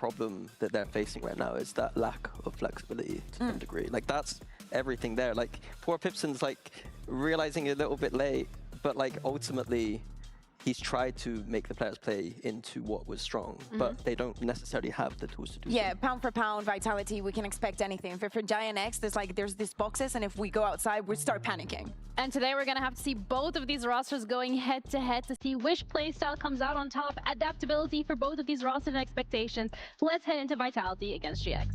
problem that they're facing right now is that lack of flexibility to some degree. Like that's everything there. Like poor Pipson's like realizing it a little bit late, but like ultimately he's tried to make the players play into what was strong, but they don't necessarily have the tools to do so. Yeah, pound for pound, Vitality, we can expect anything. For Giant X, there's these boxes, and if we go outside, we start panicking. And today we're going to have to see both of these rosters going head-to-head to see which playstyle comes out on top. Adaptability for both of these rosters and expectations. Let's head into Vitality against GX.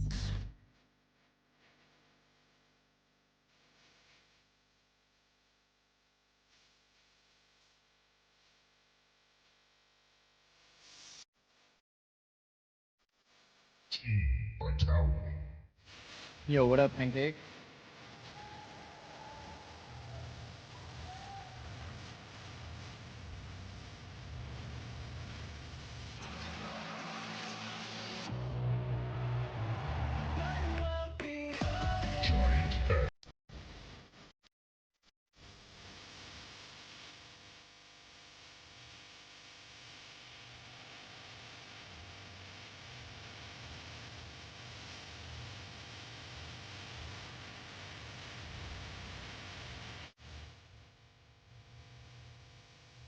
Yo, what up, Pancake?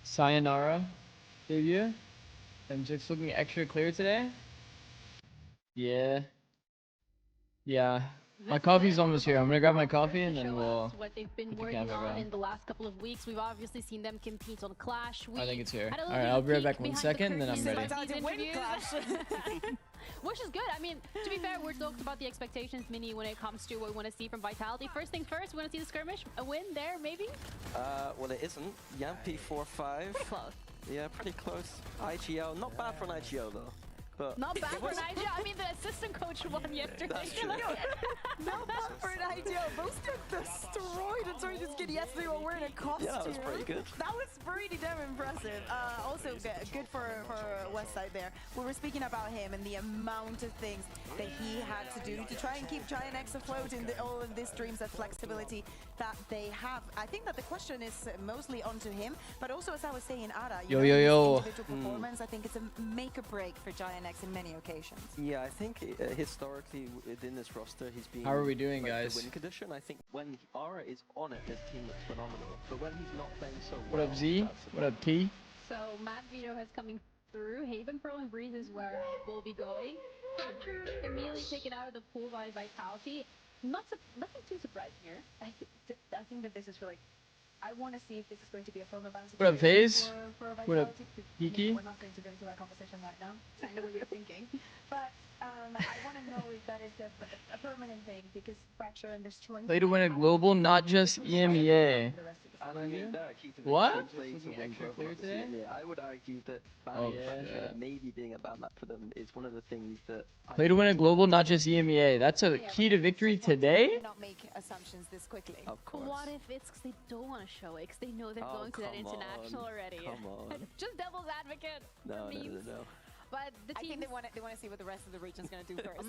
Sayonara, debut. M6 looking extra clear today. Yeah. My coffee's almost here. I'm gonna grab my coffee and then we'll. What they've been working on in the last couple of weeks. We've obviously seen them compete on Clash. I think it's here. All right, I'll be right back 1 second, then I'm ready. Which is good. I mean, to be fair, we're talking about the expectations, Mini, when it comes to what we want to see from Vitality. First things first, we want to see the skirmish. A win there, maybe? Well, it isn't. Yampi 4-5. Pretty close. Yeah, pretty close. IGL, not bad for an IGL though. But not bad for an IGL. I mean, the assistant coach won yesterday. That's true. Not bad for an ideal. Most get destroyed and turned this kid yesterday while wearing a costume. Yeah, that was pretty good. That was pretty damn impressive. Also good for Westside there. We were speaking about him and the amount of things that he had to do to try and keep Giant X afloat in all of these streams, that flexibility that they have. I think that the question is mostly onto him, but also as I was saying, Ara, individual performance, I think it's a make or break for Giant X in many occasions. Yeah, I think historically within this roster, he's been. How are we doing, like, guys? The win condition. I think when Ara is on it, his team looks phenomenal. But when he's not playing so well. What up, Z? What up, P? So Matt Vito has coming through. Haven Pearl and Breeze is where we'll be going. After immediately taken out of the pool by Vitality. Nothing too surprising here. I think that this is really. I want to see if this is going to be a firm advantage. What up, FaZe? For What up, Vitality. Hiki? We're not going to go into that conversation right now. I know what you're thinking. But I want to know if that is a permanent thing, because Fracture and Destroying. Play to win a global, not just EMEA. What? I would argue that maybe being a bad map for them is one of the things that. Play to win a global, not just EMEA. That's a key to victory today? Not make assumptions this quickly. Of course. What if it's because they don't want to show it, because they know they're going to that international already? Come on. Just devil's advocate. No. But the I team. think they want to see what the rest of the region's going to do first.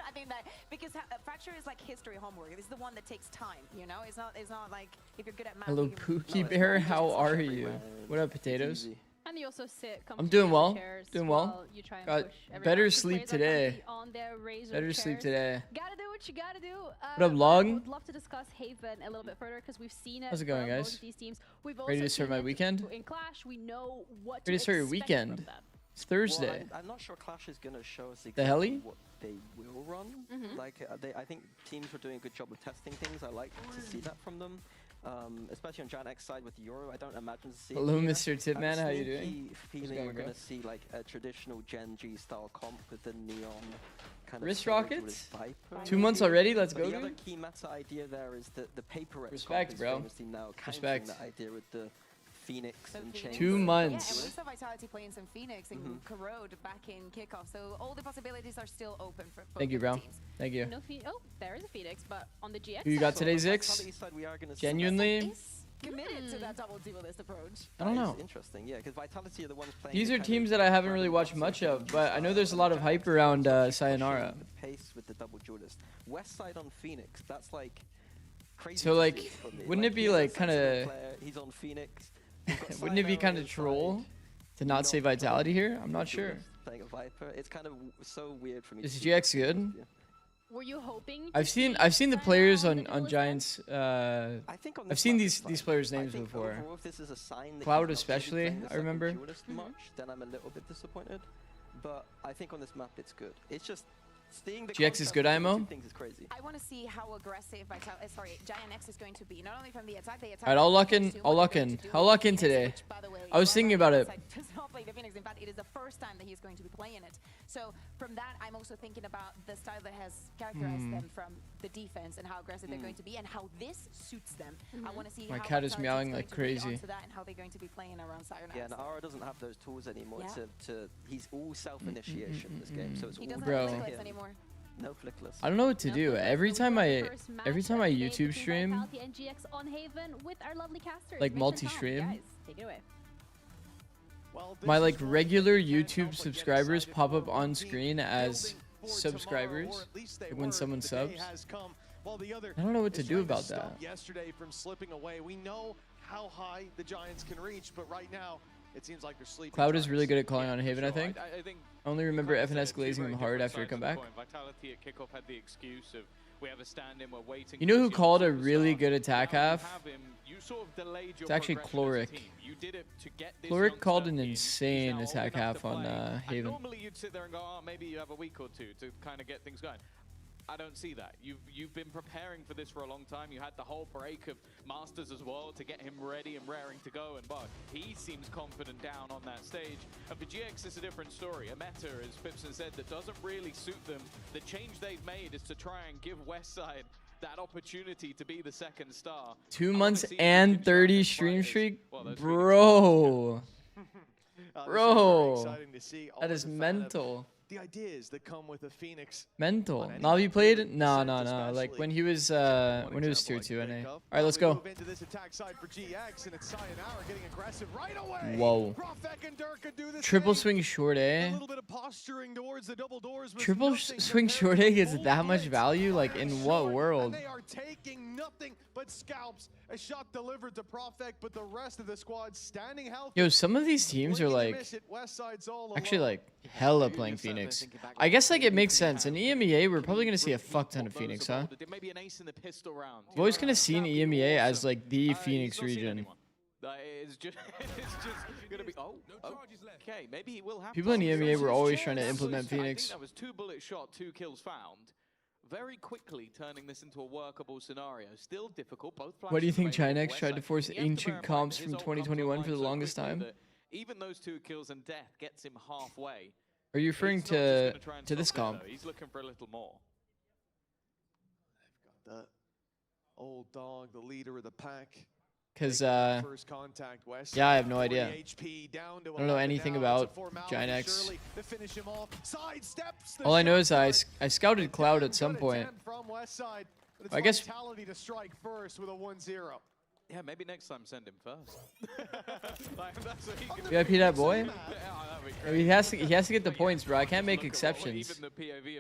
I think that because Fracture is like history homework. This is the one that takes time. You know, it's not like if you're good at math. Hello, Pookie Bear. How are you? What up, potatoes? And you also sit. I'm doing well. Chairs Doing well. while you try and Got push everyone. better The sleep players are today. currently on their razor Better sleep chairs. today. Gotta do what you gotta do. What up, Log? I would love to discuss Haven a little bit further because we've seen it. How's it going, from guys? both of these teams. We've Ready also to start seen my it weekend? In Clash, we know what Ready to start your expect weekend? from them. It's Thursday. Well, I'm not sure Clash is going to show us The heli? what they will run. Like, I think teams were doing a good job of testing things. I like to see that from them. Especially on Giant X side with Euro, I don't imagine to see. Hello, Mr. Tipman. How you doing? Feeling we're going to see like a traditional Gen G style comp with the neon kind Wrist of rockets? Viper. 2 months already? Let's But go, the other dude. key meta idea there is that the paper Respect, bro. now Respect. that idea with the Phoenix and Chains. 2 months. Yeah, and we saw Vitality playing some Phoenix and Corrode back in kickoff, so all the possibilities are still open for both Thank you, of the bro. teams. Thank you. No oh, there is a Phoenix, but on the GX. Who you got side- today, On the Zix? Vitality side, we are gonna see Genuinely? Is committed to that double duelist approach. I don't That know. is interesting, yeah, because Vitality are the ones playing. These the are kind teams of that I haven't really random watched boxing much of, games but I know style, there's a lot of Giant hype X around pushing Sayonara. the pace with the double duelist. West side on Phoenix, that's like crazy. So, to like, see for me. wouldn't it be, he's a like, sensible kinda- player, he's on Phoenix. We've got Wouldn't it be Sayonara kind on of his troll side. to not say Not Vitality here? I'm not sure. duelist. playing a Viper. It's kind of so weird for me. Is to see GX good? Yeah. Were you hoping? I've seen the players on Giants. I think on I've this seen map these it's fine. players' I names think before. overall, if this is a sign that Cloud he's not really especially, playing this I remember. like duelist much, then I'm a little bit disappointed. But I think on this map it's good. It's just seeing the GX is good, contrast between the IMO? two things is crazy. I want to see how aggressive Giant X is going to be. Not only from the attack, they attack. Alright, I'll lock in. assume I'll what lock they're going in. to do I'll with lock the in Phoenix, today. which, by the way, I was thinking about it. does not play the Phoenix. In fact, it is the first time that he's going to be playing it. So from that, I'm also thinking about the style that has characterized them from the defense and how aggressive they're going to be and how this suits them. I want to see My how cat is Vitality meowing going like to read crazy. onto that and how they're going to be playing around Siren Yeah, X. and Ara doesn't have those tools anymore Yeah. he's all self-initiation in this game, so it's He all doesn't Bro. have him. flickless anymore. No flickless. I don't know what to do. Every time I YouTube YouTube stream, and GX on Haven with our lovely casters. like Mission multi-stream, Tom. Guys, take it away. my like regular YouTube subscribers pop up on screen as subscribers like when someone subs. I don't know what to do about that. Yesterday from slipping away. We know how high the Giants can reach, but right now it seems like they're sleeping. Cloud is really good at calling on Haven, I think. I think I only remember FNS glazing him hard after he come back. Vitality at kickoff had the excuse of we have a stand-in, we're waiting. You know who for called a young really superstar. good attack Now you half? have him, you sort of delayed your It's actually progression as a Chloric. team. You did it to get this Chloric youngster called an in. He's insane now old attack enough half to on play. And Haven. normally you'd sit there and go, oh, maybe you have a week or two to kind of get things going. I don't see that. You've been preparing for this for a long time. You had the whole break of Masters as well to get him ready and raring to go. And but he seems confident down on that stage. And for GX, it's a different story. A meta, as Pipson said, that doesn't really suit them. The change they've made is to try and give Westside that opportunity to be the second star. 2 I months wanna see and if 30 Giants stream players- streak, well, those bro. Bro, Bro, that is mental. The ideas that come with a Phoenix. Mental. Now have you played it? No. Like when he was tier 2 NA. All right, let's go. Move into this attack side for GX, and it's Sayonara getting aggressive right away. Whoa. Profek and Durka do the Triple same. swing short A A. little bit of posturing towards the double doors was Triple nothing swing compared short to A the gets full that much blitz. value? Like in Very what short, world? And they are taking nothing but scalps. A shot delivered to Profek, but the rest of the squad standing healthy. Yo, some of these teams are like actually like hella playing Phoenix. I guess like it makes sense. In EMEA, we're probably gonna see a fuck ton of Phoenix, huh? Maybe an ace in the pistol round. I've always kind of seen EMEA as like the Phoenix He's not seen region. anyone. It's just gonna be. Oh, okay. Maybe he will have. People in to. EMEA were always Yeah, trying to absolutely. implement I think Phoenix. that was 2 bullet shot, 2 kills found. Very quickly turning this into a workable scenario. Still difficult. Both. What do you think flashes Chinex available tried to West force side. He has to bear ancient in mind comps that from his old comps 2021 were for the so longest quickly time? that even those 2 kills and death gets him halfway. Are you referring He's not just to gonna try and this stop it, comp? though. He's looking for a little more. The old dog, the leader of the pack. Because First contact, West. yeah, I have no 40 idea. HP, down to I don't know 11 anything now. about It's a formality, Giant X. surely, to finish him off. Sidesteps the All I know is shot I scouted Cloud at some Good point. attempt from West Side, but it's I guess- Vitality to strike first with a 1-0. Yeah, maybe next time send him first. Like, that's what he can do. VIP that boy? Yeah, that'd be I great. mean, he has to get the points, bro. I can't make exceptions. But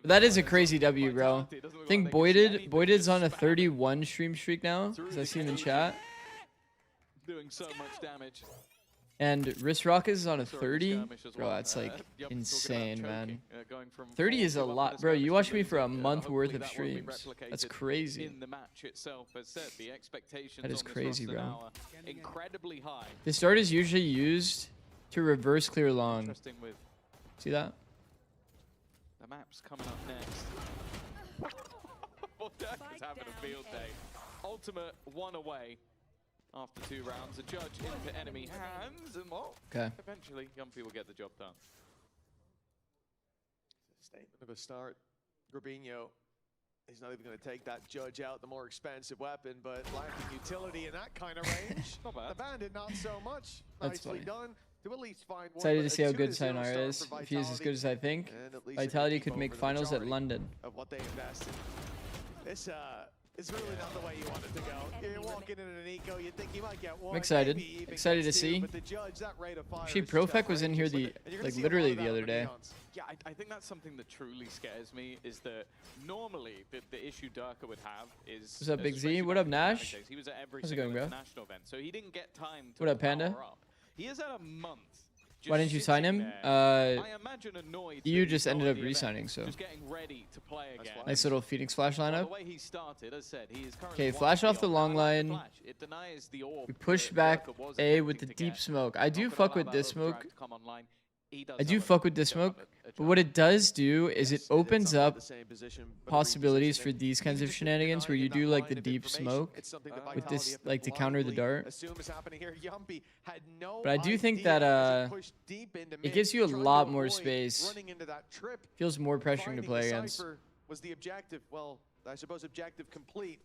that is a crazy W, bro. I think Boyded's on a 31 stream streak now, because I see him in chat. Doing so much damage. And Risrock is on a Saw it in 30. skirmish as Bro, well. that's like Yup, talking about insane, man. choking, going from 30 is a 4 to lot. up Bro, in the you watched skirmish me for a to month worth hopefully of that will be streams. That's replicated crazy. In the match itself, as said, the expectations That is on this crazy, roster bro. now are incredibly high. This start is usually used to reverse clear long. Interesting with See that? the maps coming up next. Well, Dirk is having a field day. Ultimate 1 away after 2 rounds. A judge into enemy hands, and well, Okay. eventually Yumpy will get the job done. Statement of a start. Grabinho, he's not even going to take that judge out, the more expensive weapon, but lacking utility in that kind of range. Not bad. The bandit, not so much. That's Nicely funny. done. To at least find one, Excited but to see a how good 2-0 Sayonara start is. for If he is as Vitality, good as I think, and at least they can Vitality keep could make over the finals at majority London. of what they invested. This is really not the way you want it to go. You're walking in an eco, you think you might get one. I'm excited. maybe even Excited gets to two, see. But the judge, that rate of fire Actually, is just Profek was in here outrageous. the And you're gonna like see a lot literally of the that other with day. neons. Yeah, I think that's something that truly scares me, is that normally the issue Durka would have is... What's up, Big Z? especially What back up, in the Panic Nash? days, he was at every How's it single going, bro? international event, so he didn't get time to What up, Panda? power up. He has had a month Why didn't you sign him? I imagine annoyed You that just he's ended not up at the event, re-signing, so just getting ready to play again. nice little Phoenix Flash Well, lineup. the way he started, as said, he is currently Okay, one flash off the beyond. long I like the line. flash. It denies the orb We push that back Joker was A with the attempting to deep get. smoke. I Not do gonna fuck allow with that this overdrive smoke. to come online. He does I do have fuck with this still have smoke. a But what drive. it does do is it Yes, opens it's not up the same position, but a possibilities for repositioning. these kinds Even of just shenanigans where you denying do that like the line of deep information, smoke it's something that with Vitality this, have to like to counter the blindly dart. assume is happening here. Yumpy had no But I do think idea that as he pushed deep into it mid, gives you a trying to lot more avoid space. running into that trip. Feels more pressuring to Finding play the against. cipher was the objective. Well, I suppose objective complete.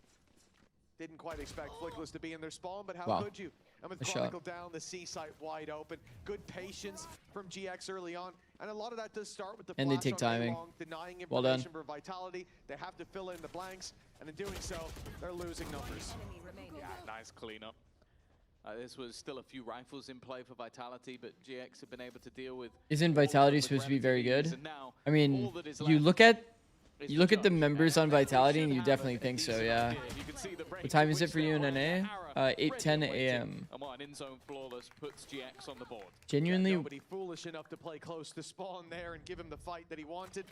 Didn't quite expect Flickless to be in their spawn, but how Wow. could you? And with Nice Chronicle shot. down, the C site wide open. Good patience from GX early on. And a lot of that does start with the And they flash take on timing. A-long, denying Well done. information for Vitality. They have to fill in the blanks, and in doing so, they're losing numbers. Yeah, nice cleanup. This was still a few rifles in play for Vitality, but GX have been able to deal with. Isn't all of Vitality them with supposed to be very relative ease, good? and now I mean, all that is you left look at is you look at the judge. members on And they Vitality should and you have definitely a think so, decent yeah. idea. You can see the range What time at is it which for you they're in running. NA? Harrow 8:10 ready and waiting. a.m. And what an in-zone flawless puts GX on the board. Genuinely, Nobody foolish enough to play close to spawn there and give him the fight that he wanted.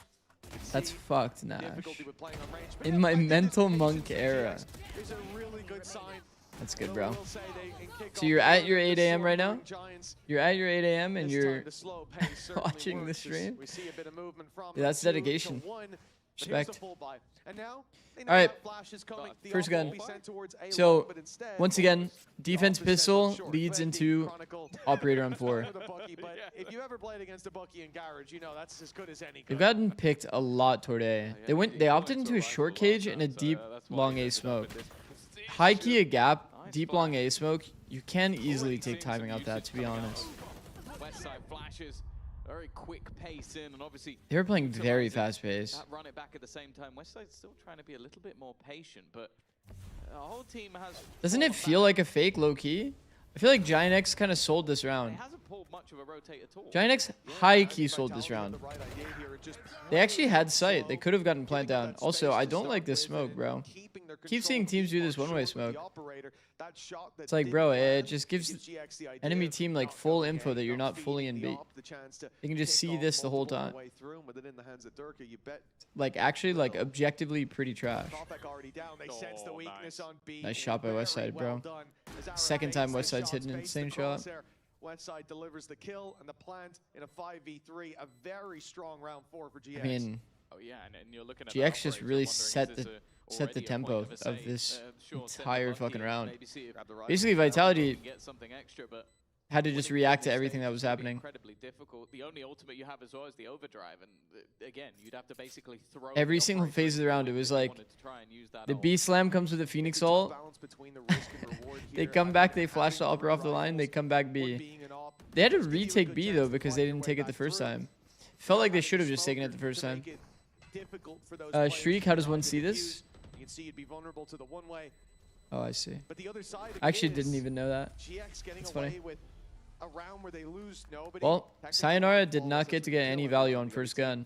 that's See fucked, Nash. difficulty with playing on range, but In yeah, my the fact that mental this monk patience era. is a really good sign. That's good, Though bro. I will say they can kick So off you're the at road your with 8 the a.m. right now? slumbering Giants. You're at your 8 a.m. and This you're time the slow pace certainly watching the works as stream? we see a bit of movement from Yeah, that's 2 to dedication. 1. But here's Respect. the full buy. And now they know All right. that flash is coming. The First op gun. will be sent towards A-long, So, but instead, once again, the defense op is sent pistol up short. leads Fenty, into Chronicle, operator on 4. with a Bucky, but if you ever played against a Bucky in Garage, you know that's as good as any. They've gun. gotten picked a lot toward A. They opted into a short cage and a deep long A smoke. High key a gap, deep long A smoke. You can easily take timing out that, to be honest. Westside flashes, very quick pace in, and obviously They were playing very utilizing fast pace. that run it back at the same time. Westside's still trying to be a little bit more patient, but the whole team has. Doesn't it pulled feel back. like a fake low key? I feel like Giant X kind of sold this It round. hasn't pulled much of a rotate at all. Giant X Yeah, high I key think sold this Vitality round. had the right idea here. It just They actually had sight. slow, They could have gotten giving plant them down. that Also, space I to don't start like this with smoke, and bro. keeping their Keep control seeing teams do deep this on one-way short with the smoke. operator. That shot that It's like, didn't bro, land it just gives GX the idea enemy of team like not full going info A, that you're not fully feeding in the beat. op the chance to They can just kick see off this the whole multiple time. way through, and within the hands of Durka, you bet Like, actually, like, objectively pretty trash. Kopek already down. They sense the Oh, weakness nice. on B. Nice shot by Very Westside, well bro. done. As Arrow Second baits time the Westside's shots, hitting an baits the insane shot. crosshair. Westside delivers the kill and the plant in a 5v3. A very strong round 4 for GX. I mean, Oh yeah, and you're looking at GX the just operator really wondering, set is this the set the already a tempo point a of save? this Sure, send the entire Bucky fucking and round. maybe see if Basically, Arrow Vitality can get something extra, but had to just winning react from to this everything stage that is was gonna be happening. Incredibly difficult. The only ultimate you have as well is the overdrive, and again, you'd have to basically throw Every the single operator phase of the round, it if was you like wanted to try and use that the ult. B slam comes with a Phoenix It's a ult. balance between the risk and reward They here. come I back, mean, they flash the having upper off the three line, they rifles come back or B. being an op They had to does give you a retake good B chance though to because fight they your didn't way take it the back first through. time. Felt like they Having should have the just taken it the smoker first to time. make it difficult for those Shriek, players how to does one find see the this? defuse. You can see you'd be vulnerable to the one way, Oh, I see. but the other side I actually is didn't even know that. GX getting That's away funny. with a round where they lose nobody. Well, Technically, Sayonara one did fall not is get to a get any killer value on on the other first team. gun.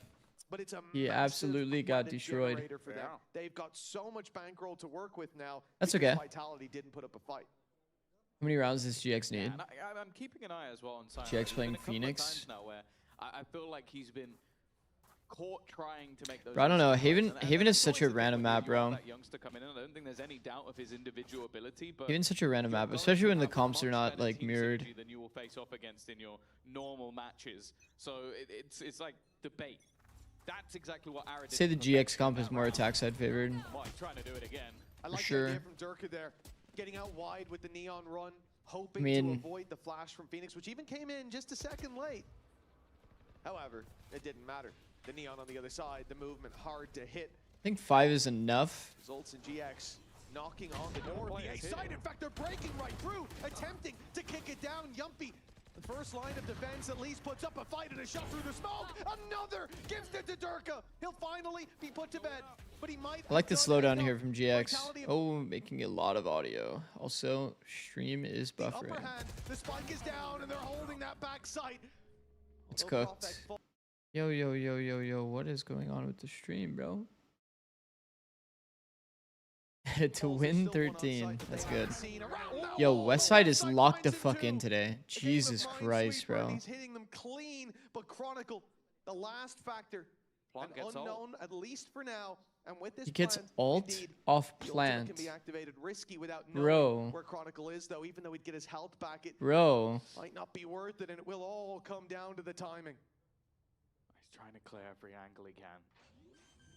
But it's a He massive absolutely got credit destroyed. generator for them. Yeah. They've got so much bankroll to work with now. That's because okay. Vitality didn't put up a fight. How many rounds does GX Yeah, need? and I'm keeping an eye as well on Sayonara. GX There's been playing a couple of Phoenix. times now where I feel like he's been caught trying to make those. Bro, I don't know. mistakes, Haven and Haven that's is such a always the random difficulty map, when you have bro. that youngster coming in. I don't think there's any doubt of his individual ability, but Haven's such a random you're map, going especially to when the have a comps are much not better like team mirrored. synergy than you will face off against in your normal matches. So it's like debate. That's exactly what Ara did. Say the to prevent GX comp that is more round. attack side favored. Well, he's trying to do it again. I like sure. the idea from Durka there, getting out wide with the neon run, hoping I to mean- avoid the flash from Phoenix, which even came in just a second late. However, it didn't matter. The neon on the other side, the movement hard to hit. I think 5 is enough. Results in GX knocking on the door. The A side, in fact, they're breaking right through, attempting to kick it down. Yumpy, the first line of defense at least, puts up a fight and a shot through the smoke. Another gives it to Durka. He'll finally be put to bed, but he might. I like the have done slowdown enough. here from GX. Vitality of Oh, making a lot of audio. Also, stream is the upper buffering. hand, the spike is down, and they're holding that back sight. It's Will cooked. Kopek fall- Yo, yo, yo, yo, yo. What is going on with the stream, bro? to win 13. That's good. Yo, Westside is locked the fuck in today. Jesus Christ, bro. He's hitting them clean, but Chronicle, the last factor, an unknown, at least for now. And with this He gets plant, ult indeed, off the ultimate plant. can be activated risky without Bro. knowing where Chronicle is, though. Even though he'd get his health back, it Bro. might not be worth it, and it will all come down to the timing. He's trying to clear every angle he can.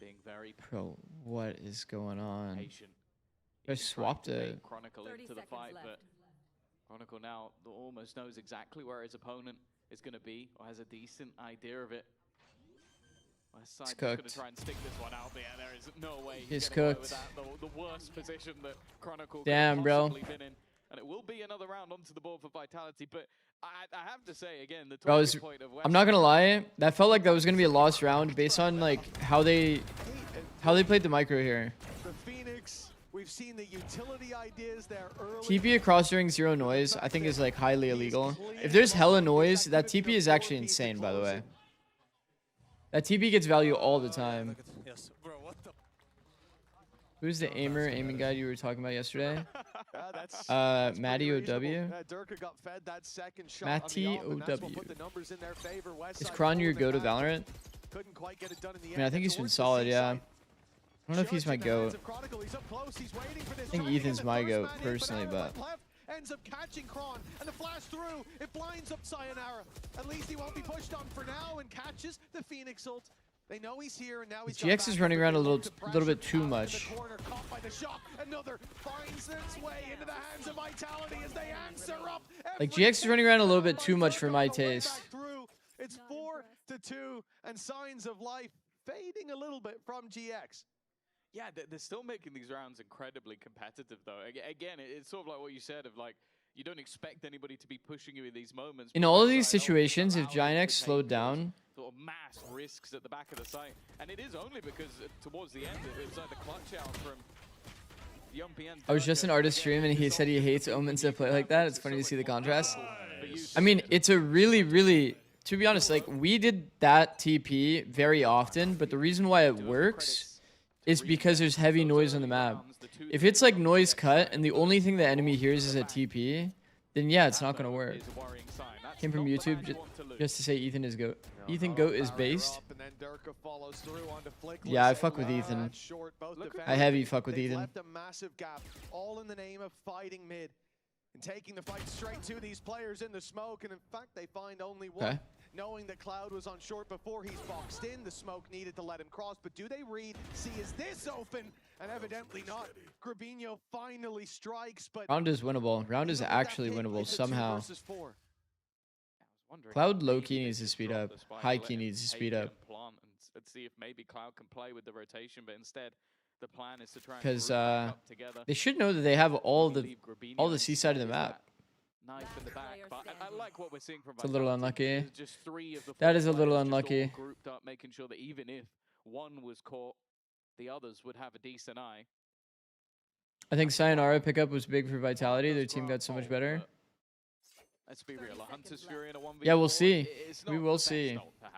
Being very Bro, what is going on? patient. I He's swapped trying to it. bait Chronicle 30 into the seconds fight, left. but Chronicle now almost knows exactly where his opponent is going to be, or has a decent idea of it. Westside just going to cooked. try and stick this one out, but yeah, there is no way He's getting away cooked. with that. The worst position that Chronicle Damn, could bro. possibly been in. And it will be another round onto the board for Vitality, but I have to say again, the Bro, talking point of I'm not gonna Westside- lie. That felt like that was gonna be a lost round based on like how they played the micro here. The Phoenix, we've seen the utility ideas there early. TP across during zero noise, I think is like highly illegal. If there's hella noise, that TP is actually insane, by the way. That TP gets value all the time. Yes, bro, what the? Who's the aiming guy you were talking about yesterday? That's Matty pretty OW? reasonable. Durka got fed that second shot Matty on the off, and that's what OW. put the numbers in their favor. Is Westside Kron your pulled it go to back. Valorant? Couldn't quite get it done in the I mean, I think he's been towards the solid, yeah. seaside. I don't know if he's my Judge in the hands goat. of Chronicle. He's up close. He's waiting for this I think time to get Ethan's the my first goat, man in, personally, Arrow but- went left, ends up catching Kron, and the flash through. It blinds up Sayonara. At least he won't be pushed on for now, and catches the Phoenix ult. They know he's here, and now he's GX is running around a little bit too much. Corner, caught by the shot. Another finds its way into the hands of Vitality as they answer up. Like, GX is running around a little bit too much for my On the way taste. back through. It's 4-2, and signs of life fading a little bit from GX. Yeah, they're still making these rounds incredibly competitive, though. Again, it's sort of like what you said of like, you don't expect anybody to be pushing you in these moments. In but all of Westside these always situations, if allows them Giant to X take slowed those down, sort of mass risks at the back of the site. And it is only because towards the end, it was like the clutch out from Yumpian. I was just an artist stream and he said he hates omens that play like that. It's funny to see the contrast. I mean, it's a really, to be honest, like we did that TP very often, but the reason why it works is because there's heavy noise on the map. If it's like noise cut and the only thing the enemy hears is a TP, then yeah, it's not gonna work. Came from YouTube just to say Ethan is GOAT. Ethan GOAT is based. Yeah, I fuck with Ethan. I heavy fuck with Ethan. Left a massive gap, all in the name of fighting mid and taking the fight straight to these players in the smoke. And in fact, they find only one. Okay. Knowing that Cloud was on short before he's boxed in, the smoke needed to let him cross. But do they read? See, is this open? And evidently not. Grabinho finally strikes, but Round is winnable. Round is look at that actually pick, winnable like the 2 somehow. versus 4. Cloud low-key needs to speed up. High-key needs to speed up. And see if maybe Cloud can play with the rotation, but instead the plan is to try and 'Cause, group back up together. They should know that they have all Maybe the leave Grabinho seaside of the instead map. as that Knife in the back, but I like what we're seeing from It's a little Vitality. unlucky. There's just 3 of the That 4 is a little players just all unlucky. grouped up, making sure that even if one was caught, the others would have a decent eye. I think Sayonara pickup was big for Vitality. Their team got so much better. Let's be real, a Hunter's Fury in a 1v4. Yeah, we'll see. It's We not will the best see. ult to have.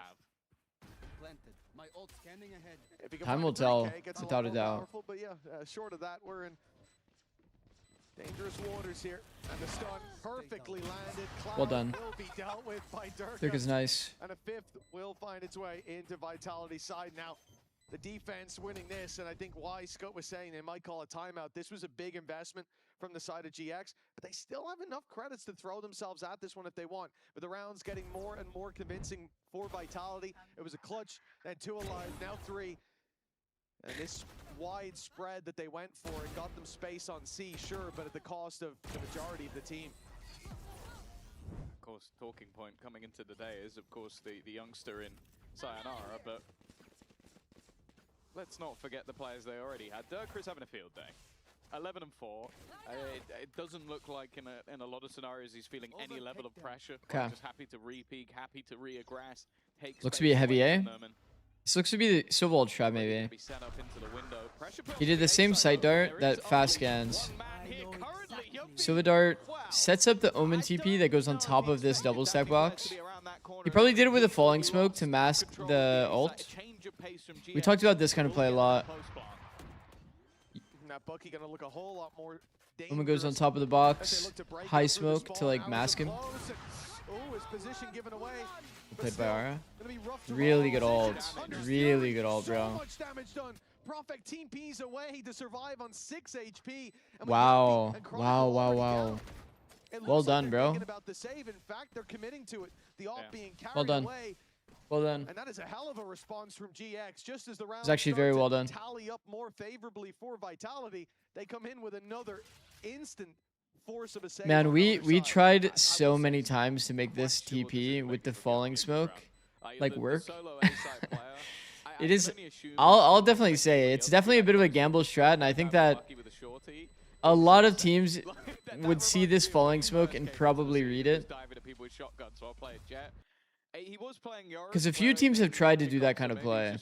If he can Time find will the tell, 3K, gets a lot without a more doubt. powerful, but yeah, short of that, we're in dangerous waters here. And the stun perfectly landed. Cloud Well done. will be dealt with by Durka. Dirk is nice. And a 5th will find its way into Vitality's side now. The defense winning this, and I think why Scott was saying they might call a timeout. This was a big investment from the side of GX, but they still have enough credits to throw themselves at this one if they want. But the rounds getting more and more convincing for Vitality. It was a clutch, then 2 alive, now 3. And this wide spread that they went for, it got them space on C, sure, but at the cost of the majority of the team. Of course, talking point coming into the day is, of course, the youngster in Sayonara, but let's not forget the players they already had. Durka is having a field day. 11-4. It doesn't look like in a lot of scenarios he's feeling any level of pressure. Okay. Just happy to re-peek, happy to re-aggress. Looks to be a heavy A. This looks to be the Silver trap maybe. He did the same sight dart that fast scans. Silver dart sets up the Omen TP that goes on top of this double stack box. He probably did it with a falling smoke to mask the ult. We talked about this kind of play a lot. that Bucky gonna look a whole lot more Omen goes on dangerous top of the as box. they look to break High up through the smoke to spawn, like out mask him. close, and- oh, his position given away. But Played by still, Ara. gonna be rough to Really roll. good ult. Understood. Really good ult, So bro. much damage done. Prophet team P's away to survive on 6 HP. And with Wow. Yuppie and Wow, Chronicle wow, already wow. down, it Well looks like done, they're bro. thinking about the save. In fact, they're committing to it. The ult being carried Well done. away. Well done. And that is a hell of a response from GX. Just as the round actually very well done. tally up more favorably for Vitality, they come in with another instant force of a save. Man, on we the other side. tried so many times to make this TP with the falling smoke like work. It is. I'll definitely say it's definitely a bit of a gamble strat, and I think that a lot of teams would see this falling smoke and probably read it. Because a few teams have tried to do that kind of play.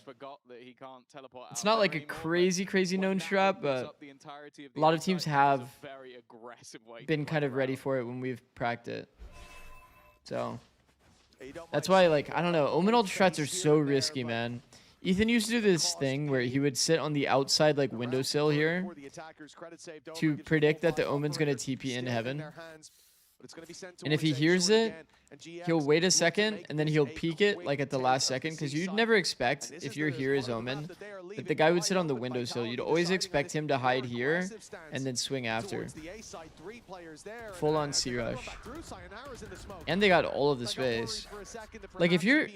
It's not like a crazy known strat, but a lot of teams have been kind of ready for it when we've practiced it. So that's why, like, I don't know, Omen ult strats are so risky, man. Ethan used to do this thing where he would sit on the outside, like, windowsill here to predict that the Omen's going to TP in heaven. And if he hears it, he'll wait a second, and then he'll peek it, like, at the last second, because you'd never expect, if you're here as Omen, that the guy would sit on the windowsill. You'd always expect him to hide here and then swing after. Full-on C-Rush. And they got all of the space. Like, if you're...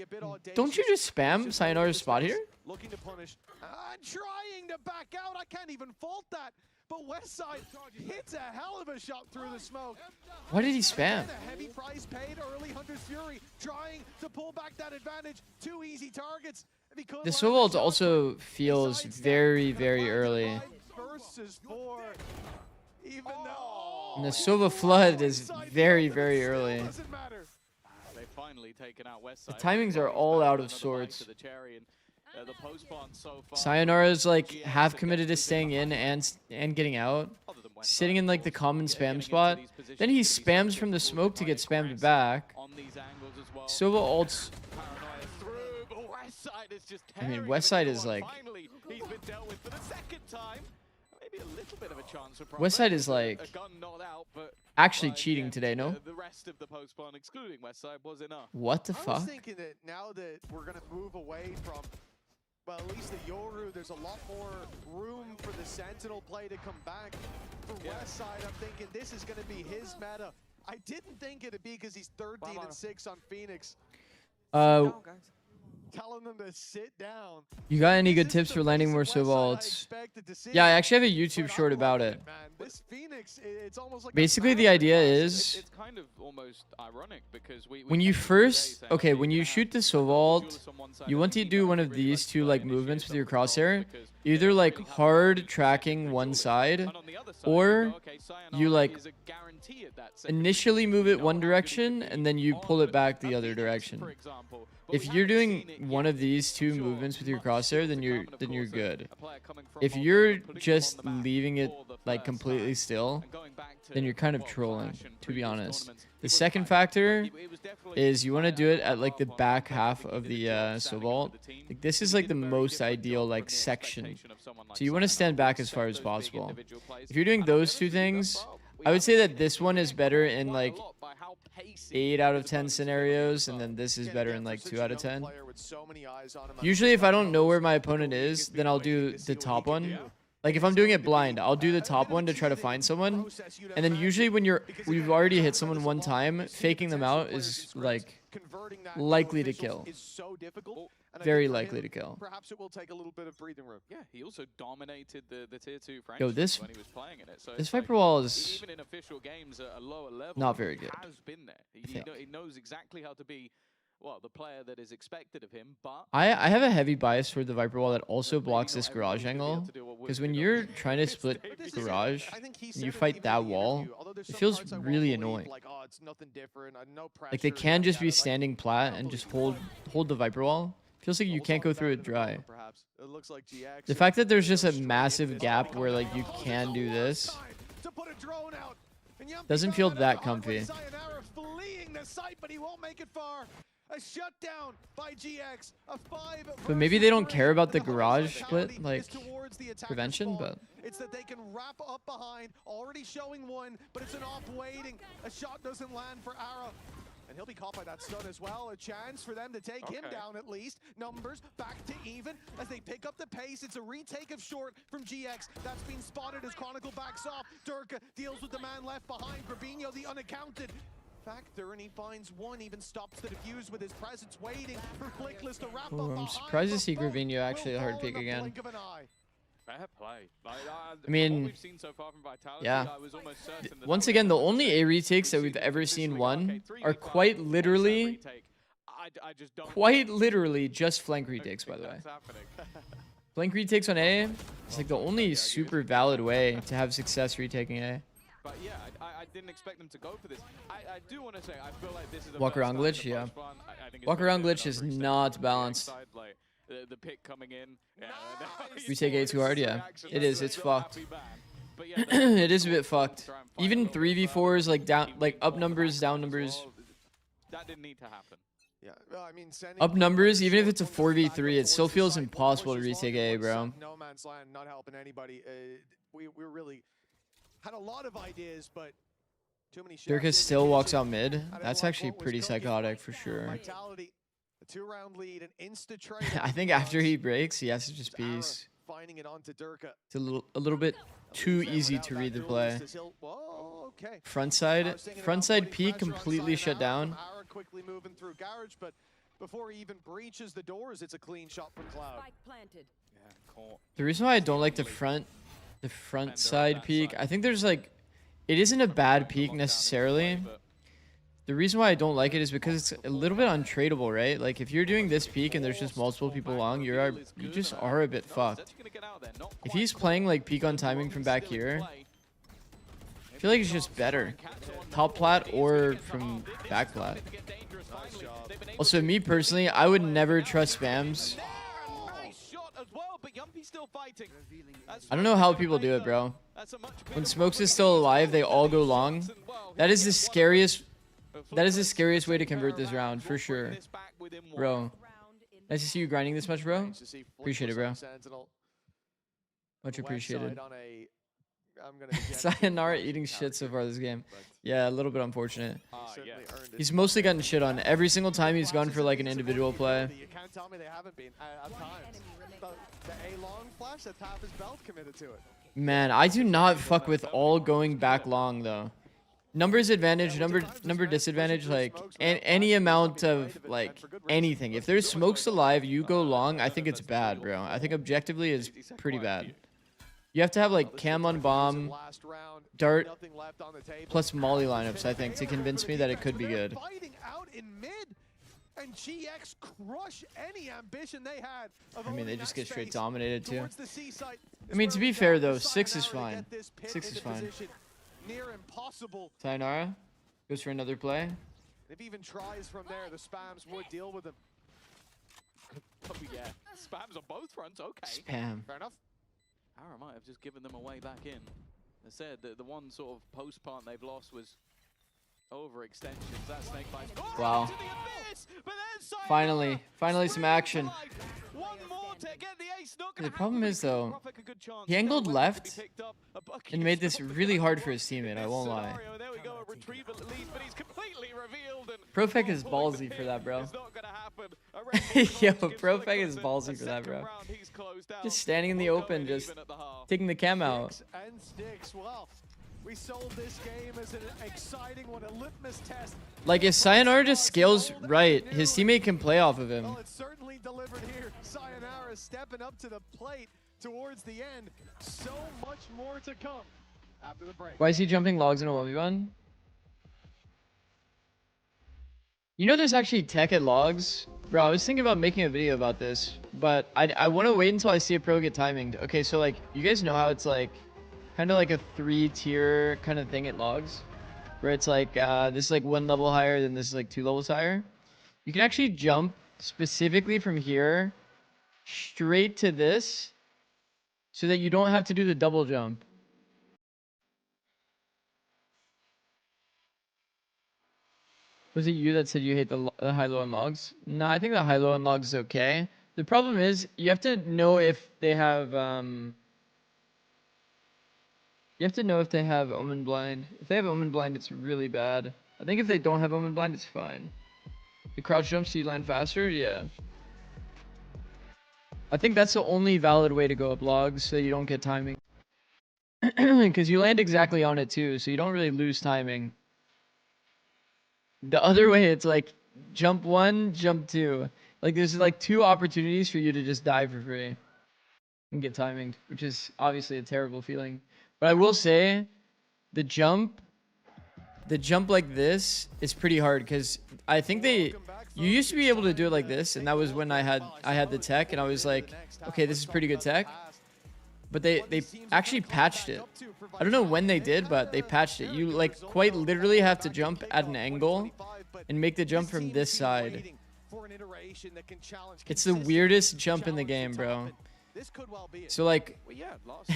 Don't you just spam Sayonara's spot here? Looking to punish. Trying to back out. I can't even fault that. But Westside hits a hell of a shot through the smoke. Why did he spam? A heavy price paid early. Hunter's Fury trying to pull back that advantage. 2 easy targets. The solo ult also feels very early. Versus 4. Even though, And the Sova Flood is very early. doesn't matter. The timings are all out of sorts. Sayonara's like half committed to staying in and getting out, sitting in like the common spam spot. Then he spams from the smoke to get spammed back. Sova ults. I mean, Westside is like. Westside is like actually cheating today, no? What the I was fuck? thinking that now that we're gonna move away from, well, at least the Yoru, there's a lot more room for the Sentinel play to come back. For Westside, I'm thinking this is gonna be his meta. I didn't think it'd be because he's 13-6 on Phoenix. Telling them to sit down. You got any good tips for landing more Sova ults? Yeah, I actually have a YouTube short about it. This Phoenix, it's almost like Basically, the idea is It's kind of almost ironic because when you first, okay, when you shoot the Sova ult, you want to do one of these two like movements with your crosshair, either like hard tracking one side, or you like initially move it one direction and then you pull it back the other direction. If you're doing one of these two movements with your crosshair, then you're good. If you're just leaving it like completely still, then you're kind of trolling, to be honest. The second factor is you want to do it at like the back half of the Sova ult. Like, this is like the most ideal like section. So you want to stand back as far as possible. If you're doing those two things, I would say that this one is better in like 8 out of 10 scenarios, and then this is better in like 2 out of 10. Usually if I don't know where my opponent is, then I'll do the top one. Like if I'm doing it blind, I'll do the top one to try to find someone. And then usually when we've already hit someone one time, faking them out is like likely to kill. Very likely to kill. Perhaps it will take a little bit of breathing room. Yeah, he also dominated the tier 2 franchise Yo, this when he was playing in it. So this it's like, Viper wall is even in official games at a lower level, not very good. Has been there. think. He knows exactly how to be, well, the player that is expected of him. But I have a heavy bias for the Viper wall that also blocks this garage angle. Because when you're trying to split garage and you fight that wall, it feels really annoying. Like they can just be standing plat and just hold the Viper wall. Feels like you can't go through it dry. The fact that there's just a massive gap where like you can do this doesn't feel that comfy. But But maybe they don't care about the garage split. Like gives the attack prevention, but it's that they can wrap up behind, already showing one, but it's an off waiting. A shot doesn't land for Ara. And he'll be caught by that stun as well. A chance for them to take him down at least. Numbers back to even as they pick up the pace. It's a retake of short from GX. That's been spotted as Chronicle backs off. Durka deals with the man left behind. Grabinho, the unaccounted factor, and he finds one, even stops the defuse with his presence, waiting for Flickless to wrap up I'm behind, surprised to but see both Grabinho actually will a hard fall in pick the again. blink of an eye. Fair play. Like, I mean, what we've seen so far from Vitality, yeah. I was almost certain that Once that again, the was only A retakes that we've ever seen won are quite literally just flank retakes, by the way. Flank retakes on A is like the only super valid way to have success retaking A. But yeah, I didn't expect them to go for this. I do want to say, I feel like this is a Walk around glitch, yeah. Walk around glitch is not balanced. The pick coming in. Yeah, We take A too hard, yeah. It is, it's fucked. It is a bit fucked. Even 3v4s, like down, like up numbers, down numbers. That didn't need to happen. Yeah, well, I mean, Up numbers, even if it's a 4v3, it still feels impossible to retake A, bro. No man's land, not helping anybody. We really had a lot of ideas, but too many shots. Durka still walks out mid. That's actually pretty psychotic for sure. Vitality, a 2-round lead, an insta trade. I think after he breaks, he has to just peace. Finding it onto Durka. It's a little bit too easy to read the play. Front side peek completely shut down. Quickly moving through garage, but before he even breaches the doors, it's a clean shot from Cloud. The reason why I don't like the front side peek, I think there's like, it isn't a bad peek necessarily. The reason why I don't like it is because it's a little bit untradeable, right? Like if you're doing this peek and there's just multiple people along, you just are a bit fucked. If he's playing like peek on timing from back here, I feel like it's just better. Top plat or from back plat. Also, me personally, I would never trust spams. I don't know how people do it, bro. When Smokes is still alive, they all go long. That is the scariest way to convert this round, for sure. Bro. Nice to see you grinding this much, bro. Appreciate it, bro. Much appreciated. Sayonara eating shit so far this game. Yeah, a little bit unfortunate. He's mostly gotten shit on every single time he's gone for like an individual play. You can't tell me they haven't been at times. The A-long flash, that's half his belt committed to it. Man, I do not fuck with all going back long though. Numbers advantage, number disadvantage, like any amount of like anything. If there's smokes alive, you go long, I think it's bad, bro. I think objectively it's pretty bad. You have to have like cam on bomb, dart, plus molly lineups, I think, to convince me that it could be good. And GX crush any ambition they had. I mean, they just get straight dominated too. I mean, to be fair though, 6 is fine. 6 is fine. Sayonara goes for another play. If he even tries from there, the spams would deal with him. Oh yeah, spams on both fronts. Okay. Spam. Fair enough. Ara might have just given them a way back in. They said that the one sort of post part they've lost was overextensions. That snake bite. Oh, wow. Finally some action. One more to get the ace. The problem is though, he angled left and made this really hard for his teammate, I won't lie. There we go, a retrieval at least, but he's completely revealed. Profec is ballsy for that, bro. Yo, Profec is ballsy for that, bro. Just standing in the open, just taking the cam out. And sticks. Well, we sold this game as an exciting one, a litmus test. Like if Sayonara just scales right, his teammate can play off of him. Well, it's certainly delivered here. Sayonara stepping up to the plate towards the end. So much more to come after the break. Why is he jumping logs in a 1v1? You know there's actually tech at logs? Bro, I was thinking about making a video about this, but I want to wait until I see a pro get timinged. Okay, so like, you guys know how it's like, kind of like a 3-tier kind of thing at logs? Where it's like, this is like 1 level higher, then this is like 2 levels higher. You can actually jump specifically from here straight to this so that you don't have to do the double jump. Was it you that said you hate the high-low on logs? No, I think the high-low on logs is okay. The problem is you have to know if they have You have to know if they have Omen Blind. If they have Omen Blind, it's really bad. I think if they don't have Omen Blind, it's fine. The crouch jump so you land faster? Yeah. I think that's the only valid way to go up logs so you don't get timing. Because you land exactly on it too, so you don't really lose timing. The other way, it's like jump 1, jump 2. Like there's like 2 opportunities for you to just die for free and get timinged, which is obviously a terrible feeling. But I will say, the jump like this is pretty hard because I think you used to be able to do it like this, and that was when I had the tech, and I was like, okay, this is pretty good tech. But they actually patched it. I don't know when they did, but they patched it. You like quite literally have to jump at an angle and make the jump from this side. It's the weirdest jump in the game, bro. So like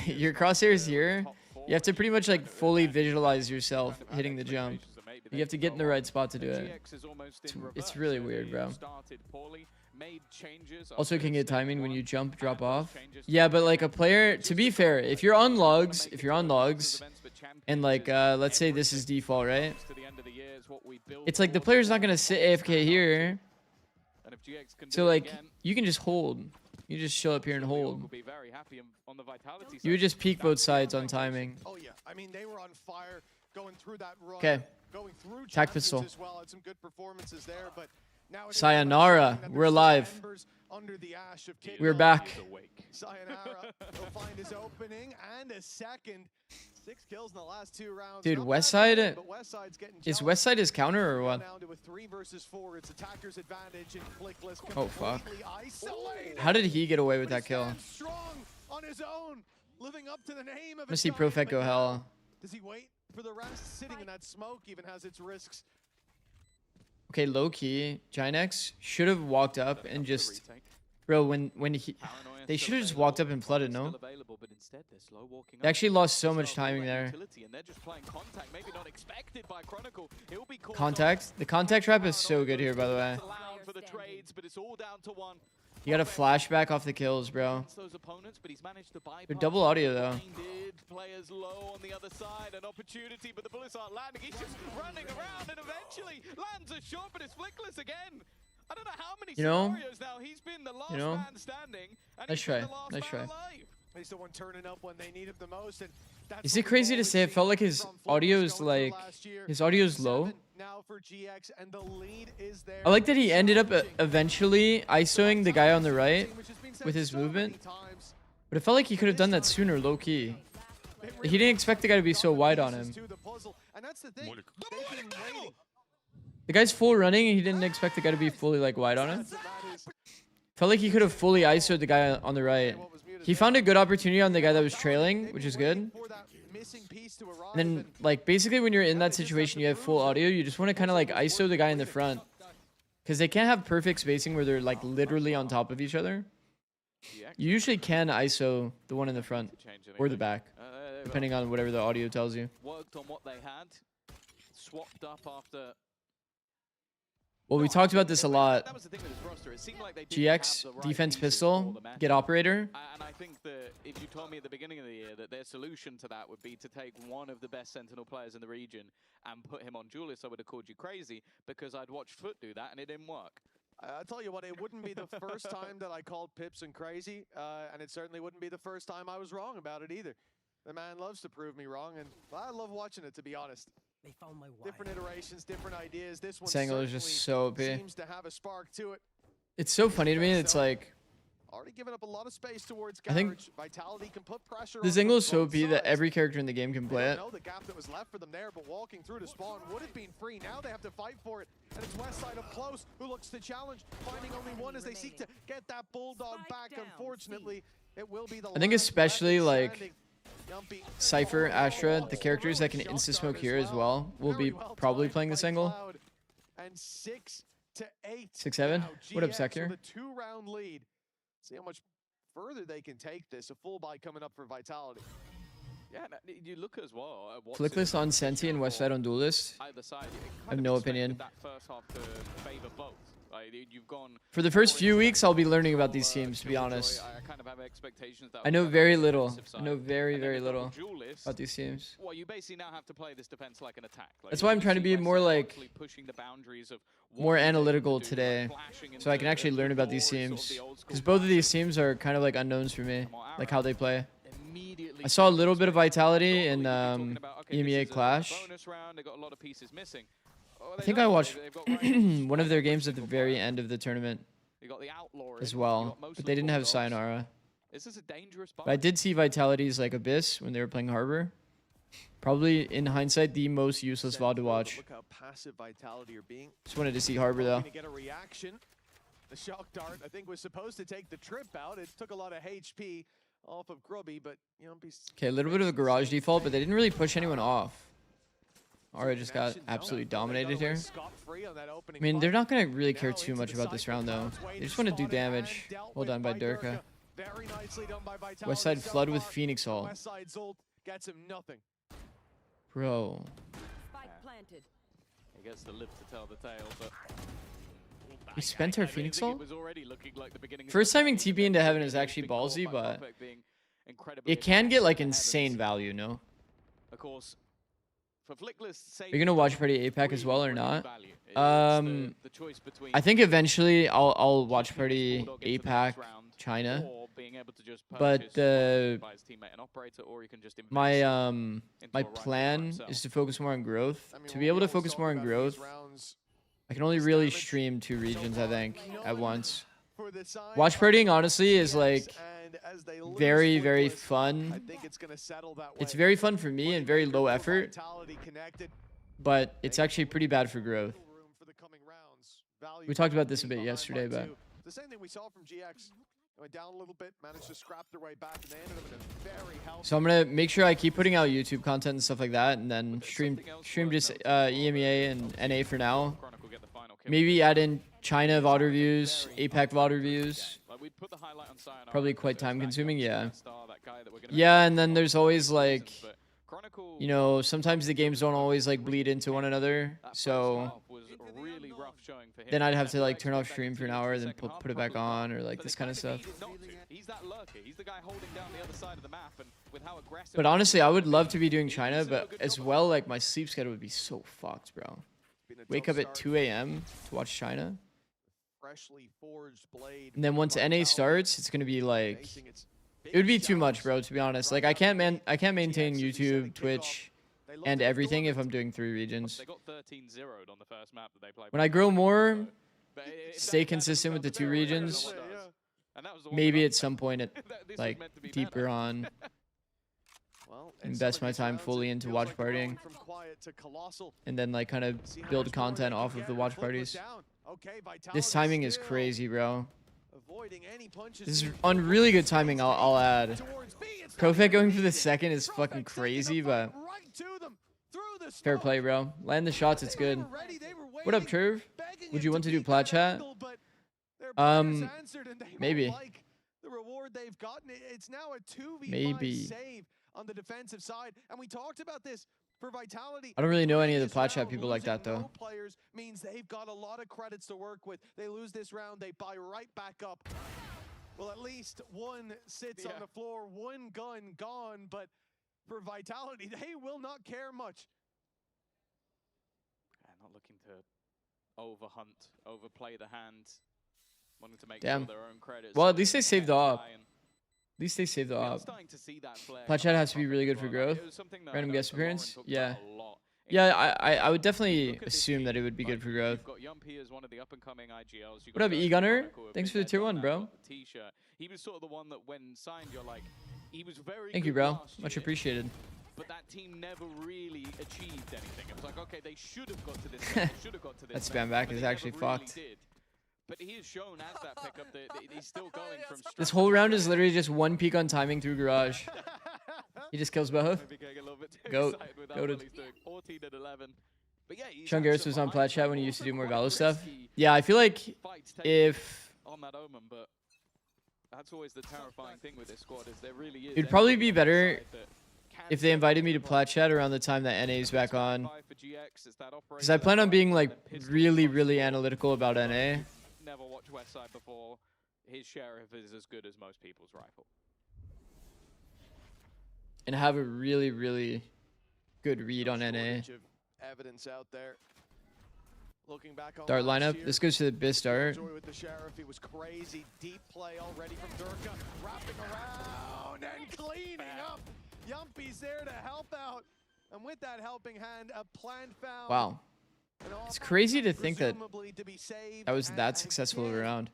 your crosshairs here, you have to pretty much like fully visualize yourself hitting the jump. You have to get in the right spot to do it. It's really weird, bro. Also can get timing when you jump, drop off. Yeah, but like a player, to be fair, if you're on logs, and like let's say this is default, right? It's like the player's not gonna sit AFK here. So like you can just hold. You just show up here and hold. You would just peek both sides on timing. Oh yeah, I mean they were on fire going through that run. Okay. Going through Tac pistol. as well. Had some good performances there, but now Sayonara, we're alive. We're back. Sayonara will find his opening and a second. 6 kills in the last 2 rounds. Dude, Westside is Westside his counter or what? Oh fuck. How did he get away with that kill? I'm gonna see Profet go hell. Does he wait for the rest? Sitting in that smoke even has its risks. Okay, low key, Ginex should have walked up and just, bro. They should have just walked up and flooded, no? They actually lost so much timing there. Contact. The contact trap is so good here, by the way. You got a flashback off the kills, bro. They're double audio, though. Players low on the other side, an opportunity, but the bullets aren't landing. He's just running around and eventually lands a shot, but it's flickless again. I don't know how many scenarios now he's been the last man standing. And Nice try. Nice try. He's the one turning up when they need him the most. And is it crazy to say? It felt like his audio is like low. Now for GX, and the lead is there. I like that he ended up eventually ISOing the guy on the right with his movement. But it felt like he could have done that sooner, low key. He didn't expect the guy to be so wide on him. The guy's full running, and he didn't expect the guy to be fully like wide on him. Felt like he could have fully ISO'd the guy on the right. He found a good opportunity on the guy that was trailing, which is good. And then, like, basically when you're in that situation, you have full audio, you just want to kind of like ISO the guy in the front. Because they can't have perfect spacing where they're like literally on top of each other. You usually can ISO the one in the front or the back, depending on whatever the audio tells you. Worked on what they had, swapped up after. Well, we talked about this a lot. GX, defense pistol, get operator. And I think that if you told me at the beginning of the year that their solution to that would be to take one of the best Sentinel players in the region and put him on Duelist, I would have called you crazy because I'd watched FUT do that and it didn't work. I'll tell you what, it wouldn't be the first time that I called Pipson crazy, and it certainly wouldn't be the first time I was wrong about it either. The man loves to prove me wrong, and I love watching it, to be honest. They found my different iterations, different ideas. This one Angle is just so OP. Seems to have a spark to it. It's so funny to me. It's like already given up a lot of space towards I think Vitality can put pressure this angle is so OP that every character in the game can play it. Know the gap that was left for them there, but walking through to spawn would have been free. Now they have to fight for it, and it's Westside up close who looks to challenge, finding only one as they seek to get that bulldog back. Unfortunately, it will be the. I think especially like Cypher, Astra, the characters that can insta-smoke here as well, will be probably playing this angle. And 6 to 8. 6-7. What up, Sector? With a 2-round lead. See how much further they can take this. A full buy coming up for Vitality. Yeah, you look as well. Flickless on Senti and Westside on Duelist. Either side, I have no opinion. That first half to favor both. You've gone For the first few weeks, I'll be learning about these teams, to be honest. I kind of have expectations that I know on the very defensive little. side. I know very, And then very the double little duelist, about these teams. well, you basically now have to play this defense like an attack. Like, That's you why I'm can trying to see be more Westside like constantly pushing the boundaries of what more he's able to analytical do, like today, flashing so I into can actually learn the about these glories of teams. the old school Because both of these classic. teams are kind of like unknowns for me, like how they play. Immediately I saw a changes little bit of space. vitality in Normally you'd be talking about, okay, this EMEA is a Clash. bonus round, they got a lot of pieces missing. Oh, I they think I don't. watched They've got right one of their games at the single very player. end of the tournament You got the Outlaw as in, well, you got mostly but they didn't have Bulldogs. Sayonara. This is a dangerous But I did see Vitality's like Abyss when they were playing Harbor. Probably in hindsight the most useless VOD to watch. Look how passive Vitality are being. Just wanted to see Harbor though. To get a reaction. The shock dart, I think, was supposed to take the trip out. It took a lot of HP off of Grubby, but Okay, a little bit of a garage default, but they didn't really push anyone off. Aura just got absolutely dominated here. I mean, they're not going to really care too much about this round, though. They just want to do damage. Well done by Durka. Westside Flood with Phoenix Ult. Gets him nothing. Bro. He gets the lip to tell the tale, but We spent our Phoenix Ult? Like First timing TP into heaven is actually ballsy, but it can get like insane value, no? Of course, for Flickless, You're gonna watch Party APAC as well or not? I think eventually I'll watch Party APAC China, but my plan is to focus more on growth. To be able to focus more on growth, I can only really stream 2 regions, I think, at once. Watch partying honestly is like very, very fun. It's very fun for me and very low effort, but it's actually pretty bad for growth. We talked about this a bit yesterday, but the same thing we saw from GX. Went down a little bit, managed to scrap their way back, and they ended up in a very healthy. so I'm gonna make sure I keep putting out YouTube content and stuff like that, and then stream just EMEA and NA for now. Maybe add in China VOD reviews, APAC VOD reviews. Probably quite time consuming, yeah. Yeah, and then there's always like, you know, sometimes the games don't always like bleed into one another, so then I'd have to like turn off stream for an hour, then put it back on, or like this kind of stuff. But honestly, I would love to be doing China, but as well, like my sleep schedule would be so fucked, bro. Wake up at 2 a.m. to watch China. And then once NA starts, it's gonna be like, it would be too much, bro, to be honest. Like I can't maintain YouTube, Twitch, and everything if I'm doing 3 regions. When I grow more, stay consistent with the 2 regions. Maybe at some point it like deeper on. Invest my time fully into watch partying, and then like kind of build content off of the watch parties. This timing is crazy, bro. This is on really good timing, I'll add. Profet going for the second is fucking crazy, but fair play, bro. Land the shots, it's good. What up, Trev? Would you want to do plat chat? Maybe. Maybe. On the defensive side, and we talked about this for Vitality. I don't really know any of the plat chat people like that though. Players means they've got a lot of credits to work with. They lose this round, they buy right back up. Well, at least one sits on the floor, one gun gone, but for Vitality, they will not care much. Not looking to overhunt, overplay the hand, wanting to make Damn. sure their own credits. Well, at least they saved the op. At least they saved the op. Plat chat has to be really good for growth. Random guest appearance? Yeah. Yeah, I would definitely assume that it would be good for growth. What up, E-Gunner? Thanks for the tier 1, bro. He was sort of the one that when signed, you're like, he was very Thank you, bro. Much appreciated. But that team never really achieved anything. It was like, okay, they should have got to this. They should have got to this. That spam back is actually fucked. Did. But he has shown as that pickup that he's still going from. This whole round is literally just 1 peek on timing through garage. He just kills both. Goat. Goated. 14 and 11. But yeah, Chungaris was on plat chat when he used to do more Valo stuff. Yeah, I feel like if on that omen, but that's always the terrifying thing with this squad is there really is. It'd probably be better if they invited me to plat chat around the time that NA's back on. Because I plan on being like really, really analytical about NA. never watched Westside before, his Sheriff is as good as most people's rifle. And have a really, really good read on NA. Shortage of evidence out there. Looking back on Dart last lineup. year, This goes to the BIS dart. Joy with the Sheriff, he was crazy. Deep play already from Durka, wrapping around and cleaning up. Yumpy's there to help out, and with that helping hand, a plan found. Wow. And all It's crazy to think that presumably to be saved, that was and that successful of a again, round.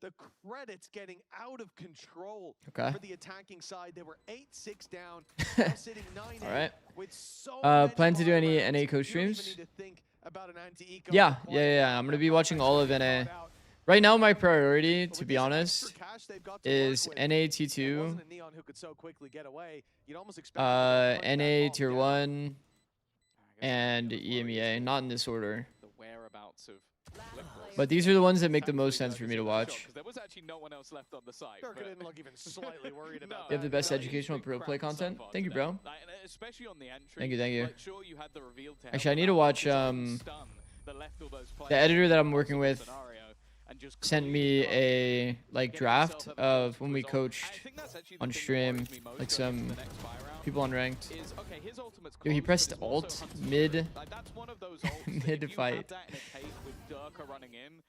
The credits getting out of control Okay. for the attacking side. They were 8-6 down, now sitting 9-8 All right. with so Plan to do any many NA rounds. coach You don't even streams? need to think about an anti-eco Yeah. quite a lot. I'm gonna be watching all of NA. Right now, my priority, to be honest, is NA T2, NA Tier 1, and EMEA. Not in this order. The whereabouts of But these are the ones that make the most sense for me to watch. There was actually no one else left on the site. Durka but- didn't look even slightly worried about You have the that. best educational pro play content. Thank you, bro. Like, and especially on the entry. Thank you, thank you. Like, sure, you had the reveal tail, Actually, I but need to that watch, was his own stun that left all those The players editor that I'm in working a with scenario and just sent me completely a like getting draft himself at the of most when we result. coached I think that's actually the on thing that stream, worries me most like going into some the next buy round people on ranked. is, okay, his ultimate's Yo, he close, pressed but it's also alt Hunter's mid Fury. Like, that's one of those ults that if mid you fight. had that in a case with Durka running in,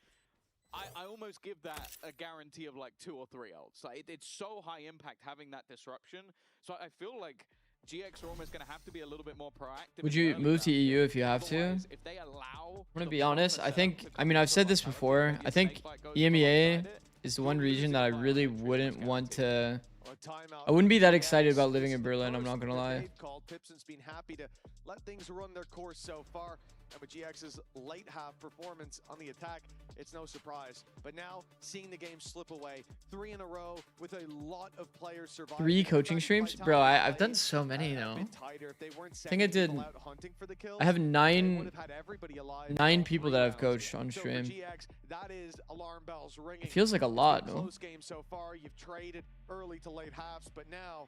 I almost give that a guarantee of like 2 or 3 ults. Like, it's so high impact having that disruption. So I feel like GX are almost going to have to be a little bit more proactive. Would in the you early move to rounds. EU if you have to? Otherwise, if they allow I'm gonna the be honest. I proper think. setup to I mean, come I've said from this Vitality, before. when I your think snake bite goes EMEA alongside it, is the one region that I really wouldn't want to. A timeout I wouldn't be that for excited GX. about living This in is the Berlin. I'm first not gonna that lie. they've called. Pipson's been happy to let things run their course so far. And with GX's late half performance on the attack, it's no surprise. But now, seeing the game slip away, 3 in a row with a lot of players surviving. 3 coaching In fact, streams, Vitality bro. I've played done so many a now. bit tighter. If they weren't I think I sending did. people out hunting for the kills, I have they 9 would have had everybody alive 9 all people 3 that I've rounds. coached on So for stream. GX, that is alarm bells ringing. It feels like a It's been lot, a no? close game so far. You've traded early to late halves, but now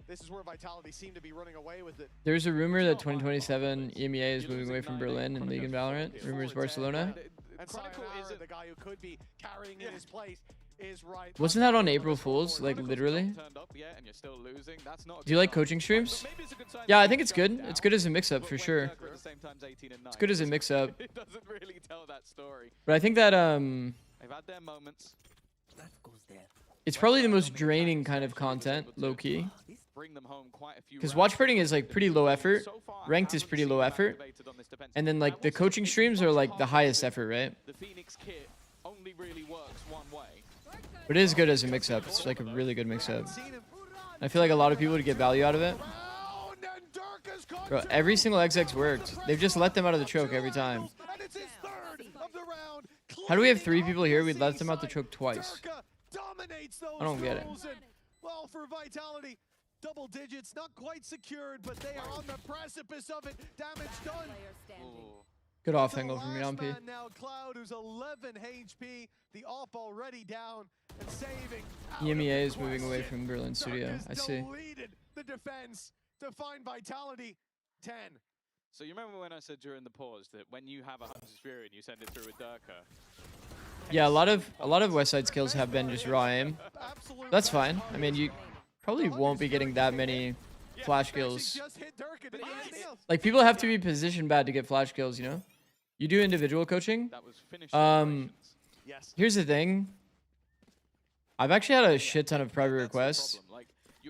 this is where Vitality seem to be running away with it. There's a rumor that 2027 EMEA is moving away from Berlin in League and Valorant. Rumors Barcelona. And Chronicle Sayonara, isn't- the guy who could be carrying in his place, is right. Wasn't that on April Fools? Like Chronicle's literally. not turned up yet and you're still losing. That's not a Do you good like sign. coaching streams? But maybe it's a good sign Yeah, that I think you've it's good. gone It's down, good as a mix-up but for when sure. Durka at the same time's 18 and 9, It's good as a it mix-up. doesn't- It doesn't really tell that story. But I think that They've had their moments. it's probably the most draining kind of content, low key. Bring them home quite a few Because rounds. watch partying is like pretty low effort. So far, I Ranked is haven't pretty seen low them effort. activated on this defense. And then I like will the say coaching it's streams much are like the harder highest because effort, right? The Phoenix kit only really works one way. But it is good as a mix-up. It's like a really good mix-up. I feel like a lot of people would get value out of it. Bro, every single XX worked. They've just let them out of the choke every time. And it's his third of the round. How do we have 3 people here? We let them out the choke twice. Durka dominates those I don't get it. rolls and, well, for Vitality, double digits, not quite secured, but they are on the precipice of it. Damage done. Good off The angle from last Yampi. man now, Cloud, who's 11 HP. The op already down and saving. out of EMEA the is moving away question. from Berlin Studio. Durka's I see. deleted the defense to find Vitality 10. So you remember when I said during the pause that when you have a Hunter's Fury and you send it through with Durka, Yeah, a lot of West Side skills have been just raw aim. Absolute That's fine. I mean, you probably won't be getting that many flash kills. Just hit Durka. Did he get anything else? Like people have to be positioned bad to get flash kills, you know? You do individual coaching. that was finished. Yes. Here's the thing. I've actually had a shit ton of private requests.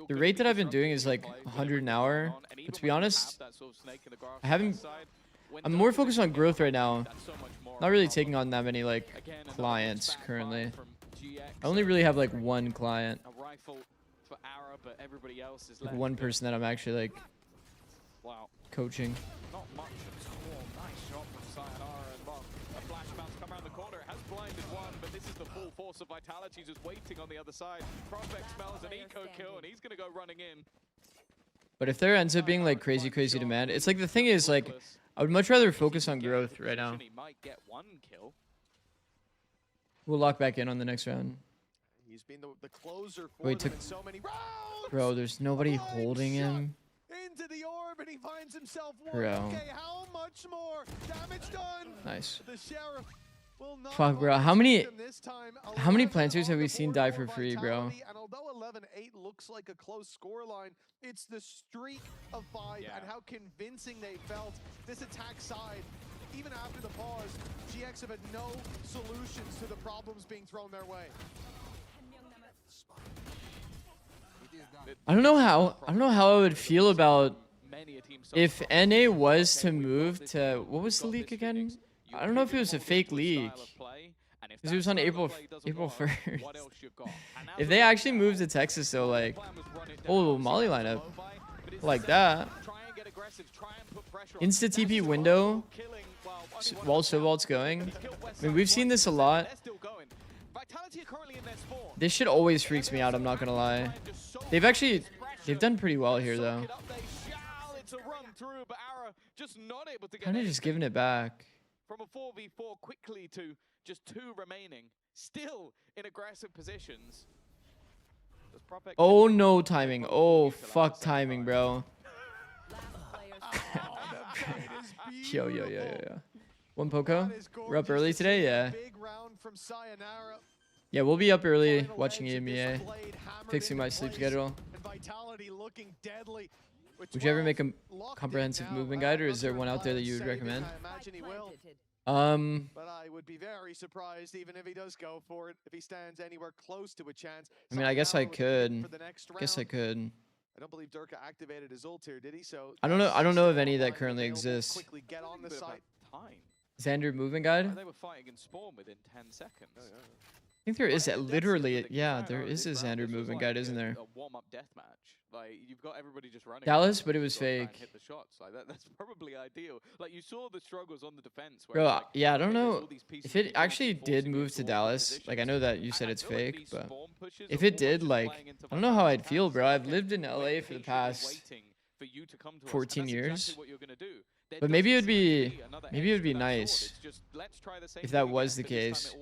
The rate that I've been doing is like 100 an hour. But to be honest, I haven't. I'm more focused on growth right now. Not really taking on that many like clients currently. I only really have like 1 client, a rifle for Ara, but everybody else is like left 1 with- person that I'm actually like Wow, coaching. not much at all. Nice shot from Sayonara, and well, a flash bounce come around the corner. It has blinded one, but this is the full force of Vitality just waiting on the other side. Prospect smells an eco kill, and he's gonna go running in. But if there ends up being like crazy demand, it's like the thing is like I would much rather focus on growth right now. He might get 1 kill. We'll lock back in on the next round. He's been the closer for Wait, them took- in so many rounds. Bro, there's nobody Line holding shot him. into the orb, and he finds himself one. Bro. Okay, how much more damage done? Nice. The Sheriff will not Fuck, bro. How many overtake them this time. planters 11 have on we the seen board die for for free, bro? Vitality, and although 11-8 looks like a close scoreline, it's the streak of 5 and how convincing they felt. This attack side, even after the pause, GX have had no solutions to the problems being thrown their way. I don't know how I would feel about if NA was to move to, what was the league again? I don't know if it was a fake league, because it was on April 1st. If they actually moved to Texas though, like, oh, Molly lineup like that, insta TP window while Sovalt's going. I mean, we've seen this a lot. This shit always freaks me out, I'm not gonna lie. They've done pretty well here though. Kind of just giving it back. From a 4v4 quickly to just 2 remaining, still in aggressive positions. Oh no, timing. Oh fuck timing, bro. Yo. One Poco? We're up early today? Yeah. Yeah, we'll be up early watching EMEA, fixing my sleep schedule. Would you ever make a comprehensive movement guide, or is there one out there that you would recommend? But I would be very surprised even if he does go for it, if he stands anywhere close to a chance. I mean, I guess I could. I don't believe Durka activated his ult here, did he? So I don't know of any that currently exists. Quickly get on the site. Xander movement guide? They were fighting in spawn within 10 seconds. I think there is literally, yeah, there is a Xander movement guide, isn't there? A warm-up deathmatch. Like, you've got everybody just running. Dallas, but it was fake. Hit the shots. Like, that's probably ideal. Like, you saw the struggles on the defense. Bro, like, yeah, I don't know if it actually did move to Dallas. Like, I know that you said it's fake, but if it did, like, I don't know how I'd feel, bro. I've lived in LA for the past 14 years. But maybe it would be nice if that was the case.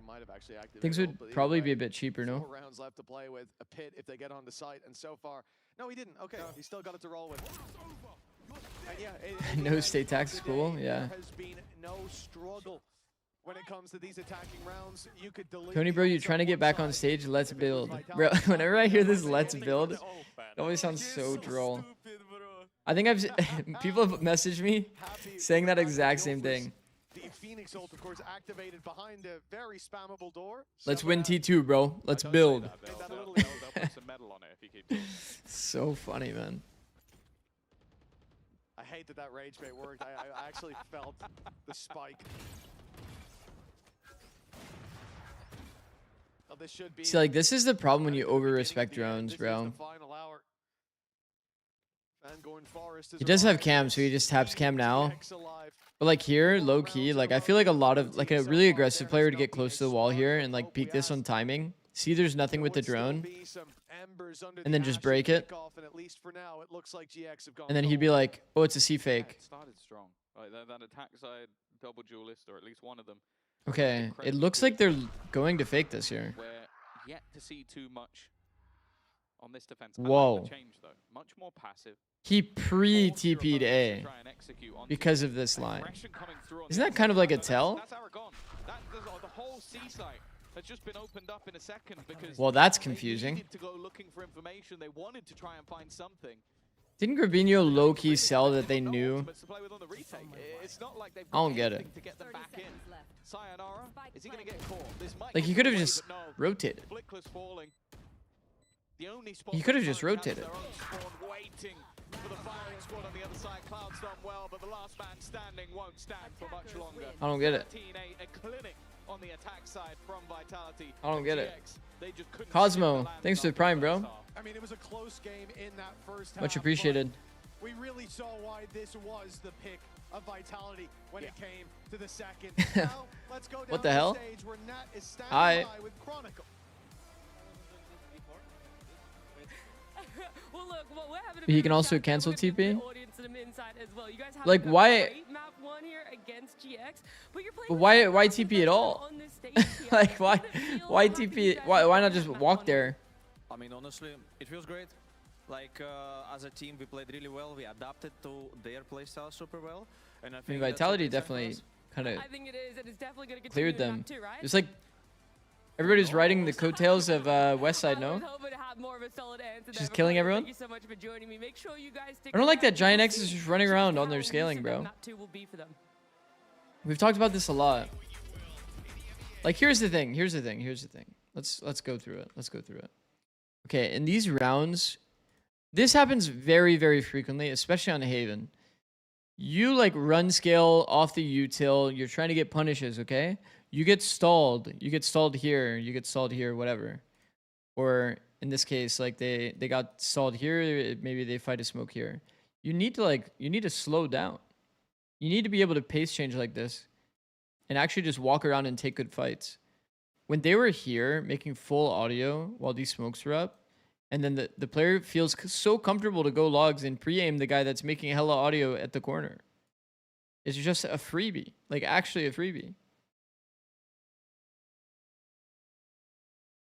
Might have actually activated. Things would probably be a bit cheaper, no? 4 rounds left to play with a pit if they get on the site, and so far, no, he didn't. Okay, he still got it to roll with. And yeah, No state tax is cool. Yeah. There has been no struggle when it comes to these attacking rounds. You could delete Tony, bro, you're trying to get back on stage. Let's build, bro. Whenever I hear this "let's build," it always sounds so droll. I think people have messaged me saying that exact same thing. The Phoenix ult, of course, activated behind a very spammable door. Let's win T2, bro. Let's build. So funny, man. I hate that rage bait worked. I actually felt the spike. Oh, this should be. See, like, this is the problem when you over-respect drones, bro. He does have cam, so he just taps cam now. But like here, low key, like I feel like a lot of like a really aggressive player would get close to the wall here and like peek this on timing. See, there's nothing with the drone, and then just break it. And then he'd be like, "Oh, it's a C fake." Started strong. Like that attack side double duelist, or at least one of them. Okay, it looks like they're going to fake this here. We're yet to see too much on this defense. Whoa. I like the change though. Much more passive. He pre-TP'd A because of this line. Isn't that kind of like a tell? The whole C site has just been opened up in a second because well, that's confusing. They needed to go looking for information. They wanted to try and find something. Didn't Gravino low-key sell that they knew? I don't get it. Like, he could have just rotated. He could have just rotated. I don't get it. I don't get it. Cosmo, thanks for the prime, bro. I mean, it was a close game in that first half. Much appreciated. We really saw why this was the pick of Vitality when it came to the second. Now, let's go down what the hell? Stage where Nat is standing Hi. by with Chronicle. Well, look, well, we're having He can also cancel TP. Well. Like, why? But why TP at all? Like, why TP? Why not just walk there? I mean, honestly, it feels great. Like, as a team, we played really well. We adapted to their playstyle super well. And I think Vitality definitely kind of I think it is, and it's definitely going to cleared continue them. to, right? It's like everybody's riding the coattails of Westside, no? I was hoping to have more of a solid answer there, She's but killing Carter, everyone? Thank you so much for joining me. Make sure you guys stick I don't like that around. Giant We'll X is see just running just around on how their scaling, elusive bro. that map 2 will be for them. We've talked about this a lot. Like, here's the thing. Let's go through it. Okay, in these rounds, this happens very, very frequently, especially on Haven. You like run scale off the util. You're trying to get punishes, okay? You get stalled. You get stalled here. You get stalled here, whatever. Or in this case, like they got stalled here. Maybe they fight a smoke here. You need to slow down. You need to be able to pace change like this and actually just walk around and take good fights. When they were here making full audio while these smokes were up, and then the player feels so comfortable to go logs and pre-aim the guy that's making hella audio at the corner. It's just a freebie. Like, actually a freebie.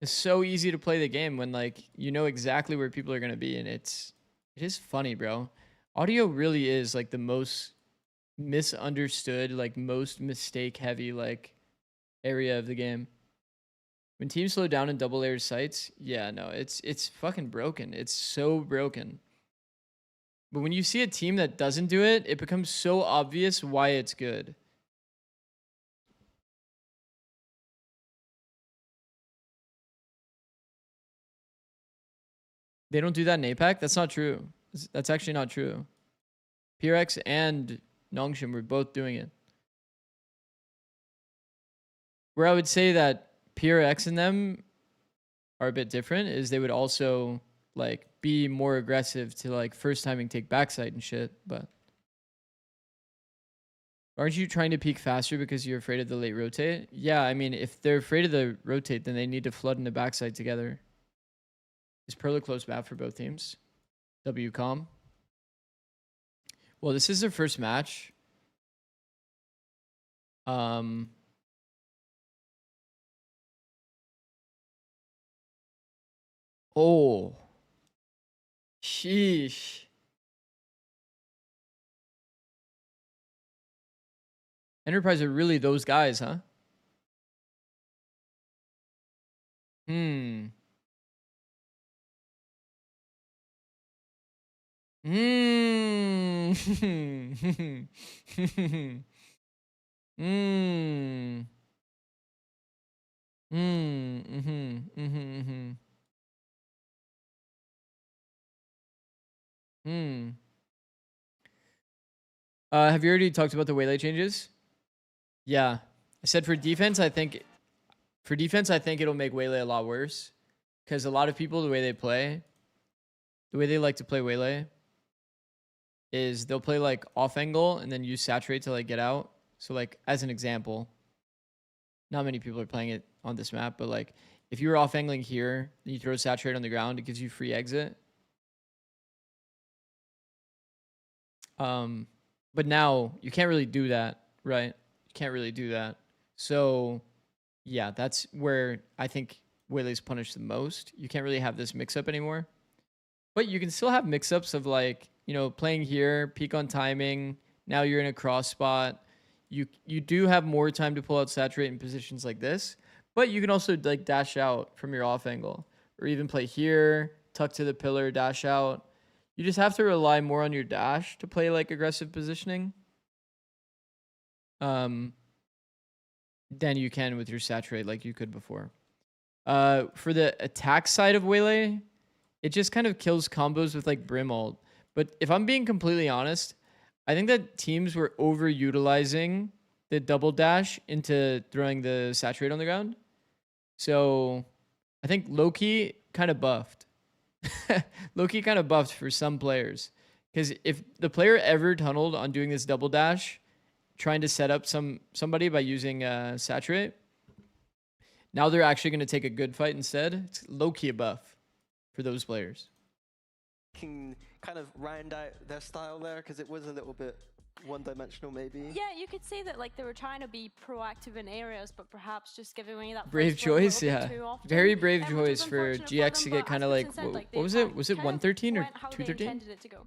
It's so easy to play the game when, like, you know exactly where people are going to be, and it is funny, bro. Audio really is, like, the most misunderstood, like, most mistake-heavy, like, area of the game. When teams slow down in double layered sites, yeah, no, it's fucking broken. It's so broken. But when you see a team that doesn't do it, it becomes so obvious why it's good. They don't do that in APAC? That's not true. That's actually not true. PRX and Nongshim were both doing it. Where I would say that PRX and them are a bit different is they would also like be more aggressive to like first timing take backside and shit, but aren't you trying to peak faster because you're afraid of the late rotate? Yeah, I mean, if they're afraid of the rotate, then they need to flood in the backside together. Is Perla close map for both teams? WCOM. Well, this is their first match. Oh. Sheesh. Enterprise are really those guys, huh? Hmm. Hmm. Hmm. Have you already talked about the waylay changes? Yeah. I said for defense, I think it'll make waylay a lot worse. Because a lot of people, the way they like to play waylay is they'll play like off angle and then use saturate to like get out. So like as an example, not many people are playing it on this map, but like if you were off angling here, and you throw saturate on the ground, it gives you free exit. But now you can't really do that, right? You can't really do that. So yeah, that's where I think waylay's punished the most. You can't really have this mix up anymore. But you can still have mix ups of like, you know, playing here, peak on timing. Now you're in a cross spot. You do have more time to pull out saturate in positions like this, but you can also like dash out from your off angle or even play here, tuck to the pillar, dash out. You just have to rely more on your dash to play like aggressive positioning than you can with your saturate like you could before. For the attack side of waylay, it just kind of kills combos with like Brim ult. But if I'm being completely honest, I think that teams were overutilizing the double dash into throwing the saturate on the ground. So I think Loki kind of buffed. Loki kind of buffed for some players. Because if the player ever tunneled on doing this double dash, trying to set up somebody by using saturate, now they're actually going to take a good fight instead. It's low-key a buff for those players. Can kind of round out their style there because it was a little bit one-dimensional maybe. Yeah, you could say that like they were trying to be proactive in areas, but perhaps just giving away that brave first one a little choice, bit yeah. too often. Very brave Which choice is for unfortunate GX them, to but get kind as of like, Kristen said, what the was it? attack Was it kind of 113 or went how they 213? intended it to go.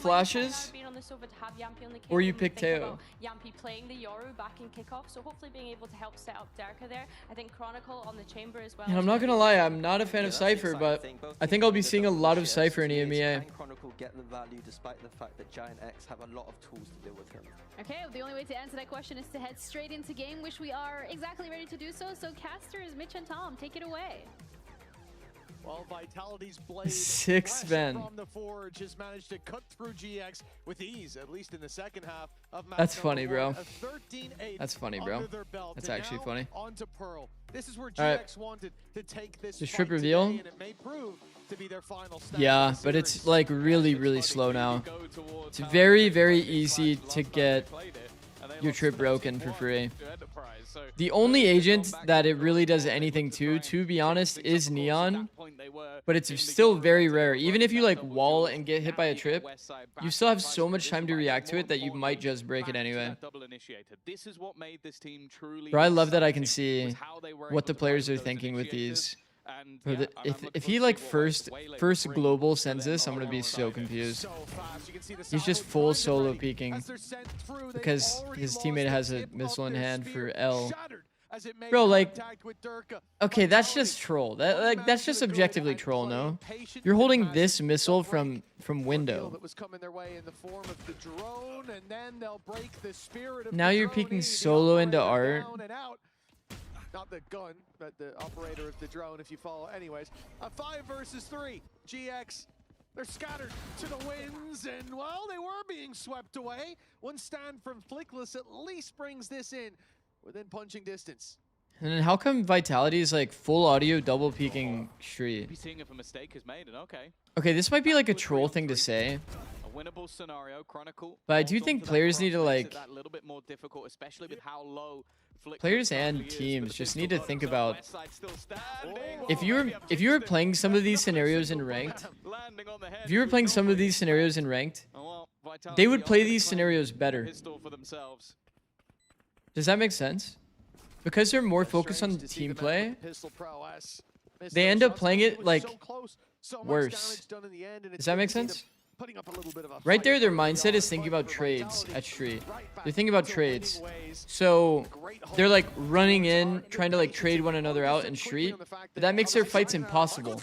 point, flashes. being on the over to have Yampy on the kill. Or you when we pick think Teo. about Yampy playing the Yoru back in kickoff, so hopefully being able to help set up Derka there. I think Chronicle on the chamber as well. And I'm not gonna lie, I'm not a fan of that's the Cypher, exciting but thing. Both I think teams I'll be with seeing a double lot of shifts. Cypher in E GH EMEA. and Chronicle get the value despite the fact that Giant X have a lot of tools to deal with him. Okay, well, the only way to answer that question is to head straight into game, which we are exactly ready to do so. So casters, Mitch and Tom, take it away. Well, Vitality's blade Six fresh Ben. from the forge has managed to cut through GX with ease, at least in the second half of match That's number funny, bro. one. A 13-8 That's funny, bro. under their belt. That's And actually now funny. On to Pearl. This is where All right. GX wanted to take this Just fight trip reveal. today, and it may prove to be their final step Yeah, in the but it's series. like really slow now. It's very easy to get your trip broken for free. The only agent that it really does anything to be honest, is Neon. But it's still very rare. Even if you like wall and get hit by a trip, you still have so much time to react to it that you might just break it anyway. Bro, I love that I can see what the players are thinking with these. Bro, if he like first global sends this, I'm gonna be so confused. He's just full solo peeking because his teammate has a missile in hand for L. Bro, like, okay, that's just troll. That's just objectively troll, no? You're holding this missile from window. Now you're peeking solo into art. Not the gun, but the operator of the drone, if you follow. Anyways, a 5 versus 3. GX, they're scattered to the winds, and well, they were being swept away. One stand from Flickless at least brings this in within punching distance. And then how come Vitality is like full audio double peeking street? Be seeing if a mistake is made, and okay. Okay, this might be like a troll thing to say. A winnable scenario, Chronicle. But I do think players need to like that little bit more difficult, especially with how low players and teams just need to think about if you were playing some of these scenarios in ranked, they would play these scenarios better. Does that make sense? Because they're more focused on team play, they end up playing it like worse. Does that make sense? Right there, their mindset is thinking about trades at street. They're thinking about trades. So they're like running in, trying to like trade one another out in street. But that makes their fights impossible.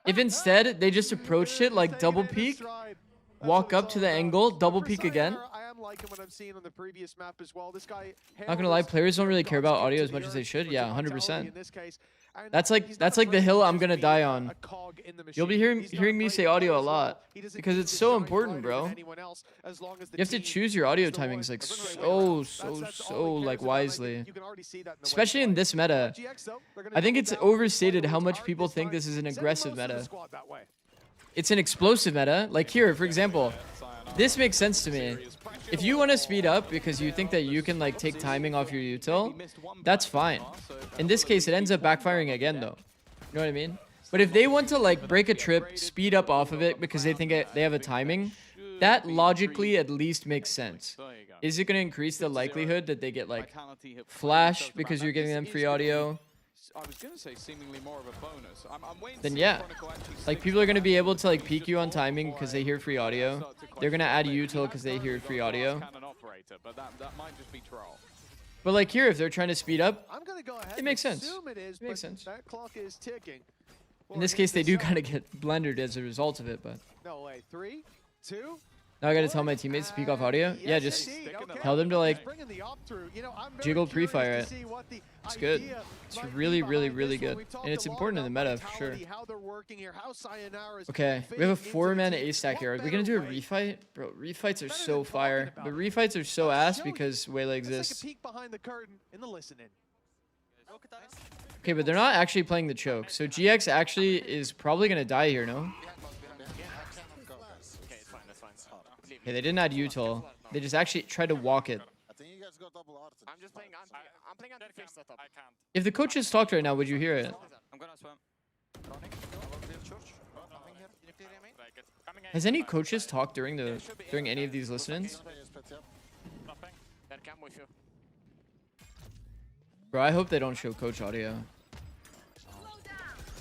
If instead they just approached it like double peek, walk up to the angle, double peek again. Not gonna lie, players don't really care about audio as much as they should. Yeah, 100%. That's like the hill I'm gonna die on. You'll be hearing me say audio a lot because it's so important, bro. You have to choose your audio timings like so like wisely. Especially in this meta. I think it's overstated how much people think this is an aggressive meta. It's an explosive meta. Like here, for example, this makes sense to me. If you want to speed up because you think that you can like take timing off your util, that's fine. In this case, it ends up backfiring again though. You know what I mean? But if they want to like break a trip, speed up off of it because they think they have a timing, that logically at least makes sense. Is it going to increase the likelihood that they get like flash because you're giving them free audio? I was gonna say seemingly more of a bonus. I'm waiting. Then yeah, like people are gonna be able to like peek you on timing because they hear free audio. They're gonna add util because they hear free audio. But like here, if they're trying to speed up, it makes sense. It makes sense. That clock is ticking. In this case, they do kind of get blundered as a result of it, but. No way. 3, 2. Now I gotta tell my teammates to peek off audio? Yeah, just tell them to like jiggle pre-fire it. It's good. It's really good. And it's important in the meta for sure. Okay, we have a 4-man A stack here. Are we gonna do a refight? Bro, refights are so fire. But refights are so ass because Waylay exists. Okay, but they're not actually playing the choke. So GX actually is probably gonna die here, no? Okay, they didn't add util. They just actually tried to walk it. If the coaches talked right now, would you hear it? Has any coaches talked during any of these listen-ins? Bro, I hope they don't show coach audio. It's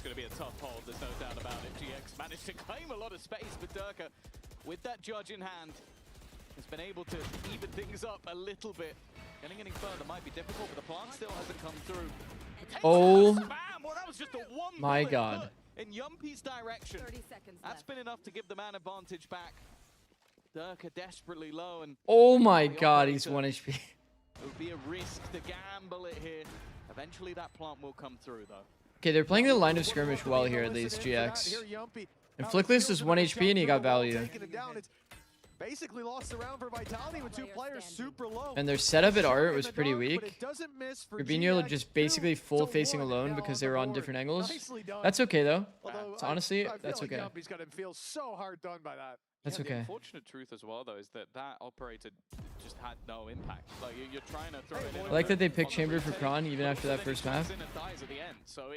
gonna be a tough hold, there's no doubt about it, GX. managed to claim a lot of space, but Durka, with that judge in hand, has been able to even things up a little bit. Getting any further might be difficult, but the plant still hasn't come through. Oh Well, that was just a one my bullet god. in Yumpy's direction. 30 seconds That's been enough to give the man advantage back. Durka desperately low, and Oh my god, he's 1 HP. it would be a risk to gamble it here. Eventually that plant will come through though. Okay, they're playing the line of skirmish well here at least, GX. And Flickless is 1 HP and he got value. Basically lost the round for Vitality with 2 players super low. And their setup at Art was pretty weak. Rubinho just basically full facing alone because they were on different angles. That's okay though. It's honestly, that's okay. He's gonna feel so hard done by that. That's The okay. unfortunate truth as well though is that that operator just had no impact. Like you're trying to throw it in. I like that they picked Chamber for Prawn even after that first map. And it dies at the end. So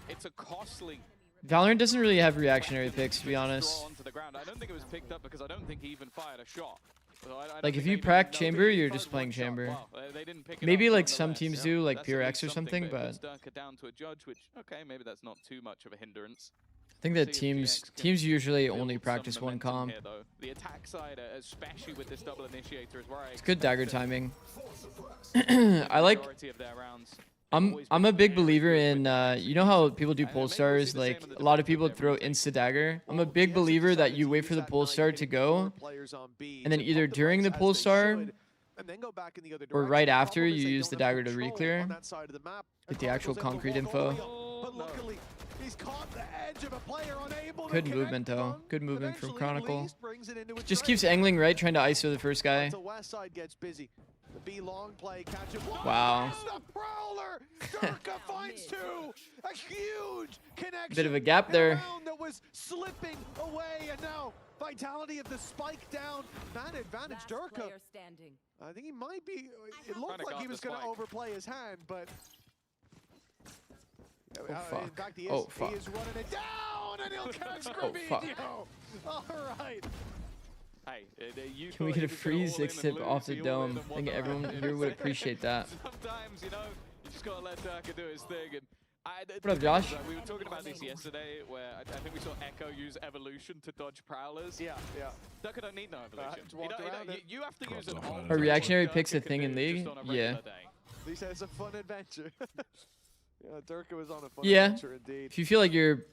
it's a costly Valorant doesn't really have reactionary picks, to be honest. onto the ground. I don't think it was picked up because I don't think he even fired a shot. So I don't Like if think you they prac even Chamber, know that he you're fired just playing one shot. Chamber. Wow, they didn't pick it Maybe up like nonetheless, some teams yeah. do, like That's Pure at X or least something, it but puts Durka down to a judge, which okay, maybe that's not too much of a hindrance. I think that See if GX can teams usually build only some practice one momentum comp. here, though. The attack side, especially with this double initiator, is where I It's good expect dagger that timing. the I like. majority of their rounds I'm a big believer in you know how people do pull stars, like a lot of people throw insta dagger. I'm a big believer that you wait for the pull star to go, and then either during the pull star or right after you use the dagger to re-clear, get the actual concrete info. But luckily, he's caught the edge of a player unable to Good connect movement though. alone. Good movement from Eventually, Chronicle. Least brings it into a Just trade. keeps angling right, trying to ISO the first guy. Until West Side gets busy. The B long play catches. Wow. The prowler. Durka finds 2. A huge connection. Bit of a gap in there. round that was slipping away, and now Vitality of the spike down. Man advantage Durka. I think he might be. It looked like he was going to overplay his hand, but. Oh fuck. In fact, he is, Oh fuck. He is running it down, and he'll catch Oh fuck. Rubinho. All right. Hey, Can we get a free 6-tip off the dome? I think everyone here would appreciate that. Sometimes, you know, you just gotta let Durka do his thing. And What up, Josh? we were talking about this yesterday, where I think we saw Echo use evolution to dodge prowlers. Yeah. Durka don't need no evolution. walk around it. You have to use an ult Are reactionary Durka picks a can thing do in League? just on a regular Yeah. day. At least it's a fun adventure. Yeah, Durka was on a fun Yeah. adventure indeed. If you feel like your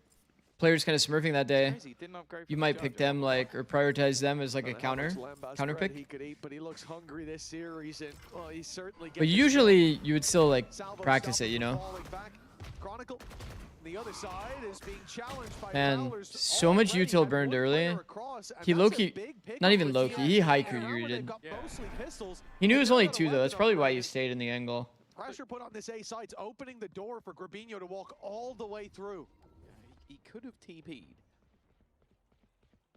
player's kind of smurfing that day, Crazy, didn't upgrade you from might the pick judge. them like or prioritize them as like a I don't know how counter much counter bread pick. he could eat, but he looks hungry this series, and well, he certainly gets But the usually you would still like Salvo practice it, stopping you from know. falling back. Chronicle, the other side is being challenged by And Prowlers so much already. util Had burned one early. player across, and He that's a low-key, big pickup not even for low-key, GX. he high And career now they've did. got mostly pistols. He knew it was They're only gonna 2 though. weapon That's probably why he upgrade. stayed in the angle. Pressure put on this A site's opening the door for Grabinho to walk all the way through. He could have TP'd,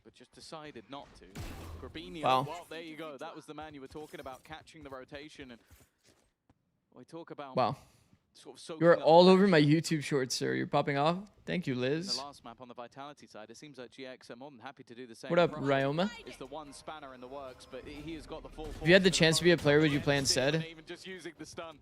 but just decided not to. Grabinho, Wow. well, there you go. That was the man you were talking about, catching the rotation. And we talk about Wow. sort of soaking You're up all the over my action. YouTube shorts, sir. You're popping off. Thank you, The Liz. last map on the Vitality side, it seems like GX are more than happy to do the same. What up, Pride Ryoma? is the one spanner in the works, but he has got the full. If you had the force chance to be a the player, would moment. you play instead? And even just using the stun,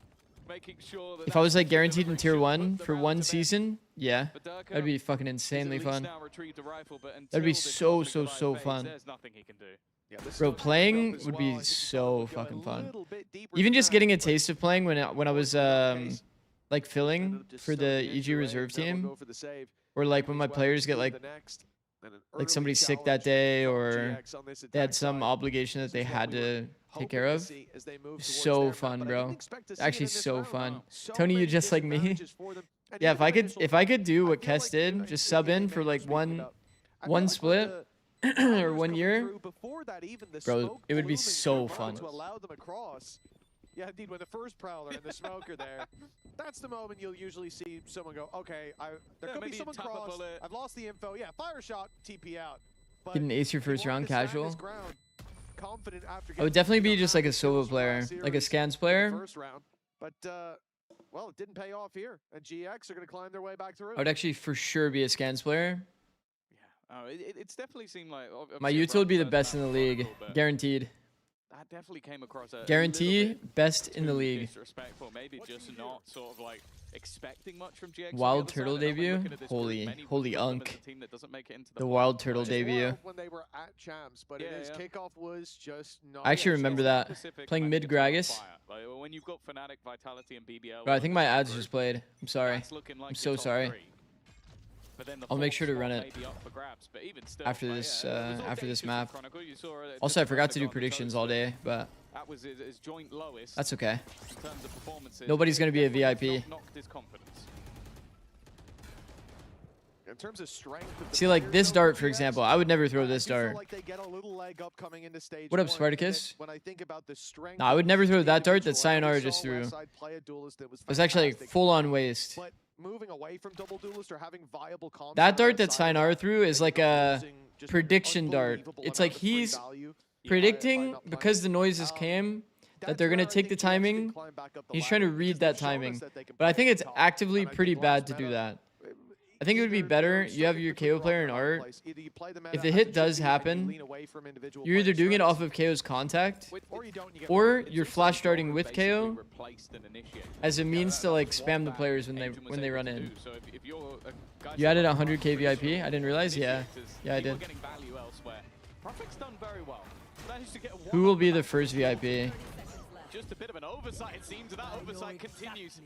making sure that If I was like that guaranteed in tier delivery should 1 put for the round one to bed. season, yeah, But Durka that'd be fucking has insanely at least fun. now retrieved a rifle, but That'd until be this so, cosmic so, divide so fades, fun. There's nothing he can do. Yeah, this Bro, is playing as would well. be I think so we'll go a fucking fun. little bit deeper Even than just that, getting a but taste of playing when I was like filling for the EG reserve team, or like when my players get like somebody sick that day or they had some obligation that they had to take care of. So fun, bro. Actually so fun. Tony, you just like me? Yeah, if I could do what Kess did, just sub in for like one split or 1 year, bro, it would be so fun. Yeah, indeed, when the first Prowler and the Smoker there, that's the moment you'll usually see someone go, okay, there could be maybe someone tap a cross, bullet. I've lost the info, yeah, fire shot, TP out. But Get an ace your he first wanted round to stand casual. his ground, confident after I would getting definitely be beat just on like a half solo kills player, last like a series scans in the player. first round. But, well, it didn't pay off here, and GX are going to climb their way back through. I would actually for sure be a scans player. Oh, it's definitely seemed like My obviously a util would be the round best first in the map league, Chronicle, but guaranteed. That definitely came across a Guarantee little bit best in the too league. disrespectful, maybe just not sort of like expecting much from GX. Wild Turtle debut? Holy unk. The Wild Turtle debut. When they were at champs, but kickoff was just not. I actually remember that. Playing mid Gragas. When you've got Fnatic, Vitality, and BBL. Bro, I think my ads just played. I'm sorry. I'm so sorry. I'll make sure to run it after this map. Also, I forgot to do predictions all day, but that's okay. Nobody's gonna be a VIP. In terms of strength, see, like this dart, for example, I would never throw this dart. What up, Spartacus? No, I would never throw that dart that Sayonara just threw. It was actually like full-on waste. Moving away from double duelist or having viable comms. That dart that Sayonara threw is like a prediction dart. It's like he's predicting, because the noises came, that they're going to take the timing. He's trying to read that timing. But I think it's actively pretty bad to do that. I think it would be better, you have your KO player in art. If the hit does happen, you're either doing it off of KO's contact, or you're flash darting with KO as a means to like spam the players when they run in. You added 100k VIP? I didn't realize. Yeah, I did. Who will be the first VIP? Just a bit of an oversight, it seems, and that oversight continues.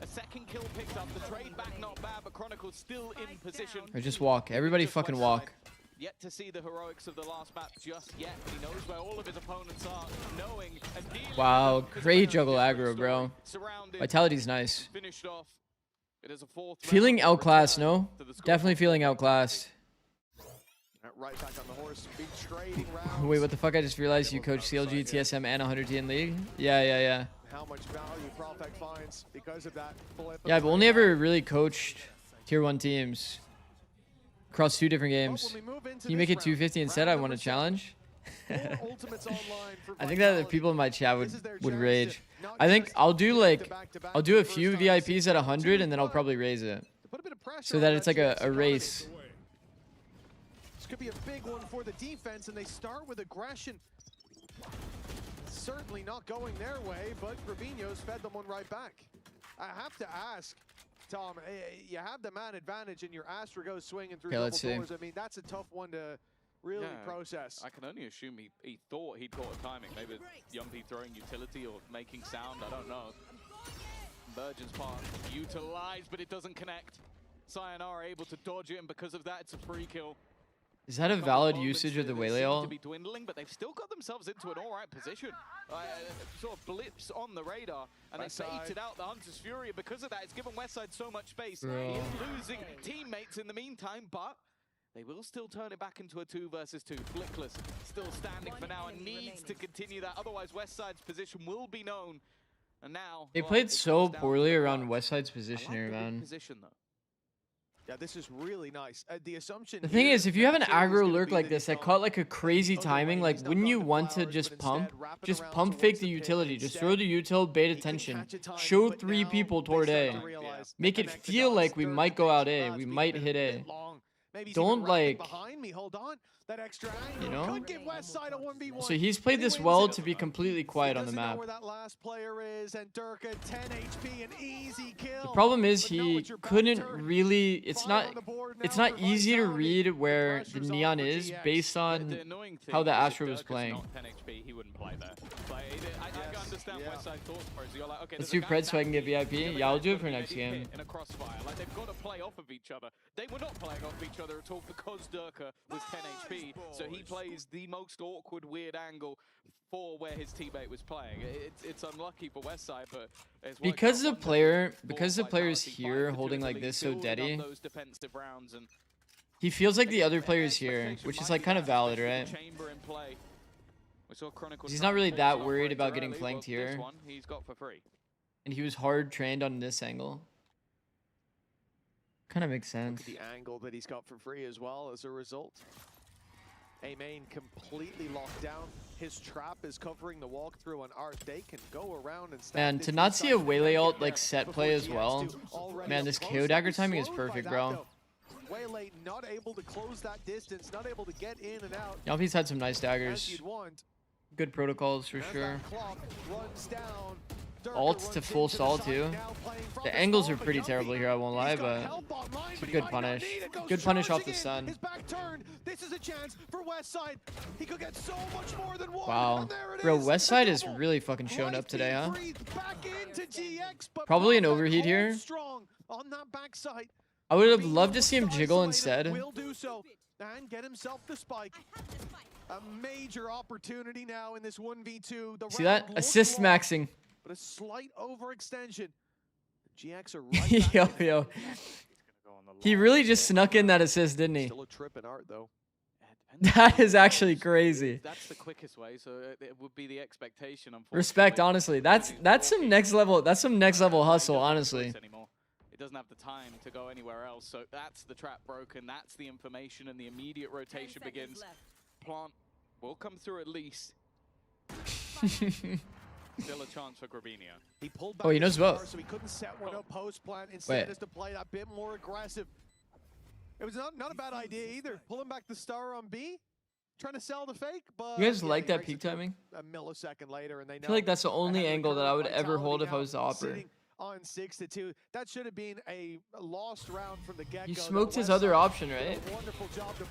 A second kill picked up, the trade back not bad, but Chronicle's still in position. Or just walk. Everybody fucking walk. Yet to see the heroics of the last map just yet, but he knows where all of his opponents are, knowing and dealing. Wow, great juggle aggro, bro. Vitality's nice. Finished off. It is a fourth feeling outclassed, no? Definitely feeling outclassed. Right back on the horse, big trading rounds. Wait, what the fuck? I just realized you coach CLG, TSM, and 100T in League? Yeah. How much value Profect finds because of that flip. Yeah, I've only ever really coached Tier 1 teams across 2 different games. Can you make it 250 instead? I want a challenge. I think that the people in my chat would rage. I think I'll do a few VIPs at 100 and then I'll probably raise it. So that it's like a race. This could be a big one for the defense, and they start with aggression. Certainly not going their way, but Rubinho's fed them one right back. I have to ask, Tom, you have the man advantage and your Astra goes swinging through double doors. I mean, that's a tough one to really process. I can only assume he thought he'd got a timing. Maybe Yumpy throwing utility or making sound, I don't know. Virgin's part utilized, but it doesn't connect. Sayonara able to dodge it, and because of that, it's a free kill. Is that a valid usage of the Waylay ult? To be dwindling, but they've still got themselves into an alright position. Sort of blips on the radar, and they baited out the Hunter's Fury. Because of that, it's given Westside so much space. He is losing teammates in the meantime, but they will still turn it back into a 2 versus 2. Flickless still standing for now and needs to continue that. Otherwise, Westside's position will be known. And now they played so poorly around Westside's position here, man. Yeah, this is really nice. The assumption. The thing is, if you have an aggro lurk like this that caught like a crazy timing, like wouldn't you want to just pump fake the utility, just throw the util, bait attention, show 3 people toward A, make it feel like we might go out A, we might hit A. Don't like, that extra you know? Could give Westside a 1v1. So he's played this well to be completely quiet on the map. Where that last player is, and Durka 10 HP, an easy kill. The problem is he couldn't really. It's not easy to read where the Neon is based on how the Astra was playing. He wouldn't play there. I understand Westside thoughts for it. So you're like, okay, let's do Pred so I can get VIP. Yeah, I'll do it for next game. In a crossfire, like they've got to play off of each other. They were not playing off each other at all because Durka was 10 HP. So he plays the most awkward, weird angle for where his teammate was playing. It's unlucky for Westside, but because the player's here holding like this so deady, he feels like the other player's here, which is like kind of valid, right? He's not really that worried about getting flanked here, and he was hard trained on this angle. Kind of makes sense. Look at the angle that he's got for free as well as a result. A main completely locked down. His trap is covering the walkthrough on Art. They can go around and man, to not see a Waylay ult like set play as well. Man, this KO dagger timing is perfect, bro. Waylay not able to close that distance, not able to get in and out. Yumpy's had some nice daggers. Good protocols for sure. Clock runs down. alt to full stall too. The angles are pretty terrible here, I won't lie, but it's a good punish. Good punish off the stun. This is a chance for Westside. He could get so much more than one. Wow. Bro, Westside is really fucking showing up today, huh? Probably an overheat here. On that backside. I would have loved to see him jiggle instead. Will do so and get himself the spike. A major opportunity now in this 1v2. The See that? Assist maxing. But a slight overextension. GX are right back. Yo. He really just snuck in that assist, didn't he? Still a trip in art, though. That is actually crazy. That's the quickest way, so it would be the expectation. Respect, honestly. That's some next level. That's some next level hustle, honestly. It doesn't have the time to go anywhere else, so that's the trap broken. That's the information, and the immediate rotation begins. Plant will come through at least. Still a chance for Grabinho. He pulled back he knows both. So he couldn't set one up post plant. Instead, is to play that bit more aggressive. It was not a bad idea either. Pulling back the star on B, trying to sell the fake, but You guys like that peak timing? A millisecond later, and they know. I feel like that's the only angle that I would ever hold if I was the operator. On 6-2, that should have been a lost round from the get-go. You smoked his other option, right?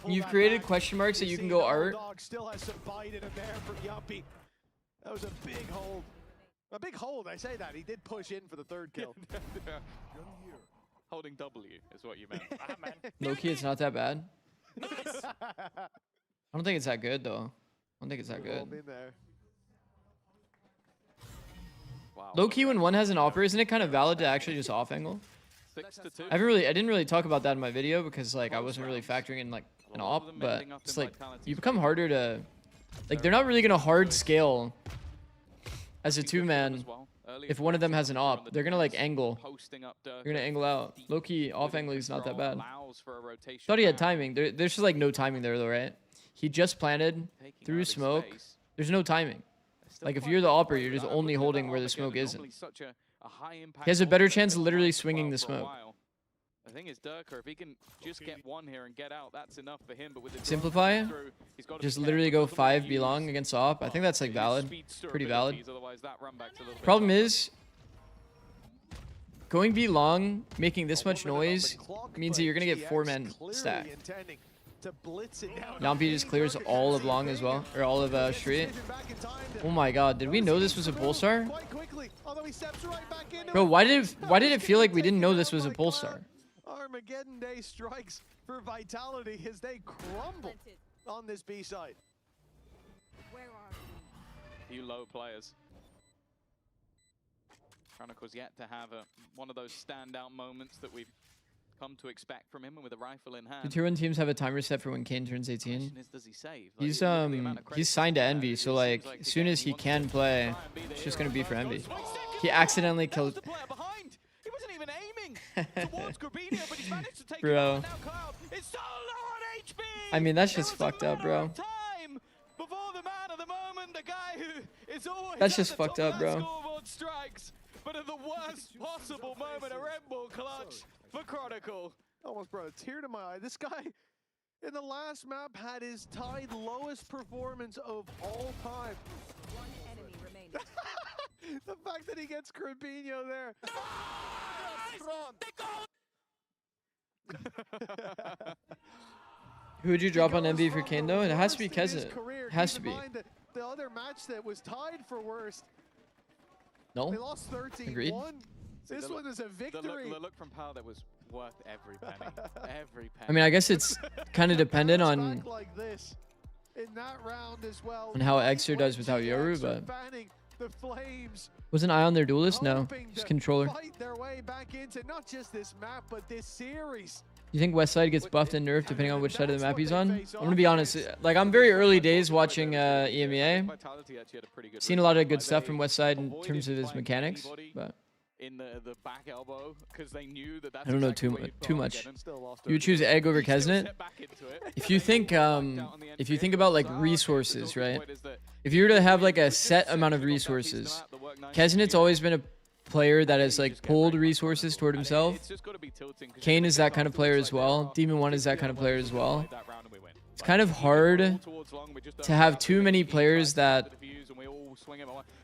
You've created question marks so you can go art. Still has some bite in him there from Yuppie. That was a big hold. A big hold, I say that. He did push in for the third kill. Holding W is what you meant. Low-key, it's not that bad. I don't think it's that good, though. I don't think it's that good. Wow. Low-key, when one has an opera, isn't it kind of valid to actually just off-angle? 6-2. I didn't really talk about that in my video because like I wasn't really factoring in like an op, but it's like you become harder to, like they're not really gonna hard scale as a two-man. If one of them has an op, they're gonna like angle. They're gonna angle out. Low-key, off-angling is not that bad. Thought he had timing. There's just like no timing there though, right? He just planted through smoke. There's no timing. Like if you're the operator, you're just only holding where the smoke isn't. He has a better chance of literally swinging the smoke. The thing is, Durka, if he can just get one here and get out, that's enough for him. But with the Simplify, just literally go 5 B long against op. I think that's like valid, pretty valid. Problem is, going B long, making this much noise means that you're gonna get 4-man stack. Yampi just clears all of long as well, or all of street. Oh my god, did we know this was a Pulsar? Bro, why did it feel like we didn't know this was a Pulsar? Armageddon Day strikes for Vitality as they crumble on this B side. You low players. Chronicles yet to have one of those standout moments that we've come to expect from him, and with a rifle in hand. Do Tier 1 teams have a timer set for when Kane turns 18? Does he save? He's signed to Envy, so like as soon as he can play, it's just gonna be for Envy. He accidentally killed. He wasn't even aiming towards Grabinho, but he's managed to take bro. it out. Now it's so low on HP. I mean that's just fucked up, bro. Time before the man of the moment, the guy who is always that's just fucked up, bro. Scoreboard strikes, but at the worst possible moment, a Red Bull clutch for Chronicle. Almost brought a tear to my eye. This guy in the last map had his tied lowest performance of all time. One enemy remaining. The fact that he gets Grabinho there. Who would you drop on MV for Kane though? It has to be Keza. It has to be. The other match that was tied for worst. No. They lost 13-1. Agreed. This one is a victory. The look from Power that was worth every penny. Every penny. I mean, I guess it's kind of dependent on like this in that round as well. on how Exer does without Yoru, but the flames wasn't I on their duelist? No, just controller. Fight their way back into not just this map, but this series. You think Westside gets buffed and nerfed depending on which side of the map he's on? I'm gonna be honest, like I'm very early days watching EMEA. Seen a lot of good stuff from Westside in terms of his mechanics, but in the back elbow, because they knew that that's I don't know too much. You would choose Egg over Kesnet? If you think about like resources, right? If you were to have like a set amount of resources, Kesnet's always been a player that has like pulled resources toward himself. Kane is that kind of player as well. Demon 1 is that kind of player as well. It's kind of hard to have too many players that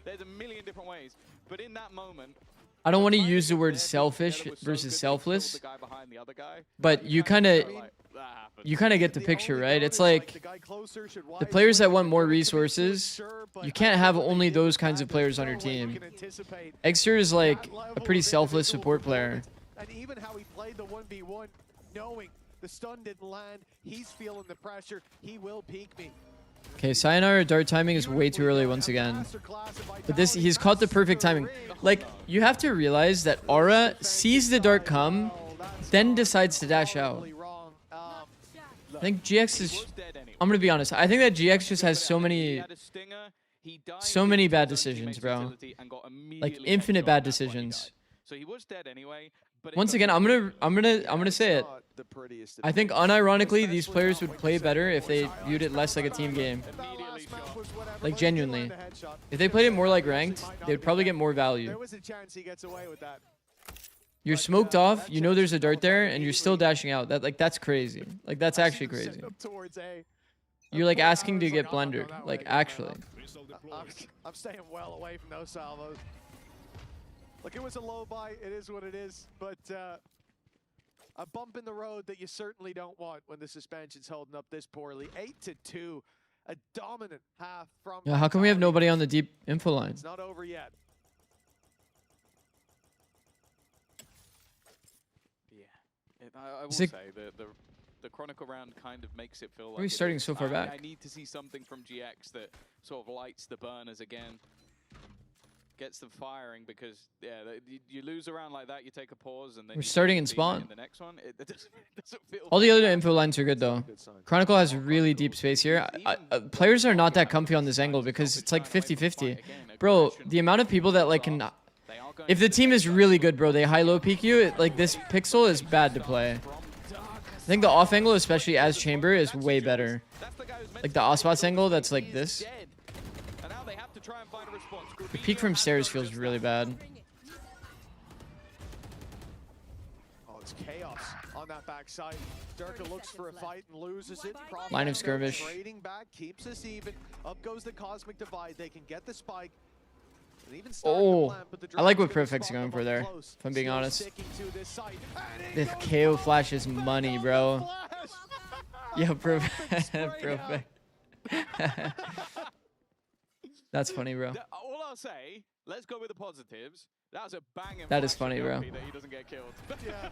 there's a million different ways. But in that moment, I don't want to use the word selfish versus selfless, but you kind of get the picture, right? It's like the players that want more resources, you can't have only those kinds of players on your team. Exter is like a pretty selfless support player. And even how he played the 1v1, knowing the stun didn't land, he's feeling the pressure, he will peek me. Okay, Sayonara dart timing is way too early once again. But this, he's caught the perfect timing. Like, you have to realize that Aura sees the dart come, then decides to dash out. I think GX is... I'm gonna be honest. I think that GX just has so many bad decisions, bro. Like, infinite bad decisions. So he was dead anyway. But Once again, I'm gonna say it. I think unironically these players would play better if they viewed it less like a team game. Like genuinely. If they played it more like ranked, they'd probably get more value. You're smoked off, you know there's a dart there, and you're still dashing out. That's crazy. Like that's actually crazy. You're like asking to get blundered. Like actually. I'm staying well away from those salvos. Look, it was a low buy. It is what it is. But a bump in the road that you certainly don't want when the suspension's holding up this poorly. 8-2. A dominant half from... Yeah, how come we have nobody on the deep info line? It's not over yet. Yeah. I will say, the Chronicle round kind of makes it feel like... We're starting so far back. I need to see something from GX that sort of lights the burners again. Gets them firing because you lose a round like that, you take a pause, and then we're starting in spawn. In the next one, it doesn't feel all the other info lines are good though. Chronicle has really deep space here. Players are not that comfy on this angle because it's like 50-50. Bro, the amount of people that like can... If the team is really good, bro, they high-low peek you, like this pixel is bad to play. I think the off angle, especially as chamber, is way better. Like the Ospots angle that's like this. The peek from stairs feels really bad. Oh, it's chaos on that backside. Durka looks for a fight and loses it. Line of skirmish. Trading back keeps us even. Up goes the Cosmic Divide. They can get the spike. Oh, I like what Perfect's going for there, if I'm being honest. This KO flash is money, bro. Yo, Perfect. That's funny, bro. All I'll say, let's go with the positives. That was a banging. That is funny, bro. That he doesn't get killed. Yeah,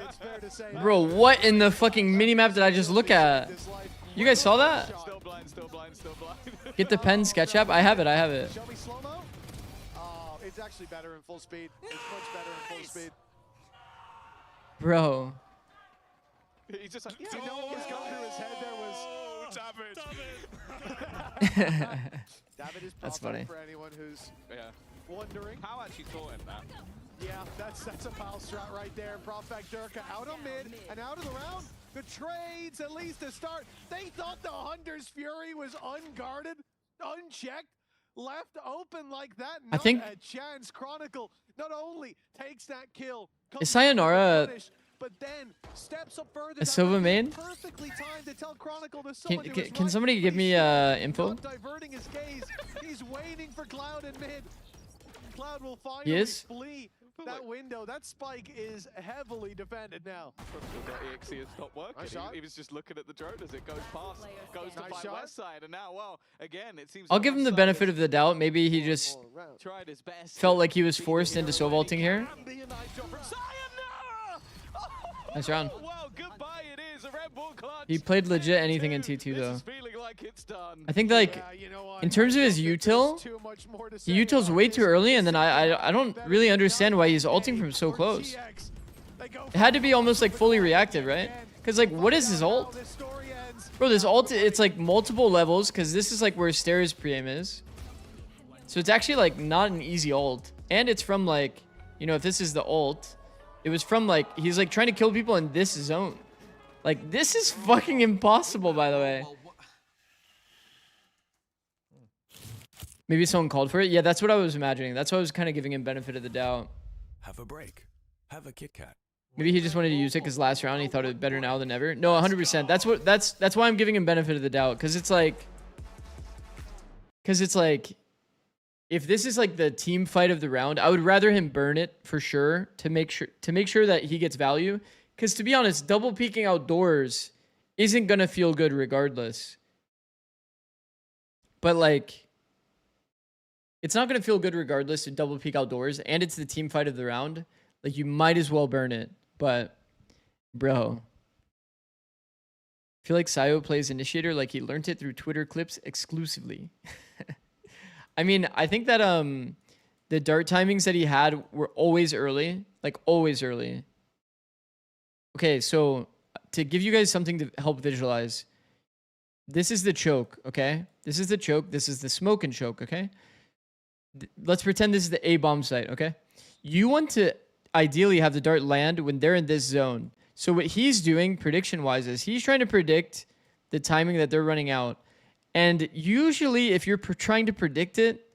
it's fair to say. Bro, what in the fucking minimap did I just look at? You guys saw that? Still blind, still blind, still blind. Get the pen sketch app. I have it. Shall we slow-mo? Oh, it's actually better in full speed. It's much better in full speed. Bro. He's just like, you know what was going through his head there was... David is that's funny. For anyone who's wondering. How actually taught him that? Yeah, that's a pal strat right there. Profect Durka out on mid and out of the round. The trades, at least to start. They thought the Hunter's Fury was unguarded, unchecked, left open like that. I think a chance. Chronicle not only takes that kill, is Sayonara but then steps up further. a Silva main? Perfectly timed to tell Chronicle to Can somebody give me info? Diverting his gaze. He's waiting for Cloud in mid. Cloud will finally flee that window. That spike is heavily defended now. EXE has stopped working. He was just looking at the drone as it goes past, goes to fight west side, and now, well, again, it seems. I'll give him the benefit of the doubt. Maybe he just tried his best. Felt like he was forced into soul vaulting here. Nice round. Well, goodbye it is. A Red Bull clutch. He played legit anything in T2 though. I think like in terms of his util, the util's way too early, and then I don't really understand why he's ulting from so close. It had to be almost like fully reactive, right? Because like what is his ult? Bro, this ult, it's like multiple levels because this is like where stairs pre-aim is. So it's actually like not an easy ult. And it's from like, you know, if this is the ult, it was from like, he's like trying to kill people in this zone. Like this is fucking impossible, by the way. Maybe someone called for it. Yeah, that's what I was imagining. That's why I was kind of giving him benefit of the doubt. Have a break. Have a Kit Kat. Maybe he just wanted to use it because last round he thought it was better now than ever. No, 100%. That's why I'm giving him benefit of the doubt, because it's like if this is like the team fight of the round, I would rather him burn it for sure to make sure that he gets value. Because to be honest, double peeking outdoors isn't gonna feel good regardless. But like, it's not gonna feel good regardless to double peek outdoors, and it's the team fight of the round. Like, you might as well burn it. But bro, I feel like Sayo plays initiator like he learned it through Twitter clips exclusively. I mean, I think that the dart timings that he had were always early, like always early. Okay, so to give you guys something to help visualize, this is the choke, okay? This is the choke. This is the smoke and choke, okay? Let's pretend this is the A bomb site, okay? You want to ideally have the dart land when they're in this zone. So what he's doing prediction-wise is he's trying to predict the timing that they're running out. And usually if you're trying to predict it,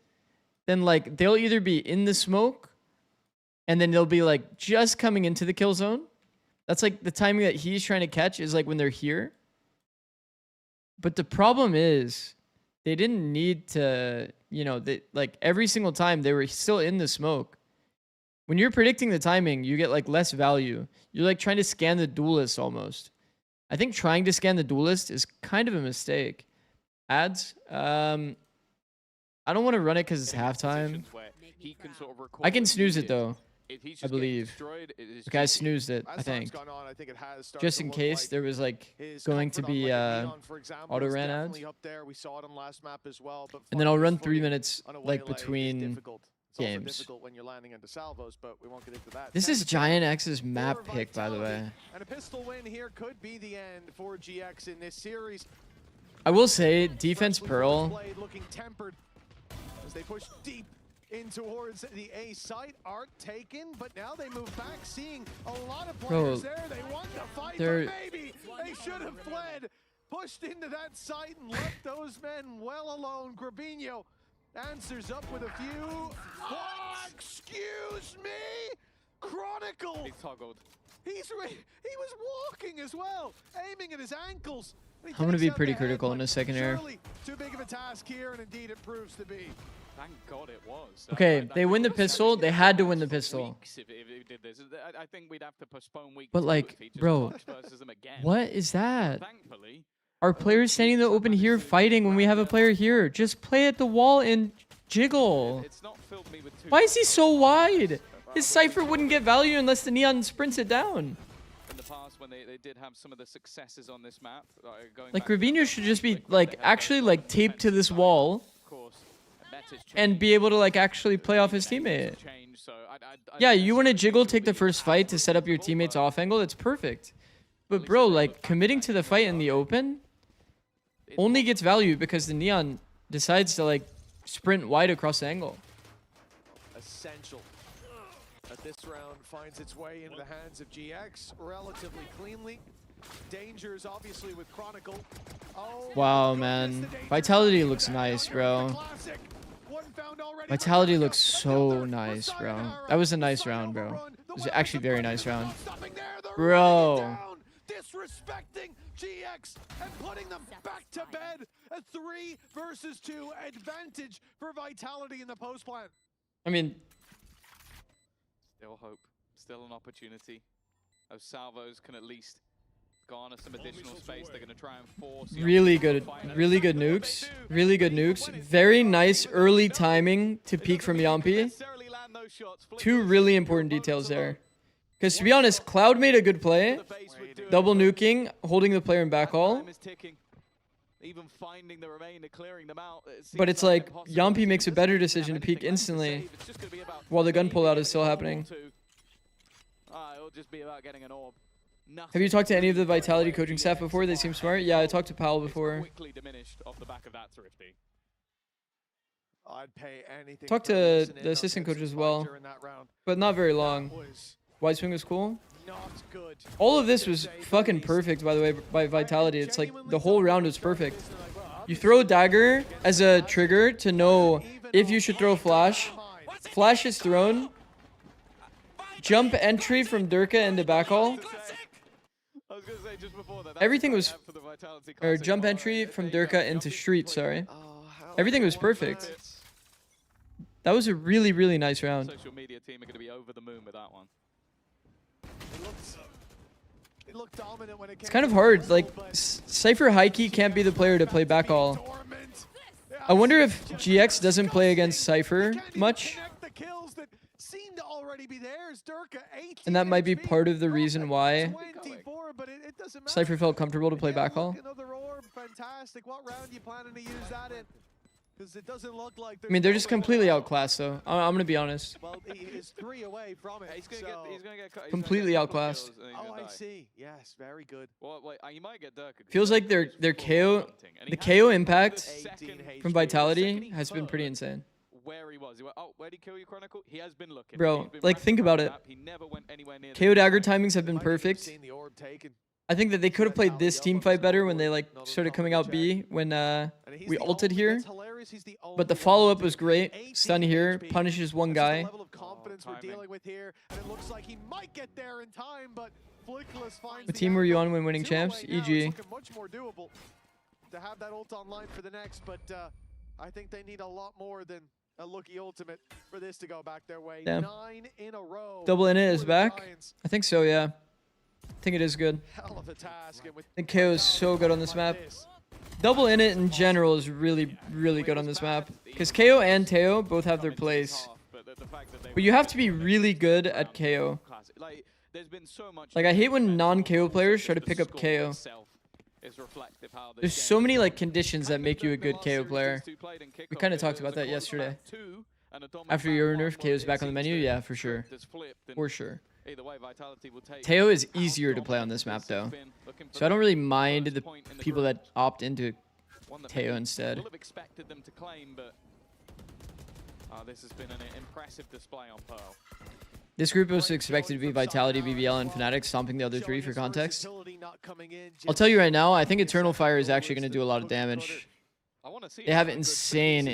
then like they'll either be in the smoke and then they'll be like just coming into the kill zone. That's like the timing that he's trying to catch is like when they're here. But the problem is they didn't need to, you know, they, like every single time they were still in the smoke. When you're predicting the timing, you get like less value. You're like trying to scan the duelist almost. I think trying to scan the duelist is kind of a mistake. Ads. I don't want to run it because it's halftime. I can snooze it though. I believe. Okay, I snoozed it, I think. Just in case there was like going to be auto ran ads. And then I'll run 3 minutes like between games. This is Giant X's map pick, by the way. And a pistol win here could be the end for GX in this series. I will say, defense Pearl. Looking tempered as they push deep in towards the A site. Art taken, but now they move back, seeing a lot of players there. They want to fight, but maybe they should have fled. Pushed into that site and left those men well alone. Grabinho answers up with a few. Oh, excuse me? Chronicle! He's toggled. He was walking as well, aiming at his ankles. I'm going to be pretty critical in a second air. Too big of a task here, and indeed it proves to be. Thank God it was. Okay, they win the pistol. They had to win the pistol. If he did this, I think we'd have to postpone week. But like, bro, what is that? Our players standing in the open here fighting when we have a player here. Just play at the wall and jiggle. Why is he so wide? His Cypher wouldn't get value unless the Neon sprints it down. In the past, when they did have some of the successes on this map, like Grabinho should just be like actually like taped to this wall and be able to like actually play off his teammate. Yeah, you want to jiggle, take the first fight to set up your teammate's off angle. It's perfect. But bro, like committing to the fight in the open only gets value because the Neon decides to like sprint wide across the angle. Essential that this round finds its way into the hands of GX relatively cleanly. Dangers obviously with Chronicle. Oh, wow, man. Vitality looks nice, bro. Vitality looks so nice, bro. That was a nice round, bro. It was actually a very nice round. Bro. Disrespecting GX and putting them back to bed. A 3 versus 2 advantage for Vitality in the post plan. I mean, still hope, still an opportunity. Those salvos can at least garner some additional space. They're going to try and force. Really good nukes. Really good nukes. Very nice early timing to peek from Yampi. 2 really important details there. Because to be honest, Cloud made a good play. Double nuking, holding the player in backhaul. But it's like, Yampi makes a better decision to peek instantly while the gun pullout is still happening. Have you talked to any of the Vitality coaching staff before? They seem smart. Yeah, I talked to Powell before. Talked to the assistant coach as well, but not very long. Wide swing was cool. All of this was fucking perfect, by the way, by Vitality. It's like the whole round was perfect. You throw dagger as a trigger to know if you should throw flash. Flash is thrown. Jump entry from Durka into backhaul. Everything was, or jump entry from Durka into street, sorry. Everything was perfect. That was a really, really nice round. Social media team are going to be over the moon with that one. It looked dominant when it came It's kind of to hard. the Like, pistol, but Cypher Hikey can't be the player to play backall. I wonder if GX doesn't play against Cypher much. connect the kills that seem to already be theirs. Durka, 18 And that might be HP, part of the reason why 24, but it doesn't matter. Cypher felt comfortable to play Yeah, backall. look, another orb, fantastic. What round you planning to use that in? Because it doesn't look like I mean, they're just completely outclassed, though. I'm going to be honest. Well, he is 3 away from it. He's gonna get Completely outclassed. Oh, I see. Yes, very good. Well, wait, you might get Durka. Feels like their KO, the KO impact from Vitality has been pretty insane. Where he was. He went, oh, where'd he kill you, Chronicle? He has been looking. Bro, He's been like, racking think around about the it. map. He never went anywhere near KO dagger timings have been perfect. Seen the orb taken. I think that they could have played this team fight better when they like started coming out B when we ulted here. But the follow-up was great. Stun here, punishes one guy. Level of confidence we're dealing with here, and it looks like he might get there in time, but Flickless finds What team were you on when winning champs? Now, it's EG. looking much more doable to have that ult online for the next, but I think they need a lot more than a Lucky ultimate for this to go back their way. Damn. 9 in a row. Double in it is for the back. Giants. I think so, yeah. I think it is good. Hell of a task, and with I think KO is so good on this map. Double in it in general is really, really good on this map. Because KO and Teo both have their place. But you have to be really good at KO. Like, I hate when non-KO players try to pick up KO. There's so many like conditions that make you a good KO player. We kind of talked about that yesterday. After your nerf, KO's back on the menu? Yeah, for sure. For sure. Teo is easier to play on this map, though. So I don't really mind the people that opt into Teo instead. This has been an impressive display on Pearl. This group was expected to be Vitality, BBL, and Fnatic, stomping the other three for context. I'll tell you right now, I think Eternal Fire is actually going to do a lot of damage. They have insane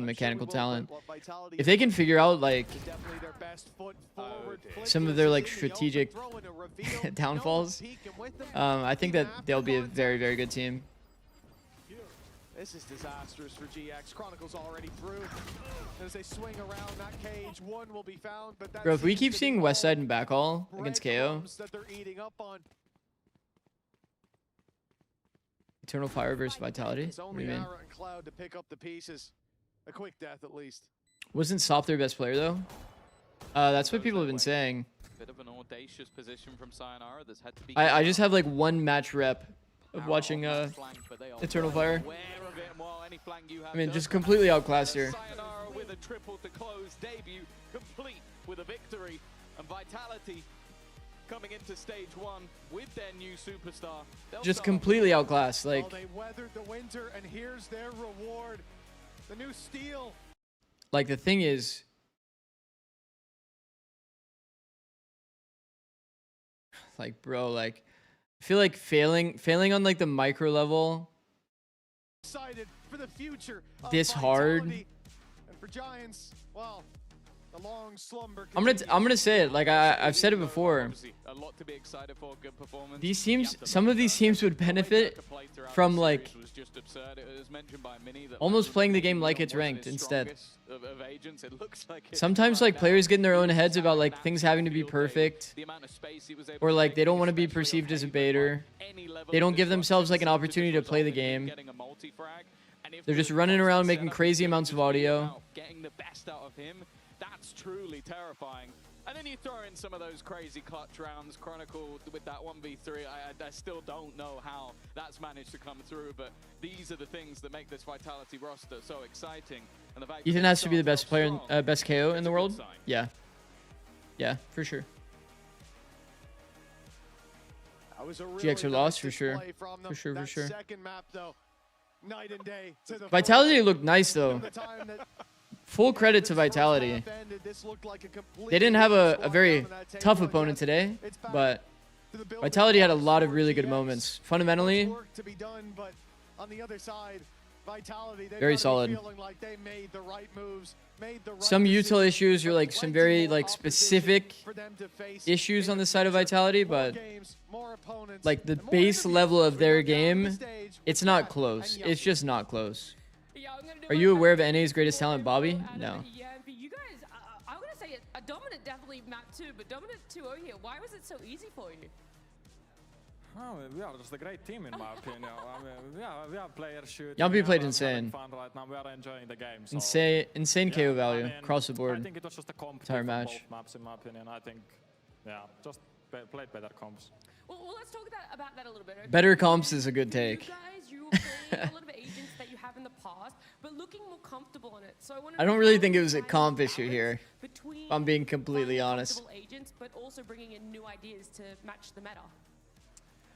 mechanical talent. If they can figure out, like, some of their, like, strategic downfalls, I think that they'll be a very, very good team. This is disastrous for GX. Chronicle's already through. As they swing around that cage, one will be found, but Bro, if we keep seeing Westside and backhaul against KO, Eternal Fire versus Vitality? What do you mean? And Cloud to pick up the pieces. A quick death at least. Wasn't Sop their best player though? That's what people have been saying. Bit of an audacious position from Sayonara that's had to be I just have like one match rep of watching Eternal Fire. I mean, just completely outclassed here. Sayonara with a triple to close debut, complete with a victory, and Vitality coming into stage 1 with their new superstar. Just completely outclassed. Like, they weathered the winter, and here's their reward. The new steal. Like the thing is, like, bro, like, I feel like failing on like the micro level Excited for the future this hard. and for Giants, well, the long slumber. I'm gonna say it. Like I've said it before. A lot to be excited for, good performance. These teams, some of these teams would benefit from like almost playing the game like it's ranked instead. Sometimes like players get in their own heads about like things having to be perfect, or like they don't want to be perceived as a baiter. They don't give themselves like an opportunity to play the game. They're just running around making crazy amounts of audio. Getting the best out of him, that's truly terrifying. And then you throw in some of those crazy clutch rounds, Chronicle with that 1v3. I still don't know how that's managed to come through, but these are the things that make this Vitality roster so exciting. And the fact Ethan has to be the best player, best KO in the world. Yeah, yeah, for sure. GX are lost for sure. For sure. Vitality looked nice though. Full credit to Vitality. They didn't have a very tough opponent today, but Vitality had a lot of really good moments. Fundamentally, very solid. Some util issues are like some very like specific issues on the side of Vitality, but like the base level of their game, it's not close. It's just not close. Yeah, I'm gonna do Are my you best aware of to get NA's some greatest more talent, info Bobby? out of No. it. Yeah, but you guys, I'm gonna say a dominant definitely map 2, but dominant 2-0 here. Why was it so easy for you? Oh, we are just a great team in my opinion. I mean, we have players shooting. Yumpie we played are insane. having fun right now. We are enjoying the game. So, Insane yeah, KO value I mean, across the I board. think it was just a comp Entire for match. both maps in my opinion. I think, yeah, just played better comps. Well, let's talk about that a little bit. Okay? Better comps is a good take. You guys, you were playing a lot of agents that you have in the past, but looking more comfortable on it. So I want to I don't really think it was a comp issue here. Between If I'm being completely honest. comfortable agents, but also bringing in new ideas to match the meta.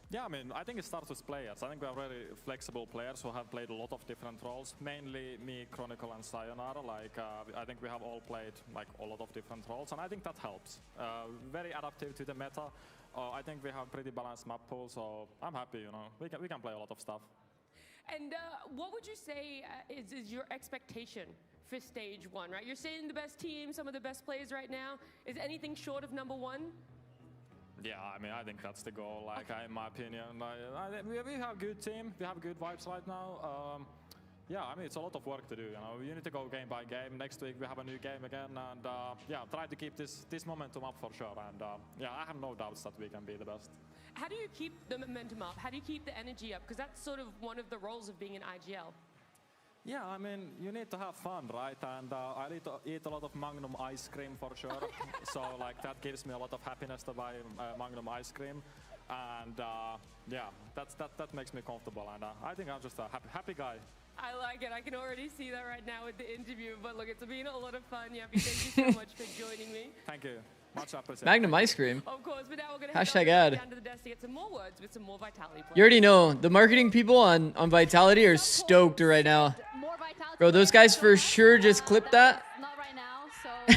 Yeah, I mean, I think it starts with players. I think we are very flexible players who have played a lot of different roles. Mainly me, Chronicle, and Sayonara. Like, I think we have all played like a lot of different roles, and I think that helps. Very adaptive to the meta. I think we have pretty balanced map pool, so I'm happy. You know, we can play a lot of stuff. And what would you say is your expectation for stage 1? Right, you're seeing the best team, some of the best players right now. Is anything short of number 1? Yeah, I mean, I think that's the goal. Like, in my opinion, we have a good team. We have good vibes right now. Yeah, I mean, it's a lot of work to do. You know, you need to go game by game. Next week we have a new game again, and yeah, try to keep this momentum up for sure. And yeah, I have no doubts that we can be the best. How do you keep the momentum up? How do you keep the energy up? Because that's sort of one of the roles of being an IGL. Yeah, I mean, you need to have fun, right? And I need to eat a lot of Magnum ice cream for sure. So, like, that gives me a lot of happiness to buy Magnum ice cream. And yeah, that makes me comfortable. And I think I'm just a happy guy. I like it. I can already see that right now with the interview. But look, it's been a lot of fun. Yappy, thank you so much for joining me. Thank you. Much appreciated. Magnum ice cream. Of course, but now we're going Hashtag to ad. down to the desk to get some more words with some more Vitality players. You already know the marketing people on Vitality are stoked right now. Bro, those guys for sure just clipped that. Not right now, so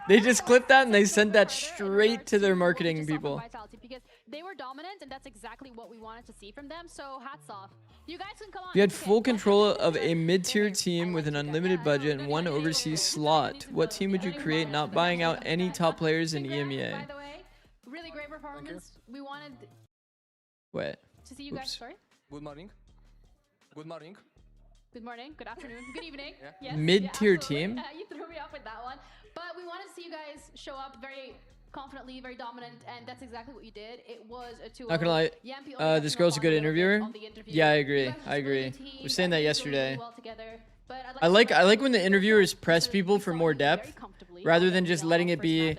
They just clipped that and they sent that straight to their marketing people. because they were dominant and that's exactly what we wanted to see from them. So hats off. You guys can come on. If you had full control of a mid-tier team with an unlimited budget and one overseas slot, what team would you create not buying out any top players in EMEA? By the way, really great performance. We wanted Wait. to see you guys. Sorry. Good morning. Good morning. Good morning, good afternoon, good evening. Yes, Mid-tier absolutely. team? You threw me off with that one. But we wanted to see you guys show up very confidently, very dominant, and that's exactly what you did. It was a 2-0. Not gonna lie, this girl's a good interviewer. Yeah, I agree. I agree. We were saying that yesterday. I like when the interviewers press people for more depth, rather than just letting it be,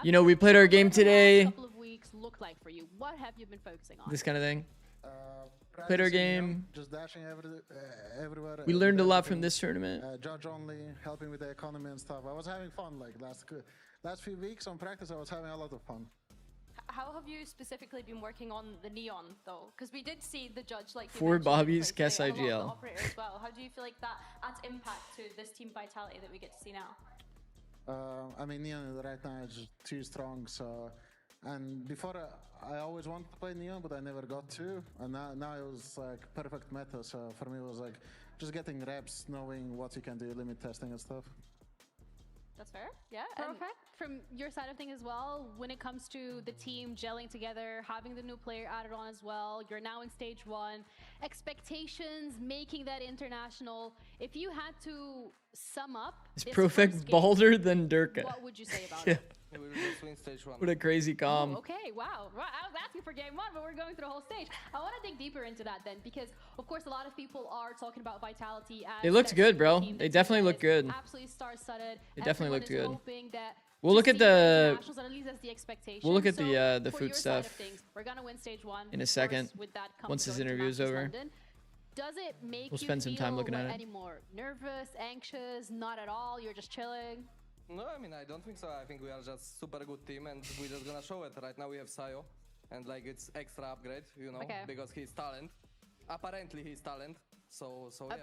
you know, we played our game today. What have you been focusing on? This kind of thing. Played our game. Just dashing everywhere. We learned a lot from this tournament. Judge only, helping with the economy and stuff. I was having fun. Like last few weeks on practice, I was having a lot of fun. How have you specifically been working on the Neon, though? Because we did see the judge, like you For mentioned, Bobby's play guess today, and a lot of IGL. the operator as well. How do you feel like that adds impact to this team vitality that we get to see now? I mean, Neon right now is just too strong. So, and before I always wanted to play Neon, but I never got to. And now it was like perfect meta. So for me, it was like just getting reps, knowing what you can do, limit testing and stuff. That's fair. Yeah. Perfect. From your side of things as well, when it comes to the team gelling together, having the new player added on as well, you're now in stage 1. Expectations, making that international. If you had to sum up Is this Profect first game, balder than Durka? what would you say about Yeah. it? We will just win stage 1. What a crazy Oh, calm. okay, wow. I was asking for game 1, but we're going through the whole stage. I want to dig deeper into that then, because of course a lot of people are talking about Vitality as They looked that good, super bro. team They that's definitely good, look good. absolutely star-studded. They definitely looked Everyone is good. hoping that We'll look to at see the internationals, at least that's the expectation. we'll look at So, the for food your side of stuff things, we're gonna win stage 1 in a of second, course, with that comes once this going to interview is Masters over. London. Does it make We'll you spend some time feel looking at like it. any more nervous, anxious? Not at all. You're just chilling. No, I mean, I don't think so. I think we are just super good team and we're just gonna show it. Right now we have Sayo and like it's extra upgrade, you know, Okay. because he's talent. Apparently he's talent. So yeah.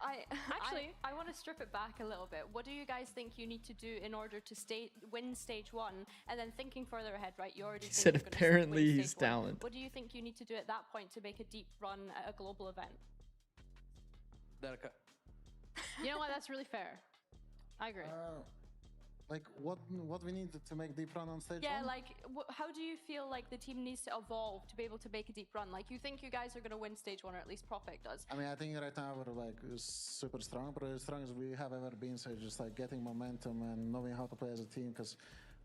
I want to strip it back a little bit. What do you guys think you need to do in order to win stage 1? And then thinking further ahead, right? You already He said think you're gonna apparently win he's stage 1. talent. What do you think you need to do at that point to make a deep run at a global event? Derka. You know what? That's really fair. I agree. Like what we need to make deep run on stage Yeah, one? like how do you feel like the team needs to evolve to be able to make a deep run? Like you think you guys are going to win stage one, or at least Propek does? I mean, I think right now we're like super strong, but as strong as we have ever been. So just like getting momentum and knowing how to play as a team. Because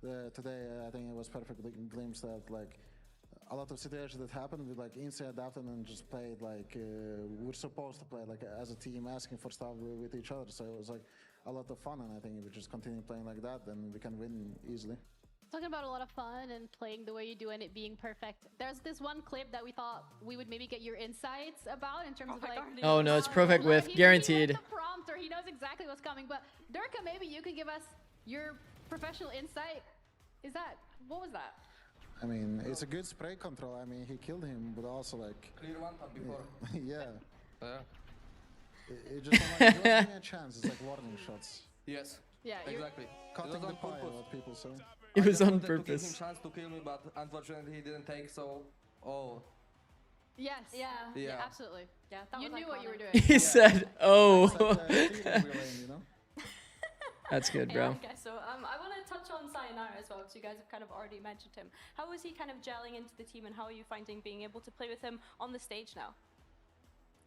today I think it was perfect glimpse that like a lot of situations that happened, we like instantly adapted and just played like we're supposed to play like as a team, asking for stuff with each other. So it was like a lot of fun, and I think if we just continue playing like that, then we can win easily. Talking about a lot of fun and playing the way you do and it being perfect. There's this one clip that we thought we would maybe get your insights about in terms of like... Oh no, it's perfect with, guaranteed. He the prompt, or he knows exactly what's coming. But Durka, maybe you could give us your professional insight. What was that? I mean, it's a good spray control. I mean, he killed him, but also like... Clear one tap before. Yeah. It just like, don't give me a chance. It's like warning shots. Yes. Yeah, exactly. Cutting the pie, what people say. It was on To give him purpose. chance to kill me, but unfortunately he didn't take. So, Yes. Yeah. Absolutely. Yeah, that You was knew what you were iconic. doing. He said, "Oh." You know? That's good, bro. Okay, so I want to touch on Sayonara as well, because you guys have kind of already mentioned him. How is he kind of gelling into the team, and how are you finding being able to play with him on the stage now?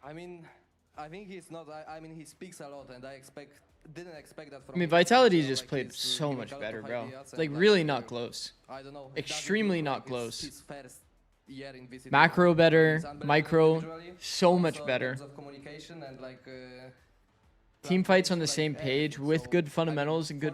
I mean, I think he's not. I mean, he speaks a lot, and didn't expect that from I mean, him. Vitality So, just like, played he's so giving much a lot better, of bro. ideas, and, Like really not close. I don't know. Extremely not It's close. his first year in VCT. Macro better, He's unbelievable micro individually, so much also in better. terms of communication and like. Team fights on the same page with good fundamentals and good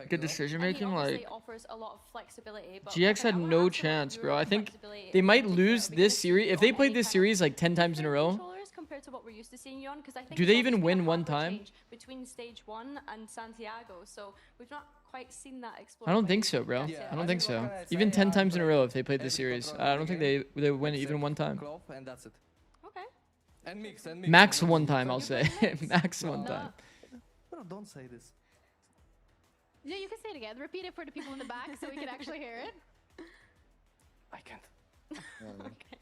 good decision And he making. obviously Like offers a lot of flexibility, but GX had no chance, bro. I think they might lose this series if they played this series like 10 times in a row. controllers compared to what we're used to seeing you on, because I think Do it's they even obviously win a one hardware time? change between stage 1 and Santiago, so we've not quite seen that explored. I don't by think you so, bro. yet. I don't think so. Even 10 times in a row if they played this series, I don't think they win even one time. And that's it. Okay. And mix. Max one time, I'll say. Max one time. Bro, don't say this. Yeah, you can say it again. Repeat it for the people in the back so we can actually hear it. I can't. Okay,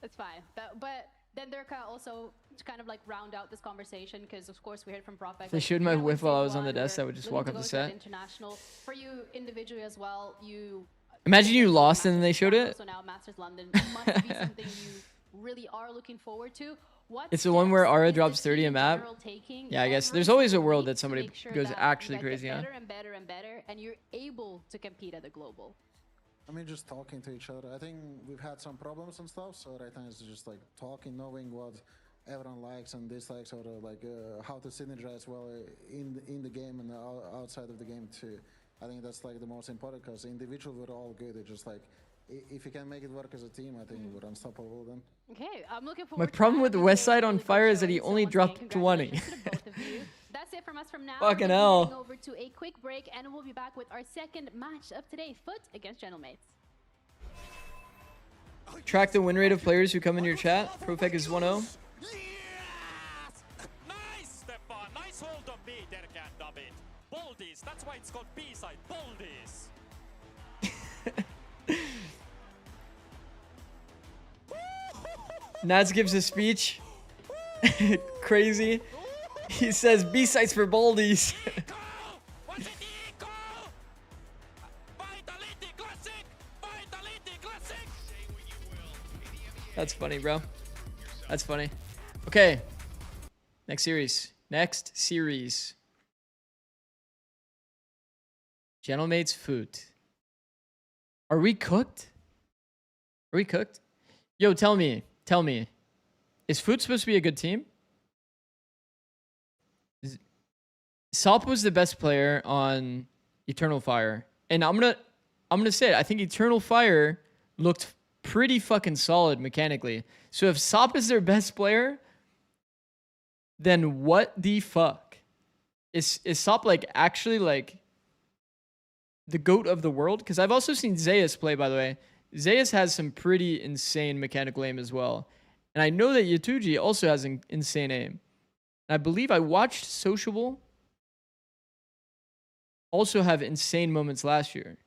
that's fine. But then Durka also to kind of like round out this conversation, because of course we heard from Propek. If they showed my whiff while I was on the desk, I would just walk up the set. International. For you individually as well, you Imagine you lost and then they showed it. So now Masters London must be something you really are looking forward to. It's the one where Aura drops 30 a map. Yeah, I guess there's always a world that somebody goes actually crazy on. Better and better and better, and you're able to compete at the global. I mean, just talking to each other. I think we've had some problems and stuff, so right now it's just like talking, knowing what everyone likes and dislikes, or like how to synergize well in the game and outside of the game too. I think that's like the most important, because individual we're all good. It's just like if you can make it work as a team, I think we're unstoppable then. Okay, I'm looking forward. My problem with the West Side on Fire is that he only dropped 20. That's it from us from now. Fucking We're hell. going over to a quick break, and we'll be back with our second match of today, FUT against Gentlemates. Track the win rate of players who come in your chat. Profek is 1-0. Nice, Stefan. Nice hold of B. There can dub it. Boldies. That's why it's called B-side. Boldies. Naz gives a speech. Crazy. He says B-sides for Baldies. That's funny, bro. That's funny. Okay. Next series. Next series. Gentlemates FUT. Are we cooked? Are we cooked? Yo, tell me. Tell me. Is FUT supposed to be a good team? Sop was the best player on Eternal Fire. And I'm gonna say it. I think Eternal Fire looked pretty fucking solid mechanically. So if Sop is their best player, then what the fuck? Is Sop like actually like the GOAT of the world? Because I've also seen Zeus play, by the way. Zeus has some pretty insane mechanical aim as well. And I know that Yatuji also has an insane aim. And I believe I watched Sociable also have insane moments last year.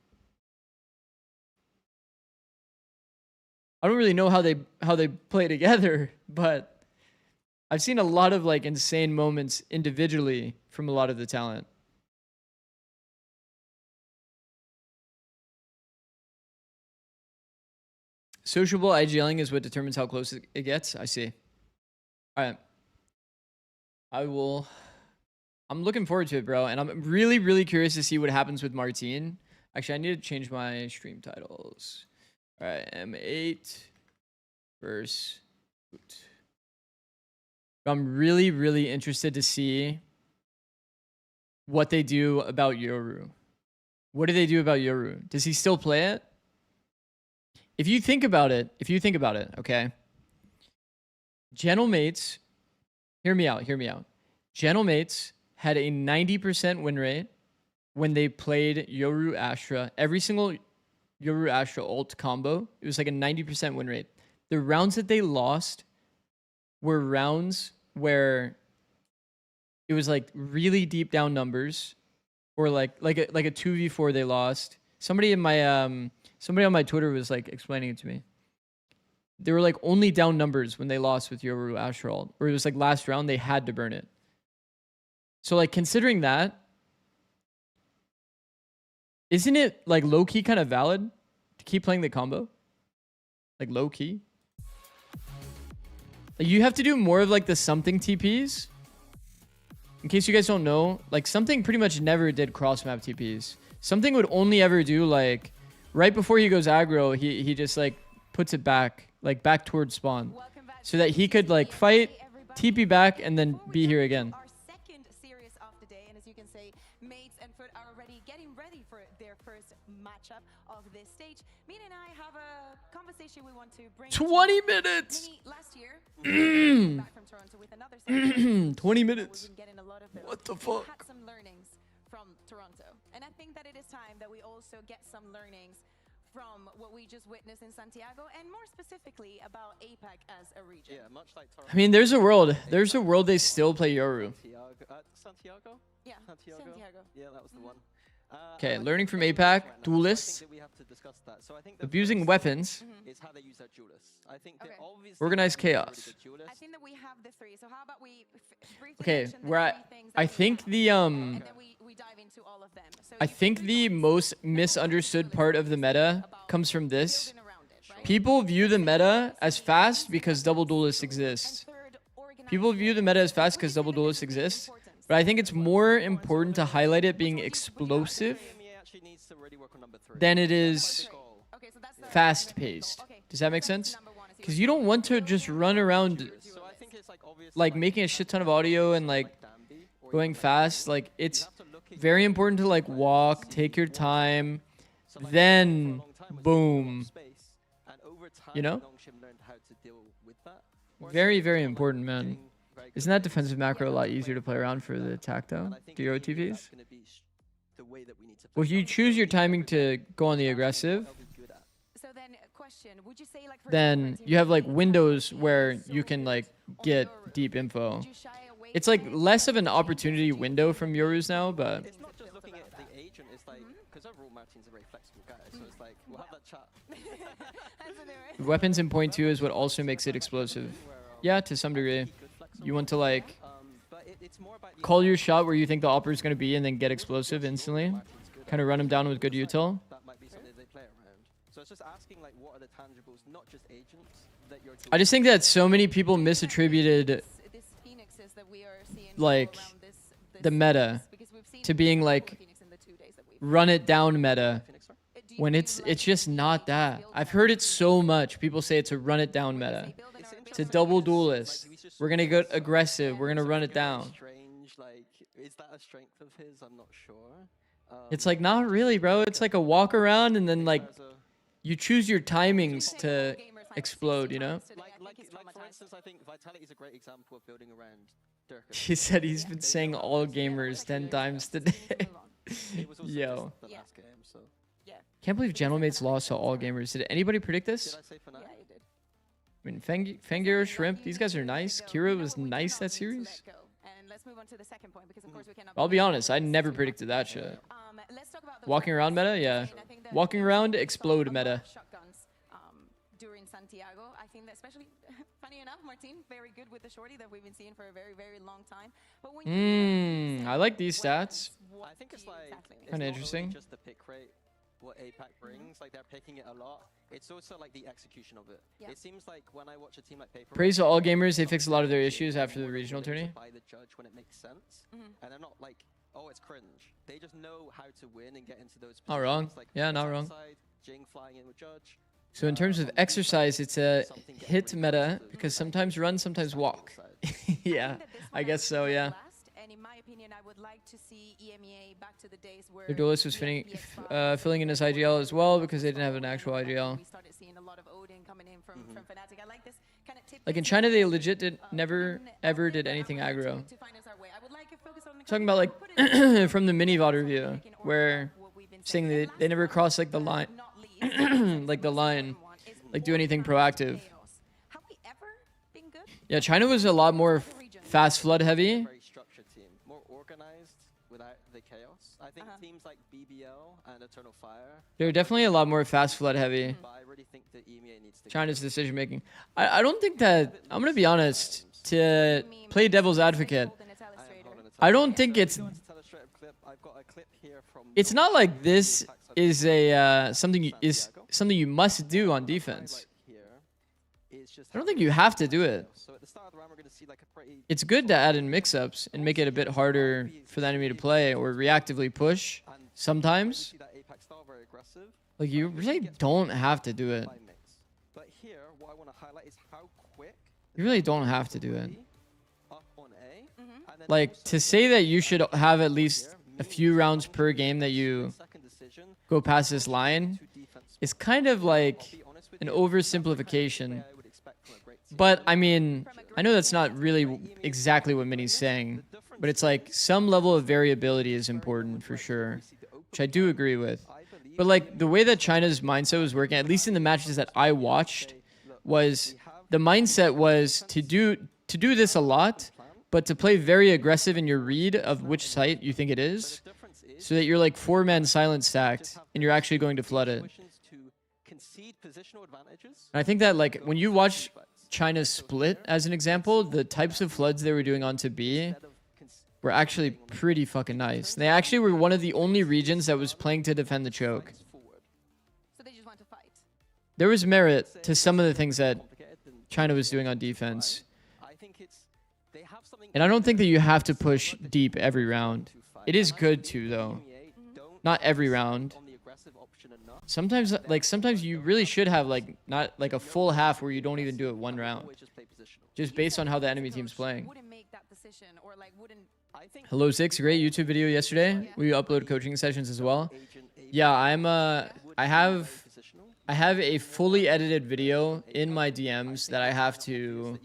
I don't really know how they play together, but I've seen a lot of like insane moments individually from a lot of the talent. Sociable IGLing is what determines how close it gets. I see. All right. I'm looking forward to it, bro. And I'm really, really curious to see what happens with Martine. Actually, I need to change my stream titles. All right. M8 versus FUT. I'm really, really interested to see what they do about Yoru. What do they do about Yoru? Does he still play it? If you think about it, okay? Gentlemates, hear me out. Gentlemates had a 90% win rate when they played Yoru Astra. Every single Yoru Astra ult combo, it was like a 90% win rate. The rounds that they lost were rounds where it was like really deep down numbers, or like a 2v4 they lost. Somebody on my Twitter was like explaining it to me. They were like only down numbers when they lost with Yoru Astral, or it was like last round they had to burn it. So like considering that, isn't it like low key kind of valid to keep playing the combo? Like low key. Like you have to do more of like the something TPs. In case you guys don't know, like something pretty much never did cross map TPs. Something would only ever do like right before he goes aggro, he just like puts it back, like back towards spawn, so that he could like fight, TP back, and then be here again. Our second series of the day, and as you can see, Mates and FUT are already getting ready for their first matchup of this stage. Me and I have a conversation we want to bring. 20 minutes. Last year, back from Toronto with another 20 minutes. What the fuck? We had some learnings from Toronto, and I think that it is time that we also get some learnings from what we just witnessed in Santiago, and more specifically about APAC as a region. Yeah, much like Toronto. I mean, there's a world they still play Yoru. Santiago? Yeah, Santiago. Yeah, that was the one. Okay, learning from APAC, duelists, abusing weapons, organized chaos. I think that we have the three. So how about we briefly Okay, mention the where three things that I we think have, the and then we dive into all of them. So I think the most misunderstood part of the meta comes from this. People view the meta as fast because double duelists exist. People view the meta as fast because double duelists exist. But I think it's more important to highlight it being explosive than it is fast-paced. Does that make sense? Because you don't want to just run around like making a shit ton of audio and like going fast. Like it's very important to like walk, take your time, then boom. You know? Very, very important, man. Isn't that defensive macro a lot easier to play around for the tactile DRO TVs? Well, if you choose your timing to go on the aggressive, then you have like windows where you can like get deep info. It's like less of an opportunity window from Yoru's now, but It's not just looking at the agent, it's like, because overall Martin's a very flexible guy, so it's like, we'll have that chat. weapons in point 2 is what also makes it explosive. Yeah, to some degree. You want to like call your shot where you think the opera is going to be and then get explosive instantly. Kind of run him down with good util. That might be something they play around. So it's just asking like, what are the tangibles, not just agents, that you're I just think that so many people misattributed like the meta to being like run it down meta when it's just not that. I've heard it so much. People say it's a run it down meta. It's a double duelist. We're gonna go aggressive. We're gonna run it down. Like, is that a strength of his? I'm not sure. It's like not really, bro. It's like a walk around and then like you choose your timings to explode, you know? Like for instance, I think Vitality is a great example of building around Dirk. He said he's been saying all gamers 10 times today. Yo. Can't believe Gentlemates lost to all gamers. Did anybody predict this? I mean, Fangiro, Shrimp, these guys are nice. Kira was nice that series. I'll be honest, I never predicted that shit. Walking around meta? Yeah. Walking around, explode meta. During Santiago, I think that especially, funny enough, Martin, very good with the shorty that we've been seeing for a very, very long time. But when I like these stats. I think it's like kind of interesting. Just the pick rate. what APAC brings. Like, they're picking it a lot. It's also like the execution of it. It seems like when I watch a team like Paper, Praise to all gamers. They fixed a lot of their issues after the regional tourney. By the judge when it makes sense, and they're not like, oh, it's cringe. They just know how to win and get into those positions. Not wrong. Like, Yeah, not wrong. side, Jing flying in with judge. So in terms of exercise, it's a hit meta because sometimes run, sometimes walk. Yeah, I guess so, yeah. And in my opinion, I would like to see EMEA back to the days where Their duelist was filling in his IGL as well because they didn't have an actual IGL. we started seeing a lot of Odin coming in from Fnatic. I like this kind of tip. Like in China, they legit never ever did anything aggro. Talking about like from the mini VOD review where saying they never cross like the line, like the line, like do anything proactive. Yeah, China was a lot more fast flood heavy. Very structured team, more organized without the chaos. I think teams like BBL and Eternal Fire. They're definitely a lot more fast flood heavy. But I really think that EMEA needs to. China's decision making. I don't think that, I'm gonna be honest, to play devil's advocate, I don't think it's not like this is a something you must do on defense. I don't think you have to do it. It's good to add in mix-ups and make it a bit harder for the enemy to play or reactively push sometimes. Like, you really don't have to do it. But here, what I want to highlight is how quick. You really don't have to do it. Like, to say that you should have at least a few rounds per game that you go past this line is kind of like an oversimplification. But, I mean, I know that's not really exactly what Minnie's saying, but it's like some level of variability is important for sure, which I do agree with. But, like, the way that China's mindset was working, at least in the matches that I watched, was the mindset was to do this a lot, but to play very aggressive in your read of which site you think it is, so that you're like 4-man silent stacked and you're actually going to flood it. And I think that, like, when you watch China's split as an example, the types of floods they were doing onto B were actually pretty fucking nice. They actually were one of the only regions that was playing to defend the choke. There was merit to some of the things that China was doing on defense. And I don't think that you have to push deep every round. It is good to, though. Not every round. Sometimes you really should have like not like a full half where you don't even do it one round, just based on how the enemy team's playing. Hello Six, great YouTube video yesterday. We upload coaching sessions as well. Yeah, I have a fully edited video in my DMs that I have to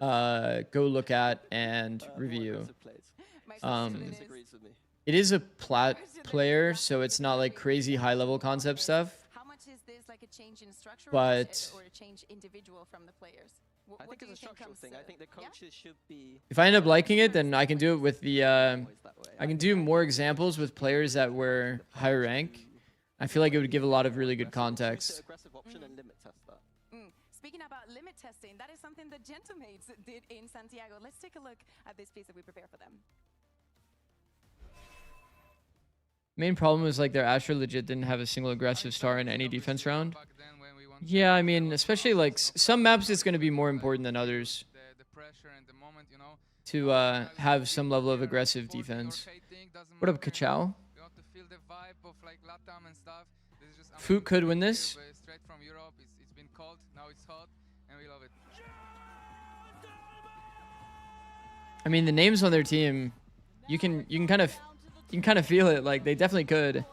go look at and review. It is a plat player, so it's not like crazy high-level concept stuff. How much is this like a change in structure or a change individual from the players? I think it's a structural thing. I think the coaches should be. If I end up liking it, then I can do it with the. I can do more examples with players that were higher rank. I feel like it would give a lot of really good context. Speaking about limit testing, that is something that Gentlemates did in Santiago. Let's take a look at this piece that we prepared for them. Main problem is like their Astra legit didn't have a single aggressive star in any defense round. Yeah, I mean, especially like some maps it's going to be more important than others to have some level of aggressive defense. What up, Kachao? FUT could win this. I mean, the names on their team, you can kind of feel it. Like they definitely could.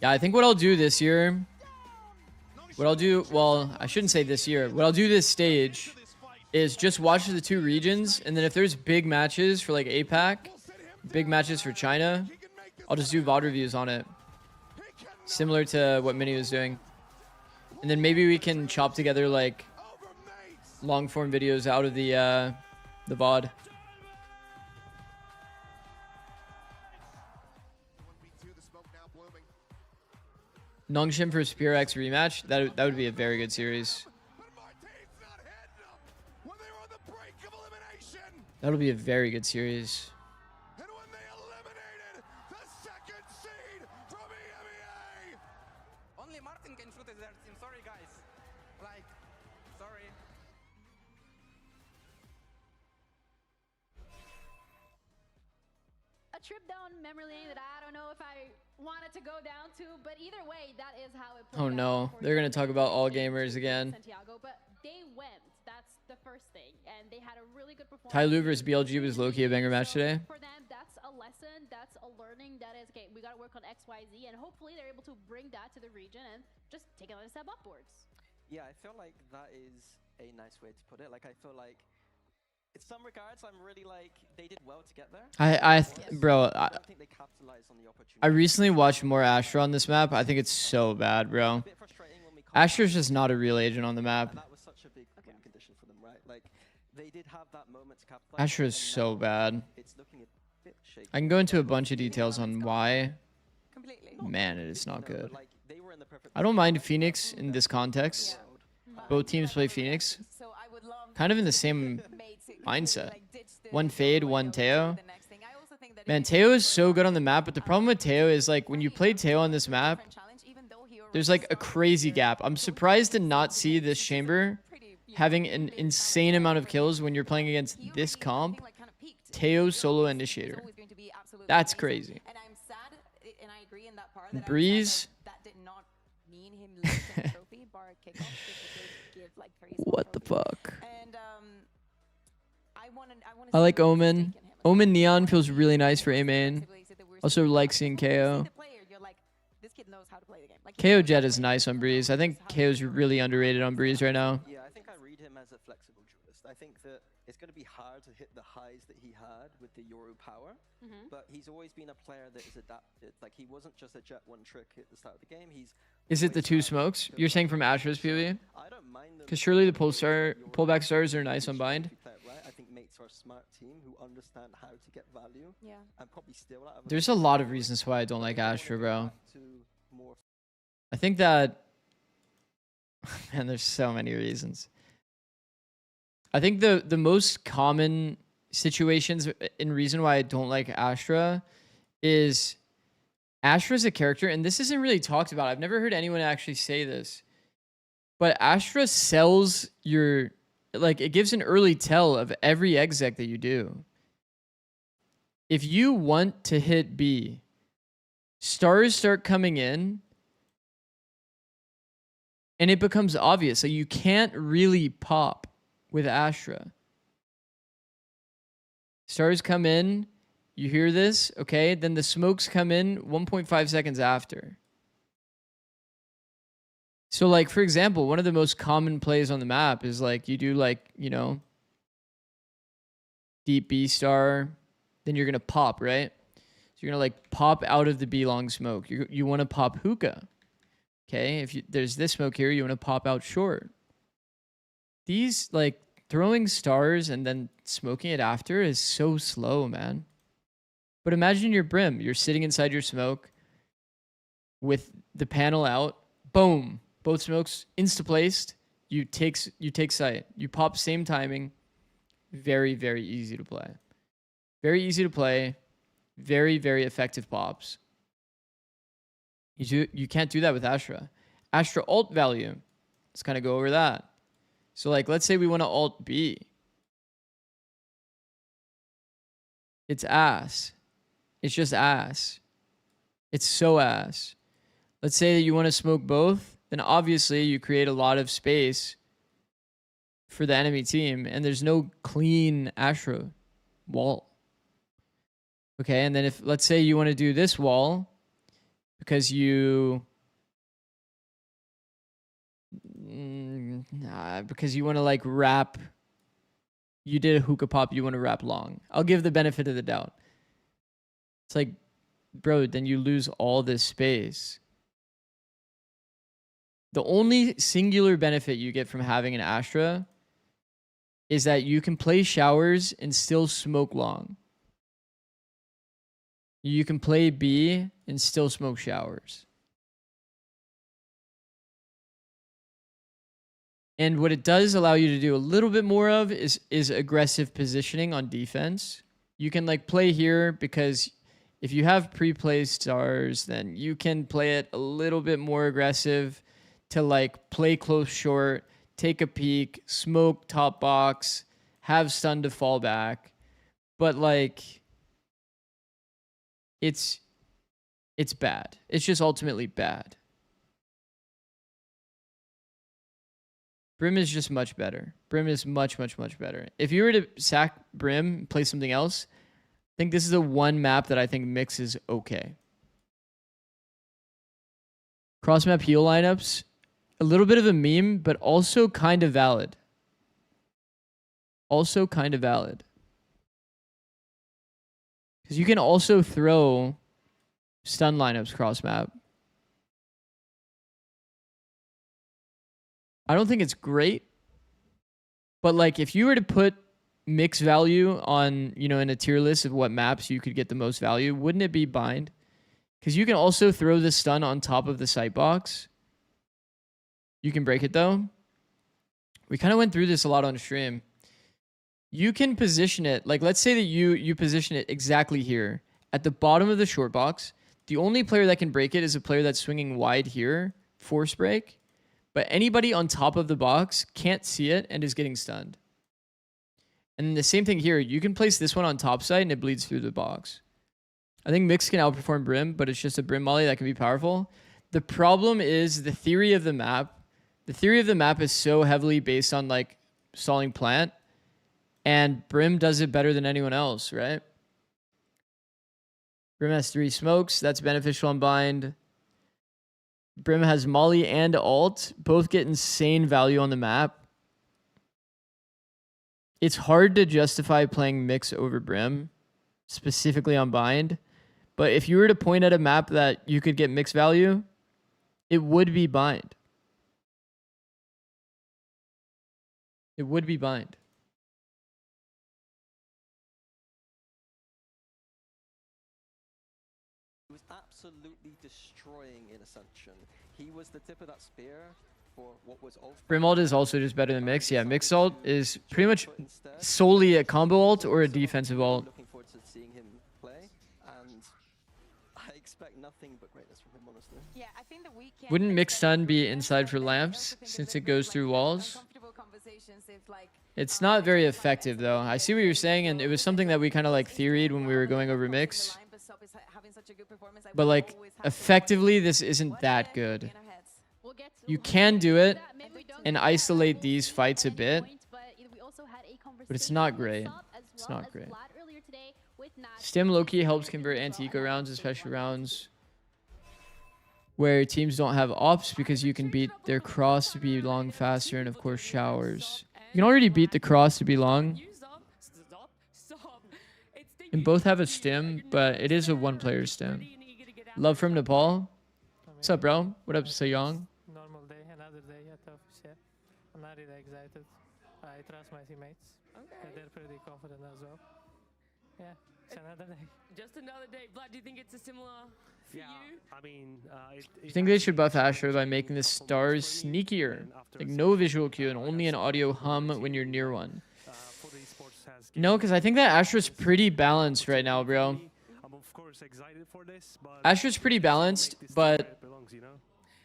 Yeah, I think what I'll do this year, well, I shouldn't say this year. What I'll do this stage is just watch the two regions, and then if there's big matches for like APAC, big matches for China, I'll just do VOD reviews on it, similar to what Minnie was doing. And then maybe we can chop together like long form videos out of the VOD. Nongshim for Spear X rematch. That would be a very good series. That'll be a very good series. And when they eliminated the second seed from EMEA! Only Martin can shoot his team. Sorry, guys. Like, sorry. A trip down memory lane that I don't know if I wanted to go down to, but either way, that is how it played Oh no, they're gonna talk about all gamers again. Santiago, but they went. That's the first thing, and they had a really good performance. Ty Lue versus BLG was low-key a banger match today. For them, that's a lesson, that's a learning, that is, okay, we gotta work on X, Y, Z, and hopefully they're able to bring that to the region and just take another step upwards. Yeah, I feel like that is a nice way to put it. Like, I feel like, in some regards, I'm really like, they did well to get there. Bro, I don't think they capitalized on the opportunity. I recently watched more Astra on this map. I think it's so bad, bro. Astra's just not a real agent on the map. That was such a big win condition for them, right? Like, they did have that moment to capitalize. Astra is so bad. It's looking a bit shaky. I can go into a bunch of details on why. Man, it is not good. I don't mind Phoenix in this context. Both teams play Phoenix. Kind of in the same mindset. One Fade, one Teo. Man, Teo is so good on the map, but the problem with Teo is like when you play Teo on this map, there's like a crazy gap. I'm surprised to not see this chamber having an insane amount of kills when you're playing against this comp. Teo solo initiator. That's crazy. Breeze. What the fuck? I like Omen. Omen Neon feels really nice for A main. Also like seeing KO. KO Jet is nice on Breeze. I think KO's really underrated on Breeze right now. Yeah, I think I read him as a flexible duelist. I think that it's going to be hard to hit the highs that he had with the Yoru power, but he's always been a player that is adapted. Like, he wasn't just a Jet one trick at the start of the game. Is it the two smokes? You're saying from Astra's POV? Because surely the pullback stars are nice on bind. I think mates are a smart team who understand how to get value. Yeah. And probably steal out of There's a lot of reasons why I don't like Astra, bro. I think that... Man, there's so many reasons. I think the most common situations and reason why I don't like Astra is Astra's a character, and this isn't really talked about. I've never heard anyone actually say this. But Astra sells your... Like, it gives an early tell of every exec that you do. If you want to hit B, stars start coming in, and it becomes obvious. So you can't really pop with Astra. Stars come in, you hear this, okay? Then the smokes come in 1.5 seconds after. So, like, for example, one of the most common plays on the map is, like, you do, like, you know, deep B star, then you're going to pop, right? So you're going to, like, pop out of the B long smoke. You want to pop hookah. Okay, if there's this smoke here, you want to pop out short. These, like, throwing stars and then smoking it after is so slow, man. But imagine your Brim. You're sitting inside your smoke with the panel out. Boom. Both smokes insta-placed. You take sight. You pop same timing. Very, very easy to play. Very easy to play. Very, very effective pops. You can't do that with Astra. Astra alt value. Let's kind of go over that. So, like, let's say we want to alt B. It's ass. It's just ass. It's so ass. Let's say that you want to smoke both. Then obviously you create a lot of space for the enemy team. And there's no clean Astra wall. Okay, and then if, let's say you want to do this wall, because you want to, like, wrap. You did a hookah pop, you want to wrap long. I'll give the benefit of the doubt. It's like, bro, then you lose all this space. The only singular benefit you get from having an Astra is that you can play showers and still smoke long. You can play B and still smoke showers. And what it does allow you to do a little bit more of is aggressive positioning on defense. You can like play here because if you have pre-play stars, then you can play it a little bit more aggressive to like play close short, take a peek, smoke top box, have stun to fall back. But like it's bad. It's just ultimately bad. Brim is just much better. Brim is much, much, much better. If you were to sack Brim, play something else, I think this is the one map that I think Mix is okay. Cross map heal lineups, a little bit of a meme, but also kind of valid. Also kind of valid. Because you can also throw stun lineups cross map. I don't think it's great, but like if you were to put mix value on, you know, in a tier list of what maps you could get the most value, wouldn't it be bind? Because you can also throw the stun on top of the sight box. You can break it though. We kind of went through this a lot on stream. You can position it, like let's say that you position it exactly here at the bottom of the short box. The only player that can break it is a player that's swinging wide here, force break. But anybody on top of the box can't see it and is getting stunned. And the same thing here. You can place this one on top side and it bleeds through the box. I think Mix can outperform Brim, but it's just a Brim molly that can be powerful. The problem is the theory of the map. The theory of the map is so heavily based on like stalling plant. And Brim does it better than anyone else, right? Brim has 3 smokes. That's beneficial on bind. Brim has molly and ult. Both get insane value on the map. It's hard to justify playing Mix over Brim, specifically on bind. But if you were to point at a map that you could get Mix value, it would be bind. It would be bind. He was absolutely destroying in Ascension. He was the tip of that spear for what was ult. Brim ult is also just better than Mix. Yeah, Mix ult is pretty much solely a combo ult or a defensive ult. Looking forward to seeing him play, and I expect nothing but greatness from him, honestly. Yeah, I think that we can. Wouldn't Mix stun be inside for lamps since it goes through walls? It's not very effective though. I see what you're saying, and it was something that we kind of like theoried when we were going over Mix. But like effectively, this isn't that good. You can do it and isolate these fights a bit, but it's not great. It's not great. Stim low-key helps convert anti-eco rounds, especially rounds where teams don't have ops, because you can beat their cross to be long faster, and of course showers. You can already beat the cross to be long. And both have a stim, but it is a one-player stim. Love from Nepal. What's up, bro? What up, Sayong? Normal day, another day, yeah, tough shit. I'm not really excited. I trust my teammates. Okay. They're pretty confident as well. Yeah, it's another day. Just another day. Vlad, do you think it's a similar for you? I mean, I think they should buff Astra by making the stars sneakier. Like no visual cue and only an audio hum when you're near one. No, because I think that Astra's pretty balanced right now, bro. I'm of course excited for this, but Astra's pretty balanced, but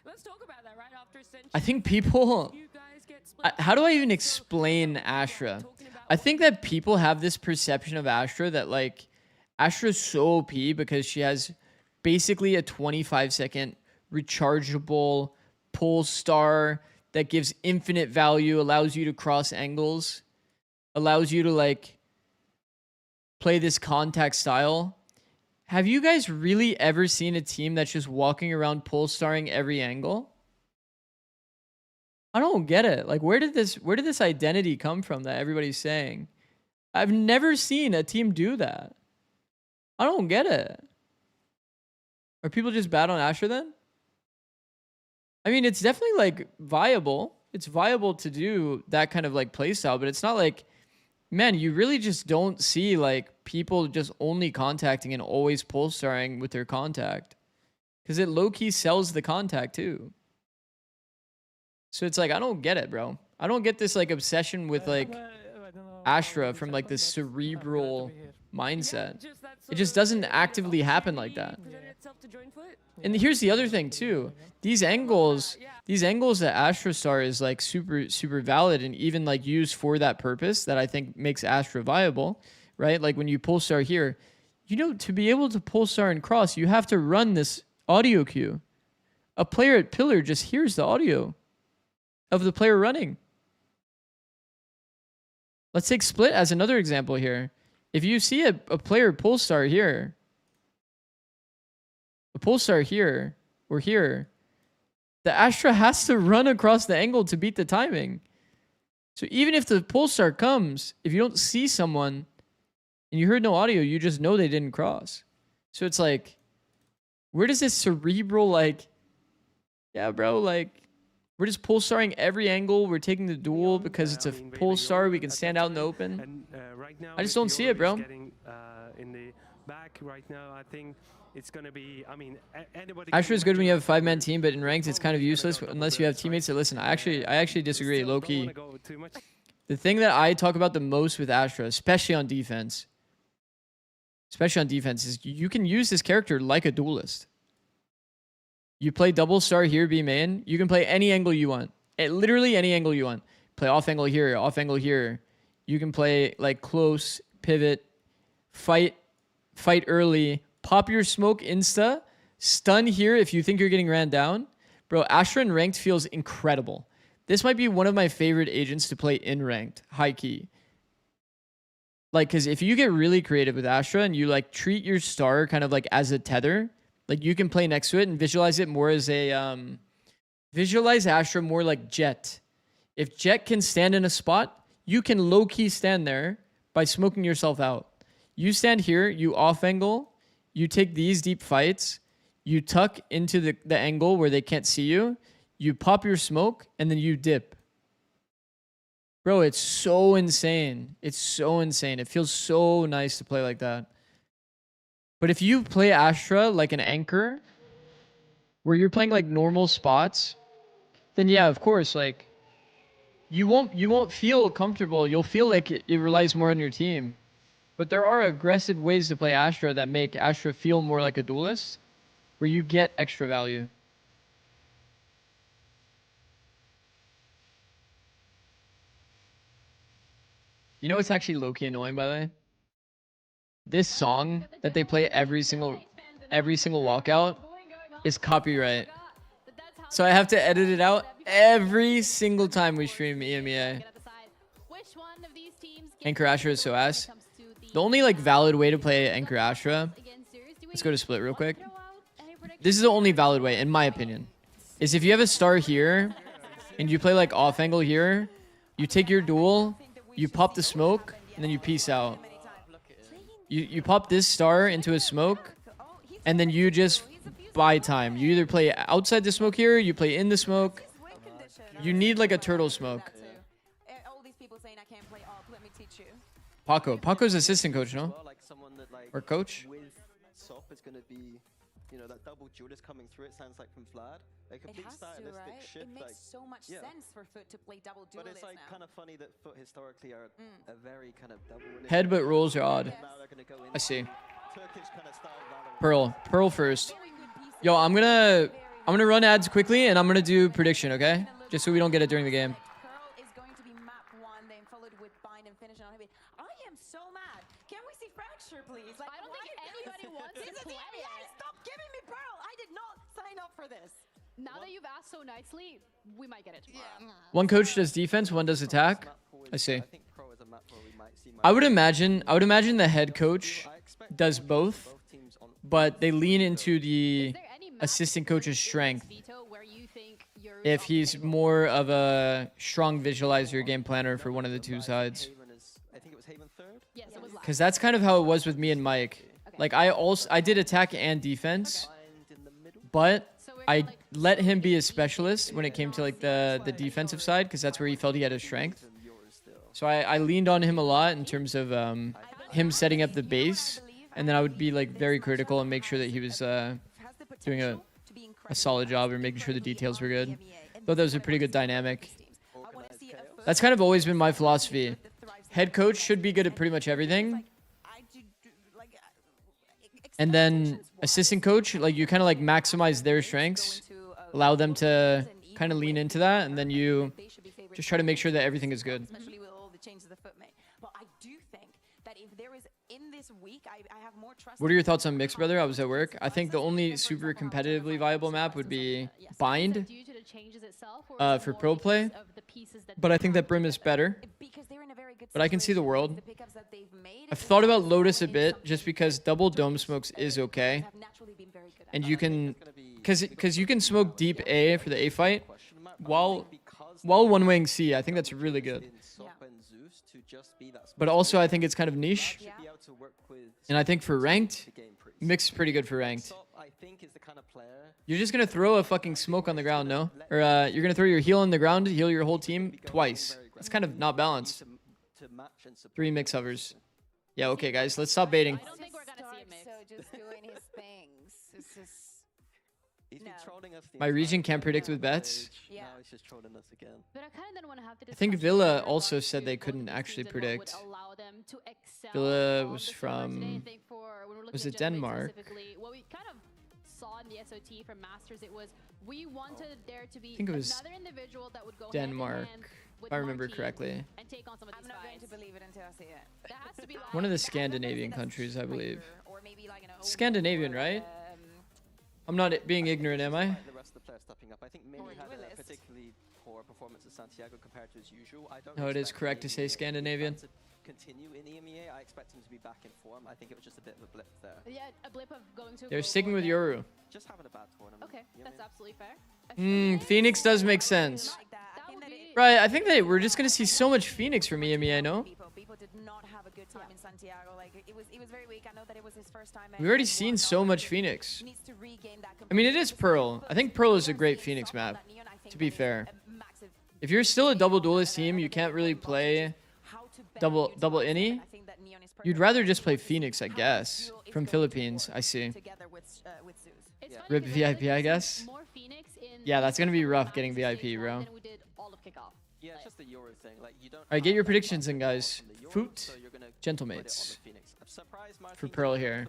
Let's talk about that right after Ascension. I think people... How do I even explain Astra? I think that people have this perception of Astra that like Astra's so OP because she has basically a 25-second rechargeable pull star that gives infinite value, allows you to cross angles, allows you to like play this contact style. Have you guys really ever seen a team that's just walking around pull starring every angle? I don't get it. Like, where did this identity come from that everybody's saying? I've never seen a team do that. I don't get it. Are people just bad on Astra then? I mean, it's definitely like viable. It's viable to do that kind of like playstyle, but it's not like, man, you really just don't see like people just only contacting and always pull starring with their contact. Because it low-key sells the contact too. So it's like, I don't get it, bro. I don't get this like obsession with like Astra from like this cerebral mindset. It just doesn't actively happen like that. And here's the other thing too. These angles that Astra Star is like super valid and even like used for that purpose that I think makes Astra viable, right? Like when you pull star here, you know, to be able to pull star and cross, you have to run this audio cue. A player at pillar just hears the audio of the player running. Let's take split as another example here. If you see a player pull star here, a pull star here, or here, the Astra has to run across the angle to beat the timing. So even if the pull star comes, if you don't see someone and you heard no audio, you just know they didn't cross. So it's like, where does this cerebral like, yeah, bro, like, we're just pull starring every angle. We're taking the duel because it's a pull star. We can stand out in the open. And right now, I just don't see it, bro. Getting, in the back right now, I think it's gonna be. I mean, anybody. Astra is good when you have a 5-man team, but in ranked, it's kind of useless unless you have teammates that listen. I actually disagree, low key. The thing that I talk about the most with Astra, especially on defense, is you can use this character like a duelist. You play double star here, B main. You can play any angle you want. Literally any angle you want. Play off angle here, off angle here. You can play like close, pivot, fight early, pop your smoke insta, stun here if you think you're getting ran down. Bro, Astra in ranked feels incredible. This might be one of my favorite agents to play in ranked, high key. Like, because if you get really creative with Astra and you like treat your star kind of like as a tether, like you can play next to it and visualize it more as a, visualize Astra more like Jet. If Jet can stand in a spot, you can low-key stand there by smoking yourself out. You stand here, you off angle, you take these deep fights, you tuck into the angle where they can't see you, you pop your smoke, and then you dip. Bro, it's so insane. It's so insane. It feels so nice to play like that. But if you play Astra like an anchor, where you're playing like normal spots, then yeah, of course, like you won't feel comfortable. You'll feel like it relies more on your team. But there are aggressive ways to play Astra that make Astra feel more like a duelist, where you get extra value. You know what's actually low-key annoying, by the way? This song that they play every single walkout is copyright. So I have to edit it out every single time we stream EMEA. Anchor Astra is so ass. The only like valid way to play Anchor Astra, let's go to split real quick. This is the only valid way, in my opinion, is if you have a star here and you play like off angle here, you take your duel, you pop the smoke, and then you peace out. You pop this star into a smoke, and then you just buy time. You either play outside the smoke here, you play in the smoke. You need like a turtle smoke. Paco's assistant coach, no? Or coach? Is going to be, you know, that double duelist coming through. It sounds like from Vlad, like a big stylistic shift. It makes so much sense for FUT to play double duelist. But it's like kind of funny that FUT historically are a very kind of double. Headbutt rolls are odd. I see. Pearl first. Yo, I'm gonna run ads quickly and I'm gonna do prediction, okay? Just so we don't get it during the game. Please. Like, I don't think anybody wants to play it. Stop giving me Pearl. I did not sign up for this. Now that you've asked so nicely, we might get it tomorrow. Yeah. One coach does defense, one does attack. I see. I would imagine the head coach does both, but they lean into the assistant coach's strength. If he's more of a strong visualizer game planner for one of the two sides. Because that's kind of how it was with me and Mike. Like I did attack and defense, but I let him be a specialist when it came to like the defensive side, because that's where he felt he had his strength. So I leaned on him a lot in terms of him setting up the base, and then I would be like very critical and make sure that he was doing a solid job or making sure the details were good. Thought that was a pretty good dynamic. That's kind of always been my philosophy. Head coach should be good at pretty much everything. And then assistant coach, like you kind of like maximize their strengths, allow them to kind of lean into that, and then you just try to make sure that everything is good. Especially with all the changes of the foot, mate. But I do think that if there is in this week, I have more trust. What are your thoughts on Mix, brother? I was at work. I think the only super competitively viable map would be Bind for pro play. But I think that Brim is better. But I can see the world. I've thought about Lotus a bit just because double dome smokes is okay. And you can, because you can smoke deep A for the A fight while one-waying C. I think that's really good. But also I think it's kind of niche. And I think for ranked, Mix is pretty good for ranked. You're just going to throw a fucking smoke on the ground, no? Or you're going to throw your heal on the ground, heal your whole team twice. That's kind of not balanced. 3 Mix hovers. Yeah, okay, guys, let's stop baiting. I don't think we're gonna see a Mix. So just doing his things. It's just... My region can't predict with bets. Yeah. Now he's just trolling us again. But I kind of then want to have the I think Villa also said they couldn't actually predict. Villa was from... Was it Denmark? What we kind of saw in the SOT from Masters, it was we wanted there to be another individual that would go Denmark, if I remember correctly. And take on some of these I'm not going to believe it until I see it. That has to be One of the Scandinavian countries, I believe. Scandinavian, right? I'm not being ignorant, am I? The rest of the players stepping up. I think Mini had a particularly poor performance at Santiago compared to his usual. I don't No, it is correct to say Scandinavian. To continue in EMEA, I expect him to be back in form. I think it was just a bit of a blip there. Yeah, a blip of going to. They're sticking with Yoru. Just having a bad tournament. Okay, that's absolutely fair. Phoenix does make sense. Right, I think that we're just gonna see so much Phoenix from EMEA, no? People did not have a good time in Santiago. Like it was very weak. I know that it was his first time. We've already seen so much Phoenix. I mean, it is Pearl. I think Pearl is a great Phoenix map, to be fair. If you're still a double duelist team, you can't really play double ini. You'd rather just play Phoenix, I guess. From Philippines, I see. RIP VIP, I guess. Yeah, that's gonna be rough getting VIP, bro. Yeah, it's just the Euro thing. Like you don't. Alright, get your predictions in, guys. FUT, Gentlemates. For Pearl here.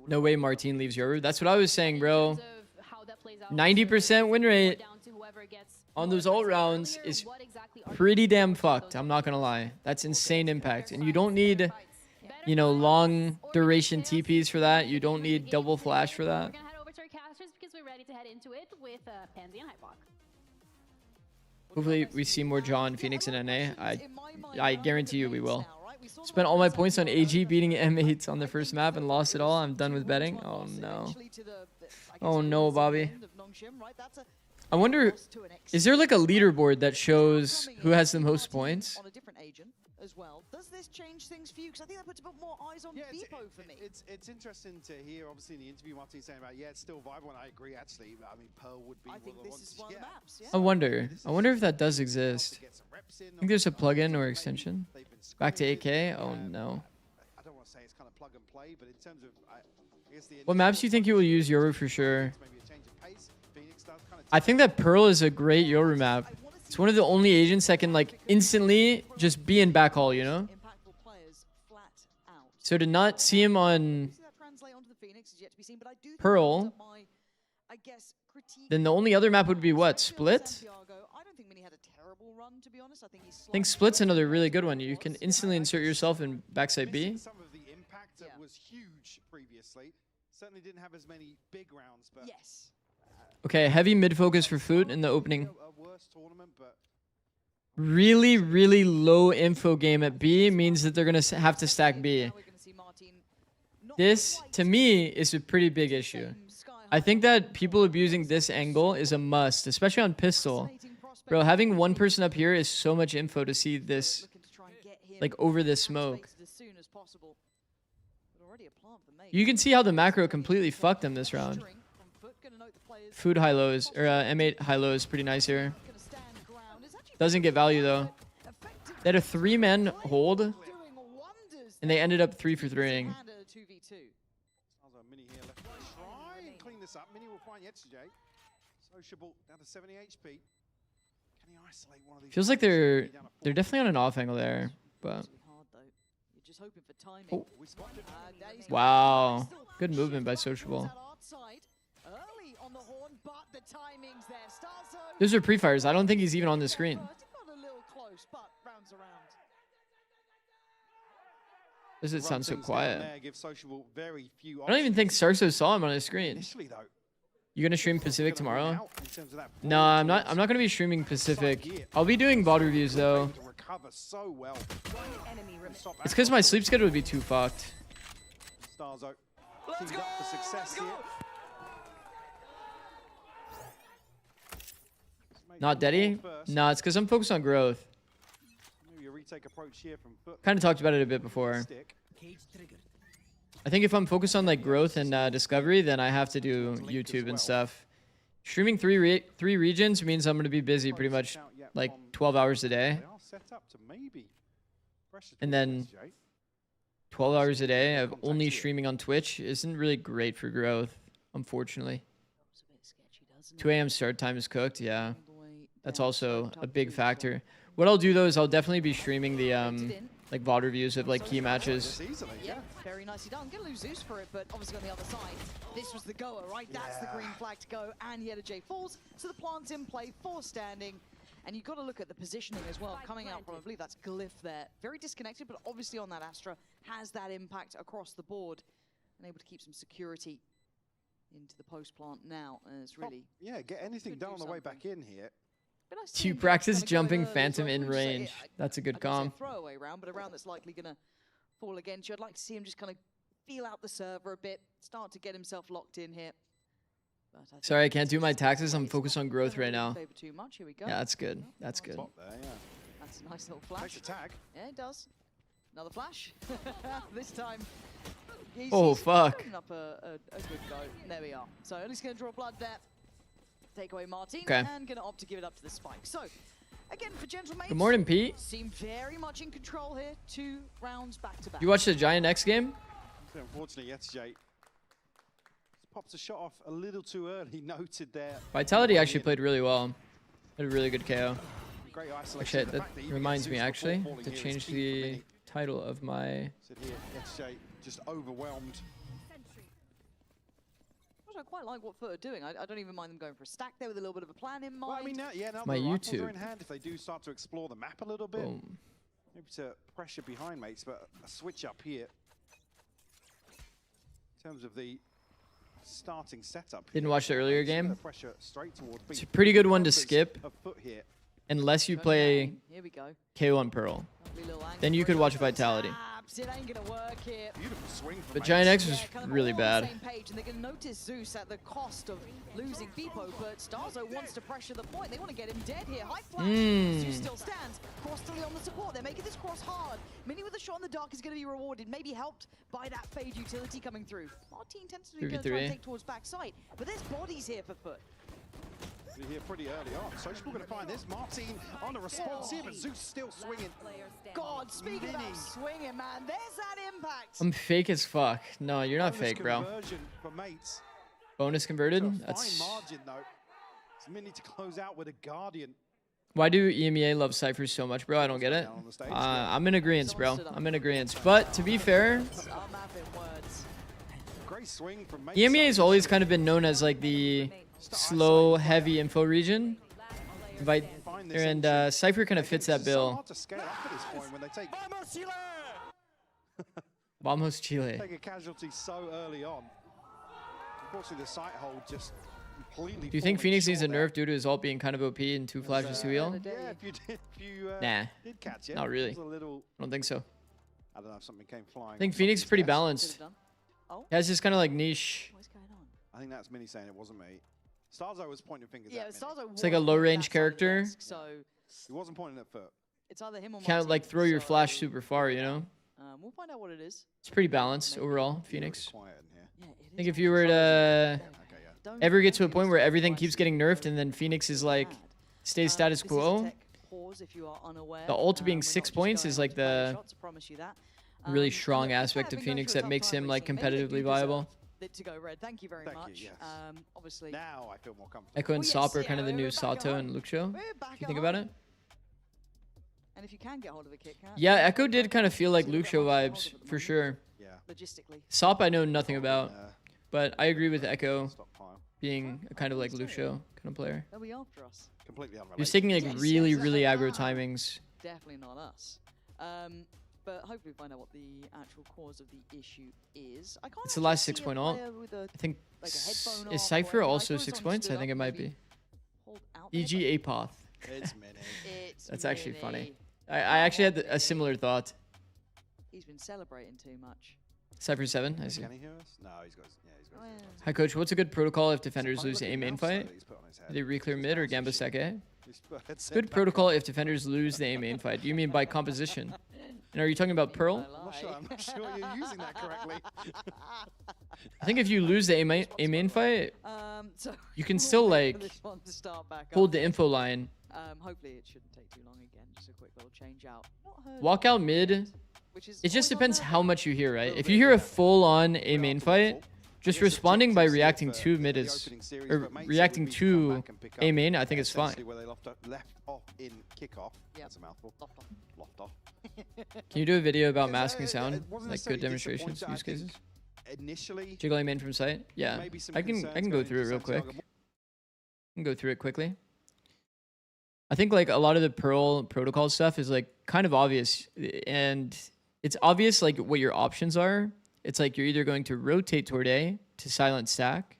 No way Martin leaves Yoru. That's what I was saying, bro. 90% win rate on those ult rounds is pretty damn fucked. I'm not gonna lie. That's insane impact. And you don't need, you know, long duration TPs for that. You don't need double flash for that. We're gonna head over to our casters because we're ready to head into it with Pansy and Hypok. Hopefully we see more John, Phoenix, and NA. I guarantee you we will. Spent all my points on AG beating M8 on the first map and lost it all. I'm done with betting. Oh no. Oh no, Bobby. I wonder, is there like a leaderboard that shows who has the most points? As well. Does this change things for you? Because I think that puts a bit more eyes on Beepo for me. It's interesting to hear, obviously, in the interview, Martin saying about, yeah, it's still viable, and I agree, actually. I mean, Pearl would be I think this is one of the maps, yeah. I wonder if that does exist. I think there's a plugin or extension. Back to 8K? Oh no. I don't want to say it's kind of plug and play, but in terms of, I guess the What maps do you think you will use Yoru for sure? I think that Pearl is a great Yoru map. It's one of the only agents that can like instantly just be in backhaul, you know? So to not see him on Pearl, then the only other map would be what? Split? I think Split's another really good one. You can instantly insert yourself in backside B. Some of the impact that was huge previously. Certainly didn't have as many big rounds, but yes. Okay, heavy mid focus for FUT in the opening. Really, really low info game at B means that they're going to have to stack B. This, to me, is a pretty big issue. I think that people abusing this angle is a must, especially on pistol. Bro, having one person up here is so much info to see this, like, over this smoke. You can see how the macro completely fucked them this round. FUT high-low is, or M8 high-low is pretty nice here. Doesn't get value though. They had a 3-man hold, and they ended up 3 for 3ing. Mini here left to try and clean this up. Mini will find yesterday. Sociable down to 70 HP. Feels like they're definitely on an off angle there, but. Oh. Wow, good movement by Sociable. Those are pre-fires. I don't think he's even on the screen. Does it sound so quiet? I don't even think Sarso saw him on his screen. You gonna stream Pacific tomorrow? No, I'm not gonna be streaming Pacific. I'll be doing VOD reviews though. It's because my sleep schedule would be too fucked. Not Daddy? Nah, it's because I'm focused on growth. Kind of talked about it a bit before. I think if I'm focused on like growth and discovery, then I have to do YouTube and stuff. Streaming three regions means I'm going to be busy pretty much like 12 hours a day. And then 12 hours a day of only streaming on Twitch isn't really great for growth, unfortunately. 2 a.m. start time is cooked, yeah. That's also a big factor. What I'll do though is I'll definitely be streaming the like VOD reviews of like key matches. Yeah, very nicely done. Gonna lose Zeus for it, but obviously on the other side, this was the goer, right? That's the green flag to go, and yet a J falls. So the plant's in play, 4 standing. And you've got to look at the positioning as well, coming out from, I believe that's Glyph there. Very disconnected, but obviously on that Astra, has that impact across the board. And able to keep some security into the post plant now. And it's really... Yeah, get anything done on the way back in here. Do you practice jumping Phantom in range? That's a good comp. Throwaway round, but a round that's likely going to fall against you. I'd like to see him just kind of feel out the server a bit, start to get himself locked in here. Sorry, I can't do my taxes. I'm focused on growth right now. Too much. Here we go. Yeah, that's good. That's good. That's a nice little flash. Takes a tag. Yeah, it does. Another flash. This time. He's fuck. putting up a good go. There we are. So at least going to draw blood there. Take away Martin. Okay. And going to opt to give it up to the spike. So again, for Gentlemates. Good morning, Pete. Seem very much in control here. 2 rounds back to back. You watched the Giant X game? Unfortunately, yes, Jay. Pops a shot off a little too early, noted there. Vitality actually played really well. Had a really good KO. Great isolation. Actually, that reminds me actually to change the title of my... Sit here, yes, Jay, just overwhelmed. I quite like what FUT are doing. I don't even mind them going for a stack there with a little bit of a plan in mind. Well, I mean, now my the rifles YouTube. are in hand. If they do start to explore the map a little bit, Boom. maybe to pressure behind mates, but a switch up here. In terms of the starting setup. Didn't watch the earlier game. Straight towards It's a pretty good one to skip. Here. Unless you play Here we go. KO on Pearl. Then you could watch Vitality. It ain't gonna work here. Beautiful swing from But Giant X was really all bad. on the same page, and they're gonna notice Zeus at the cost of losing Beepo, but Starzo wants to pressure the point. They want to get him dead here. High flash. Zeus still stands. Cross to on the support. They're making this cross hard. Mini with a shot in the dark is going to be rewarded, maybe helped by that Fade utility coming through. Martin tends to be going to try and take towards backside, but there's bodies here for FUT. Here pretty early on. Sociable going to find this. Martin on the response here, but Zeus still swinging. God, speaking about swinging, man, there's that impact. I'm fake as fuck. No, you're not fake, bro. For mates. Bonus converted? Fine That's... margin, though. It's Mini to close out with a Guardian. Why do EMEA love Cypher so much, bro? I don't get it. I'm in agreement, bro. I'm in agreement. But to be fair, Great swing from mates. EMEA has always kind of been known as like the slow, heavy info region. And Cypher kind of fits that bill. Vamos Chile. Take a casualty so early on. Unfortunately, the sight hold just completely. Do you think Phoenix needs a nerf due to his ult being kind of OP and 2 flashes to heal? Yeah, if you Nah, did catch it. not really. It was a little, I don't think so. I don't know if something came flying. I think Phoenix is pretty balanced. He has this kind of like niche. I think that's Mini saying it wasn't me. Starzo was pointing fingers Yeah, at Starzo It's like a low range character. So he wasn't pointing at FUT. It's either him or Can't like throw your flash super far, you know? we'll find out what it is. It's pretty balanced overall, Phoenix. I think if you were to ever get to a point where everything keeps getting nerfed and then Phoenix is like stays status quo, the ult being 6 points is like the really strong aspect of Phoenix that makes him like competitively viable. it to go red. Thank you very Thank much. you, yes. Obviously. Now I feel more comfortable. Echo and Well, Sop are yes, kind of the yeah, new we're back Sato at and home. Luxio. We're back If you at think about home. it. And if you can get hold of a Kit Kat. Yeah, Echo did kind of feel like Luxio vibes for sure. Yeah. Logistically. Sop I know nothing about, but I agree with Echo being a kind of like Luxio kind of player. They'll be after us. Completely unrelated. He was taking like Yes, really, yes. really aggro timings. Definitely not us. But hopefully we find out what the actual cause of the issue is. I can't It's the last actually 6 see a point ult. player with a- I think like a headphone is off or Cypher anything. also I thought 6 someone points? stood I think up it might maybe be. hold out the EG Apoth. It's Mini. It's That's actually funny. Mini. I actually had a similar thought. He's been celebrating too much. Cypher 7, I see. Can he hear us? No, he's got. Yeah, he's got. Hi coach, what's a good protocol if defenders lose the A main fight? He's put on his head. Do they re-clear mid or Gamba Sec A? He's put headset Good back protocol if defenders lose the A main fight. Do you mean by composition? And are you talking about Pearl? I'm not sure you're using that correctly. I think if you lose the A main fight, So you can we'll still wait for like this one to start back hold up. the info line. Hopefully it shouldn't take too long again. Just a quick little change out. Not heard Walk out mid. which is It just always on depends there. how much you hear, right? If you hear a full-on A main fight, just responding by reacting to mid is, or reacting to A main, I think it's fine. Where they left off in kickoff. That's a mouthful. Loft off. Can you do a video about masking it sound, wasn't like necessarily good demonstrations, disappointing, I use cases? think Initially, Jiggle A main from sight? Yeah, maybe some I can concerns go going through it into real quick. Santiago. I can go through it quickly. I think like a lot of the Pearl protocol stuff is like kind of obvious, and it's obvious like what your options are. It's like you're either going to rotate toward A to silent stack.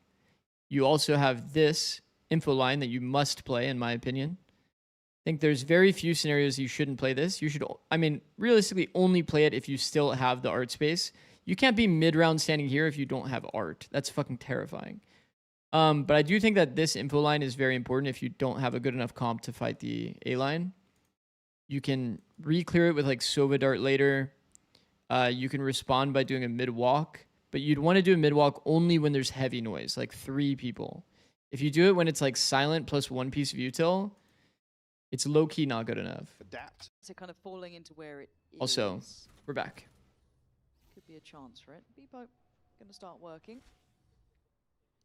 You also have this info line that you must play, in my opinion. I think there's very few scenarios you shouldn't play this. You should, I mean, realistically only play it if you still have the art space. You can't be mid-round standing here if you don't have art. That's fucking terrifying. But I do think that this info line is very important if you don't have a good enough comp to fight the A line. You can re-clear it with like Sova Dart later. You can respond by doing a mid-walk, but you'd want to do a mid-walk only when there's heavy noise, like 3 people. If you do it when it's like silent plus 1 piece of util, it's low-key not good enough. Adapt. So kind of falling into where it is. Also, we're back. Could be a chance for it. Bebo going to start working.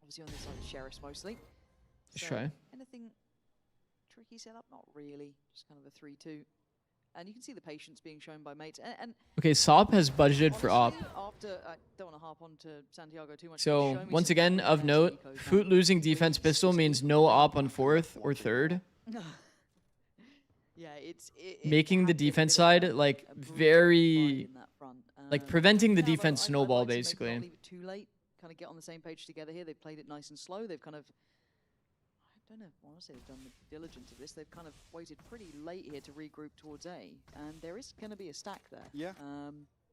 Obviously on this side of Sheriffs mostly. Let's try. Anything tricky set up? Not really. Just kind of a 3-2. And you can see the patience being shown by mates. And Okay, Sop has budgeted for op. after, I don't want to harp on to Santiago too much. So, show me once some again, of note, FUT losing defense pistol means no op on 4th or 3rd. Yeah, Making the defense side, like, very... Like, preventing the defense snowball, basically. Not leave it too late. Kind of get on the same page together here. They've played it nice and slow. They've kind of... I don't know, honestly, they've done the diligence of this. They've kind of waited pretty late here to regroup towards A, and there is going to be a stack there. Yeah. I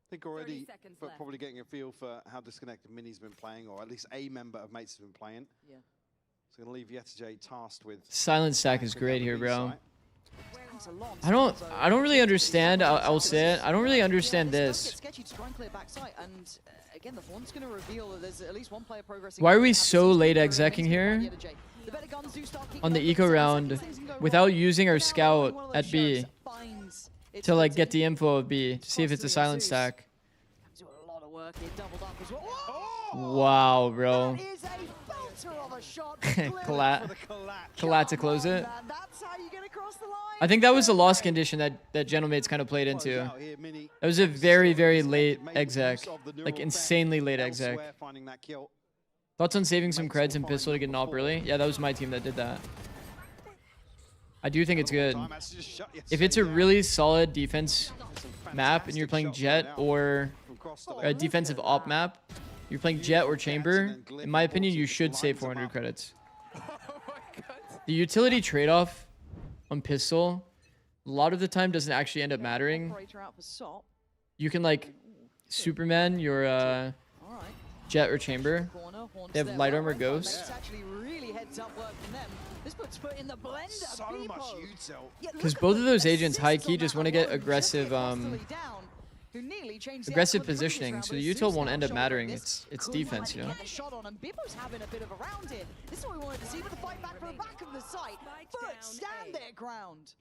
think already, but left. probably getting a feel for how disconnected Mini's been playing, or at least a member of mates has been playing. Yeah. So going to leave Yetajay tasked with. Silent stack is great here, bro. Thanks a lot. I don't really understand. I'll say it. I don't really understand this. Sketchy to try and clear backside, and again, the Horn's going to reveal that there's at least one player progressing. Why are we so late execing here on the eco round without using our scout at B to like get the info of B to see if it's a silent stack? Wow, bro. Collat to close it. I think that was the lost condition that Gentlemates kind of played into. That was a very, very late exec. Like, insanely late exec. Thoughts on saving some creds and pistol to get an op early? Yeah, that was my team that did that. I do think it's good. If it's a really solid defense map and you're playing Jet or a defensive op map, you're playing Jet or Chamber, in my opinion, you should save 400 credits. The utility trade-off on pistol, a lot of the time doesn't actually end up mattering. You can like Superman your Jet or Chamber. They have light armor ghost. Because both of those agents high key just want to get aggressive aggressive positioning, so the util won't end up mattering. It's defense, you know. Shot on him. Bibo's having a bit of a round here. This is what we wanted to see with the fight back from the back of the site. But stand their ground.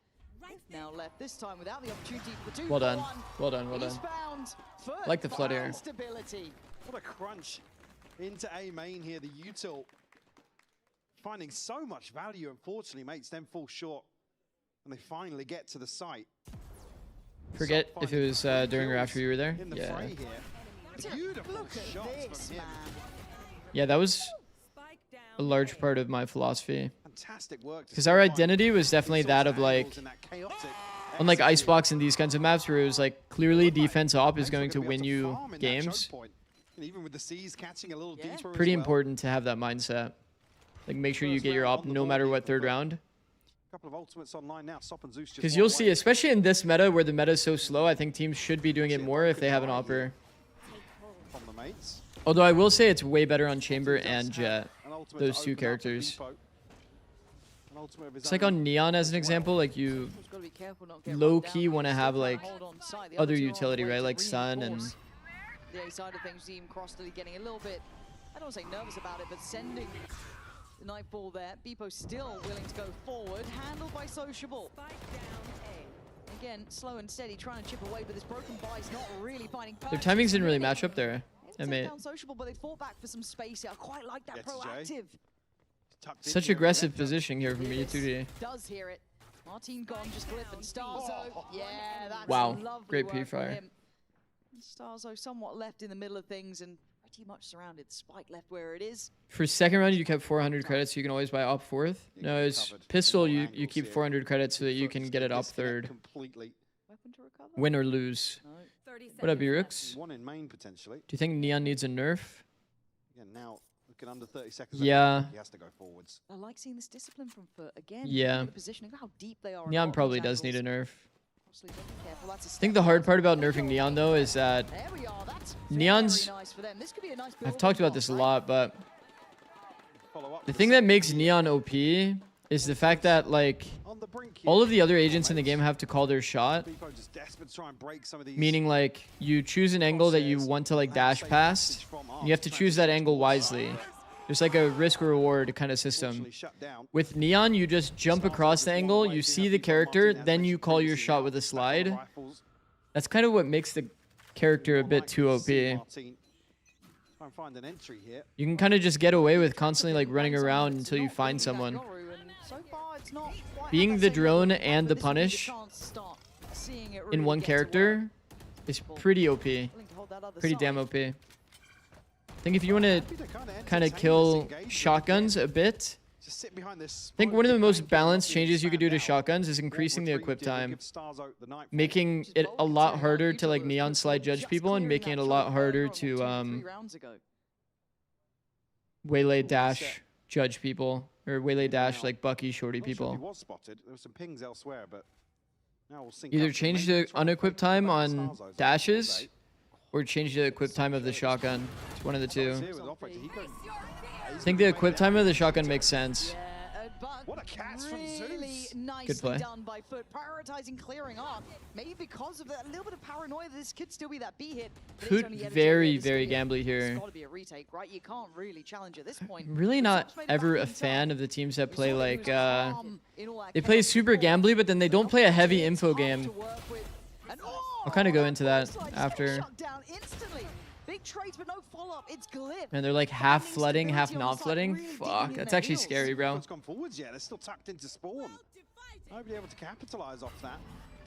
Now left this time without the opportunity for the 2-1. Well done. Well done. Well done. I like the flood here. What a crunch. into A main here. The util finding so much value, unfortunately, makes them fall short. And they finally get to the site. Forget if it was during or after you were there. In the Yeah. fray here. Beautiful shots from him. Yeah, that was a large part of my philosophy. Fantastic work. Because our identity was definitely that of like, unlike Icebox and these kinds of maps where it was like clearly defense op is going to win you games. And even with the C's catching a little detour Pretty as well. important to have that mindset. Like make sure you get your op no matter what third round. Couple of ultimates online now. Sop and Zeus just Because you'll see, especially in this meta where the meta is so slow, I think teams should be doing it more if they have an opper. from the mates. Although I will say it's way better on Chamber and Jet. Those two characters. It's like on Neon as an example, like you low-key want to have like other utility, right? Like Sun and... The A side of things, Team Crostly getting a little bit, I don't want to say nervous about it, but sending the Nightfall there. Beepo still willing to go forward, handled by Sociable. Again, slow and steady, trying to chip away, but this broken bye's not really finding Their timings didn't really match up there. I mean, down Sociable, but they fought back for some space here. I quite like that proactive. such aggressive positioning here from E2D. Does hear it. Martin gone, just Glyph and Starzo. Yeah, that's Wow, lovely great work from P-Fire. him. Starzo somewhat left in the middle of things and pretty much surrounded. Spike left where it is. For second round, you kept 400 credits, so you can always buy op fourth. No, it's pistol, you keep 400 credits so that you can get it op third. Win or lose. What up, Urix? One in main potentially. Do you think Neon needs a nerf? Again, now looking under 30 seconds. Yeah. He has to go forwards. I like seeing this discipline from FUT again. Yeah. The positioning, how deep they are. Neon probably does need a nerf. I think the hard part about nerfing Neon, though, is that Neon's... I've talked about this a lot, but the thing that makes Neon OP is the fact that, like, all of the other agents in the game have to call their shot. Meaning, like, you choose an angle that you want to, like, dash past. And you have to choose that angle wisely. There's like a risk-reward kind of system. With Neon, you just jump across the angle, you see the character, then you call your shot with a slide. That's kind of what makes the character a bit too OP. You can kind of just get away with constantly like running around until you find someone. Being the drone and the punish in one character is pretty OP. Pretty damn OP. I think if you want to kind of kill shotguns a bit, I think one of the most balanced changes you could do to shotguns is increasing the equip time, making it a lot harder to like Neon slide judge people and making it a lot harder to waylay dash judge people, or waylay dash like Bucky shorty people. Either change the unequip time on dashes or change the equip time of the shotgun. It's one of the two. I think the equip time of the shotgun makes sense. What a catch from Really Zeus. nicely done by FUT, prioritizing clearing off. Maybe because of that, a little bit of paranoia, this could still be that B hit. FUT very, very gambly here. It's got to be a retake, right? You can't really challenge at this point. I'm really not ever a fan of the teams that play like they play super gambly, but then they don't play a heavy info game. I'll kind of go into that after. Big trades, but no follow-up. It's Glyph. And they're like half flooding, half not flooding. Fuck, that's actually scary, bro. Gone forwards yet. They're still tucked into spawn. Nobody able to capitalize off that.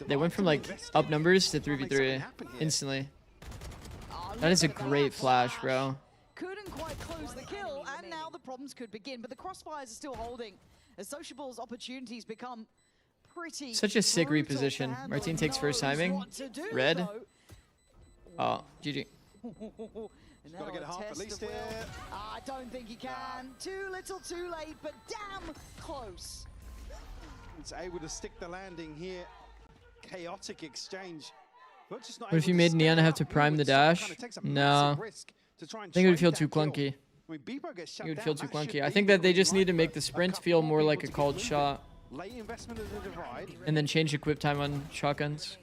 They went from like up numbers to 3v3 instantly. That is a great flash, bro. Couldn't quite close the kill, and now the problems could begin. But the crossfires are still holding as Sociable's opportunities become pretty. Such a sick reposition. Martin takes first timing. Red. Oh, GG. Got to get a half at least here. I don't think he can. Too little, too late, but damn close. It's able to stick the landing here. Chaotic exchange. What if you made Neon have to prime the dash? No. I think it would feel too clunky. It would feel too clunky. I think that they just need to make the sprint feel more like a called shot. And then change equip time on shotguns.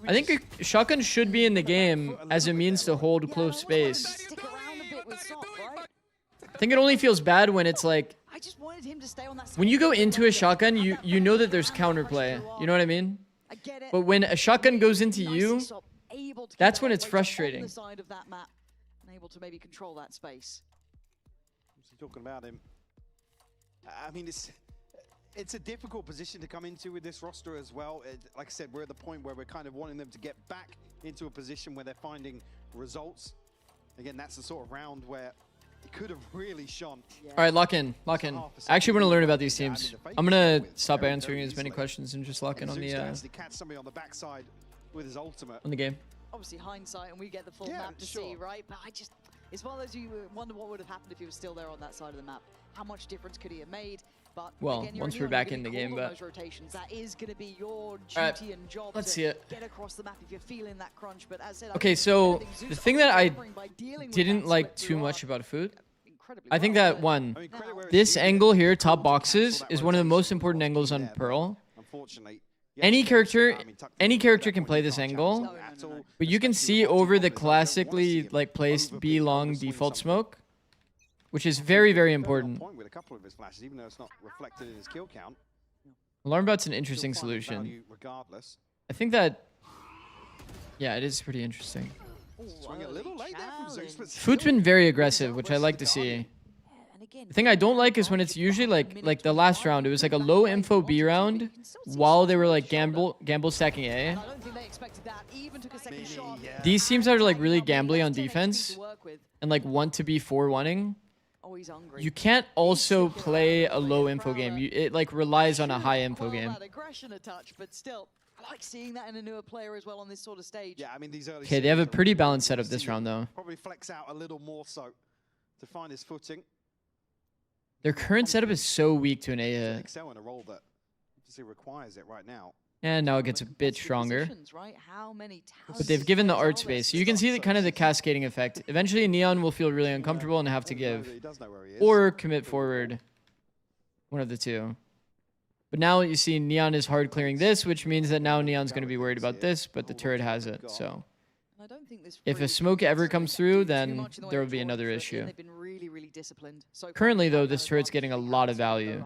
I think a shotgun should be in the game as a means to hold close space. I think it only feels bad when it's like, when you go into a shotgun, you know that there's counterplay. You know what I mean? But when a shotgun goes into you, that's when it's frustrating. able to maybe control that space. Talking about him, I mean, it's a difficult position to come into with this roster as well. Like I said, we're at the point where we're kind of wanting them to get back into a position where they're finding results. Again, that's the sort of round where it could have really shone. All right, lock in, lock in. I actually want to learn about these teams. I'm gonna stop answering as many questions and just lock in on the catch somebody on the backside with his ultimate on the game. Obviously hindsight, and we get the full map to see, right? But it's one of those you wonder what would have happened if he was still there on that side of the map. How much difference could he have made? But well, again, once we're back in the game, but those rotations, that is going to be your duty and job. Let's to see it. Get across the map if you're feeling that crunch. But as I said, okay, so the thing that I didn't like too much about FUT, I think that one, this angle here, top boxes, is one of the most important angles on Pearl. Unfortunately, any character can play this angle, but you can see over the classically like placed B long default smoke, which is very, very important. With a couple of his flashes, even though it's not reflected in his kill count. Alarm bot's an interesting solution. Regardless. I think that, yeah, it is pretty interesting. Swing a little late there from Zeus, but FUT's been very aggressive, which I like to see. The thing I don't like is when it's usually like the last round, it was like a low info B round while they were like gamble stacking A. These teams that are like really gambly on defense and like want to be 4-1-ing, you can't also play a low info game. It like relies on a high info game. I like seeing that in a newer player as well on this sort of stage. Yeah, I mean these early. Okay, they have a pretty balanced setup this round though. Probably flex out a little more so to find his footing. Their current setup is so weak to an A hit. Excel in a role that obviously requires it right now. And now it gets a bit stronger. Right? How many but they've given the art space. So you can see the kind of the cascading effect. Eventually Neon will feel really uncomfortable and have to give. Or commit forward. One of the two. But now you see Neon is hard clearing this, which means that now Neon's going to be worried about this, but the turret has it. So if a smoke ever comes through, then there will be another issue. Currently, though, this turret's getting a lot of value.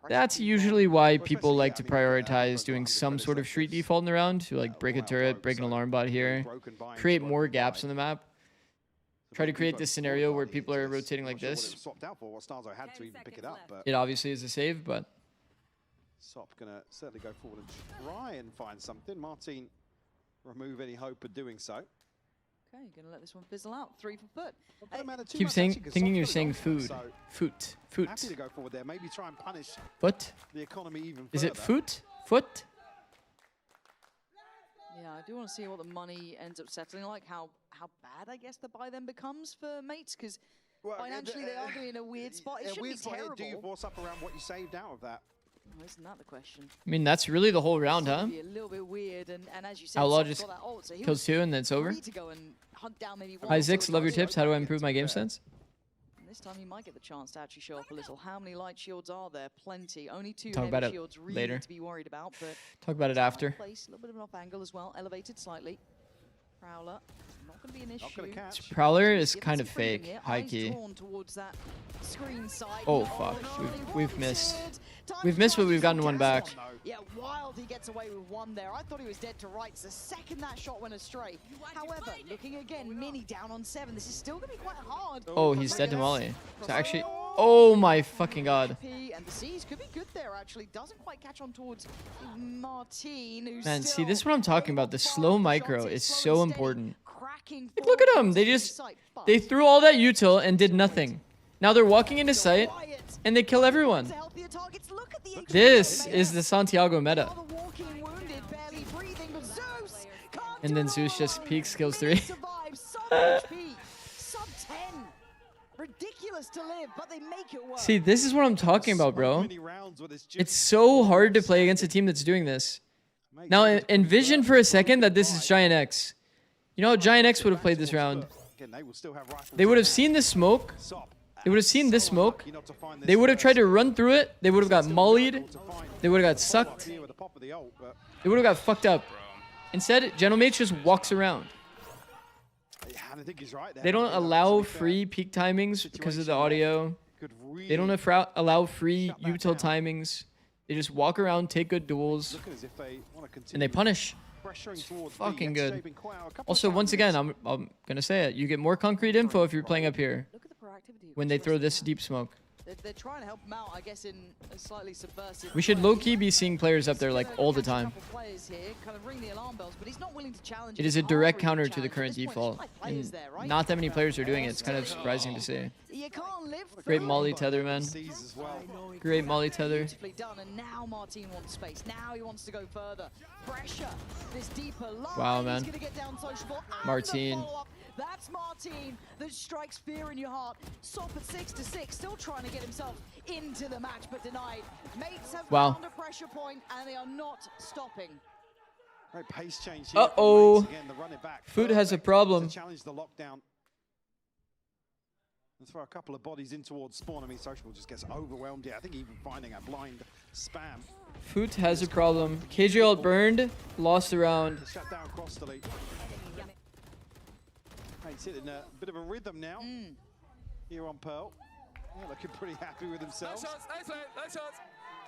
That's usually why people like to prioritize doing some sort of street default in the round, to like break a turret, break an alarm bot here, create more gaps on the map. Try to create this scenario where people are rotating like this. It obviously is a save, but... Sop gonna certainly go forward and try and find something. Martin remove any hope of doing so. Okay, gonna let this one fizzle out. 3 for FUT. Keep thinking you're saying food. FUT. Happy to go forward there. Maybe try and punish FUT? The economy even further. Is it FUT? FUT? Yeah, I do want to see what the money ends up settling like. How bad I guess the buy then becomes for mates, because financially they are in a weird spot. It should be terrible. Do you force up around what you saved out of that? Oh, isn't that the question? I mean, that's really the whole round, huh? Be a little bit weird, and as you said, Outlaw just kills 2 and then it's over. Hi Zix, love your tips. How do I improve my game sense? And this time you might get the chance to actually show up a little. How many light shields are there? Plenty. Only 2 heavy shields really later. To be worried about. But talk about it after. Place, a little bit of an off angle as well, elevated slightly. Prowler. Not going to be an issue. Prowler is kind of fake, high key. Oh fuck, we've missed. We've missed, but we've gotten one back. Yeah, Wild, he gets away with one there. I thought he was dead to rights the second that shot went astray. However, looking again, Mini down on 7. This is still going to be quite hard. Oh, he's dead to Molly. So actually, oh my fucking god. And the C's could be good there, actually. Doesn't quite catch on towards Martin. Man, see, this is what I'm talking about. The slow micro is so important. Like, look at them. They threw all that util and did nothing. Now they're walking into sight and they kill everyone. This is the Santiago meta. And then Zeus just peeks, kills 3. See, this is what I'm talking about, bro. It's so hard to play against a team that's doing this. Now, envision for a second that this is Giant X. You know how Giant X would have played this round? They would have seen the smoke. They would have seen this smoke. They would have tried to run through it. They would have got mollied. They would have got sucked. They would have got fucked up. Instead, GentleMate just walks around. They don't allow free peak timings because of the audio. They don't allow free util timings. They just walk around, take good duels, Looking as if they want to and continue they punish. pressuring towards B. Fucking It's good. shaping quite out. A couple of Also, once challenges. again, I'm gonna say it. You get more concrete info if you're playing up here. Look at the proactivity. When they throw this deep smoke. They're trying to help him out, I guess, in a slightly subversive We should way. low-key be seeing players up there like all the time. Couple players here, kind of ring the alarm bells, but he's not willing to challenge. It is a direct counter to the current default. And not that many players are doing it. It's kind of surprising to see. You can't live Great molly tether, man. As well. Great molly tether. Beautifully done, and now Martin wants space. Now he wants to go further. Pressure. This deeper line. Wow, man. He's gonna get down sociable. And Martin. the follow-up. That's Martin that strikes fear in your heart. Sop at 6-6, still trying to get himself into the match, but denied. Mates have Wow. found a pressure point, and they are not stopping. Right, pace change here. Uh-oh. Again, the run it back. Food has a Perfect problem. to challenge the lockdown. And throw a couple of bodies in towards spawn. I mean, Sociable just gets overwhelmed here. I think even finding a blind spam. Foot has a problem. KJL burned, lost the round. Shut down Crossley. He's hitting a bit of a rhythm now here on Pearl. Yeah, looking pretty happy with themselves. Nice shots.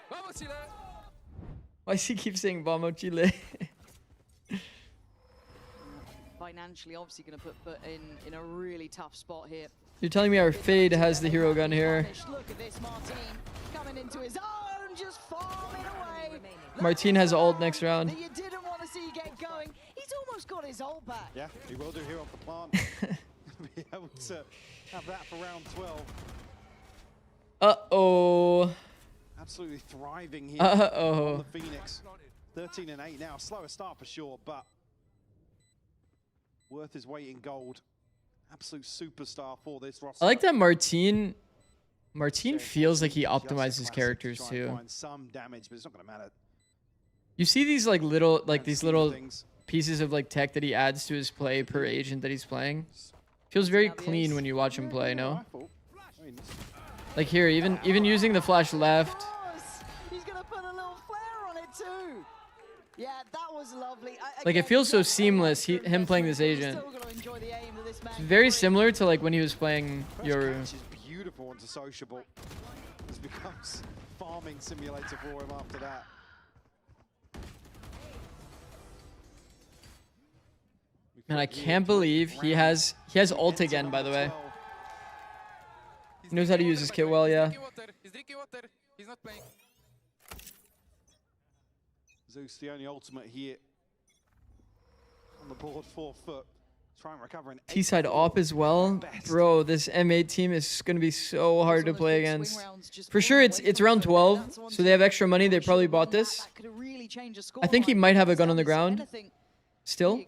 Vamos, Chile. Why does he keep saying Vamos Chile? Financially, obviously going to put Foot in a really tough spot here. You're telling me our Fade has the hero gun here. Look at this, Martin coming into his own, just farming away. Martin has ult next round. That you didn't want to see get going. He's almost got his ult back. Yeah, he will do here off the plant. Be able to have that for round 12. Uh-oh. Absolutely thriving here Uh-oh. on the Phoenix. 13 and 8 now. Slower start for sure, but worth his weight in gold. Absolute superstar for this roster. I like that Martin feels like he optimizes characters Try and too. find some damage, but it's not going to matter. You see these like little pieces of like tech that he adds to his play per agent that he's playing. Feels very clean when you watch him play, no? Like here, even using the flash left. He's going to put a little flare on it too. Yeah, that was lovely. Like it feels so seamless, him playing this agent. It's very similar to like when he was playing Yoru. Which is beautiful onto Sociable. This becomes farming simulator for him after that. And I can't believe he has ult again, by the way. He knows how to use his kit well, yeah. He's drinking water. He's not playing. Zeus, the only ultimate here on the board for Foot. Try and recover an T-side op as well. Bro, this M8 team is going to be so hard to play against. For sure, it's round 12, so they have extra money. They probably bought this. I think he might have a gun on the ground. Still.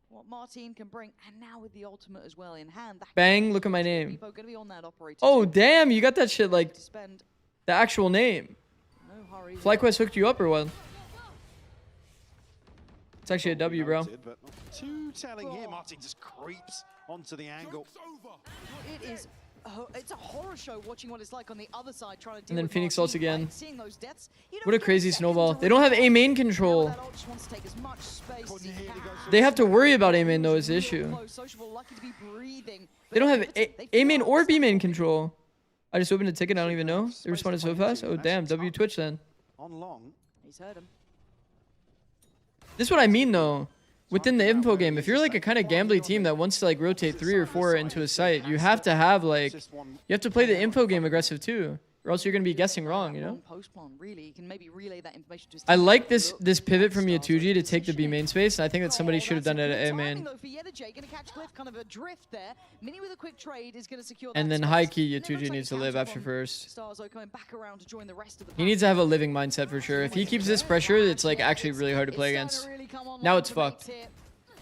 What Martin can bring, and now with the ultimate as well in hand. Bang, look at my name. Oh, damn, you got that shit like the actual name. FlyQuest hooked you up or what? It's actually a W, bro. But not too telling here. Martin just creeps onto the angle. It is. It's a horror show watching what it's like on the other side trying to deal And then with Phoenix Martin, ults again. right? Seeing those deaths, you What don't a get crazy second snowball. to They don't have react. A main control. That ult just wants to take as much space as he can. They have to worry about A main though is the issue. Sociable, lucky to be breathing. They don't have A main or B main control. I just opened a ticket, I don't even know. They responded so fast. Oh damn, W Twitch then. On long. He's heard him. This is what I mean though. Within the info game, if you're like a kind of gambly team that wants to like rotate 3 or 4 into a site, you have to have like, you have to play the info game aggressive too, or else you're going to be guessing wrong, you know? Really, you can maybe relay that information to his I team. like this pivot from Yatuji to take the B main space, and I think that somebody should have done it at A main. And then high key Yatuji needs to live after first. He needs to have a living mindset for sure. If he keeps this pressure, it's like actually really hard to play against. Now it's fucked.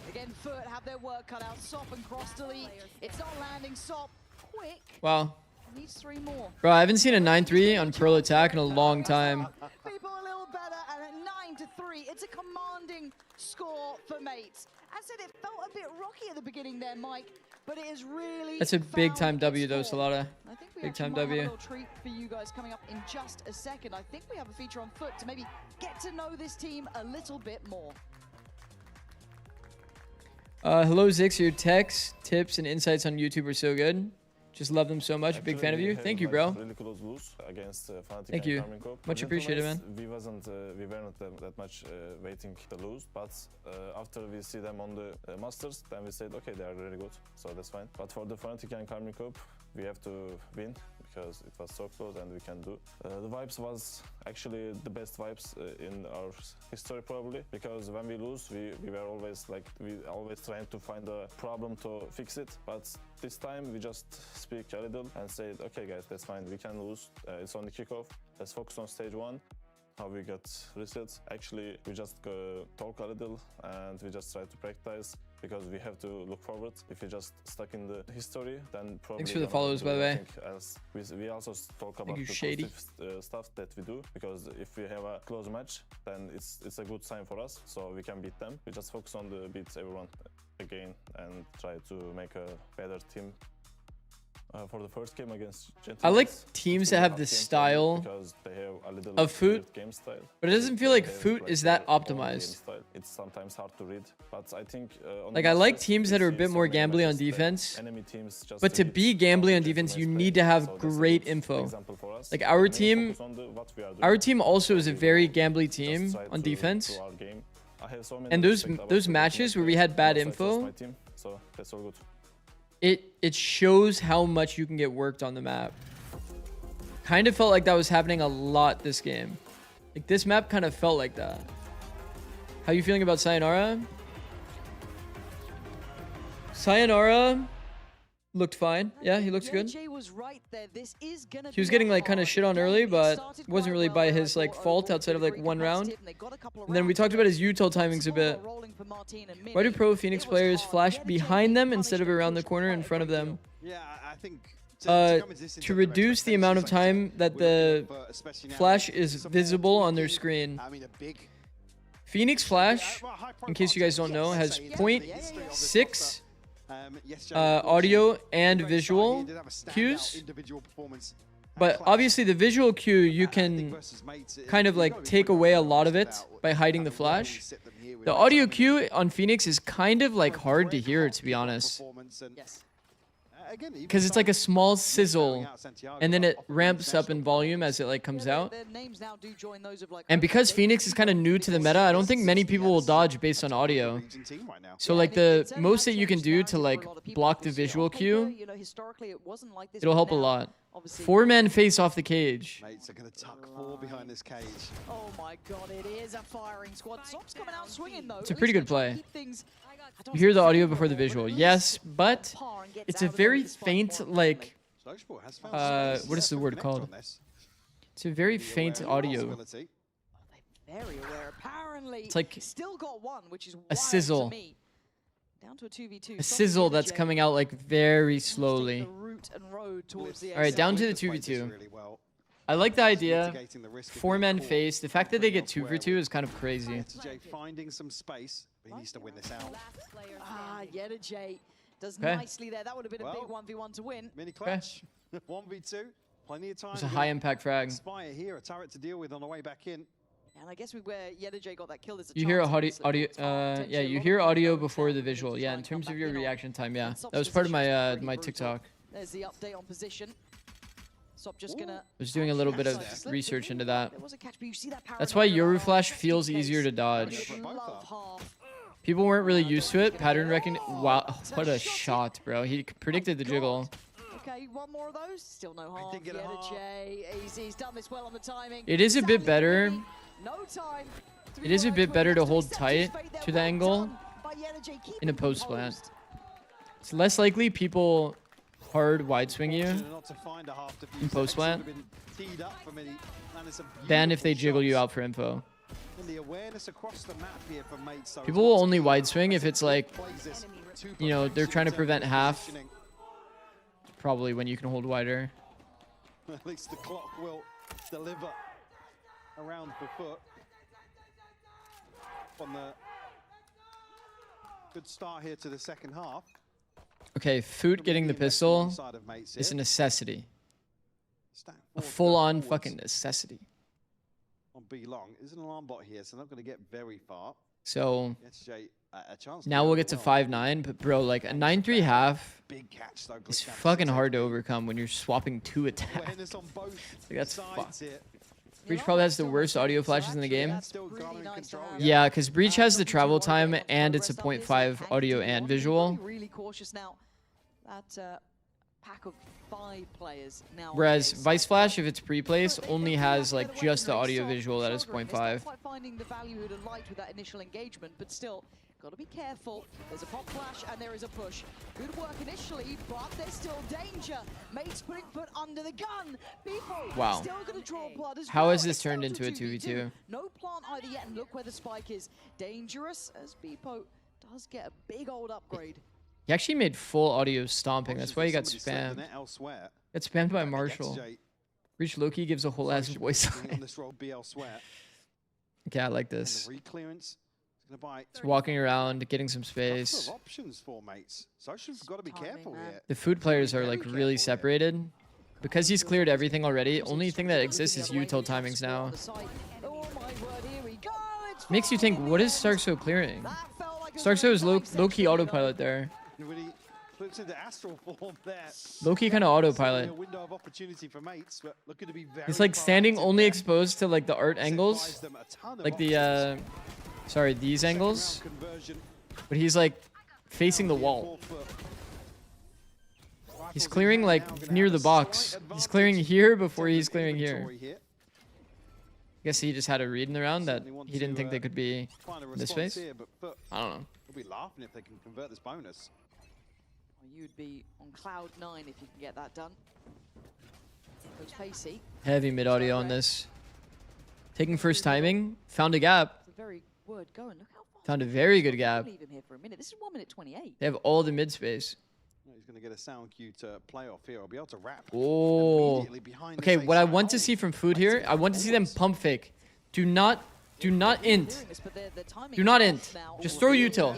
Again, Foot have their work cut out. Sop and Cross delete. It's not landing. Sop, quick. Wow. Needs 3 more. Bro, I haven't seen a 9-3 on Pearl attack in a long time. People a little better, and at 9-3, it's a commanding score for Mates. I said it felt a bit rocky at the beginning there, Mike, but it is really. That's a big time W though, Salada. I think we big time might have a W. little treat for you guys coming up in just a second. I think we have a feature on Foot to maybe get to know this team a little bit more. Hello Zix, your texts, tips, and insights on YouTube are so good. Just love them so much. Big fan of you. Thank you, bro. Really close lose against Fnatic. Thank you. Much appreciated, man. We weren't that much waiting to lose, but after we see them on the Masters, then we said, okay, they are really good, so that's fine. But for the Fnatic and Karming Cup, we have to win because it was so close and we can do. The vibes was actually the best vibes in our history probably, because when we lose, we were always trying to find a problem to fix it. But this time we just speak a little and say, okay guys, that's fine, we can lose. It's on the kickoff. Let's focus on stage 1. How we got resets. Actually, we just talk a little and we just try to practice because we have to look forward. If you're just stuck in the history, then probably. Thanks for the follows, by the way. We also talk about the positive stuff that we do, because if we have a close match, then it's a good sign for us, so we can beat them. We just focus on the beat everyone again and try to make a better team. For the first game against Gentlemen, I like teams that have the style of FUT, but it doesn't feel like FUT is that optimized. It's sometimes hard to read, but I think like I like teams that are a bit more gambly on defense, but to be gambly on defense, you need to have great info. Like our team also is a very gambly team on defense, and those matches where we had bad info, it shows how much you can get worked on the map. Kind of felt like that was happening a lot this game. Like this map kind of felt like that. How you feeling about Sayonara? Sayonara looked fine. Yeah, he looks good. He was getting like kind of shit on early, but it wasn't really by his like fault outside of like one round. And then we talked about his util timings a bit. Why do pro Phoenix players flash behind them instead of around the corner in front of them? Yeah, I think to reduce the amount of time that the flash is visible on their screen. Phoenix Flash, in case you guys don't know, has 0.6 audio and visual cues. But obviously the visual cue, you can kind of like take away a lot of it by hiding the flash. The audio cue on Phoenix is kind of like hard to hear, to be honest. Because it's like a small sizzle, and then it ramps up in volume as it like comes out. And because Phoenix is kind of new to the meta, I don't think many people will dodge based on audio. So like the most that you can do to like block the visual cue, it'll help a lot. 4-man face off the cage. Mates are going to tuck 4 behind this cage. Oh my god, it is a firing squad. Sops coming out swinging though. It's a pretty good play. You hear the audio before the visual. Yes, but it's a very faint, like, what is the word called? It's a very faint audio. Very aware, apparently. It's like still got one, which is a sizzle. Down to a 2v2. A sizzle that's coming out like very slowly. Alright, down to the 2v2. I like the idea. 4-man face. The fact that they get 2 for 2 is kind of crazy. Finding some space, but he needs to win this out. Yetajay does nicely there. That would have been a big 1v1 to win. Mini clutch. 1v2. Plenty of time. It's a high impact frag. Spire here, a turret to deal with on the way back in. And I guess where Yetajay got that kill, there's a you hear audio, yeah, you hear audio before the visual. Yeah, in terms of your reaction time, yeah. That was part of my my TikTok. There's the update on position. Sop just gonna I was doing a little bit of research into that. That's why Yoru Flash feels easier to dodge. People weren't really used to it. Pattern recognition. Wow, what a shot, bro. He predicted the jiggle. Okay, one more of those. Still no harm. Yetajay, he's done this well on the timing. It is a bit better. No time. It is a bit better to hold tight to the angle in a post plant. It's less likely people hard wide swing you in post plant than if they jiggle you out for info. People will only wide swing if it's like, you know, they're trying to prevent half. Probably when you can hold wider. At least the clock will deliver around the foot. On the good start here to the second half. Okay, FUT getting the pistol is a necessity. A full-on fucking necessity. On B long, there's an alarm bot here, so not going to get very far. So Gets Jay a chance. now we'll get to 5-9, but bro, like a 9-3 half is fucking hard to overcome when you're swapping 2 attacks. Awareness on both Like, that's sides fucked. here. Breach probably has the worst audio flashes in the game. Still garnering control. Yeah, because Breach has the travel time and it's a 0.5 audio and visual. Really cautious now. That pack of 5 players now. Whereas Vice Flash, if it's pre-place, only has like just the audio visual that is 0.5. Not quite finding the value he would have liked with that initial engagement, but still, got to be careful. There's a pop flash and there is a push. Good work initially, but there's still danger. Mates putting foot under the gun. People Wow. still going to draw blood as How well. has this It's turned down to into a 2v2? No plant either yet, and look where the spike is. Dangerous as Beepo does get a big old upgrade. He actually made full audio stomping. That's why he got Somebody slipped the spammed. net elsewhere. Got spammed by Gets Marshall. Jay. Breach Loki gives a whole ass voice Being on line. this roll, be elsewhere. Okay, I like And this. the reclearance is going to buy It's walking around, getting some couple space. of options for mates. Social's got to be careful here. The food players are like really separated. Because he's cleared everything already, only thing that exists is util timings now. Oh my word, here we go. It's Makes you think, what is Starkso clearing? Starkso is low-key autopilot there. Really flips into astral form there. Low-key kind of autopilot. A window of opportunity for mates, but looking to be very He's like standing proactive only there. exposed to like the art angles. Buys them a ton of Like the, sorry, these angles. conversion. But he's like facing the wall. He's clearing like near the box. He's clearing here before he's clearing here. I guess he just had a read in the round that he didn't think they could be in this phase. I don't know. We'll be laughing if they can convert this bonus. Well, you'd be on cloud 9 if you can get that done. Looks pacey. Heavy mid audio on this. Taking first timing. Found a gap. It's a very word going. Look how far. Found a very good gap. Leave him here for a minute. This is 1 minute 28. They have all the mid space. He's going to get a sound cue to play off here. I'll be able to wrap. Oh. Immediately behind Okay, this what I ace want to see from Food here, I want to see them pump fake. Do not int. Do not int. Just throw util.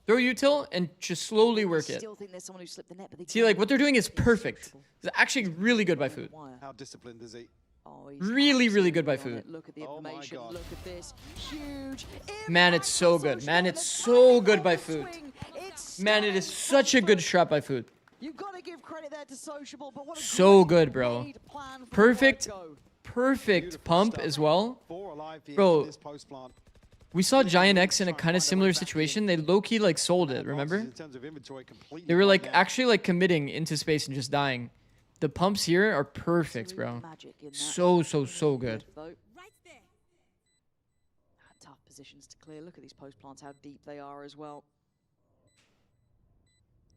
Throw util and just slowly work it. Still think there's someone who slipped the net, but they See, like what they're doing is perfect. It's actually really good by Food. How disciplined is he? Oh, he's Really, really good by absolutely Food. on it. Look at the information. Look at this. Huge. Man, it's so good. Man, it's so good by Food. Man, it is such a good strat by Food. You've got to give credit there to Sociable, but what a So good, bro. great plan from Perfect, Go. perfect pump as well. Bro, we saw Giant X in a kind of similar situation. They low-key like sold it, remember? They were like actually like committing into space and just dying. The pumps here are perfect, bro. So good. Tough positions to clear. Look at these post plants, how deep they are as well.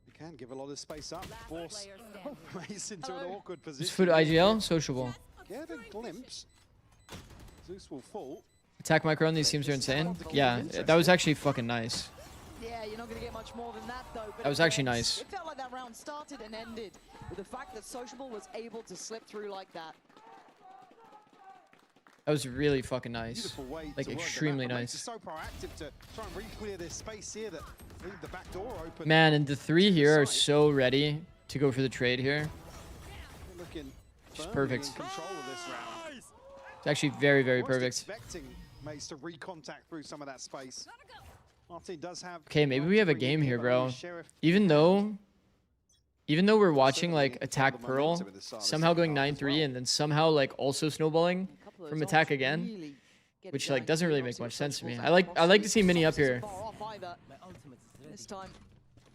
You can give a lot of space up, force Mace into an awkward position. It's Food IGL, sociable. Get a glimpse. Zeus will fall. Attack micro on these teams are insane. Yeah, that was actually fucking nice. Yeah, you're not going to get much more than that, though. But That was actually nice. It felt like that round started and ended with the fact that Sociable was able to slip through like that. That was really fucking nice. Beautiful way Like to work the extremely map, but Mace is nice. so proactive to try and re-clear this space here that leave the back door open. Man, and the 3 here are so ready to go for the trade here. Looking Just firmly perfect. in control of this round. It's actually very, very Almost perfect. expecting Mace to recontact through some of that space. Martin does have. Okay, maybe we have a game here, bro. Even though we're watching like attack Pearl, somehow going 9-3 and then somehow like also snowballing from attack again, which like doesn't really make much sense to me. I like to see Mini up here. This time,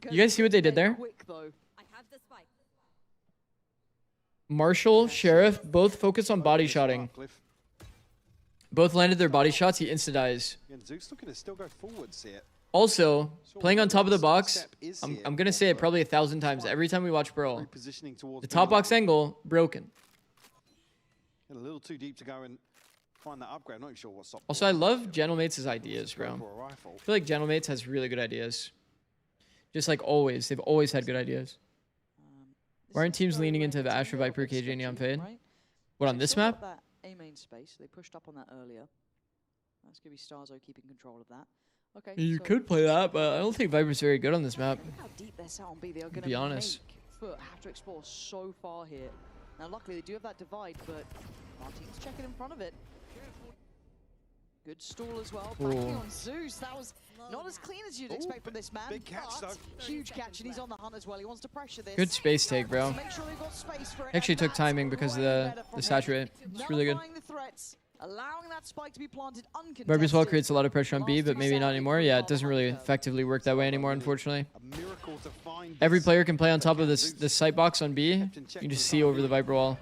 You guys see what they did there? quick, though. Marshall, Sheriff, both focus on body shotting. Both landed their body shots. He insta-dies. Again, Zeus looking to still go forwards here. Also, playing on top of the box, I'm going to say it probably 1,000 times every time we watch Pearl. Repositioning towards The top box angle, broken. a little too deep to go and find that upgrade. I'm not even sure what's up. Also, I love Gentlemates' ideas, bro. I feel like Gentlemates has really good ideas. Just like always. They've always had good ideas. Why aren't teams leaning into the Astra Viper KJ Neon Fade? What, on this map? That A main space. They pushed up on that earlier. That's going to be Starzo keeping control of that. Okay. You so could play that, but I don't think Viper's very good on this map. look how deep they're set on B. They are going be to honest. have to explore so far here. Now, luckily, they do have that divide, but Martin's checking in front of it. Good stall as well. Backing Ooh. on Zeus. That was not as clean as you'd expect from this man. Big catch, but though. huge catch, and he's on the hunt as well. He wants to pressure this. Good space take, bro. Make sure they've got space for it. Actually and took that's timing because of way the better from saturate. him. It's really good. Nullifying the threats, allowing that spike to be planted uncontested. Viper's Wall creates a lot of pressure on B, but maybe not anymore. Yeah, it doesn't really effectively work that way anymore, unfortunately. Every player can play on top of this sight box on B. You can just see over the Viper Wall.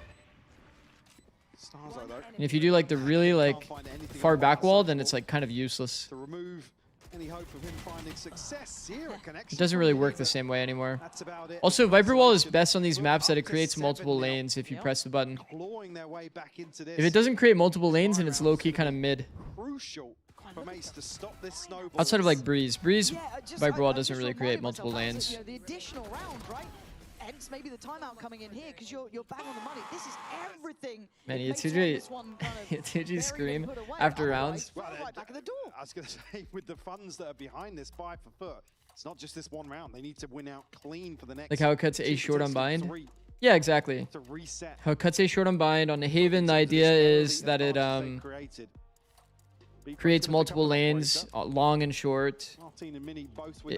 And if you do like the really like far back wall, then it's like kind of useless. To remove any hope of him finding success here at Connection. It doesn't really work the same way anymore. That's about it. Also, Viper Wall is best on these maps that it creates multiple lanes if you press the button. Clawing their way back into this. If it doesn't create multiple lanes, then it's low-key kind of mid. Crucial for Mace to stop this snowball. Outside of like Breeze. Breeze, Just- Viper Wall I'm doesn't just really create reminding multiple myself, lanes. you know, the additional round, right? Hence maybe the timeout coming in here because you're bang on the money. This is everything. Man, that makes Yatsuji this one kind of Yatsuji very scream put away. after Otherwise, rounds. we're right back at the door. I was going to say, with the funds that are behind this 5 for FUT, it's not just this one round. They need to win out clean for the next. Like how it cuts A short on bind? three Yeah, exactly. to reset. How it cuts A short on bind. On the Haven, the idea is that it creates multiple lanes, long and short. Martin and Mini both with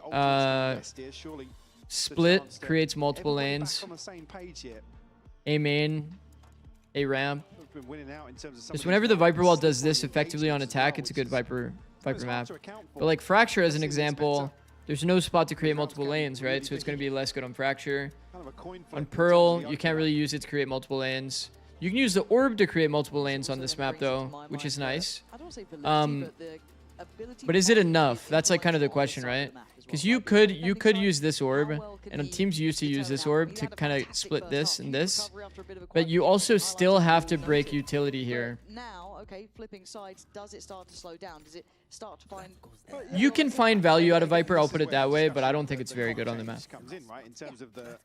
Surely Split creates multiple lanes. on the same page here. A main, A ramp. We've been winning out in terms of some Just of whenever these the Viper Wall rounds, does this some of the effectively on engagements as attack, well, it's a which good is Viper hard map. to account for. But like Fracture as an This is example, better. there's no spot to create multiple lanes, right? So it's going to be less good on Fracture. On Pearl, you can't really use it to create multiple lanes. You can use the Orb to create multiple lanes on this map though, which is nice. But is it enough? That's like kind of the question, right? Because you could use this orb, and teams used to use this orb to kind of split this and this, but you also still have to break utility here. Now, okay, flipping sides, does it start to slow down? Does it start to find... You can find value out of Viper, I'll put it that way, but I don't think it's very good on the map. Comes in, right, in terms of the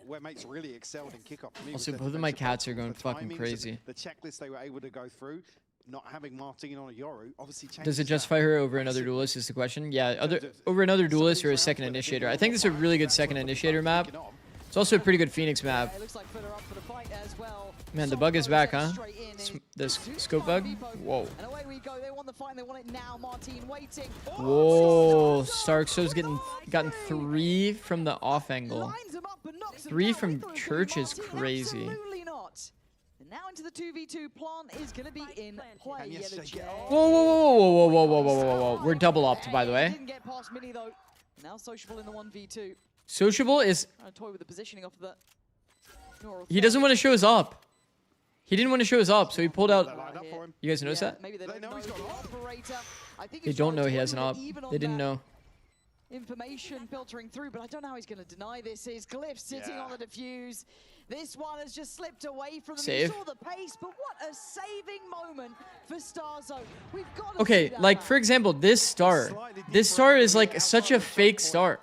where mates really excelled in kickoff. For me Also, was the both of my defensive cats are going the fucking timings, crazy. The checklist they were able to go through, not having Martin on a Yoru, obviously changes Does it that. justify her over another duelist is the question? Yeah, over another duelist or a second initiator. I think this is a really good second initiator map. It's also a pretty good Phoenix map. Man, the bug is back, huh? The scope bug? Whoa. And away we go. They want the fight and they want it now. Martin waiting. Whoa, Starkso's gotten 3 from the off angle. 3 from Church is crazy. Absolutely not. And now into the 2v2. Plan is going to be in play. Whoa, whoa, whoa, whoa, whoa, whoa, whoa, whoa, whoa. We're double upped, by the way. Didn't get past Mini though. Now Sociable in the 1v2. Sociable is... Trying to toy with the positioning off of that. He doesn't want to show his up. He didn't want to show his up, so he pulled out... You guys notice that? Maybe they don't know the operator. I think They don't know he has an op. They didn't know. Information filtering through, but I don't know how he's going to deny this. Is Glyph sitting on the defuse. This one has just slipped away from them. Save. He saw the pace, but what a saving moment for Starzo. We've got to Okay, see that like back. for example, this star is like such a fake star.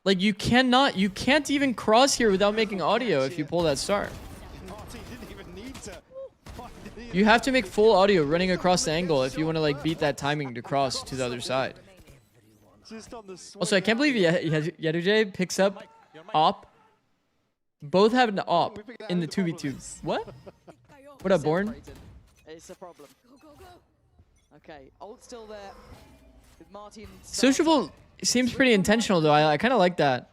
Like you can't even cross here without making audio if you pull that star. You have to make full audio running across the angle if you want to like beat that timing to cross to the other side. Also, I can't believe Yaduje picks up op. Both have an op in the 2v2. What? What up, Born? It's a problem. Okay, ult still there. With Martin. Sociable seems pretty intentional though. I kind of like that.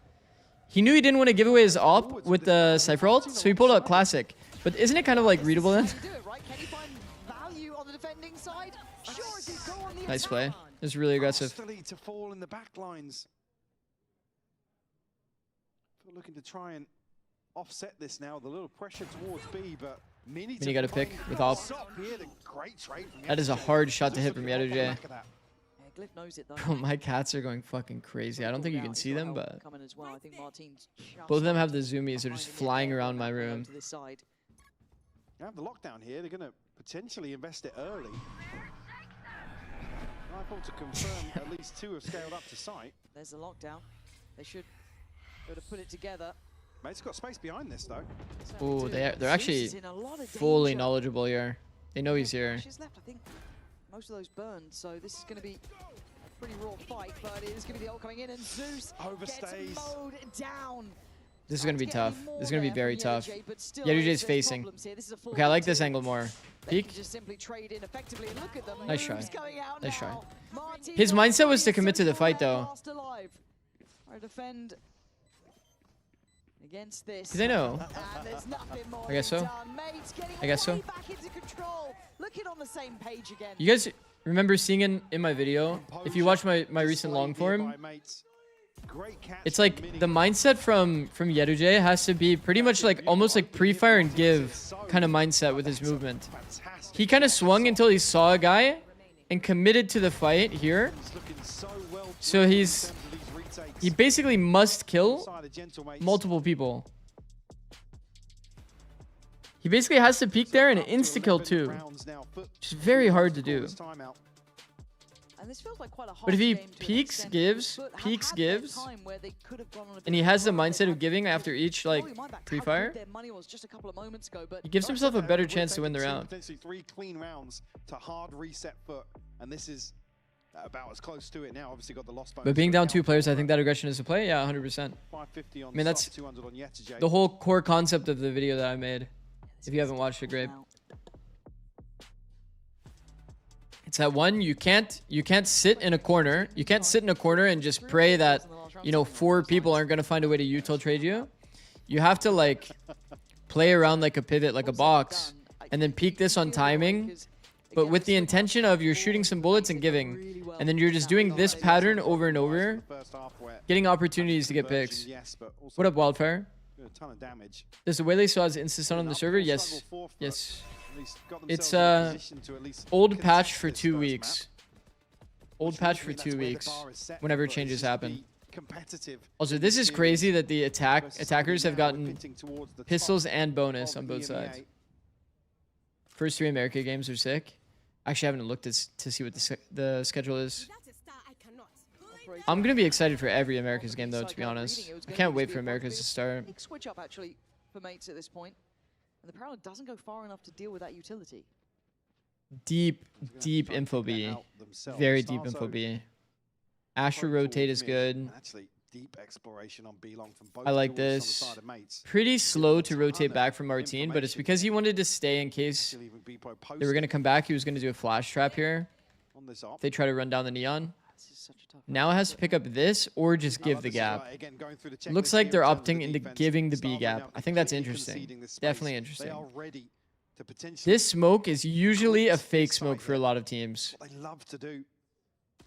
He knew he didn't want to give away his op with the Cypher ult, so he pulled out Classic. But isn't it kind of like readable then? Nice play. It's really aggressive. To fall in the back lines. We're looking to try and offset this now. The little pressure towards B, but Mini got a pick with op. That is a hard shot to hit from Yaduje. Glyph knows it though. Bro, my cats are going fucking crazy. I don't think you can see them, but Coming as well. I think Martin's both of them have the zoomies. They're just flying around my room. to this side. They have the lockdown here. They're going to potentially invest it early. I thought to confirm at least 2 have scaled up to site. There's the lockdown. They should be able to put it together. Mate's got space behind this though. Oh, they're actually fully knowledgeable here. They know he's here. She's left, I think. Most of those burned, so this is going to be a pretty raw fight, but it is going to be the ult coming in, and Zeus overstays. gets mowed down. This is going to be tough. This is going to be very tough. Yedujay's facing. Okay, I like this angle more. Peek. Nice try. Nice try. His mindset was to commit to the fight, though. Because I know. I guess so. I guess so. You guys remember seeing in my video, if you watch my recent long form, it's like the mindset from Yedujay has to be pretty much like almost like pre-fire and give kind of mindset with his movement. He kind of swung until he saw a guy and committed to the fight here. So he basically must kill multiple people. He basically has to peek there and insta-kill too, which is very hard to do. But if he peeks, gives, and he has the mindset of giving after each like pre-fire, he gives himself a better chance to win the round. 3 clean rounds to hard reset FUT, and this is about as close to it now. Obviously got the loss bonus. But being down 2 players, I think that aggression is a play. Yeah, 100%. I mean, that's the whole core concept of the video that I made. If you haven't watched it, great. It's that one, you can't sit in a corner. You can't sit in a corner and just pray that, you know, 4 people aren't going to find a way to util trade you. You have to like play around like a pivot, like a box, and then peek this on timing, but with the intention of you're shooting some bullets and giving, and then you're just doing this pattern over and over, getting opportunities to get picks. What up, Wildfire? Does the Waylay still has insta-stun on the server? Yes. Yes. It's old patch for 2 weeks. Old patch for 2 weeks. Whenever changes happen. Also, this is crazy that the attackers have gotten pistols and bonus on both sides. First 3 America games are sick. Actually, I haven't looked to see what the schedule is. I'm gonna be excited for every America's game though, to be honest. I can't wait for America's to start. Big switch up actually for mates at this point. And the Prowler doesn't go far enough to deal with that utility. Deep info B. Very deep info B. Asher rotate is good. I like this. Pretty slow to rotate back from Martine, but it's because he wanted to stay in case they were going to come back. He was going to do a flash trap here. If they try to run down the Neon. Now it has to pick up this or just give the gap. Looks like they're opting into giving the B gap. I think that's interesting. Definitely interesting. This smoke is usually a fake smoke for a lot of teams. They love to do.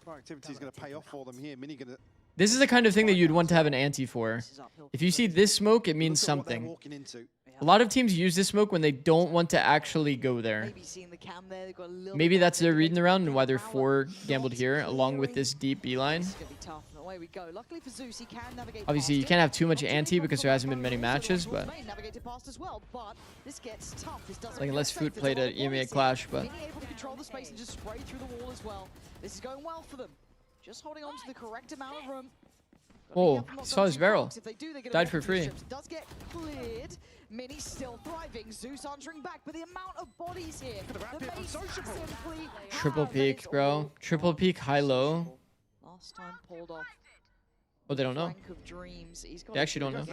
Activity is going to pay off for them here. Mini going to. This is the kind of thing that you'd want to have an anti for. If you see this smoke, it means something. A lot of teams use this smoke when they don't want to actually go there. Maybe that's their read in the round and why they're 4 gambled here, along with this deep B line. Obviously, you can't have too much anti because there hasn't been many matches, but like unless FUT played at EMEA Clash, but this is going well for them. Just holding on to the correct amount of room. Oh, saw his barrel. Died for free. Does get cleared. Mini still thriving. Zeus answering back, but the amount of bodies here. Triple peek, bro. Triple peek, high-low. Last time pulled off. Oh, they don't know. They actually don't know.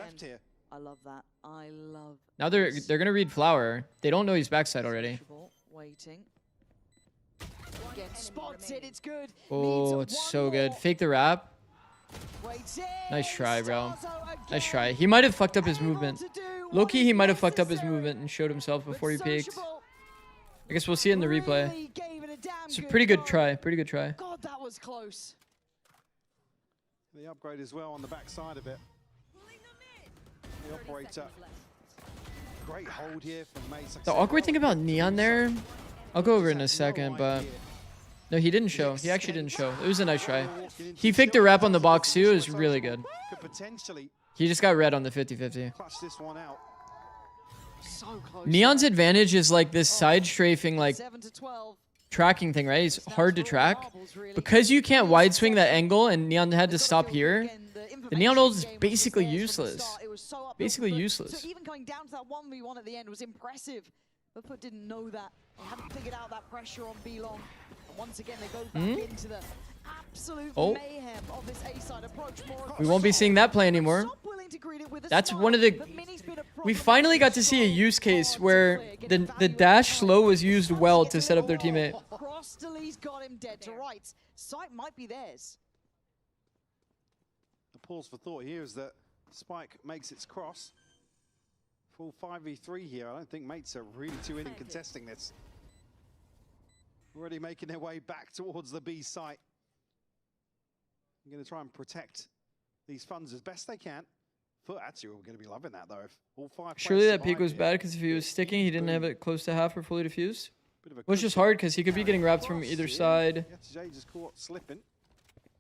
I love that. I love. Now they're gonna read Flower. They don't know he's backside already. Waiting. Get spotted. It's good. Oh, it's so good. Fake the wrap. Nice try, bro. Nice try. He might have fucked up his movement. Low-key, he might have fucked up his movement and showed himself before he peeked. I guess we'll see it in the replay. It's a pretty good try. Pretty good try. God, that was close. The upgrade as well on the back side of it. The operator. Great hold here from Mace. The awkward thing about Neon there, I'll go over it in a second, but no, he didn't show. He actually didn't show. It was a nice try. He faked the wrap on the box too. It was really good. He just got red on the 50-50. Neon's advantage is like this side strafing, like tracking thing, right? He's hard to track. Because you can't wide swing that angle and Neon had to stop here, the Neon ult is basically useless. Basically useless. So even going down to that 1v1 at the end was impressive. But FUT didn't know that. They hadn't figured out that pressure on B-Long. And once again, they go back into the absolute Oh. mayhem of this A-side approach. We won't be seeing that play anymore. That's one of the... We finally got to see a use case where the dash slow was used well to set up their teammate. Crostely's got him dead to rights. Sight might be theirs. The pause for thought here is that Spike makes its cross. Full 5v3 here. I don't think mates are really too in contesting this. Already making their way back towards the B site. I'm going to try and protect these funds as best they can. FUT actually we're going to be loving that though. If all 5 Surely that peak was bad because if he was sticking, he didn't have it close to half or fully diffused. It was just hard because he could be getting wrapped from either side. Jay just caught slipping.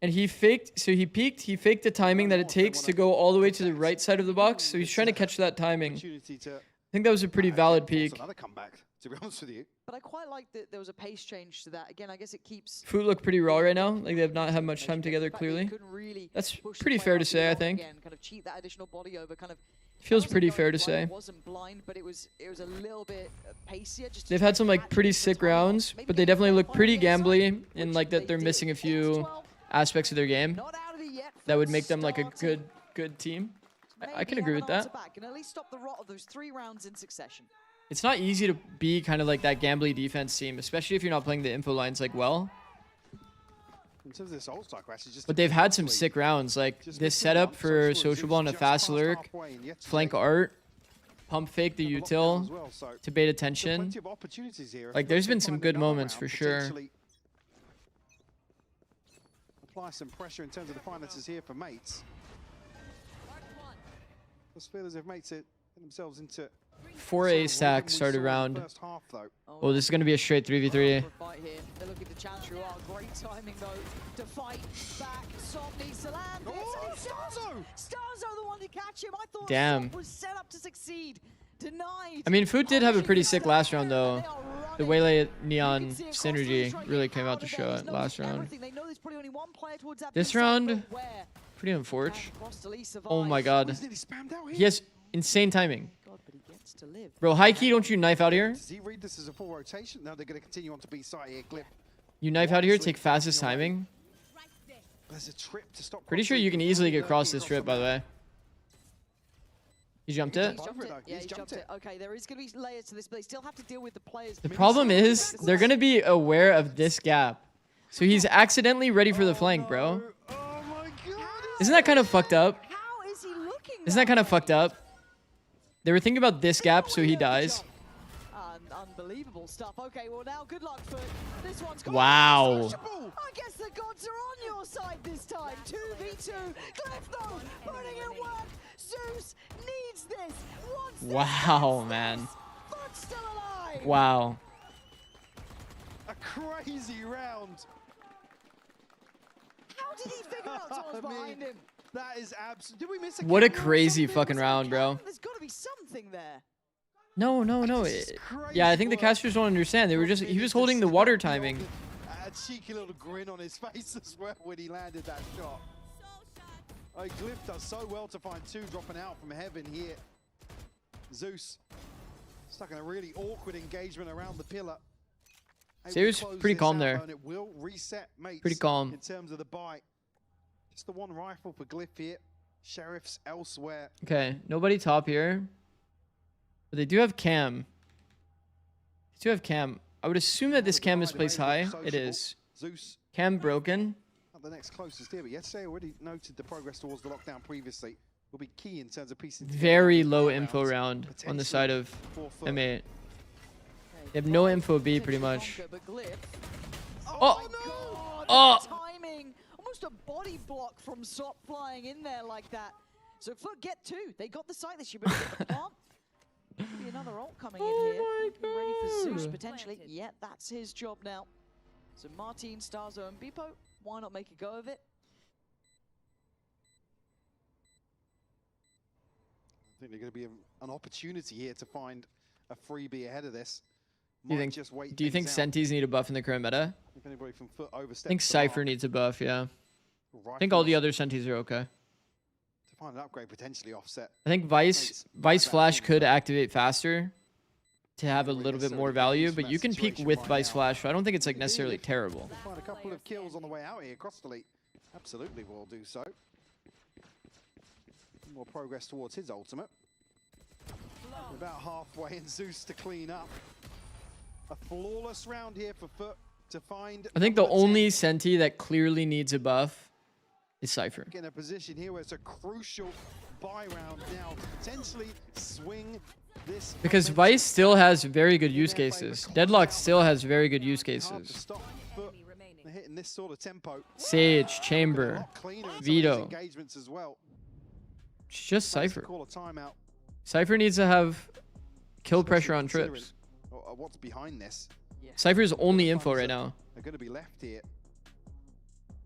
And he faked, so he peeked, he faked the timing that it takes to go all the way to the right side of the box. So he's trying to catch that timing. I think that was a pretty valid peek. Another comeback, to be honest with you. But I quite like that there was a pace change to that. Again, I guess it keeps... FUT look pretty raw right now. Like they have not had much time together clearly. That's pretty fair to say, I think. Kind of cheat that additional body over, kind of... Feels pretty fair to say. It wasn't blind, but it was a little bit pacier. They've had some like pretty sick rounds, but they definitely look pretty gambly in like that they're missing a few aspects of their game that would make them like a good team. I can agree with that. And at least stop the rot of those 3 rounds in succession. It's not easy to be kind of like that gambly defense team, especially if you're not playing the info lines like well. In terms of this all-star crash, it's just But they've had some sick rounds, like this setup for Social Ball and a fast lurk, flank art, pump fake the util to bait attention. Like there's been some good moments for sure. Apply some pressure in terms of the finances here for mates. Just feel as if mates get themselves into 4 ace stacks started round. Oh, this is going to be a straight 3v3. They're looking to challenge through. Great timing though to fight back. Sop needs to land. Starzo the one to catch him. I thought Damn. Sop was set up to succeed. Denied. I mean, FUT did have a pretty sick last round though. The Waylay Neon synergy really came out to show it last round. This round, pretty unfortunate. Oh my god. He has insane timing. Bro, high key, don't you knife out here? Does he read this as a full rotation? No, they're going to continue on to B side here. Glyph. You knife out here, take fastest timing. There's a trip to stop. Pretty sure you can easily get across this trip, by the way. You jumped it? Yeah, he jumped it. Okay, there is going to be layers to this, but they still have to deal with the players. The problem is, they're going to be aware of this gap. So he's accidentally ready for the flank, bro. Isn't that kind of fucked up? How is he looking? Isn't that kind of fucked up? They were thinking about this gap, so he dies. Unbelievable stuff. Okay, well now, good luck for this one's. Wow. I guess the gods are on your side this time. 2v2. Glyph though, putting in work. Zeus needs this. Wow, man. FUT's still alive. Wow. A crazy round. How did he figure out someone's behind him? That is absolute. Did we miss a What a crazy fucking round, bro. There's got to be something there. No. Yeah, I think the casters don't understand. They were just, he was holding the water timing. A cheeky little grin on his face as well when he landed that shot. Glyph does so well to find 2 dropping out from heaven here. Zeus stuck in a really awkward engagement around the pillar. So he was pretty calm there. It will reset mates pretty calm. In terms of the bite. Just the 1 rifle for Glyph here. Sheriffs elsewhere. Okay, nobody top here. But they do have cam. I would assume that this cam is placed high. It is. Zeus. Cam broken. The next closest here, but yesterday already noted the progress towards the lockdown previously will be key in terms of piecing. Very low info round on the side of M8. They have no info B pretty much. Oh! Oh! Timing! Almost a body block from Sop flying in there like that. So FUT get 2. They got the site this year, but they get the plant. Could be another ult coming in here. Ready for Zeus potentially. Yeah, that's his job now. So Martin, Starzo, and Bipo, why not make a go of it? I think there's going to be an opportunity here to find a freebie ahead of this. Do you think Sentis need a buff in the current meta? If anybody from FUT oversteps I think Cypher needs a buff, yeah. I think all the other Sentis are okay. To find an upgrade potentially offset. I think Vice Flash could activate faster. to have a little bit more value, but you can peek with Vice Flash, so I don't think it's like necessarily terrible. Find a couple of kills on the way out here. Crostoli absolutely will do so. More progress towards his ultimate. About halfway, and Zeus to clean up. A flawless round here for FUT to find. I think the only Senti that clearly needs a buff is Cypher. In a position here where it's a crucial buy round now to potentially swing this. Because Vice still has very good use cases. Deadlock still has very good use cases. Hitting this sort of tempo. Sage, Chamber, Vito. Engagements as well. It's just Cypher. Call a timeout. Cypher needs to have kill pressure on trips. What's behind this? Cypher's only info right now. They're going to be left here.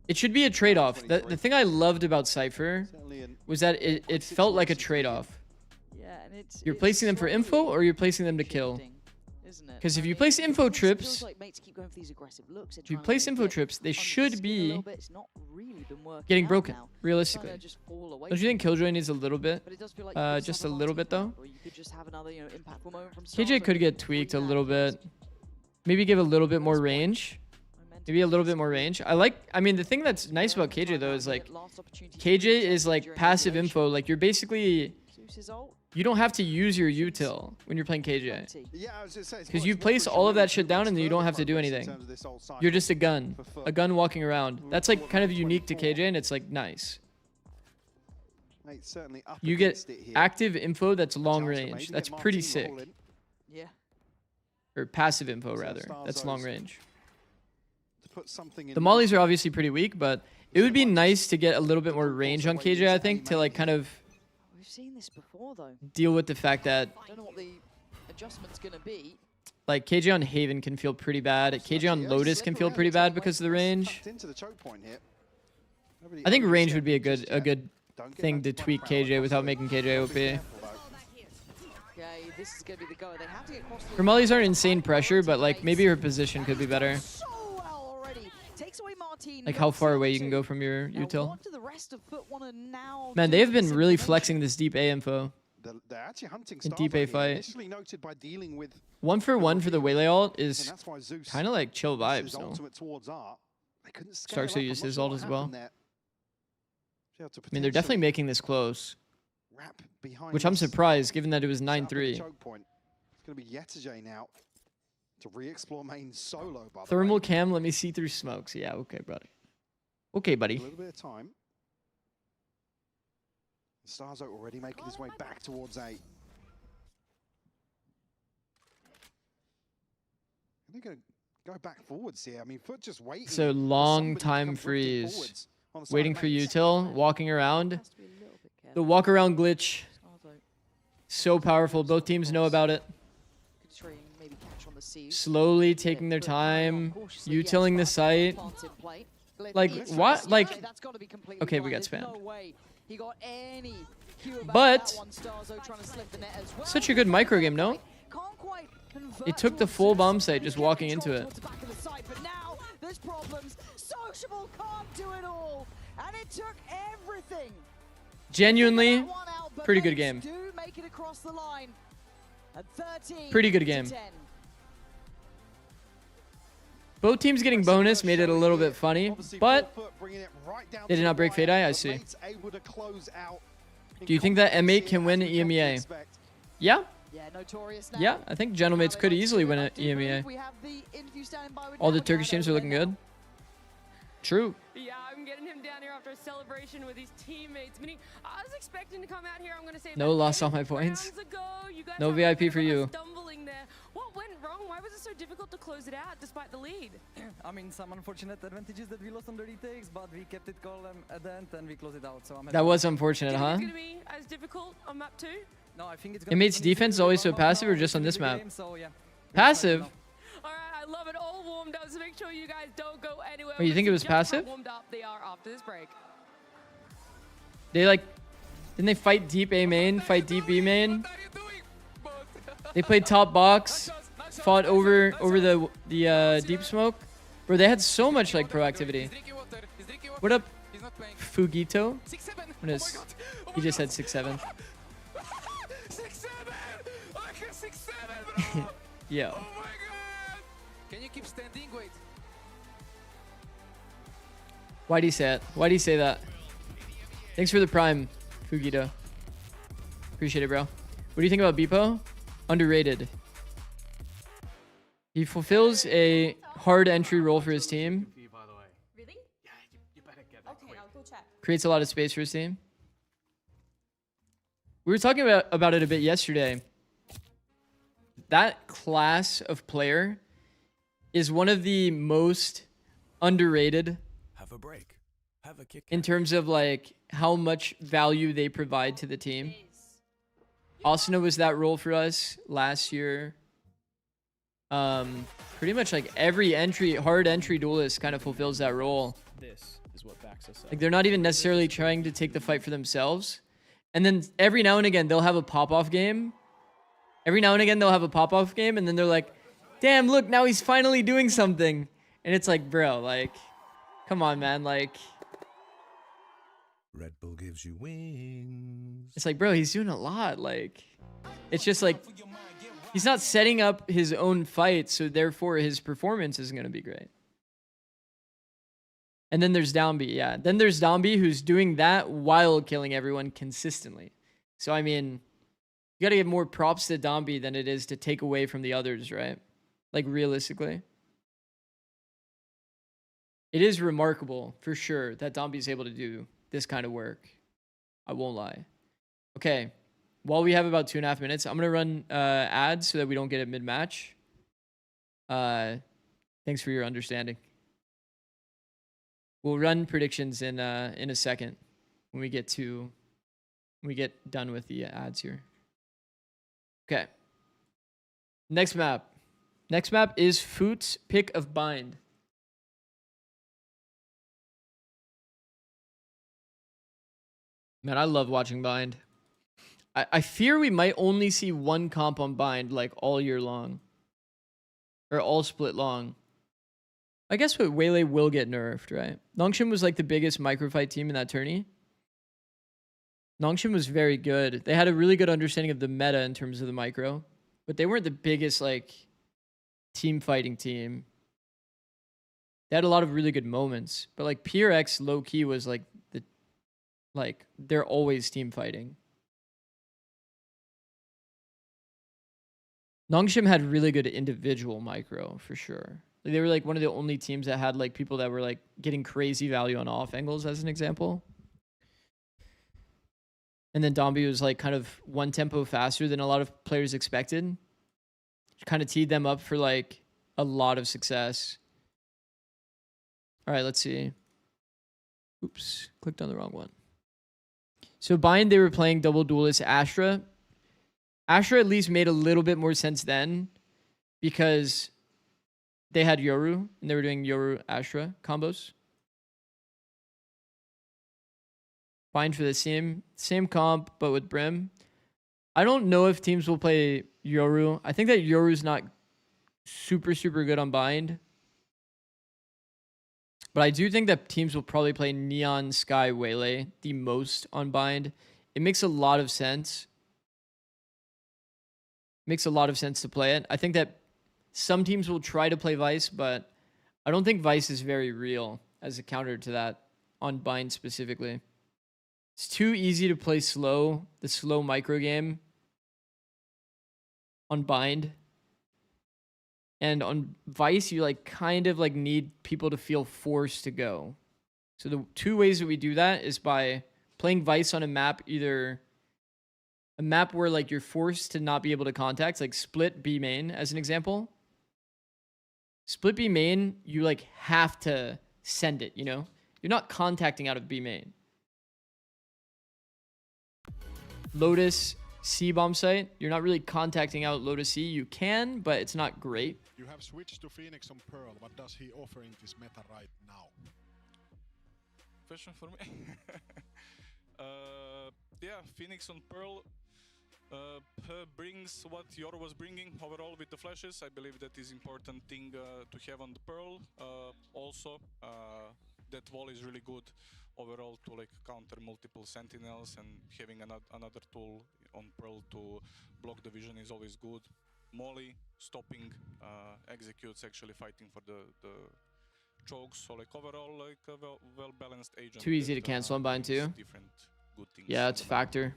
It should be a trade-off. The thing I loved about Cypher was that it felt like a trade-off. Yeah, and you're placing them for info or you're placing them to kill. Because if you place info trips, if you place info trips, they should be getting broken, realistically. Don't you think Killjoy needs a little bit? Just a little bit, though? KJ could get tweaked a little bit. Maybe give a little bit more range. Maybe a little bit more range. I mean, the thing that's nice about KJ, though, is like, KJ is like passive info. Like, you're basically... You don't have to use your util when you're playing KJ. Because you place all of that shit down and then you don't have to do anything. You're just a gun walking around. That's like kind of unique to KJ and it's like nice. You get active info that's long range. That's pretty sick. Yeah. Or passive info rather. That's long range. The mollies are obviously pretty weak, but it would be nice to get a little bit more range on KJ, I think, to like kind of seen this before though. Deal with the fact that I don't know what the adjustment's gonna be. Like KJ on Haven can feel pretty bad. KJ on Lotus can feel pretty bad because of the range. I think range would be a good thing to tweak KJ without making KJ OP. Okay, this is gonna be the go. They have to get across the Her mollies aren't insane pressure, but like maybe her position could be better. Like how far away you can go from your util. Man, they have been really flexing this deep A info. They're actually hunting in deep A fight. Initially noted by dealing with 1-for-1 for the Waylay ult is kind of like chill vibes, though. Starks will use his ult as well. I mean, they're definitely making this close. Which I'm surprised, given that it was 9-3. It's going to be Yetajay now to re-explore main solo. Thermal cam, let me see through smokes. Yeah, okay, brother. Okay, buddy. A little bit of time. Starzo already making his way back towards A. They're going to go back forwards here. I mean, FUT just waiting. So long time freeze. Waiting for util, walking around. The walk around glitch. So powerful. Both teams know about it. Slowly taking their time. Utiling the site. Like, what? Like, okay, we got spammed. But such a good micro game, no? It took the full bomb site just walking into it. Genuinely, pretty good game. Pretty good game. Both teams getting bonus made it a little bit funny, but they did not break Fade Eye, I see. Do you think that M8 can win EMEA? Yeah? Yeah, I think Gentlemates could easily win an EMEA. All the Turkish teams are looking good. True. Yeah, I'm getting him down here after a celebration with his teammates. Meaning, I was expecting to come out here. I'm going to say no loss on my points. No VIP for you. What went wrong? Why was it so difficult to close it out despite the lead? I mean, some unfortunate advantages that we lost on the retakes, but we kept it calm at the end and we closed it out. So that was unfortunate, huh? Is it going to be as difficult on map 2? No, I think it's going to be. Inmate's defense is always so passive or just on this map? So, yeah. Passive? Alright, I love it. All warmed up, so make sure you guys don't go anywhere. Wait, you think it was passive? Warmed up they are after this break. They like, didn't they fight deep A main, fight deep B main? They played top box, fought over the deep smoke. Bro, they had so much like proactivity. What up, Fugito? What is? He just said 6-7. 6-7! Like a 6-7, bro! Yo. Can you keep standing? Wait. Why'd he say it? Why'd he say that? Thanks for the prime, Fugito. Appreciate it, bro. What do you think about Beepo? Underrated. He fulfills a hard entry role for his team. Really? Yeah, you better get that. Okay, I'll go check. Creates a lot of space for his team. We were talking about it a bit yesterday. That class of player is one of the most underrated Have a break. Have a kick. in terms of like how much value they provide to the team. Asuna was that role for us last year. Pretty much like every hard entry duelist kind of fulfills that role. This is what backs us up. Like they're not even necessarily trying to take the fight for themselves. And then every now and again, they'll have a pop-off game. And then they're like, damn, look, now he's finally doing something. And it's like, bro, like, come on, man. Like, Red Bull gives you wings. it's like, bro, he's doing a lot. Like, it's just like, he's not setting up his own fight, so therefore his performance isn't going to be great. And then there's Downby, yeah. Then there's Downby who's doing that while killing everyone consistently. So, I mean, you got to give more props to Downby than it is to take away from the others, right? Like, realistically. It is remarkable, for sure, that Downby is able to do this kind of work. I won't lie. Okay. While we have about 2.5 minutes, I'm going to run ads so that we don't get it mid-match. Thanks for your understanding. We'll run predictions in a second when we get done with the ads here. Okay. Next map. Next map is FUT's pick of bind. Man, I love watching bind. I fear we might only see one comp on bind like all year long. Or all split long. I guess what Waylay will get nerfed, right? Nongshim was like the biggest microfight team in that tourney. Nongshim was very good. They had a really good understanding of the meta in terms of the micro. But they weren't the biggest like team fighting team. They had a lot of really good moments. But like PRX low-key was like they're always team fighting. Nongshim had really good individual micro for sure. Like, they were like one of the only teams that had like people that were like getting crazy value on off angles as an example. And then Dombey was like kind of one tempo faster than a lot of players expected. Kind of teed them up for like a lot of success. All right, let's see. Oops, clicked on the wrong one. So bind, they were playing double duelist Astra. Astra at least made a little bit more sense then because they had Yoru and they were doing Yoru Astra combos. Bind for the same comp but with Brim. I don't know if teams will play Yoru. I think that Yoru's not super good on bind. But I do think that teams will probably play Neon Sky Waylay the most on bind. It makes a lot of sense. Makes a lot of sense to play it. I think that some teams will try to play Vice, but I don't think Vice is very real as a counter to that on bind specifically. It's too easy to play slow, the slow micro game on bind. And on Vice, you like kind of like need people to feel forced to go. So the two ways that we do that is by playing Vice on a map, either a map where like you're forced to not be able to contact, like split B main as an example. Split B main, you like have to send it, you know? You're not contacting out of B main. Lotus C bomb site, you're not really contacting out Lotus C. You can, but it's not great. You have switched to Phoenix on Pearl. What does he offer in this meta right now? Question for me? Yeah, Phoenix on Pearl brings what Yor was bringing overall with the flashes. I believe that is important thing to have on the Pearl. Also, that wall is really good overall to like counter multiple sentinels, and having another tool on Pearl to block the vision is always good. molly, stopping, executes, actually fighting for the chokes. So like overall, like a well balanced agent. Too easy to that, cancel on bind too. different good things Yeah, on it's a the map. factor.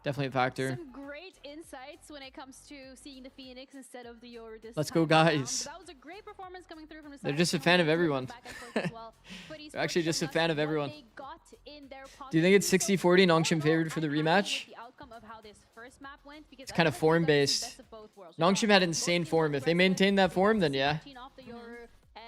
Definitely a factor. Some great insights when it comes to seeing the Phoenix instead of the Yoru this Let's time go, around. guys. That was a great performance coming through from the They're side just a of fan of Yoru, everyone. back and forth as well. But They're actually just a fan of what everyone. they got in their Do you think it's pocket. 60-40 Nongshim favored for the rematch? The outcome of how this first map went, because It's I kind of feel like we got to see form-based. best of both worlds. Nongshim had insane form. If they maintain that form, then yeah. Off the Yoru,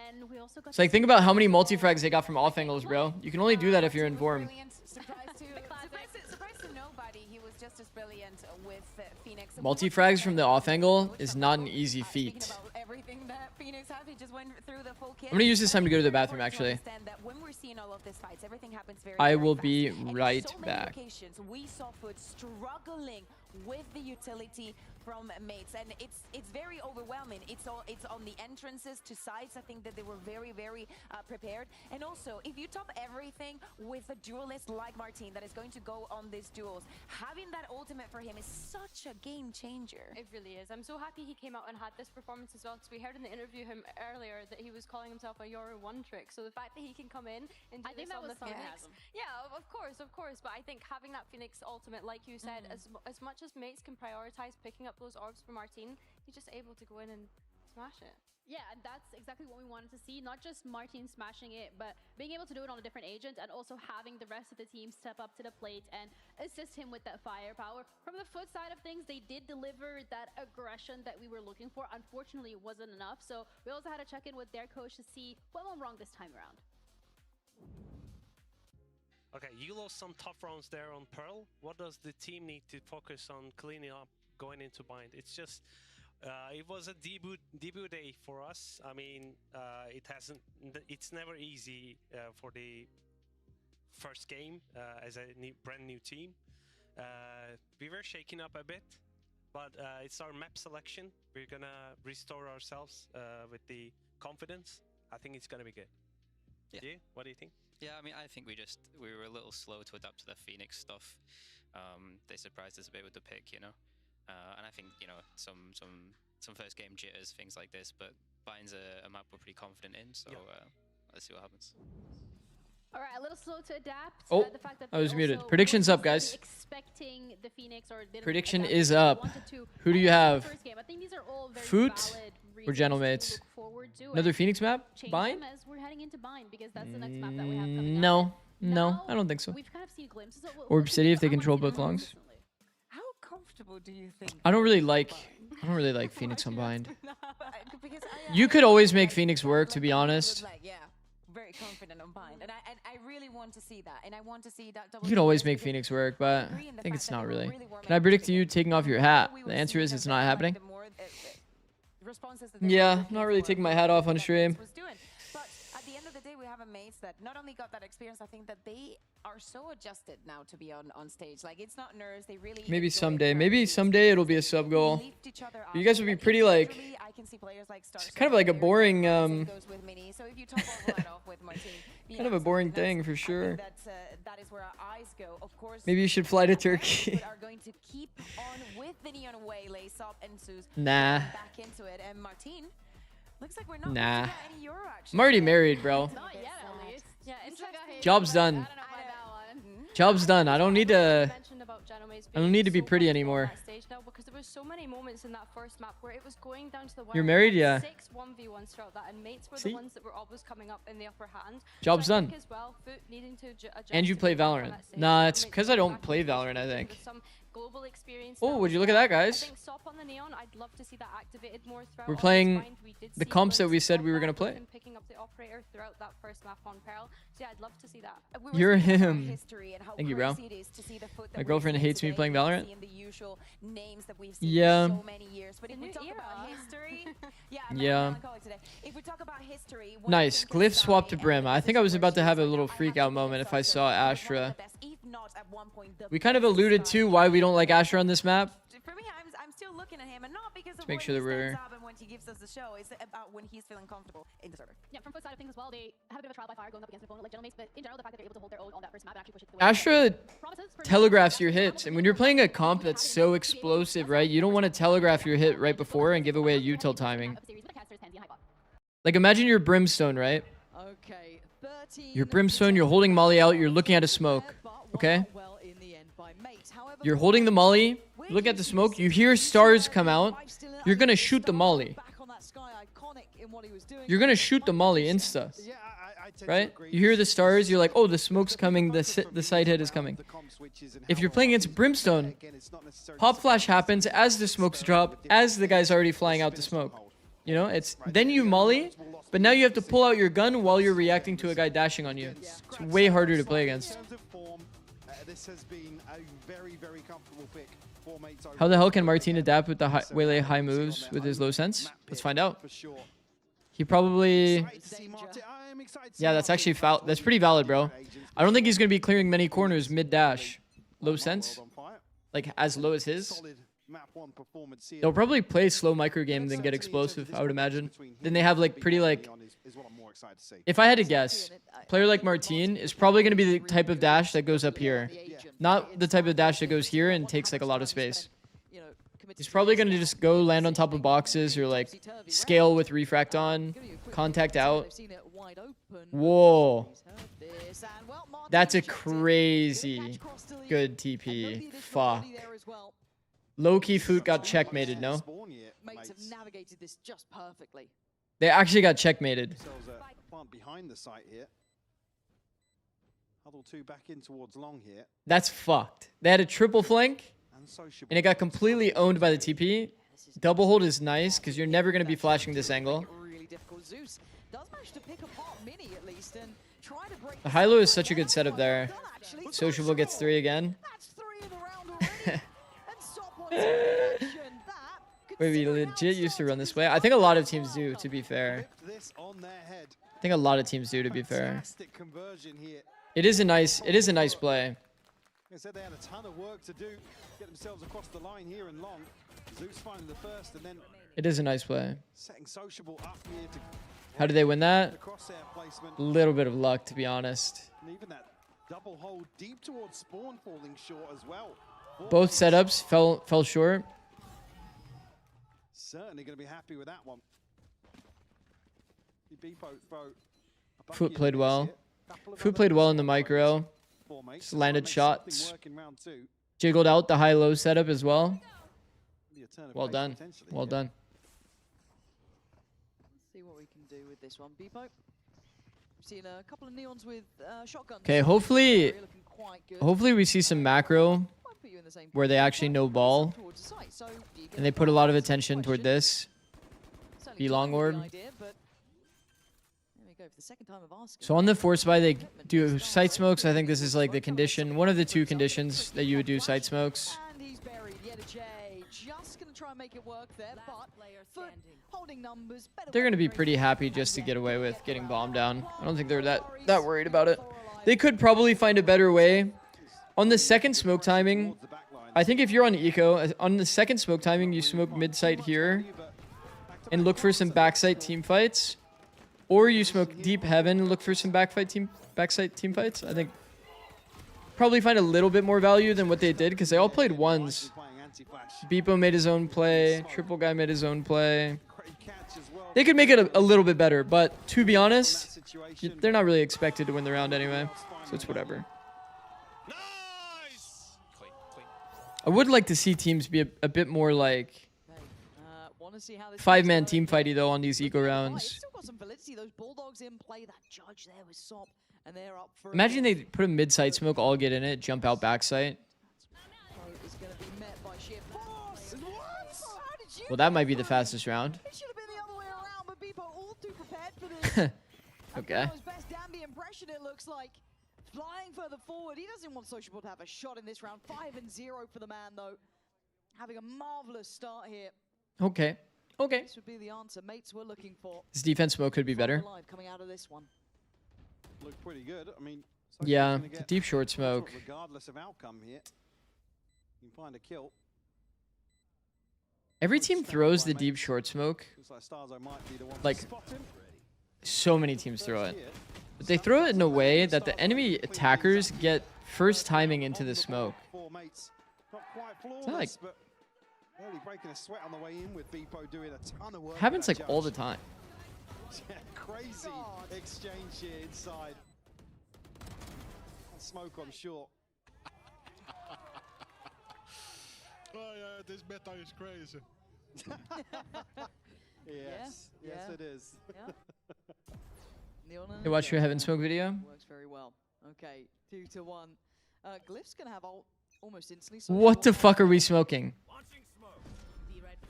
and we also got It's like, think about how many multi-frags they got from off angles, bro. You can only do that if you're in form. Surprise to nobody. He was just as brilliant with Phoenix. Multi-frags from the off angle is not an easy feat. Everything that Phoenix had, he just went through the full kit. I'm gonna use this time to go to the bathroom, actually. That when we're seeing all of these fights, everything happens very, I very will fast. be And in right so many back. locations, we saw FUT struggling with the utility from mates, and it's very overwhelming. It's on the entrances to sides. I think that they were very prepared. And also, if you top everything with a duelist like Martin that is going to go on these duels, having that ultimate for him is such a game changer. It really is. I'm so happy he came out and had this performance as well, because we heard in the interview him earlier that he was calling himself a Yoru one trick. So the fact that he can come in and do I think this that on was the Phoenix, sarcasm. yeah, of course. But I think having that Phoenix ultimate, like you said, as much as mates can prioritize picking up those orbs for Martin, he's just able to go in and smash it. Yeah, and that's exactly what we wanted to see. Not just Martin smashing it, but being able to do it on a different agent, and also having the rest of the team step up to the plate and assist him with that firepower. From the FUT side of things, they did deliver that aggression that we were looking for. Unfortunately, it wasn't enough. So we also had to check in with their coach to see what went wrong this time around. Okay, you lost some tough rounds there on Pearl. What does the team need to focus on cleaning up going into bind? It's just, it was a debut day for us. I mean, it's never easy for the first game as a brand new team. We were shaking up a bit, but it's our map selection. We're gonna restore ourselves with the confidence. I think it's gonna be good. Yeah. You? What do you think? Yeah, I mean, I think we were a little slow to adapt to the Phoenix stuff. They surprised us a bit with the pick, you know. And I think, you know, some first game jitters, things like this. But Bind's a map we're pretty confident in, so let's see what happens. All right, a little slow to adapt. Oh, the fact that I they was muted. also Prediction's weren't up, guys. necessarily expecting the Phoenix, or didn't Prediction adapt is as they up. wanted to. Who do you I have? think the first game, I think these are all very FUT valid or reasons Gentlemates? to look forward to Another and Phoenix map? change Bind? them as we're heading into Bind, because that's the next map that we have coming No, up. no, I don't think so. We've kind of seen glimpses of what Orb we City if they I wanna control see both them more longs. consistently. How comfortable do you think? I don't really like Phoenix on bind. Because You could always make Phoenix work, to be honest. yeah, very confident on bind, and I really want to see that, and I want to see that. You could always make Phoenix work, but I think it's not really. Can I predict you taking off your hat? The answer is it's not happening. Yeah, not really taking my hat off on stream. But at the end of the day, we have a mates that not only got that experience, I think that they are so adjusted now to be on stage. Like, it's not nerves, they really Maybe enjoy someday. it. Maybe someday it'll be a sub goal. Lift each other You up. guys would be pretty like. Literally, I can see players like It's kind of like a boring. goes with Mini. So if you top all that off with Martin, Kind of a boring thing for sure. that is where our eyes go. Of course, Maybe you should fly to Turkey. are going to keep on with the Neon Waylay, Sop and Suze. Nah. Back into it, and Martin. Looks like we're not Nah. going to get any Euro action. I'm already married, bro. Not yet, at least. Yeah, it's like a Job's done. Job's done. I don't need to. I don't need to be pretty anymore. Stage now, because there was so many moments in that first map where it was going down to the wire. You're married, yeah. 6 1v1s throughout that, and mates were See? the ones that were always coming up in the upper hand. Job's so I done. think as well, FUT needing to adjust And you to play pick up on Valorant. that stage Nah, to it's make because sure I that don't back play into Valorant, I with think. some global experience Oh, now would as you look at well. that, guys? I think Sop on the Neon, I'd love to see that activated more throughout We're all this playing bind. We did the see comps that we glimpses said of we were that gonna with play. him picking up the operator throughout that first map on Pearl. So yeah, I'd love to see that. You're him. Thank you, bro. My girlfriend hates me playing Valorant. Yeah. So many years. But if we talk about history, Yeah. If we talk about history, Nice. Glyph swap to Brim. I think I was about to have a little freak out moment if I saw Astra. We kind of alluded to why we don't like Astra on this map. For me, I'm still looking at him, and not because of make what sure he that we're- stands up and what he gives us the show. It's about when he's feeling comfortable in the server. Yeah, from FUT side of things as well, they have a bit of a trial by fire going up against an opponent like Gentlemates, but in general, the fact that they're able to hold their own on that first map and actually push it through. Astra telegraphs your hits. And when you're playing a comp that's so explosive, right, you don't want to telegraph your hit right before and give away a util timing. Like, imagine you're Brimstone, right? Okay, You're Brimstone, you're holding Molly out, you're looking at a smoke, okay? You're holding the Molly, look at the smoke, you hear stars come out, you're going to shoot the Molly. You're going to shoot the Molly insta. Right? You hear the stars, you're like, oh, the smoke's coming, the side hit is coming. If you're playing against Brimstone, pop flash happens as the smokes drop, as the guy's already flying out the smoke. You know, it's then you Molly, but now you have to pull out your gun while you're reacting to a guy dashing on you. It's way harder to play against. How the hell can Martin adapt with the Waylay high moves with his low sense? Let's find out. He probably... Yeah, that's actually that's pretty valid, bro. I don't think he's going to be clearing many corners mid-dash. Low sense? Like, as low as his? They'll probably play slow micro game than get explosive, I would imagine. Then they have, like, pretty, like... If I had to guess, a player like Martin is probably going to be the type of dash that goes up here. Not the type of dash that goes here and takes, like, a lot of space. He's probably going to just go land on top of boxes or, like, scale with refract on, contact out. Whoa. That's a crazy good TP. Fuck. Low-key FUT got checkmated, no? Mates have navigated this just perfectly. They actually got checkmated. Behind the site here. Huddle 2 back in towards long here. That's fucked. They had a triple flank, and it got completely owned by the TP. Double hold is nice, because you're never going to be flashing this angle. The high-low is such a good setup there. Sociable gets 3 again. Wait, we legit used to run this way? I think a lot of teams do, to be fair. I think a lot of teams do, to be fair. It is a nice play. They said they had a ton of work to do, get themselves across the line here in long. Zeus finding the first, and then It is a nice play. setting Sociable up here to How did they win that? the crosshair placement. A little bit of luck, to be honest. And even that double hold deep towards spawn falling short as well. Both setups fell short. Certainly going to be happy with that one. FUT played well. FUT played well in the micro. Just landed shots. Jiggled out the high-low setup as well. Well done. Well done. Let's see what we can do with this one. Beepo. We've seen a couple of neons with shotguns. Okay, hopefully we see some macro where they actually know ball. And they put a lot of attention toward this. Be long orb. So on the force buy, they do sight smokes. I think this is like the condition. One of the 2 conditions that you would do sight smokes. They're going to be pretty happy just to get away with getting bombed down. I don't think they're that worried about it. They could probably find a better way. On the second smoke timing, I think if you're on eco, on the second smoke timing, you smoke mid-sight here and look for some backside team fights. Or you smoke deep heaven and look for some backside team fights. I think probably find a little bit more value than what they did because they all played ones. Beepo made his own play. Triple Guy made his own play. They could make it a little bit better, but to be honest, they're not really expected to win the round anyway, so it's whatever. I would like to see teams be a bit more like 5-man team fighty though on these eco rounds. Imagine they put a mid-sight smoke, all get in it, jump out backside. Well, that might be the fastest round. Okay. Flying further forward, he doesn't want Sociable to have a shot in this round. 5-0 for the man, though. Having a marvelous start here. Okay. Okay. This would be the answer mates were looking for. This defense smoke could be better. Coming out of this one. Look pretty good. I mean, yeah, the deep short smoke. Regardless of outcome here, you can find a kill. Every team throws the deep short smoke. Like, so many teams throw it. But they throw it in a way that the enemy attackers get first timing into the smoke. Four mates, not quite that flawless, like- but barely breaking a sweat on the way in with Beepo doing a ton of work. with Happens that like all the judge. time. Yeah, crazy exchange here inside. And smoke on short. Oh yeah, this meta is crazy. Yes, yes yeah. it is. Hey, watch your Heaven Smoke video. Works very well. Okay, 2-1. Glyph's gonna have almost instantly. What the fuck are we smoking?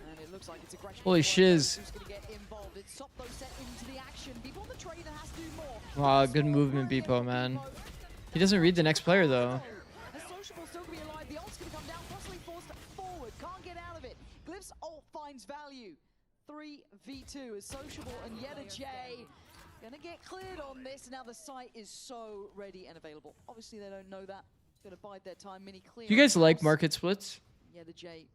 And it looks like it's aggression. Holy shiz. Who's gonna get involved? It's Soplo set into the action. Before the trader has to do more. Wow, good movement, Beepo, man. He doesn't read the next player though. A Sociable still gonna be alive. The ult's gonna come down, possibly forced forward. Can't get out of it. Glyph's ult finds value. 3v2 as Sociable and Yetta J gonna get cleared on this. Now the site is so ready and available. Obviously they don't know that. Gonna bide their time. Mini clear. Do you guys like market splits? Yetta J.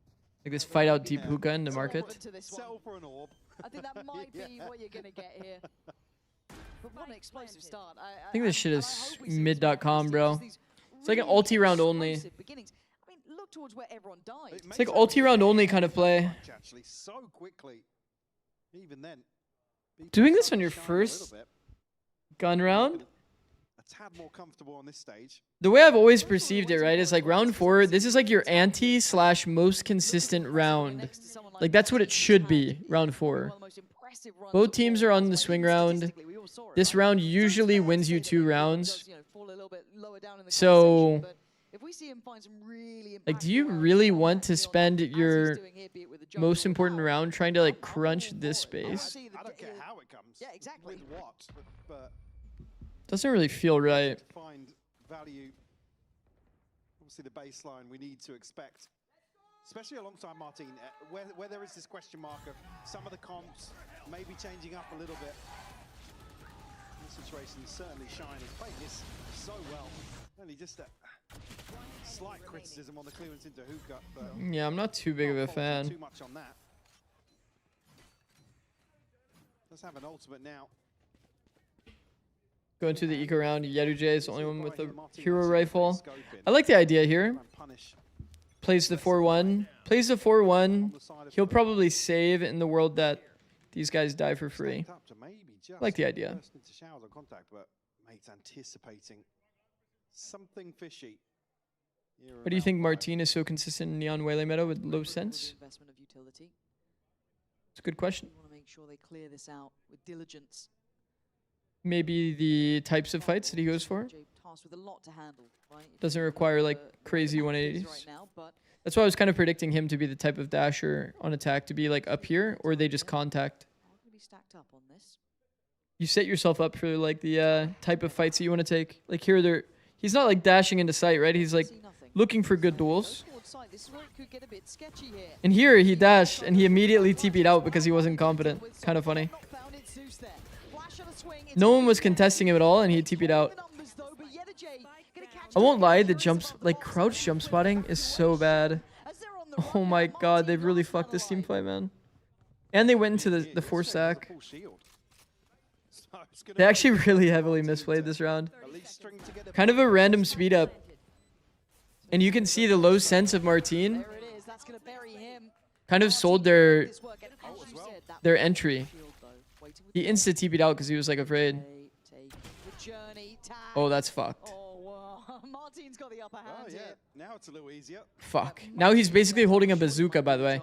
Like this fight out deep hookah in the market? Sell for an orb. I think that might be what you're gonna get here. But what an explosive start. I think this shit is mid.com, bro. It's like an ulti round only. Beginnings. I mean, look towards where everyone died. It's like ulti round only kind of play. Actually, so quickly. Even then. Doing this on your first gun round? A tad more comfortable on this stage. The way I've always perceived it, right, is like round 4, this is like your anti/most consistent round. Like that's what it should be, round 4. Both teams are on the swing round. This round usually wins you 2 rounds. So, like, do you really want to spend your most important round trying to like crunch this space? I don't care how it comes. Yeah, exactly. With what? But Doesn't really feel right. find value. Obviously, the baseline we need to expect, especially alongside Martin, where there is this question mark of some of the comps maybe changing up a little bit. This situation is certainly shining. Playing this so well. Only just a slight criticism on the clearance into hookah, but Yeah, I'm not too big of a fault fan. too much on that. Let's have an ultimate now. Going to the eco round, Yedu J is the only one with a hero rifle. I like the idea here. Plays the 4-1. Plays the 4-1. He'll probably save in the world that these guys die for free. I like the idea. Into showers on contact, but mate's anticipating something fishy. Why do you think Martin is so consistent in Neon Wele meta with low sense? Investment of utility. It's a good question. We want to make sure they clear this out with diligence. Maybe the types of fights that he goes for Tasked with a lot to handle, right? doesn't require like crazy 180s. That's why I was kind of predicting him to be the type of dasher on attack to be like up here, or they just contact. Be stacked up on this. You set yourself up for like the type of fights that you want to take. Like here, he's not like dashing into sight, right? He's like looking for good duels. This is where it could get a bit sketchy here. And here he dashed and he immediately TP'd out because he wasn't competent. Kind of funny. No one was contesting him at all and he TP'd out. I won't lie, the jumps, like crouch jump spotting is so bad. Oh my god, they've really fucked this team fight, man. And they went into the 4 stack. They actually really heavily misplayed this round. Kind of a random speed up. And you can see the low sense of Martin kind of sold their entry. He insta-TP'd out because he was like afraid. Oh, that's fucked. Martin's got the upper hand here. Now it's a little easier. Fuck. Now he's basically holding a bazooka, by the way.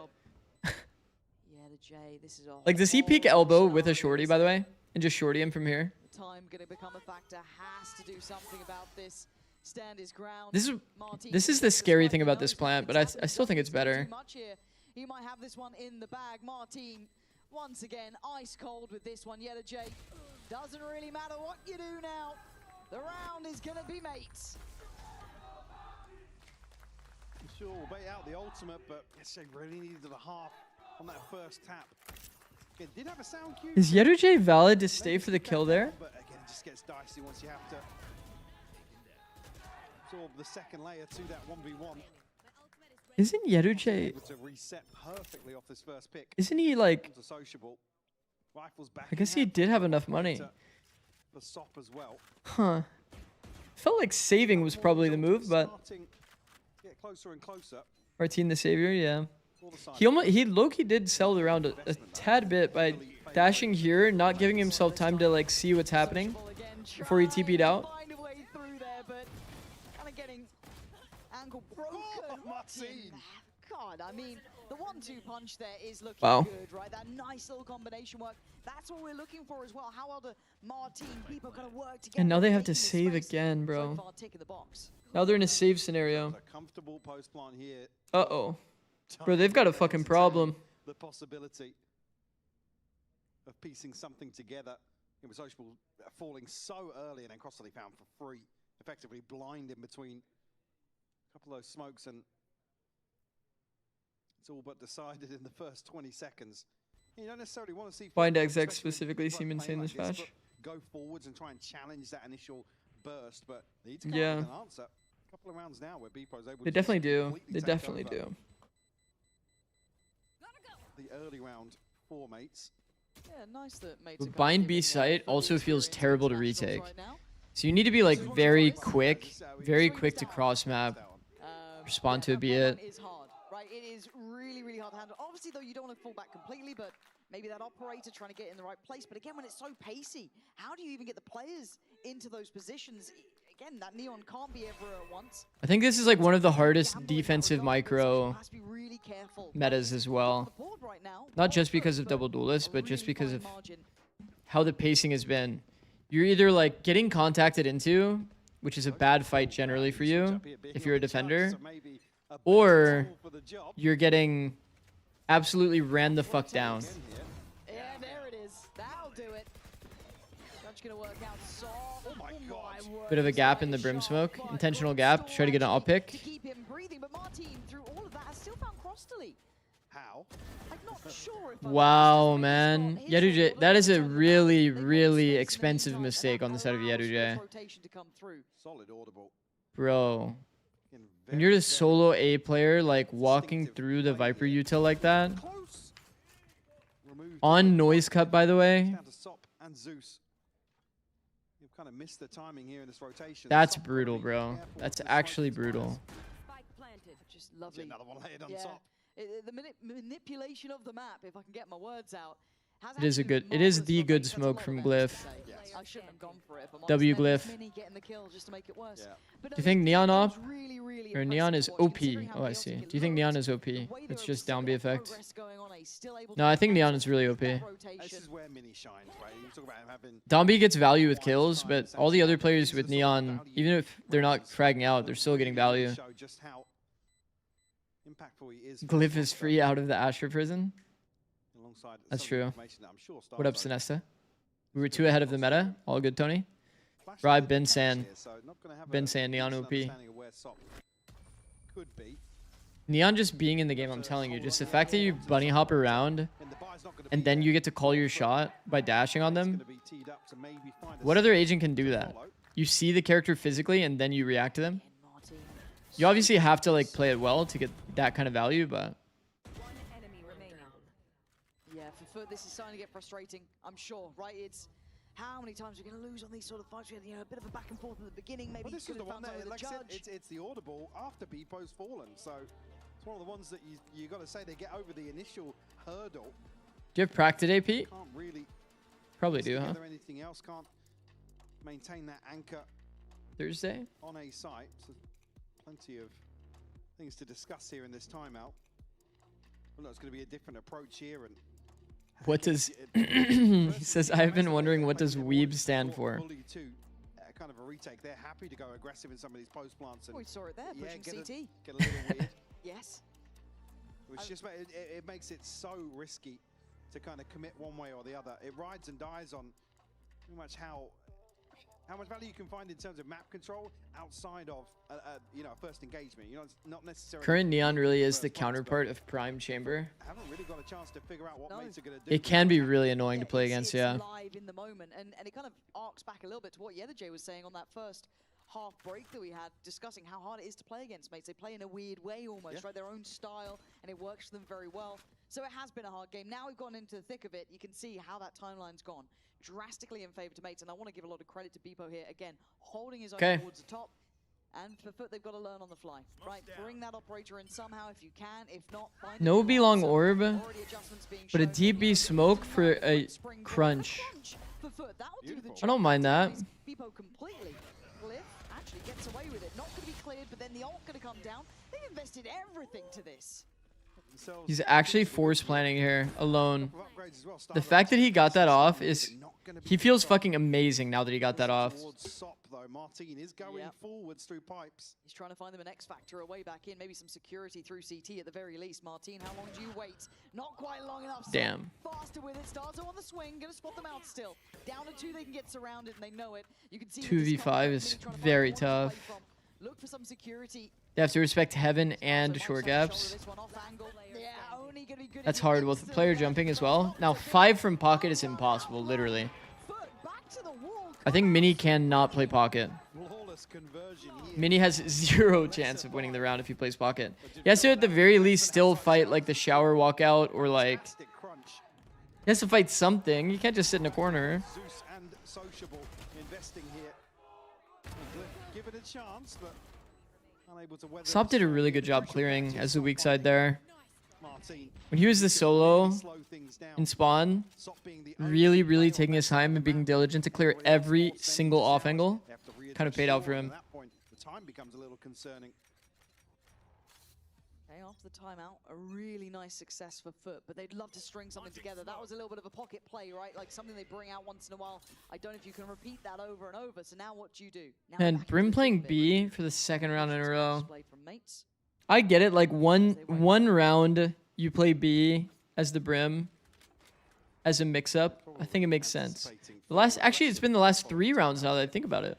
Like, does he peek elbow with a shorty, by the way? And just shorty him from here? Time gonna become a factor. Has to do something about this. Stand his ground. This is the scary thing about this plant, but I still think it's better. He might have this one in the bag. Martin, once again, ice cold with this one. Yetta J, doesn't really matter what you do now. The round is gonna be mates. Sure, we'll bait out the ultimate, but yes, they really needed a half on that first tap. It did have a sound cue. Is Yedu J valid to stay for the kill there? But again, it just gets dicey once you have to absorb the second layer to that 1v1. Isn't Yedu J... Able to reset perfectly off this first pick. Isn't he like... Rifles back I guess he did have enough money. The SOP as well. Huh. Felt like saving was probably the move, but Get closer and closer. Martin the Savior, yeah. He low-key did sell the round a tad bit by dashing here, not giving himself time to like see what's happening before he TP'd out. Find a way through there, but kind of getting ankle broken. Martin. God, I mean, the 1-2 punch there is looking Wow. good, right? That nice little combination work. That's what we're looking for as well. How well do Martin people kind of work together? And now they have to taking this save space. again, So bro. far, tick in the box. Now they're in a save scenario. A comfortable post plant here. Uh-oh. Bro, they've got a fucking problem. The possibility of piecing something together. It was Social falling so early and then Crossley found for free. Effectively blind in between a couple of those smokes, and it's all but decided in the first 20 seconds. You don't necessarily want to see Why does X specifically seem insane this like patch? go forwards and try and challenge that initial burst, but they need to Yeah. come up with an answer. A couple of rounds now where Beepo's able They to definitely just do. completely They take definitely over. do. The early round four mates. Yeah, nice that mates But bind B site also feels terrible to retake. So you need to be like very quick to cross map, respond to a be it. Is hard, right? It is really, really hard to handle. Obviously, though, you don't want to fall back completely, but maybe that operator trying to get in the right place. But again, when it's so pacey, how do you even get the players into those positions? Again, that Neon can't be everywhere at once. I think this is like one of the hardest defensive micro Has to be really careful. metas as well. Not just because of double duelists, but just because of how the pacing has been. You're either like getting contacted into, which is a bad fight generally for you if you're a defender, or you're getting absolutely ran the fuck down. Yeah, there it is. That'll do it. Judge gonna work out so. Oh my god. Bit of a gap in the brim smoke. Intentional gap to try to get an up pick. To keep him breathing, but Martin, through all of that, has still found Crostally. How? I'm not sure if Wow, man. Yeduj, that is a really, really expensive mistake on the side of Yeduj. rotation to come through. Solid audible. Bro. When you're the solo A player, like walking through the Viper util like that. On noise cut, by the way. Down to Sop and Zeus. You've kind of missed the timing here in this rotation. That's Sop brutal, really bro. careful That's with the actually smoke brutal. Just lovely. Another one laid on Yeah. top. The manipulation of the map, if I can get my words out. It is a good, it is the good smoke from Glyph. I shouldn't have gone for it. If I'm W honest. Glyph. Mini getting the kill just to make it worse. But Do you think Neon op? really, really Or Neon is OP? Oh, I see. Do you think Neon is OP? It's just down B effect. No, I think Neon is really OP. This is where Mini shines, right? You talk about him having Down B gets value with kills, but all the other players with Neon, even if they're not fragging out, they're still getting value. show just how impactful he is. Glyph is free out of the Asher prison. Alongside That's some of the true. information that I'm sure What up, Star's Sinesta? We were 2 ahead of the meta. All good, Tony? Bro, I've been saying. Been saying Neon OP. understanding of where Sop could be. Neon just being in the game, I'm telling you. Just the fact that you bunny hop around and then you get to call your shot by dashing on them. What other agent can do that? You see the character physically and then you react to them? You obviously have to like play it well to get that kind of value, but Yeah, for FUT, this is starting to get frustrating, I'm sure, right? It's how many times we're going to lose on these sort of fights. We had, a bit of a back and forth in the beginning. Maybe Well, this could is the have one found that, out with like the I said, judge. it's the audible after Beepo's fallen. So it's one of the ones that you got to say they get over the initial hurdle. do you have prac today, Pete? Can't really Probably do, huh? together anything else. Can't maintain that anchor Thursday? on a site. So plenty of things to discuss here in this timeout. Well, it's going to be a different approach here. And What does... he says, I've been wondering what does Weeb stand for? fully to kind of a retake. They're happy to go aggressive in some of these post plants. And We saw it there, pushing get CT. get a little weird. Yes. Which just it makes it so risky to kind of commit one way or the other. It rides and dies on pretty much how much value you can find in terms of map control outside of a first engagement. You know, it's not necessarily Current Neon really is the counterpart of Prime Chamber. I haven't really got a chance to figure out what mates are going to do. It can be really annoying to play against, yeah. Live in the moment, and it kind of arcs back a little bit to what Yeduj was saying on that first half break that we had, discussing how hard it is to play against mates. They play in a weird way almost, right? Their own style, and it works for them very well. So it has been a hard game. Now we've gone into the thick of it. You can see how that timeline's gone drastically in favor to Mates. And I want to give a lot of credit to Beepo here. Again, holding his own towards the top. And for FUT, they've got to learn on the fly, right? Bring that operator in somehow if you can. If not, find No B long orb, but a deep B smoke for a crunch. I don't mind that. Beepo completely. Glyph actually gets away with it. Not going to be cleared, but then the ult going to come down. They've invested everything to this. He's actually force planning here alone. The fact that he got that off is... He feels fucking amazing now that he got that off. Martin is going forwards through pipes. He's trying to find them an X factor, a way back in, maybe some security through CT at the very least. Martin, how long do you wait? Not quite long enough. Damn. Faster with it. Starter on the swing, gonna spot them out still. Down to 2, they can get surrounded and they know it. You can see 2v5 is very tough. Look for some security. They have to respect heaven and short gaps. That's hard with the player jumping as well. Now 5 from pocket is impossible, literally. I think Mini cannot play pocket. Mini has 0 chance of winning the round if he plays pocket. He has to at the very least still fight like the shower walkout or like... He has to fight something. You can't just sit in a corner. Zeus and Sociable investing here. Give it a chance, but unable to weather. Sop did a really good job clearing as the weak side there. When he was the solo in spawn, really taking his time and being diligent to clear every single off angle, kind of paid out for him. The time becomes a little concerning. Okay, after the timeout, a really nice success for FUT, but they'd love to string something together. That was a little bit of a pocket play, right? Like something they bring out once in a while. I don't know if you can repeat that over and over. So now what do you do? And Brim playing B for the 2nd round in a row. I get it. Like one round you play B as the Brim as a mix-up. I think it makes sense. Actually, it's been the last 3 rounds now that I think about it.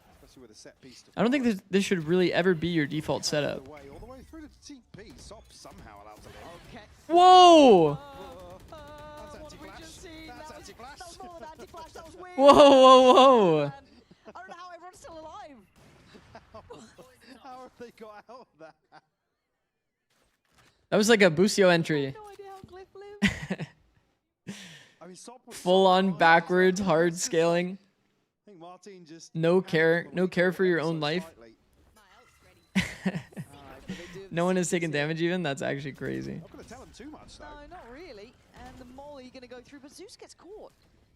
I don't think this should really ever be your default setup. Whoa! Whoa! I don't know how everyone's still alive. How have they got out of that? That was like a Busio entry. Full on backwards, hard scaling. No care for your own life. No one has taken damage even? That's actually crazy. I'm gonna tell him too much though. No, not really. And the Molly gonna go through, but Zeus gets caught.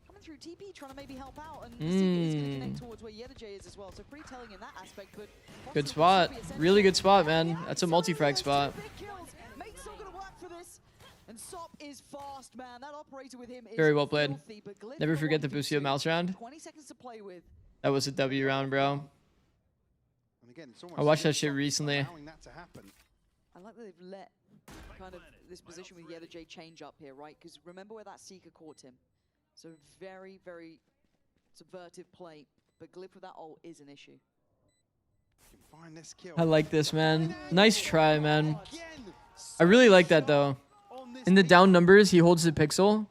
Coming through TP, trying to maybe help out, and the is gonna connect towards where Yedajay is as well. So pretty telling in that aspect, but good spot. Really good spot, man. That's a multi-frag spot. Mate's still gonna work for this. And Sop is fast, man. That operator with him is very well played. Filthy, Never forget the Busio mouse round. 20 seconds to play with. That was a W round, bro. Again, I watched that shit recently. I like that they've let kind of this position with Yedajay change up here, right? Because remember where that Seeker caught him. So very subvertive play. But Glyph with that ult is an issue. I like this, man. Nice try, man. I really like that, though. In the down numbers, he holds the pixel.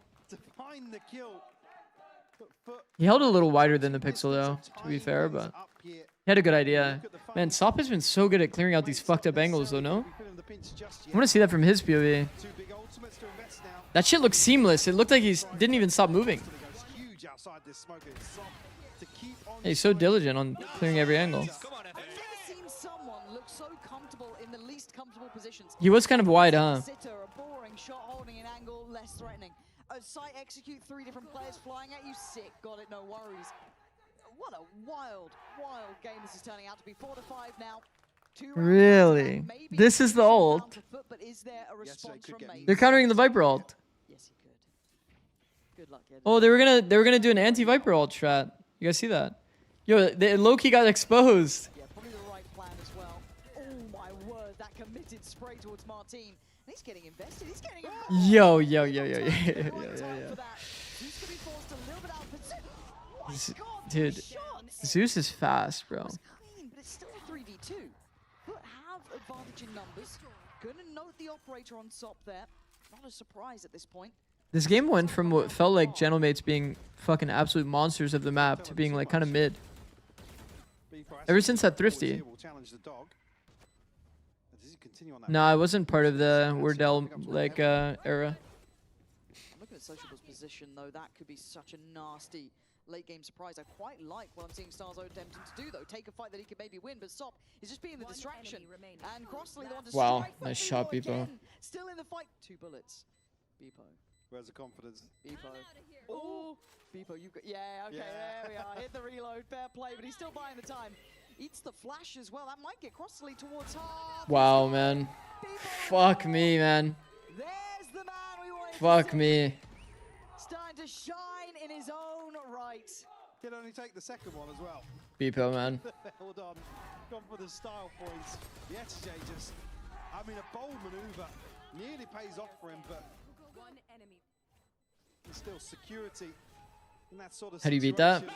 He held a little wider than the pixel, though, to be fair, but he had a good idea. Man, Sop has been so good at clearing out these fucked up angles, though, no? I want to see that from his POV. That shit looked seamless. It looked like he didn't even stop moving. He's so diligent on clearing every angle. He was kind of wide, huh? Sight execute 3 different players flying at you. Sick. Got it. No worries. What a wild game this is turning out to be. 4 to 5 now. Really? This is the ult. But is there a response from Mates? They're countering the Viper ult. Yes, he could. Good luck, Ed. Oh, they were gonna do an anti-Viper ult strat. You guys see that? Yo, the Loki got exposed. Yeah, probably the right plan as well. Oh my word, that committed spray towards Martin. And he's getting invested. He's getting Yo. He's gonna be forced a little bit out, but Dude, Zeus is fast, bro. Clean, but it's still a 3v2. But have advantage in numbers. Gonna note the operator on Sop there. Not a surprise at this point. This game went from what felt like Gentlemates being fucking absolute monsters of the map to being like kind of mid. Ever since that Thrifty. No, I wasn't part of the Wardell like era. looking at Sociable's position, though, that could be such a nasty late-game surprise. I quite like what I'm seeing Starzo attempting to do, though. Take a fight that he could maybe win, but Sop is just being the distraction. And Crossley, the one to Wow, strike nice for shot, Beepo Beepo. again. Still in the fight. 2 bullets. Beepo. Where's the confidence? Beepo. Oh, Beepo, you got... Yeah, okay, there we are. Hit the reload, fair play, but he's still buying the time. Eats the flash as well. That might get Crossley towards half. Wow, man. Fuck me, man. There's the man we wanted Fuck to see. me. Starting to shine in his own right. He'll only take the second one as well. Beepo, man. Hold on. Gone for the style points. The SJ just, I mean, a bold maneuver. Nearly pays off for him, but there's still security in that sort of How do you beat that? situation.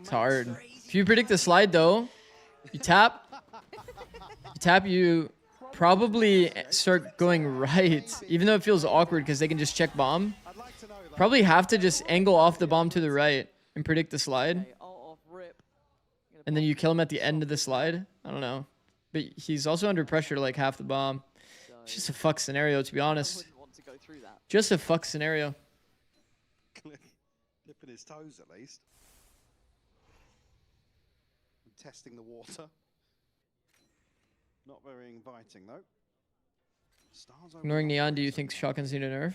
It's hard. If you predict the slide, though, you tap. You probably start going right, even though it feels awkward because they can just check bomb. Probably have to just angle off the bomb to the right and predict the slide. And then you kill him at the end of the slide. I don't know. But he's also under pressure like half the bomb. It's just a fuck scenario, to be honest. Just a fuck scenario. Dipping his toes at least. And testing the water. Not very inviting though. Stars over Ignoring Neon, do you think shotguns need a nerf?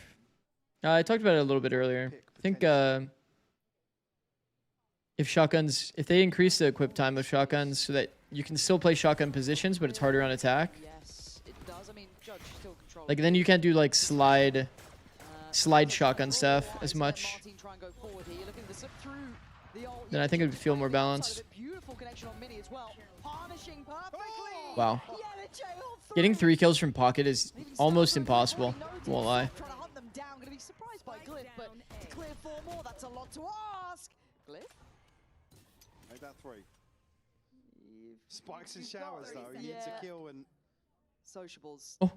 I talked about it a little bit earlier. I think if they increase the equip time of shotguns so that you can still play shotgun positions, but it's harder on attack. Yes, it does. I mean, Judge still controls. Like then you can't do like slide shotgun stuff as much. Then I think it would feel more balanced. Beautiful connection on Mini as well. Punishing perfectly. Wow. Getting 3 kills from pocket is almost impossible. Won't lie. Trying to hunt them down. Gonna be surprised by Glyph, but to clear 4 more, that's a lot to ask. Glyph? Make that 3. Spikes and showers though. He needs a kill and Sociables. Oh.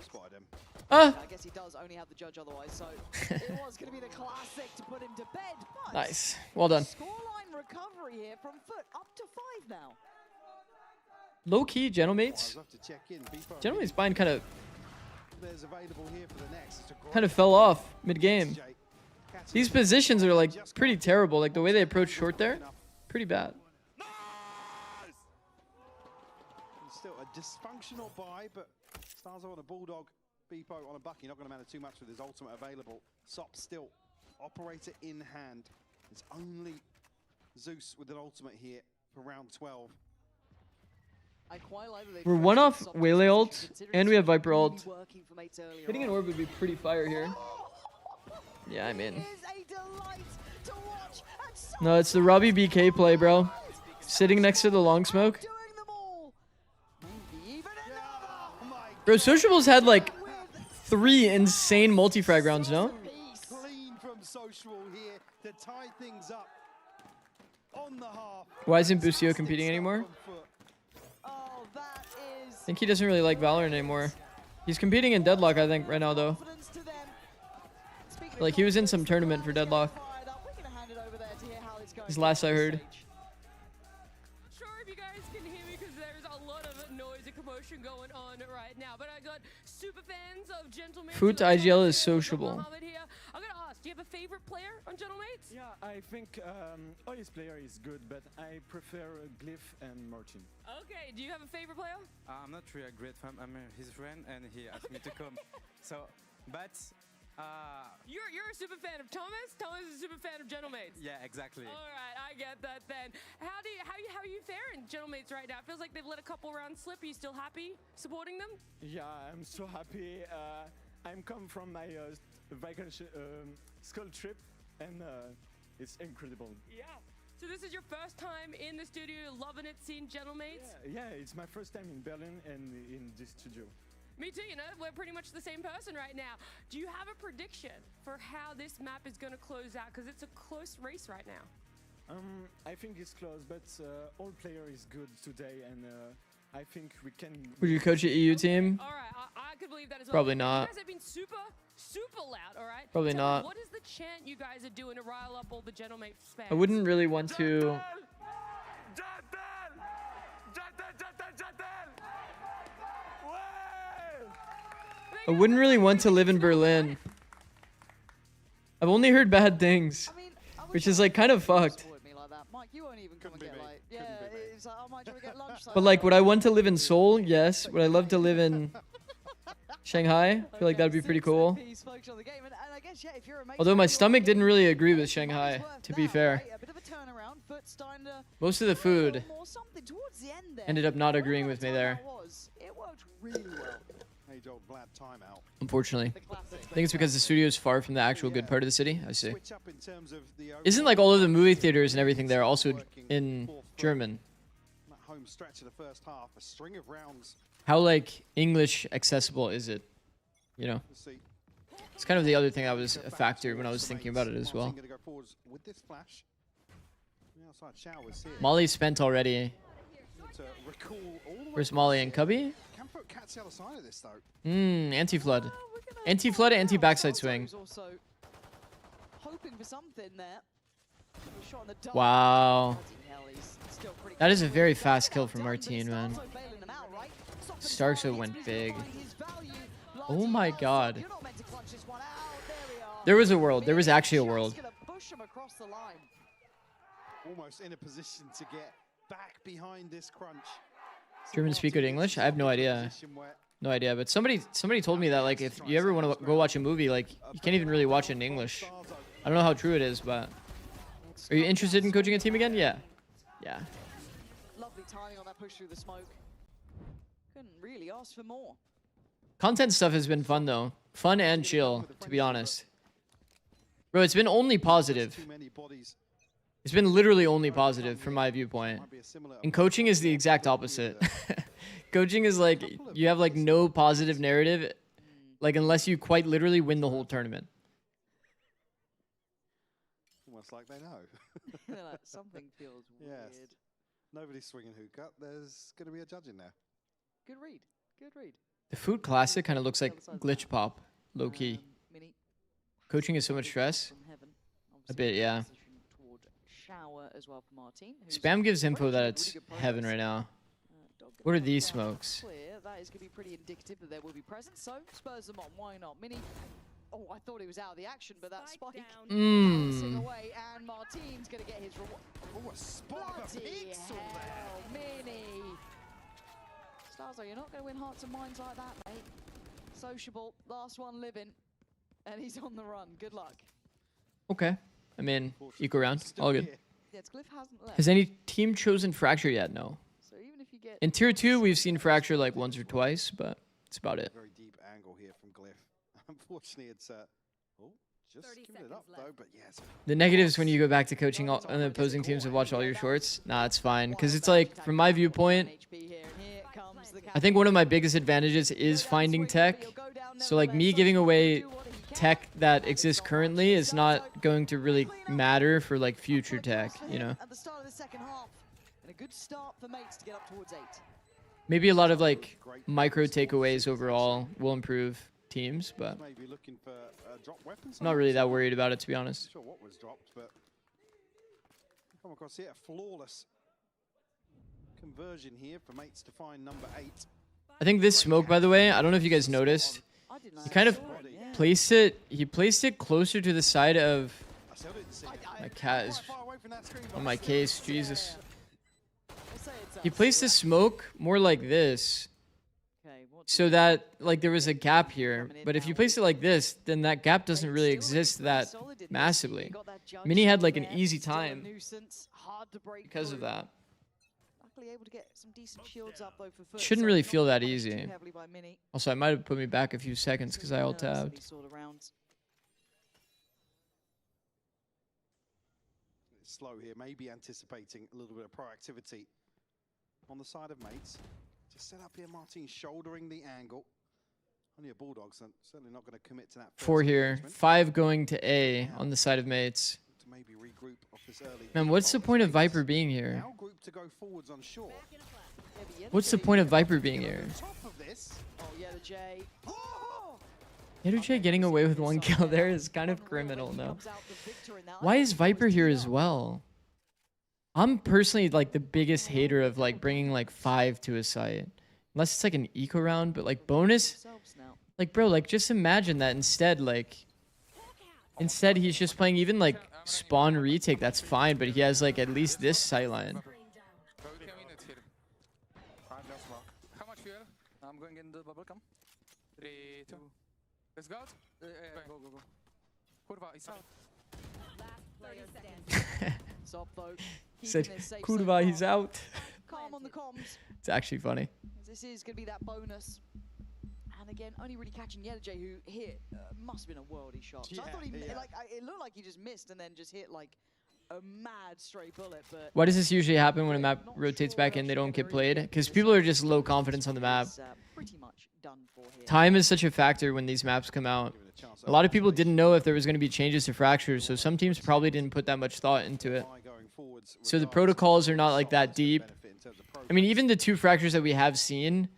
Spotted him. I guess he does only have the judge otherwise, so it was going to be the classic to put him to bed. But Nice. Well done. Scoreline recovery here from FUT, up to 5 now. Low key, Gentlemates. Gentlemates bind kind of fell off mid game. These positions are like pretty terrible. Like the way they approach short there, pretty bad. Still a dysfunctional buy, but Starzo on a Bulldog, Beepo on a Bucky, not going to matter too much with his ultimate available. Sop still operator in hand. It's only Zeus with an ultimate here for round 12. I quite like that We're 1 off Waylay ult, and we have Viper ult. Hitting an orb would be pretty fire here. Yeah, I'm in. No, it's the Robbie BK play, bro. Sitting next to the long smoke. Bro, Sociables had like 3 insane multi-frag rounds, no? Clean from Social here to tie things up on the half. Why isn't Busio competing anymore? I think he doesn't really like Valorant anymore. He's competing in Deadlock, I think, right now, though. Like, he was in some tournament for Deadlock. His last I heard. Sure, if you guys can hear me, because there's a lot of noise and commotion going on right now. But I got super fans of Gentlemates. FUT IGL is sociable. I'm gonna ask, do you have a favorite player on Gentlemates? Yeah, I think Oy's player is good, but I prefer Glyph and Martin. Okay, do you have a favorite player? I'm not really a great fan. I'm his friend, and he asked me to come. So, but you're a super fan of Thomas. Thomas is a super fan of Gentlemates. yeah, exactly. All right, I get that then. How are you faring Gentlemates right now? It feels like they've let a couple rounds slip. Are you still happy supporting them? Yeah, I'm so happy. I'm come from my vacation school trip, and it's incredible. Yeah. So this is your first time in the studio, loving it, seeing Gentlemates? Yeah, it's my first time in Berlin and in this studio. Me too, you know, we're pretty much the same person right now. Do you have a prediction for how this map is going to close out? Because it's a close race right now. I think it's close, but all player is good today, and I think we can... Would you coach an EU team? All right, I could believe that as well. Probably not. You guys have been super loud, all right? Probably Tell not. me, what is the chant you guys are doing to rile up all the Gentlemates fans? I wouldn't really want to... They I wouldn't really want to live in Berlin. I've only heard bad things, which is like kind of fucked. But like, would I want to live in Seoul? Yes. Would I love to live in Shanghai? I feel like that'd be pretty cool. Although my stomach didn't really agree with Shanghai, to be fair. Most of the food ended up not agreeing with me there. Unfortunately. I think it's because the studio is far from the actual good part of the city. I see. Isn't like all of the movie theaters and everything there also in German? How like English accessible is it? You know? It's kind of the other thing that was a factor when I was thinking about it as well. Molly spent already. Where's Molly and Cubby? Anti-flood. Anti-flood, anti-backside swing. Wow. That is a very fast kill from Martine, man. Starkso went big. Oh my god. There was a world. There was actually a world. Almost in a position to get back behind this crunch. German speak good English? I have no idea. No idea, but somebody told me that like if you ever want to go watch a movie, like you can't even really watch it in English. I don't know how true it is, but are you interested in coaching a team again? Yeah. Yeah. Lovely timing on that push through the smoke. Couldn't really ask for more. Content stuff has been fun though. Fun and chill, to be honest. Bro, it's been only positive. It's been literally only positive from my viewpoint. And coaching is the exact opposite. Coaching is like, you have like no positive narrative, like unless you quite literally win the whole tournament. Almost like they know. Something feels weird. Nobody's swinging hookah. There's going to be a judge in there. Good read. Good read. The Food Classic kind of looks like glitch pop, low key. Coaching is so much stress. A bit, yeah. Shower as well for Martine, Spam gives info that it's heaven right now. What are these smokes? That is going to be pretty indicative that there will be presence. So spurs them on. Why not? Mini. Oh, I thought he was out of the action, but that spike bouncing away, and Martine's going to get his reward. Oh, a spot of a pixel there. Mini. Starzo, you're not going to win hearts and minds like that, mate. Sociable, last one living, and he's on the run. Good luck. Okay. I mean, eco round. All good. Hasn't left. Has any team chosen Fracture yet? No. So even if you get in Tier 2, we've seen Fracture like once or twice, but that's about it. Very deep angle here from Glyph. Unfortunately, it's just giving it up though, but yes. The negatives when you go back to coaching all, and the opposing teams have watched all your shorts. Nah, it's fine. Because it's like, from my viewpoint, I think one of my biggest advantages is finding tech. So like me giving away tech that exists currently is not going to really matter for like future tech, you know. At the start of the second half, and a good start for mates to get up towards 8. Maybe a lot of like micro takeaways overall will improve teams, but I'm not really that worried about it, to be honest. Not sure what was dropped, but come across here, flawless conversion here for mates to find number 8. I think this smoke, by the way, I don't know if you guys noticed. He kind of placed it. He placed it closer to the side of. My cat is on my case. Jesus. He placed the smoke more like this, so that like there was a gap here. But if you place it like this, then that gap doesn't really exist that massively. Mini had like an easy time because of that. Able to get some decent shields up, though, for shouldn't really feel that easy. Also, I might have put me back a few seconds because I alt-tabbed. Slow here, maybe anticipating a little bit of proactivity on the side of mates. To set up here, Martine shouldering the angle. Only a Bulldog, so certainly not going to commit to that. 4 here, 5 going to A on the side of mates. Maybe regroup off this early. Man, what's the point of Viper being here? To go forwards on shore. What's the point of Viper being here? J getting away with 1 kill there is kind of criminal, no? Why is Viper here as well? I'm personally like the biggest hater of like bringing like 5 to a site. Unless it's like an eco round, but like bonus Like, bro, like, just imagine that instead, like... Instead, he's just playing even, like, spawn retake. That's fine, but he has, like, at least this sightline. How much fuel? I'm going in the bubble. Come. 3, 2. Let's go. Go. Kurva, he's out. Top though. Said, Kurva, he's out. Calm on the comms. It's actually funny. This is going to be that bonus. And again, only really catching Yedaje, who hit must have been a worldy shot. So I thought he it looked like he just missed and then just hit like a mad stray bullet. But Why does this usually happen when a map rotates back in? They don't get played because people are just low confidence on the map. Pretty much done for here. Time is such a factor when these maps come out. A lot of people didn't know if there was going to be changes to fractures, so some teams probably didn't put that much thought into it. So the protocols are not like that deep. I mean, even the 2 fractures that we have seen,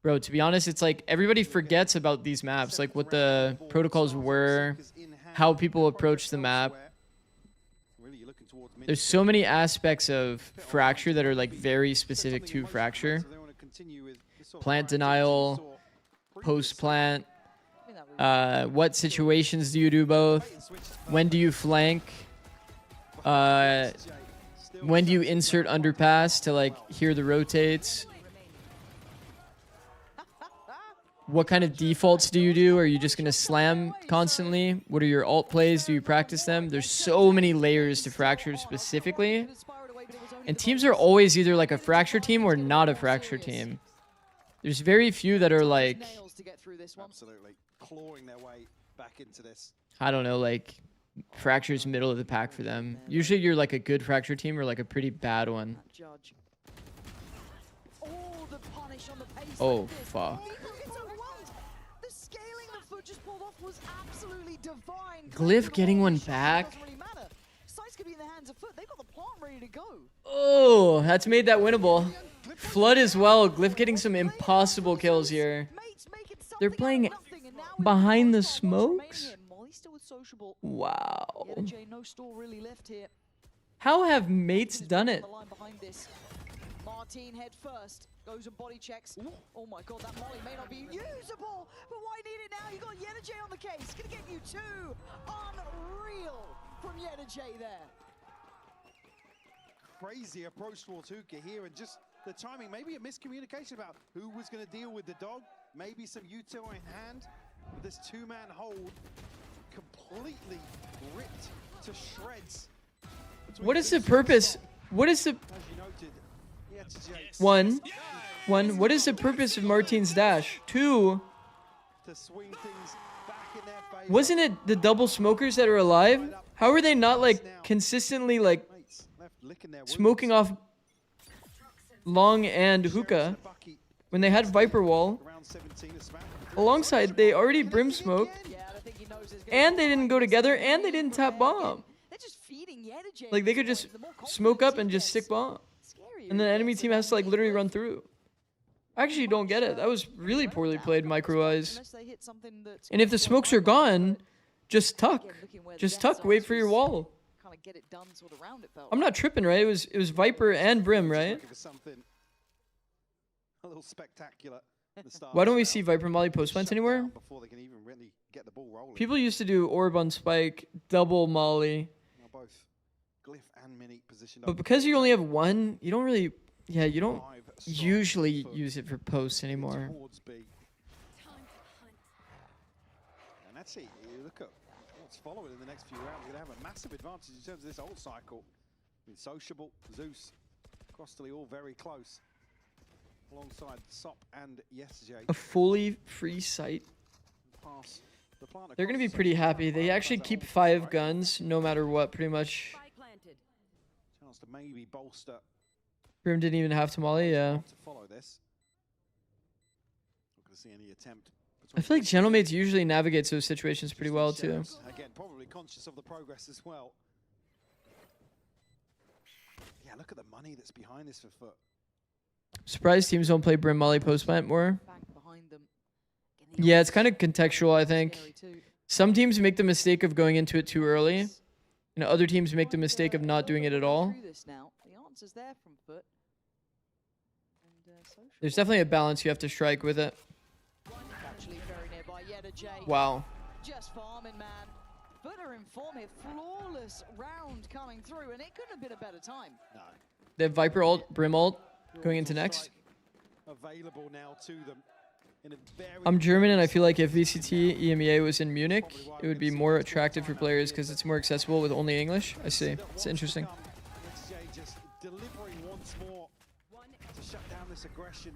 bro, to be honest, it's like everybody forgets about these maps, like what the protocols were, how people approach the map. There's so many aspects of fracture that are like very specific to fracture. Plant denial, post-plant. What situations do you do both? When do you flank? When do you insert underpass to like hear the rotates? What kind of defaults do you do? Are you just going to slam constantly? What are your alt plays? Do you practice them? There's so many layers to fracture specifically. And teams are always either like a fracture team or not a fracture team. There's very few that are like... Absolutely. Clawing their way back into this. I don't know, like fracture's middle of the pack for them. Usually you're like a good fracture team or like a pretty bad one. Oh, fuck. The scaling the foot just pulled off was absolutely divine. Glyph getting one back. Sights could be in the hands of Foot. They've got the plant ready to go. Oh, that's made that winnable. Flood as well. Glyph getting some impossible kills here. They're playing behind the smokes? Wow. How have mates done it? Martin head first, goes and body checks. Oh my god, that molly may not be usable, but why need it now? You got Yedaje on the case. Gonna get you 2. Unreal from Yedaje there. Crazy approach towards Hookah here, and just the timing, maybe a miscommunication about who was going to deal with the dog, maybe some util in hand, but this 2-man hold completely ripped to shreds. What is the purpose? What is the... One, what is the purpose of Martin's dash? 2, wasn't it the double smokers that are alive? How are they not like consistently like smoking off Long and Hookah when they had Viper Wall alongside? They already brim smoked and they didn't go together and they didn't tap bomb. Like they could just smoke up and just stick bomb. And the enemy team has to like literally run through. I actually don't get it. That was really poorly played micro-wise. And if the smokes are gone, just tuck. Just tuck, wait for your wall. I'm not tripping, right? It was Viper and Brim, right? A little spectacular. Why don't we see Viper Molly post plants anywhere? People used to do orb on spike, double Molly. But because you only have one, you don't really, you don't usually use it for posts anymore. And that's it. You look at what's following in the next few rounds. We're going to have a massive advantage in terms of this ult cycle. I mean, Sociable, Zeus, Crostally all very close. Alongside Sop and Yesterday. A fully free site. They're going to be pretty happy. They actually keep 5 guns no matter what, pretty much. Chance to maybe bolster. Brim didn't even have to molly, yeah. To follow this. Not going to see any attempt. I feel like Gentlemates usually navigates those situations pretty well too. Again, probably conscious of the progress as well. Yeah, look at the money that's behind this for Foot. Surprised teams don't play Brim Molly post plant more. Yeah, it's kind of contextual, I think. Some teams make the mistake of going into it too early. You know, other teams make the mistake of not doing it at all. And, There's definitely a balance you have to strike with it. actually very nearby. yet a J. Wow. Just farming, man. Footer in form here. Flawless round coming through, and it couldn't have been a better time. No. They have Viper ult, Brim ult going into next. Available now to them. In a very I'm German, and I feel like if VCT EMEA was in Munich, it would be more attractive for players because it's more accessible with only English. I see. It's interesting. XJ just delivering once more to shut down this aggression.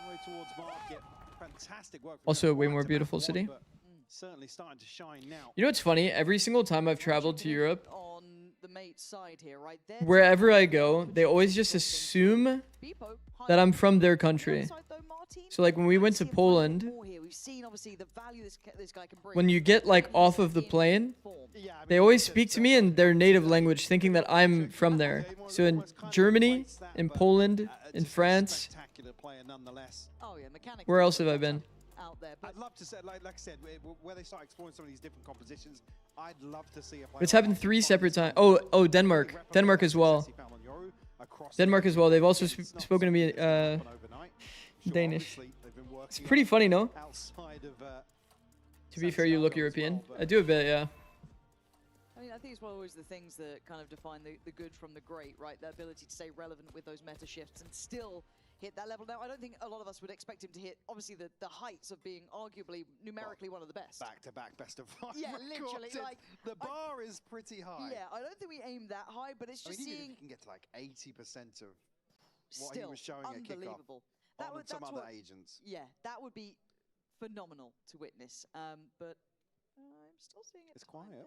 Way towards market. Fantastic work. Also a way more beautiful city. Certainly starting to shine now. You know what's funny? Every single time I've traveled to Europe, On the mate side here, right there. wherever I go, they always just assume that I'm from their country. So like when we went to Poland, when you get like off of the plane, they always speak to me in their native language, thinking that I'm from there. So in Germany, in Poland, in France, where else have I been? I'd love to say, like I said, where they start exploring some of these different compositions, I'd love to see. It's happened 3 separate times. Oh, Denmark. Denmark as well. Denmark as well. They've also spoken to me Danish. It's pretty funny, no? To be fair, you look European. I do a bit, yeah. I mean, I think it's always the things that kind of define the good from the great, right? The ability to stay relevant with those meta shifts and still hit that level. Now, I don't think a lot of us would expect him to hit, obviously, the heights of being arguably numerically one of the best. Back-to-back best of 5. Yeah, literally. Like, the bar is pretty high. Yeah, I don't think we aim that high, but it's just even seeing. if you can get to like 80% of what Still, he was showing at kickoff unbelievable. on some other agents. Yeah, that would be phenomenal to witness. But I'm still seeing it. It's quiet.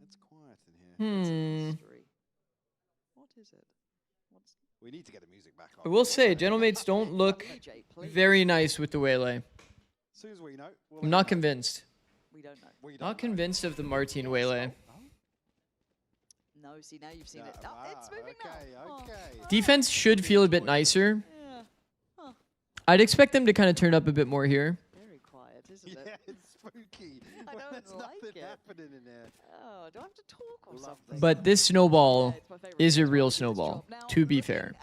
It's quiet in here. It's a mystery. What is it? We need to get the music back I on. will say, Gentlemates don't look very nice with the Waylay. As soon as we know, I'm not convinced. We don't know. Not convinced of the Martin Waylay. No, see, now you've seen it. Oh, it's moving now. Okay. Defense should feel a bit nicer. I'd expect them to kind of turn up a bit more here. Very quiet, isn't it? Yeah, it's spooky. I don't There's like nothing it. happening in there. Oh, do I have to talk or something? But this snowball is a real snowball, to be fair.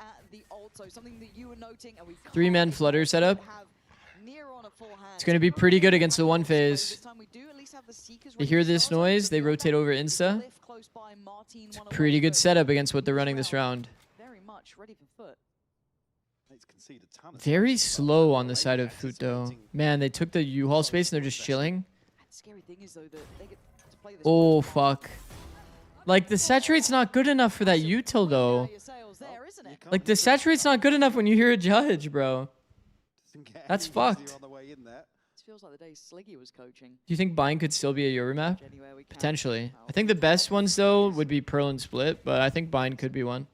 So something that you were noting, and we 3-man flutter setup. It's going to be pretty good against the one phase. They hear this noise, they rotate over insta. It's a pretty good setup against what they're running this round. Very much ready for foot. Very slow on the side of FUT though. Man, they took the U-Haul space and they're just chilling. Oh, fuck. Like, the saturate's not good enough for that util though. Like, the saturate's not good enough when you hear a judge, bro. That's fucked. This feels like the day Sliggy was coaching. Do you think Bind could still be a Euromap? Potentially. I think the best ones, though, would be Pearl and Split, but I think Bind could be one.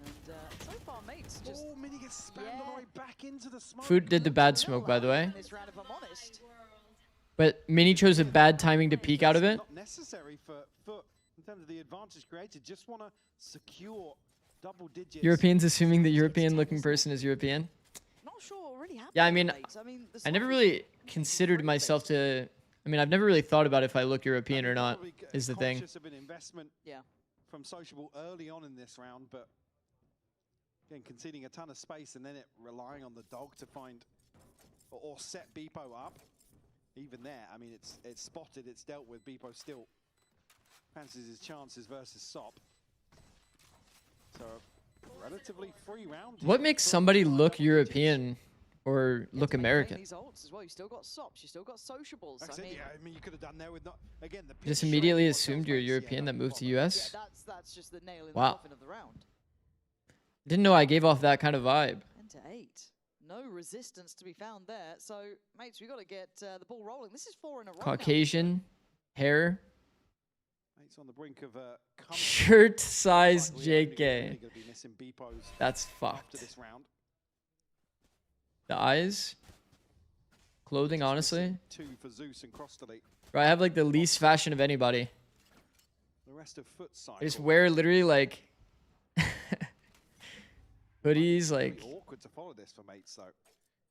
And so far, mates just... Oh, Mini gets spammed on the way back into the smoke. FUT did the bad smoke, by the way. This round, if I'm honest. But Mini chose a bad timing to peek out of it. Not necessary for FUT in terms of the advantage created. Just want to secure double digits. Europeans assuming the European-looking person is European. Not sure what really happened. Yeah, I mean, the I never really considered myself to... I mean, I've never really thought about if I look European or not, is the thing. Conscious of an investment from Sociable early on in this round, but again, conceding a ton of space and then it relying on the dog to find or set Beepo up. Even there, I mean, it's spotted, it's dealt with. Beepo still fancies his chances versus Sop. So, relatively free round. What makes somebody look European or look American? These ults as well. You still got Sops, you still got Sociables. I mean, you could have done there with not again the Just immediately assumed you're a European that moved to US? Yeah, that's just the nail in the coffin of the round. Didn't know I gave off that kind of vibe. 10-8. No resistance to be found there. So, mates, we got to get the ball rolling. This is 4 in a row. Caucasian, hair, Mates on the brink of shirt size JK. That's fucked. After this round. The eyes, clothing, honestly. 2 for Zeus and Crostally. Bro, I have like the least fashion of anybody. The rest of FUT side. I just wear literally like hoodies, like awkward to follow this for mates, though.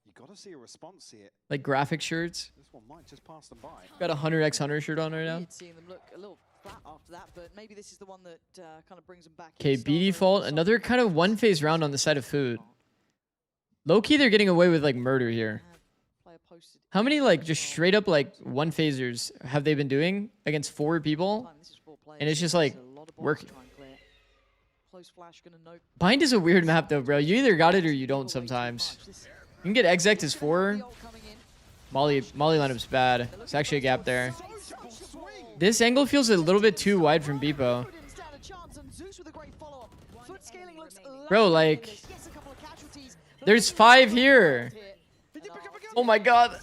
You got to see a response here. like graphic shirts. This one might just pass them by. Got a 100x100 shirt on right now. Seeing them look a little flat after that, but maybe this is the one that kind of brings them back. Okay, B default. Another kind of one phase round on the side of FUT. Low-key, they're getting away with, like, murder here. How many, like, just straight up, like, one phasers have they been doing against 4 people? And it's just, like, working. Bind is a weird map, though, bro. You either got it or you don't sometimes. You can get exec as 4. Molly lineup's bad. It's actually a gap there. This angle feels a little bit too wide from Beepo. Bro, like, there's 5 here. Oh my god.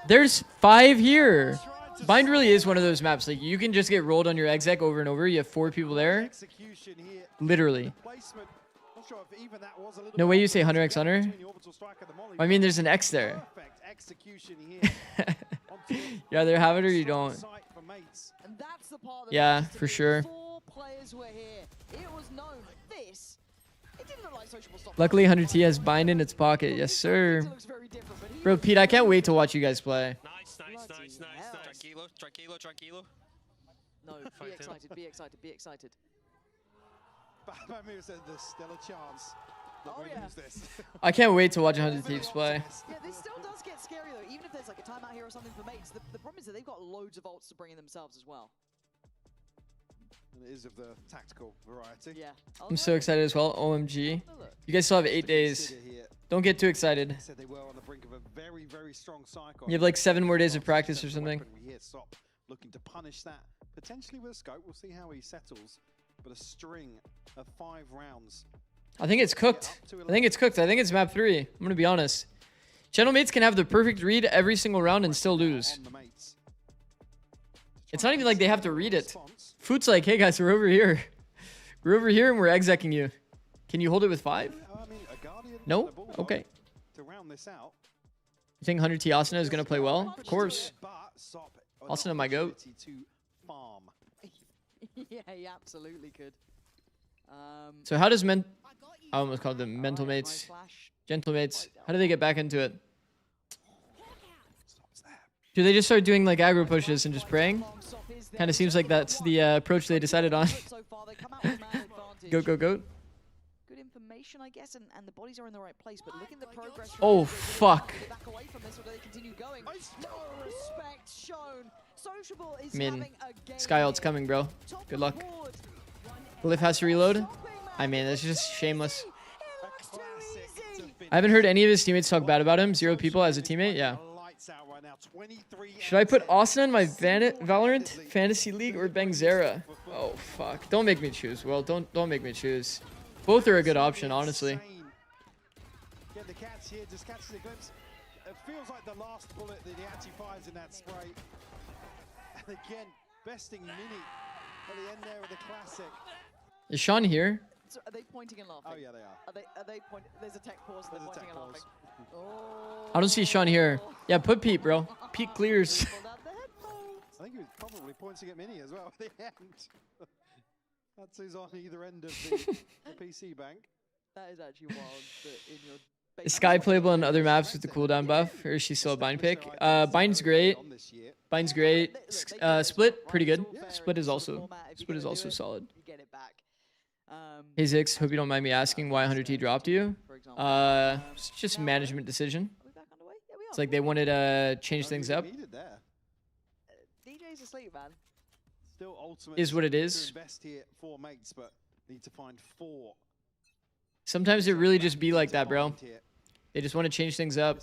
There's 5 here. Bind really is one of those maps. Like, you can just get rolled on your exec over and over. You have 4 people there. Literally. No way you say Hunter x Hunter? I mean, there's an X there. You either have it or you don't. Yeah, for sure. Luckily, 100T has Bind in its pocket. Yes, sir. Bro, Pete, I can't wait to watch you guys play. Nice. Tranquilo. No, be excited, be excited, be excited. There's still a chance that we lose this. I can't wait to watch 100 Thieves play. Yeah, this still does get scary though. Even if there's like a timeout here or something for mates, the problem is that they've got loads of ults to bring in themselves as well. And it is of the tactical variety. Yeah. I'm so excited as well. OMG. You guys still have 8 days. Don't get too excited. Said they were on the brink of a very, very strong cycle. You have like 7 more days of practice or something. We hear Sop looking to punish that, potentially with a scope. We'll see how he settles. But a string of 5 rounds. I think it's cooked. I think it's map 3. I'm going to be honest. Channel mates can have the perfect read every single round and still lose. It's not even like they have to read it. Food's like, hey guys, we're over here. We're over here and we're execing you. Can you hold it with 5? No? Okay. To round this out. You think 100T Asuna is going to play well? Of course. Asuna, my goat. Yeah, he absolutely could. So how does I almost called them mental mates. Gentle mates. How do they get back into it? Do they just start doing like aggro pushes and just praying? Kind of seems like that's the approach they decided on. Go. Good information, I guess, and the bodies are in the right place, but look at the progress. Oh, fuck. Back away from this, or do they continue going? No respect shown. Sociable is I mean, having a game Sky ult's coming, bro. Good luck. Glyph has to reload. I mean, that's just shameless. I haven't heard any of his teammates talk bad about him. 0 people as a teammate, yeah. Should I put Austin in my Valorant Fantasy League or Bangzera? Oh, fuck. Don't make me choose, Will. Don't make me choose. Both are a good option, honestly. Get the catch here, just catches a glimpse. It feels like the last bullet that he actually fires in that spray. And again, besting Mini at the end there with the classic. Is Sean here? So are they pointing and laughing? Oh yeah, they are. Are they pointing? There's a tech pause. They're pointing and laughing. Oh. I don't see Sean here. Yeah, put Pete, bro. Pete clears. I think he was probably pointing at Mini as well at the end. That's who's on either end of the PC bank. That is actually wild. In your is Sky playable on other maps with the cooldown buff, or is she still a Bind pick? Bind's great. Bind's great. Split, pretty good. Split is also solid. Hey Zix, hope you don't mind me asking why 100T dropped you. It's just a management decision. It's like they wanted to change things up. DJ's asleep, man. Still ultimate is what it is. Invest here 4 mates, but need to find 4. Sometimes it really just be like that, bro. They just want to change things up.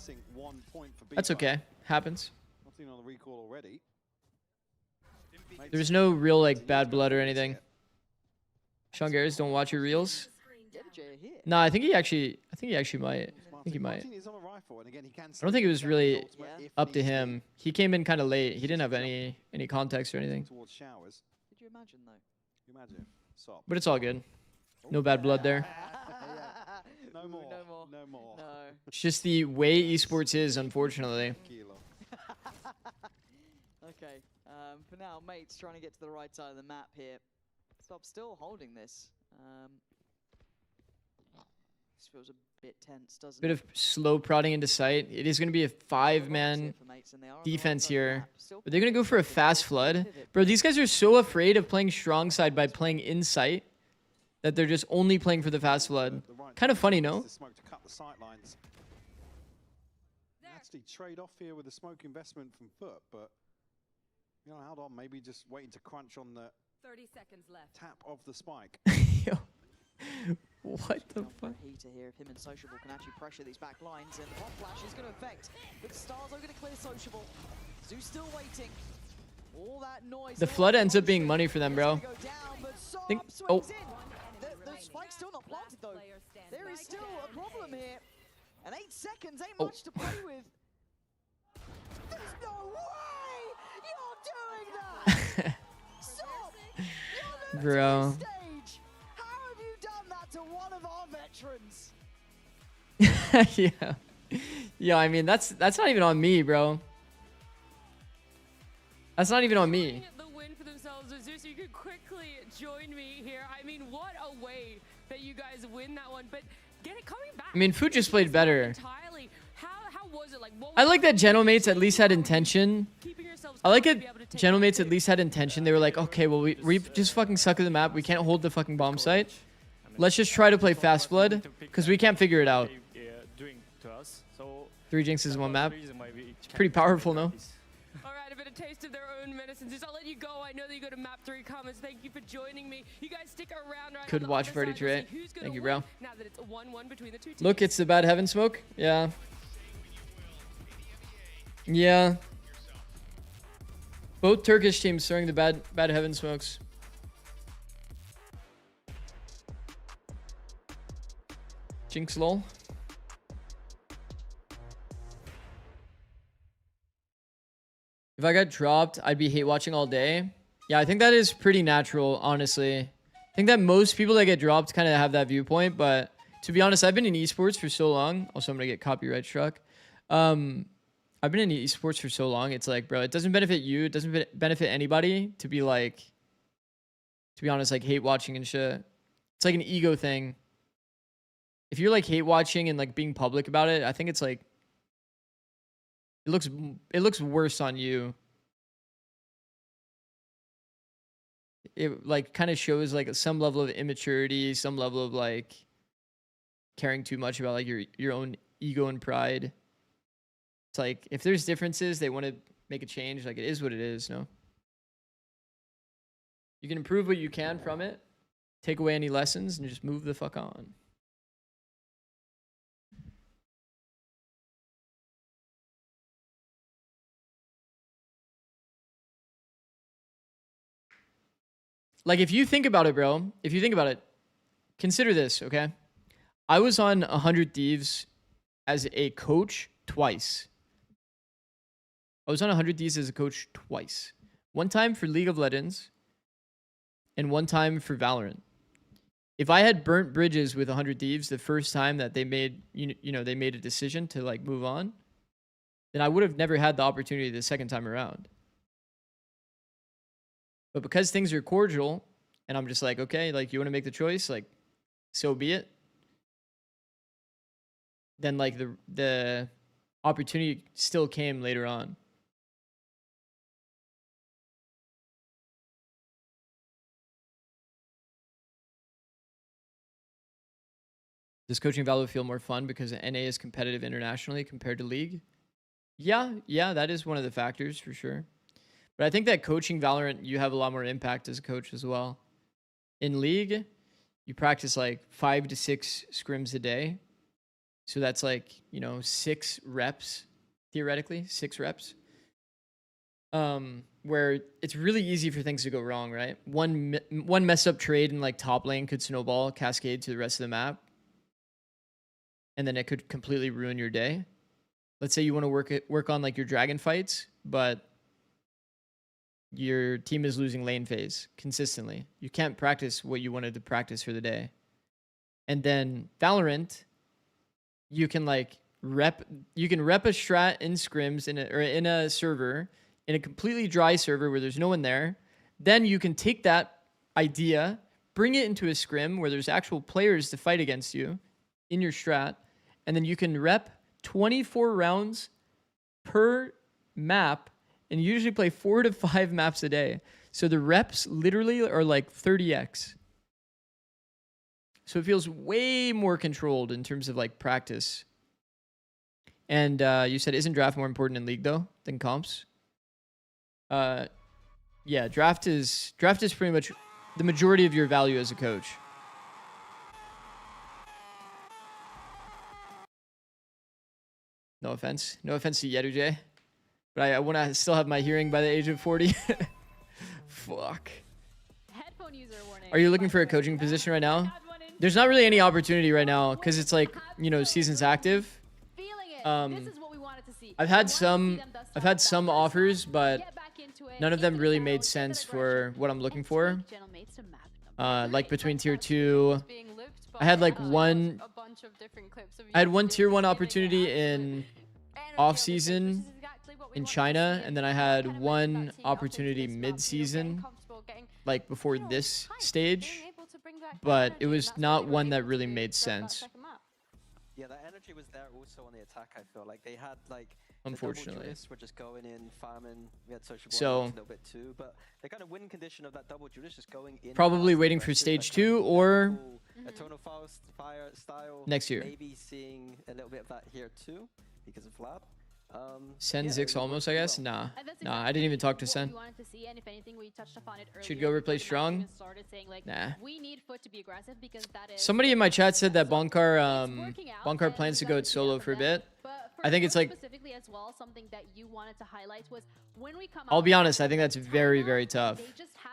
That's okay. Happens. Nothing on the recall already. There's no real like bad blood or anything. Sean Garris, don't watch your reels. No, I think he actually might. I think he might. I don't think it was really up to him. He came in kind of late. He didn't have any context or anything. Did you imagine though? You imagine. But it's all good. No bad blood there. No more. No. It's just the way esports is, unfortunately. Okay. For now, mates trying to get to the right side of the map here. Stop still holding this. This feels a bit tense, doesn't it? Bit of slow prodding into sight. It is going to be a 5-man defense here. But they're going to go for a fast flood. Bro, these guys are so afraid of playing strong side by playing in sight that they're just only playing for the fast flood. Kind of funny, no? the sightlines. Actually trade off here with the smoke investment from FUT, but you know, hold on, maybe just waiting to crunch on the 30 seconds left. tap of the spike. Yo. What the fuck? Heater here, if him and Sociable can actually pressure these back lines, and the hot flash is going to affect. But the Stars are going to clear Sociable. Zeus still waiting. All that noise. The flood ends up being money for them, bro. Think, oh. The spike's still not planted though. There is still a problem here. And 8 seconds ain't Oh. much to play with. There's no way you're doing that! Stop! You're Bro. stage! How have you done that to one of our veterans? Yeah. Yeah, I mean, that's not even on me, bro. That's not even on me. The win for themselves. Zeus, you could quickly join me here. I mean, what a way that you guys win that one. But get it coming back. I mean, FUT just played better. Entirely. How was it? Like, what I like that Gentlemates at least had intention. I like it. Gentlemates at least had intention. They were like, okay, well, we just fucking suck at the map. We can't hold the fucking bomb site. Let's just try to play Fast Flood because we can't figure it out. 3 jinxes, 1 map. It's pretty powerful, no? All right, a bit of taste of their own medicine. Zeus, I'll let you go. I know that you go to map 3 comments. Thank you for joining me. You guys stick around. Right Could watch Party Trait. Thank you, bro. Now that it's 1-1 between the two teams. Look, it's the Bad Heaven smoke. Yeah. Yeah. Both Turkish teams throwing the bad Heaven smokes. Jinx lol. If I got dropped, I'd be hate watching all day. Yeah, I think that is pretty natural, honestly. I think that most people that get dropped kind of have that viewpoint, but to be honest, I've been in esports for so long. Also, I'm gonna get copyright struck. I've been in esports for so long. It's like, bro, it doesn't benefit you. It doesn't benefit anybody to be like, to be honest, like hate watching and shit. It's like an ego thing. If you're like hate watching and like being public about it, I think it's like, it looks worse on you. It like kind of shows like some level of immaturity, some level of like caring too much about like your own ego and pride. It's like if there's differences, they want to make a change. Like it is what it is, no? You can improve what you can from it, take away any lessons, and just move the fuck on. Like, if you think about it, bro, if you think about it, consider this, okay? I was on 100 Thieves as a coach twice. I was on 100 Thieves as a coach twice. One time for League of Legends and one time for Valorant. If I had burnt bridges with 100 Thieves the first time that they made, you know, they made a decision to like move on, then I would have never had the opportunity the second time around. But because things are cordial and I'm just like, okay, like you want to make the choice, like so be it. Then like the opportunity still came later on. Does coaching Valve feel more fun because NA is competitive internationally compared to League? Yeah, that is one of the factors for sure. But I think that coaching Valorant, you have a lot more impact as a coach as well. In League, you practice like 5 to 6 scrims a day. So that's like, you know, 6 reps, theoretically, 6 reps. Where it's really easy for things to go wrong, right? One mess up trade in like top lane could snowball, cascade to the rest of the map. And then it could completely ruin your day. Let's say you want to work on like your dragon fights, but your team is losing lane phase consistently. You can't practice what you wanted to practice for the day. And then Valorant, you can like rep a strat in scrims in a server, in a completely dry server where there's no one there. Then you can take that idea, bring it into a scrim where there's actual players to fight against you in your strat, and then you can rep 24 rounds per map and usually play 4 to 5 maps a day. So the reps literally are like 30x. So it feels way more controlled in terms of like practice. And you said, isn't draft more important in league though than comps? Yeah, draft is pretty much the majority of your value as a coach. No offense to Yeruje, but I want to still have my hearing by the age of 40. Fuck. Are you looking for a coaching position right now? There's not really any opportunity right now because it's like, you know, season's active. I've had some offers, but none of them really made sense for what I'm looking for. Like between tier 2, I had like one tier 1 opportunity in off season in China, and then I had one opportunity mid season, like before this stage, but it was not one that really made sense. Yeah, that energy was there also on the attack. I feel like they had like, unfortunately, the were just going in, farming. We had social so a little bit too, but the kind of win condition of that double Judas just going in. Probably waiting for stage 2 or a tonal fire style next year. Maybe seeing a little bit of that here too because of Lab. Sen Zix almost, I guess. Nah, I didn't even talk to Sen. Should go replace Strong. Nah. Somebody in my chat said that Bonkar plans to go it solo for a bit. I think it's like, I'll be honest, I think that's very, very tough.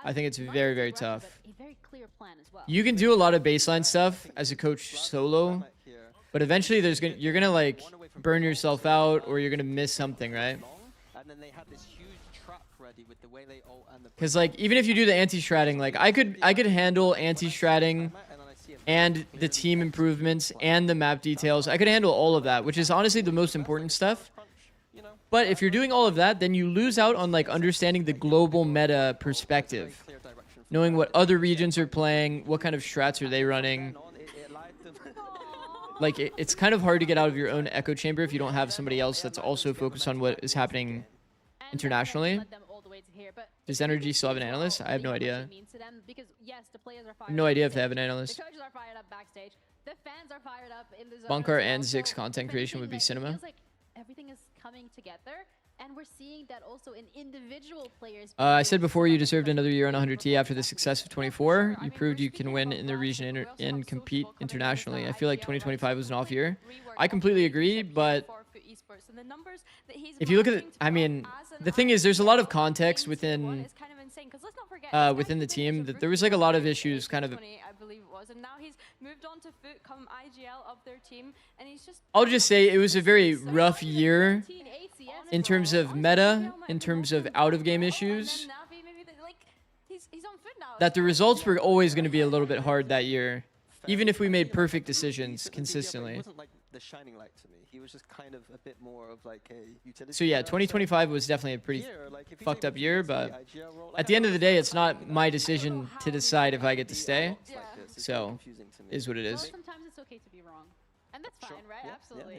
I think it's very, very tough. You can do a lot of baseline stuff as a coach solo, but eventually you're gonna like burn yourself out, or you're gonna miss something, right? Because like even if you do the anti-stratting, like I could handle anti-stratting and the team improvements and the map details. I could handle all of that, which is honestly the most important stuff. But if you're doing all of that, then you lose out on like understanding the global meta perspective, knowing what other regions are playing, what kind of strats are they running. Like, it's kind of hard to get out of your own echo chamber if you don't have somebody else that's also focused on what is happening internationally. Does Energy still have an analyst? I have no idea. No idea if they have an analyst. Bonkar and Zix content creation would be cinema. Everything is coming together, and we're seeing that also in individual players. I said before you deserved another year on 100T after the success of 24. You proved you can win in the region and compete internationally. I feel like 2025 was an off year. I completely agree, but if you look at it, I mean, the thing is, there's a lot of context within the team that there was like a lot of issues kind of. And now he's moved on to FUT, come IGL of their team, and he's just. I'll just say it was a very rough year in terms of meta, in terms of out of game issues. That the results were always going to be a little bit hard that year, even if we made perfect decisions consistently. He wasn't like the shining light to me. He was just kind of a bit more of like a utility. So yeah, 2025 was definitely a pretty fucked up year, but at the end of the day, it's not my decision to decide if I get to stay. So, is what it is. Sometimes it's okay to be wrong, and that's fine, right? Yeah, absolutely.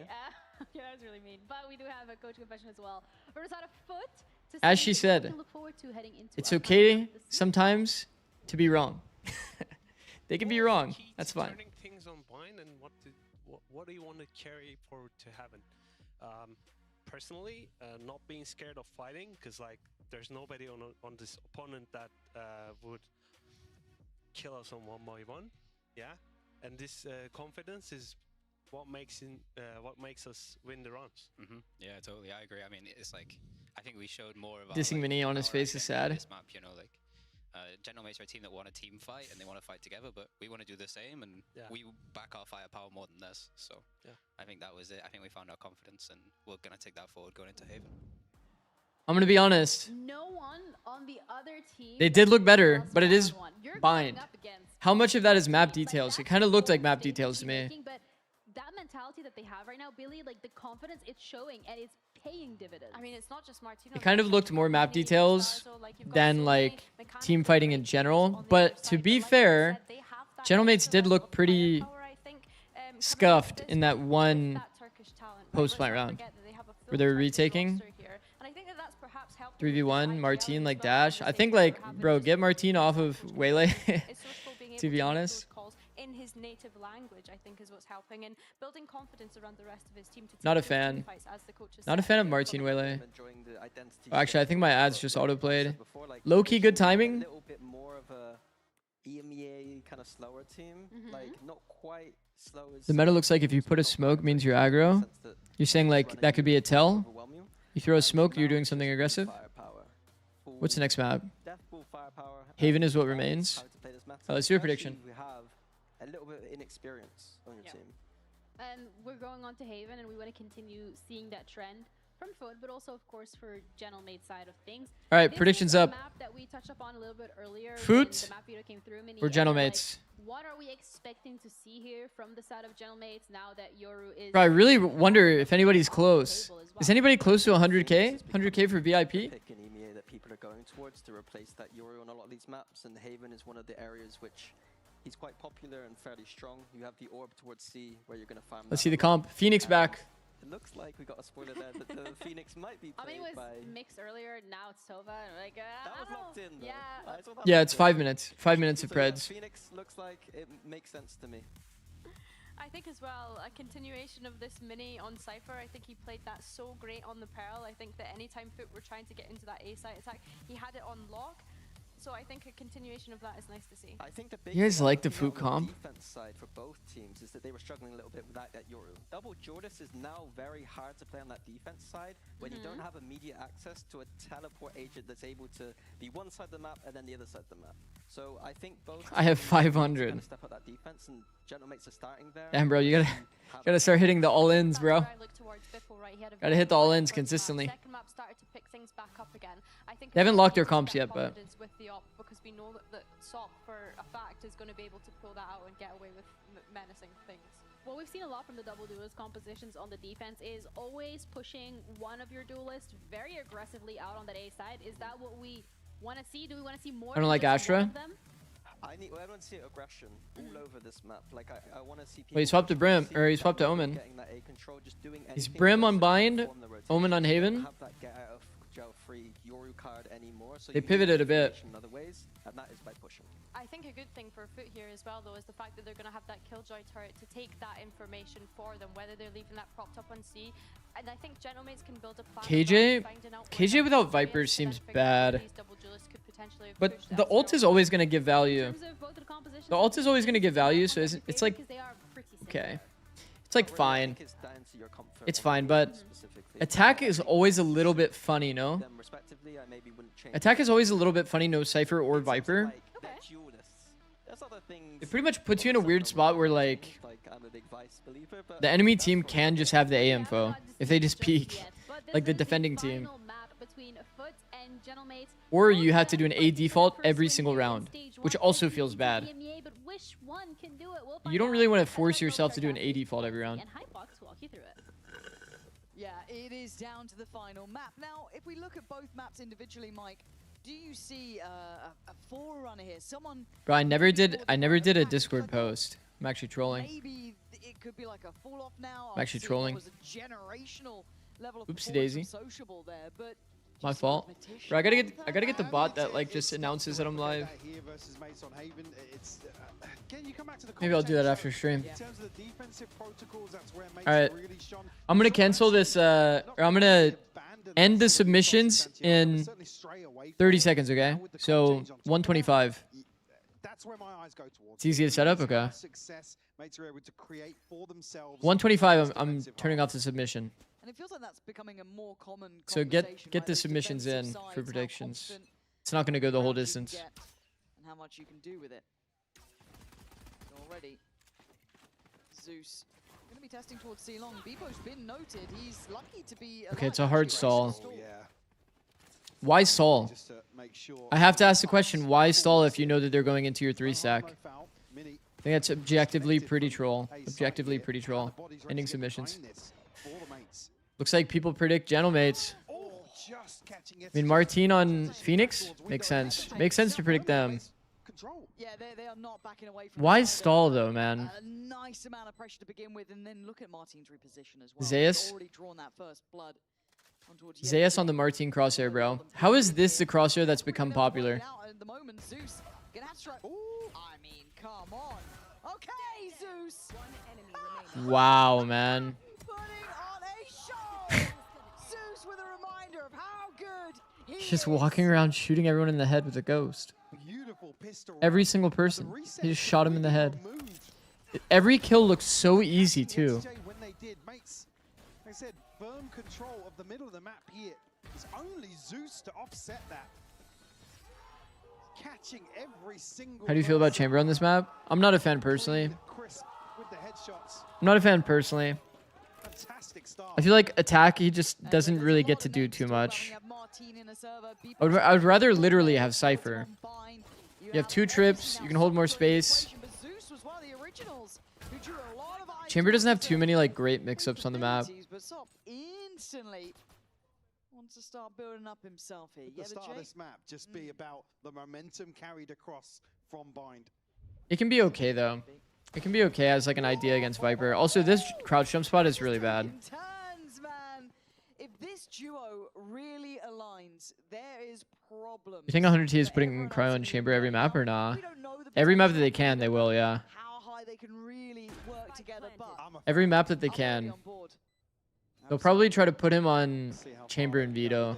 Yeah, that was really mean. But we do have a coach confession as well. We're out of FUT. As she said, it's okay sometimes to be wrong. They can be wrong. That's fine. Turning things on blind, and what do you want to carry forward to heaven? Personally, not being scared of fighting, because like there's nobody on this opponent that would kill us on 1v1, yeah, and this confidence is what makes us win the rounds. Yeah, totally, I agree. I mean, it's like I think we showed more of Dissing Mini on his face is sad. This map, you know, like General Mates are a team that want a team fight and they want to fight together, but we want to do the same, and we back our firepower more than this. So I think that was it. I think we found our confidence, and we're gonna take that forward going into Haven. I'm gonna be honest. No one on the other team. They did look better, but it is bind. How much of that is map details? It kind of looked like map details to me. But that mentality that they have right now, Billy, like the confidence, it's showing and it's paying dividends. I mean, it's not just Martino. It kind of looked more map details than like team fighting in general. But to be fair, General Mates did look pretty scuffed in that one post-plant round where they were retaking. 3v1, Martine, like dash. I think like, bro, get Martine off of Waylay, to be honest. In his his native language, I think, is what's helping, and building confidence around the rest of his team to take Not a those fan. team fights, as the coaches Not a said. fan of Martin Wele. Oh, actually, I think my ads just auto-played. Low-key good timing. A little bit more of a EMEA kind of slower team, like not quite slow as. The meta looks like if you put a smoke means you're aggro. You're saying like that could be a tell. You throw a smoke, you're doing something aggressive. What's the next map? Haven is what remains. Oh, let's do a prediction. We have a little bit of inexperience on your team. And we're going on to Haven, and we want to continue seeing that trend from FUT, but also, of course, for Gentlemate side of things. All right, This predictions is a up. map that we touched upon a little bit earlier. FUT when the map video came through, Mini, or and, Gentlemates? like, what are we expecting to see here from the side of Gentlemates now that Yoru is... Bro, I really wonder if anybody's close. Is anybody close to 100k? 100k for VIP? Pick an EMEA that people are going towards to replace that Yoru on a lot of these maps, and Haven is one of the areas which he's quite popular and fairly strong. You have the orb towards C where you're going to farm. Let's see the comp. Phoenix back. It looks like we got a spoiler there that the Phoenix might be played I mean, it was by. mixed earlier, now it's Sova. Like, That was locked in though. I saw that Yeah, locked it's in. 5 minutes. 5 minutes of So, yeah, Preds. Phoenix looks like it makes sense to me. I think as well, a continuation of this mini on Cypher. I think he played that so great on the Pearl. I think that anytime FUT were trying to get into that A site attack, he had it on lock. So I think a continuation of that is nice to see. I think the big You guys thing like the looking FUT at on comp? the defense side for both teams is that they were struggling a little bit with that at Yoru. Double Jordis is now very hard to play on that defense side when you don't have immediate access to a teleport agent that's able to be one side of the map and then the other side of the map. So I think both. I have teams 500. kind of step up that defense, and Gentlemates are starting there. Damn, bro, you gotta start hitting the all-ins, bro. Gotta hit the all-ins consistently. Second map started to pick things back up again. I think They haven't locked their comps yet, but confidence with the op, because we know that SOC for a fact is going to be able to pull that out and get away with menacing things. What we've seen a lot from the double duelist compositions on the defense is always pushing one of your duelists very aggressively out on that A side. Is that what we want to see? Do we want to see more? I don't than like just one Astra. of them? I want to see aggression all over this map. Like I want to see. Wait, he swapped to Brim, or he swapped to Omen. Getting that A control, just doing He's anything Brim to on bind, form the rotation. Omen on You don't Haven. have that get out of jail free Yoru card anymore, so They you need pivoted a bit. information in other ways, and that is by pushing. I think a good thing for FUT here as well, though, is the fact that they're going to have that Killjoy turret to take that information for them, whether they're leaving that propped up on C. And I think Gentlemates can build a plan. KJ without Viper seems bad. But the ult is always going to give value. The ult is always going to give value, so it's like, okay. It's like fine. It's fine, but attack is always a little bit funny, no? Attack is always a little bit funny, no Cypher or Viper. It pretty much puts you in a weird spot where, like, the enemy team can just have the A info if they just peek, like the defending team. Or you have to do an A default every single round, which also feels bad. You don't really want to force yourself to do an A default every round. Yeah, it is down to the final map. Now, if we look at both maps individually, Mike, do you see a forerunner here? Someone... Bro, I never did a Discord post. I'm actually trolling. Maybe it could be like a fall off now. I'm actually trolling. Was a generational level of Oopsie daisy. sociable there, but My fault. Bro, I gotta get the bot that like just announces that I'm live. Maybe I'll do that after stream. Alright. I'm gonna cancel this or I'm gonna end the submissions in 30 seconds, okay? So 125. It's easy to set up, okay. 125, I'm turning off the submission. And it feels like that's becoming a more common So get the submissions in for predictions. It's not gonna go the whole distance. And how much you can do with it. Already, Zeus going to be testing towards C long. Bebo's been noted. He's lucky to be. Okay, it's a hard stall. Why stall? I have to ask the question, why stall if you know that they're going into your 3-stack? I think that's objectively pretty troll. Objectively pretty troll. Ending submissions. Looks like people predict Gentlemates. I mean, Martin on Phoenix? Makes sense. Makes sense to predict them. Yeah, they are not backing away from Why stall though, man? A nice amount of pressure to begin with, and then look at Martin's reposition as well. Zeus? He's already drawn that first blood. Zayas on the Martin crosshair, bro. How is this the crosshair that's become popular? At the moment, Zeus gonna have to try. I mean, come on. Okay, Zeus. Wow, man. Putting on a show. Zeus with a reminder of how good he He's just walking around shooting everyone in the head with a ghost. Every single person. He just shot him in the head. Every kill looks so easy, too. When they did, mates, like I said, firm control of the middle of the map here. It's only Zeus to offset that. Catching every single. How do you feel about Chamber on this map? I'm not a fan personally. I'm not a fan personally. I feel like attack, he just doesn't really get to do too much. I would rather literally have Cypher. You have 2 trips, you can hold more space. Chamber doesn't have too many like great mix-ups on the map. Instantly wants to start building up himself here. The start of this map just be about the momentum carried across from Bind. It can be okay though. It can be okay as like an idea against Viper. Also, this crouch jump spot is really bad. Turns, man. If this duo really aligns, there is problems. You think 100T is putting Cryo in Chamber every map or nah? Every map that they can, they will, yeah. How high they can really work together, but Every map that they can. They'll probably try to put him on Chamber and Veto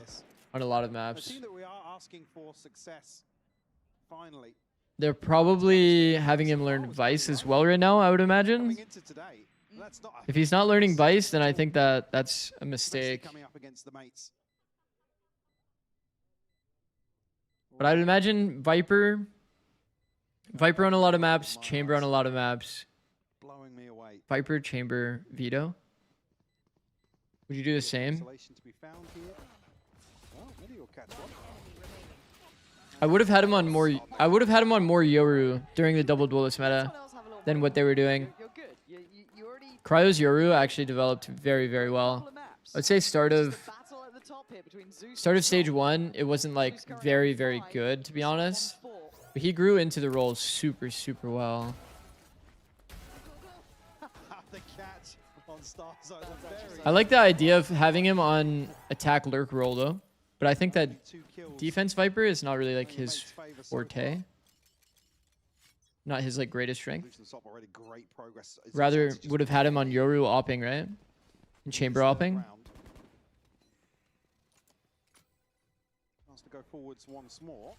on a lot of maps. that we are asking for success. Finally. They're probably having him learn Vice as well right now, I would imagine. If he's not learning Vice, then I think that that's a mistake. But I'd imagine Viper on a lot of maps, Chamber on a lot of maps. Viper, Chamber, Veto. Would you do the same? I would have had him on more Yoru during the double duelist meta than what they were doing. Cryo's Yoru actually developed very, very well. I'd say start of stage 1, it wasn't like very, very good, to be honest. But he grew into the role super, super well. I like the idea of having him on attack lurk role though. But I think that defense Viper is not really like his forte. Not his like greatest strength. Rather would have had him on Yoru opping, right? And Chamber opping. Wants to go forwards once more.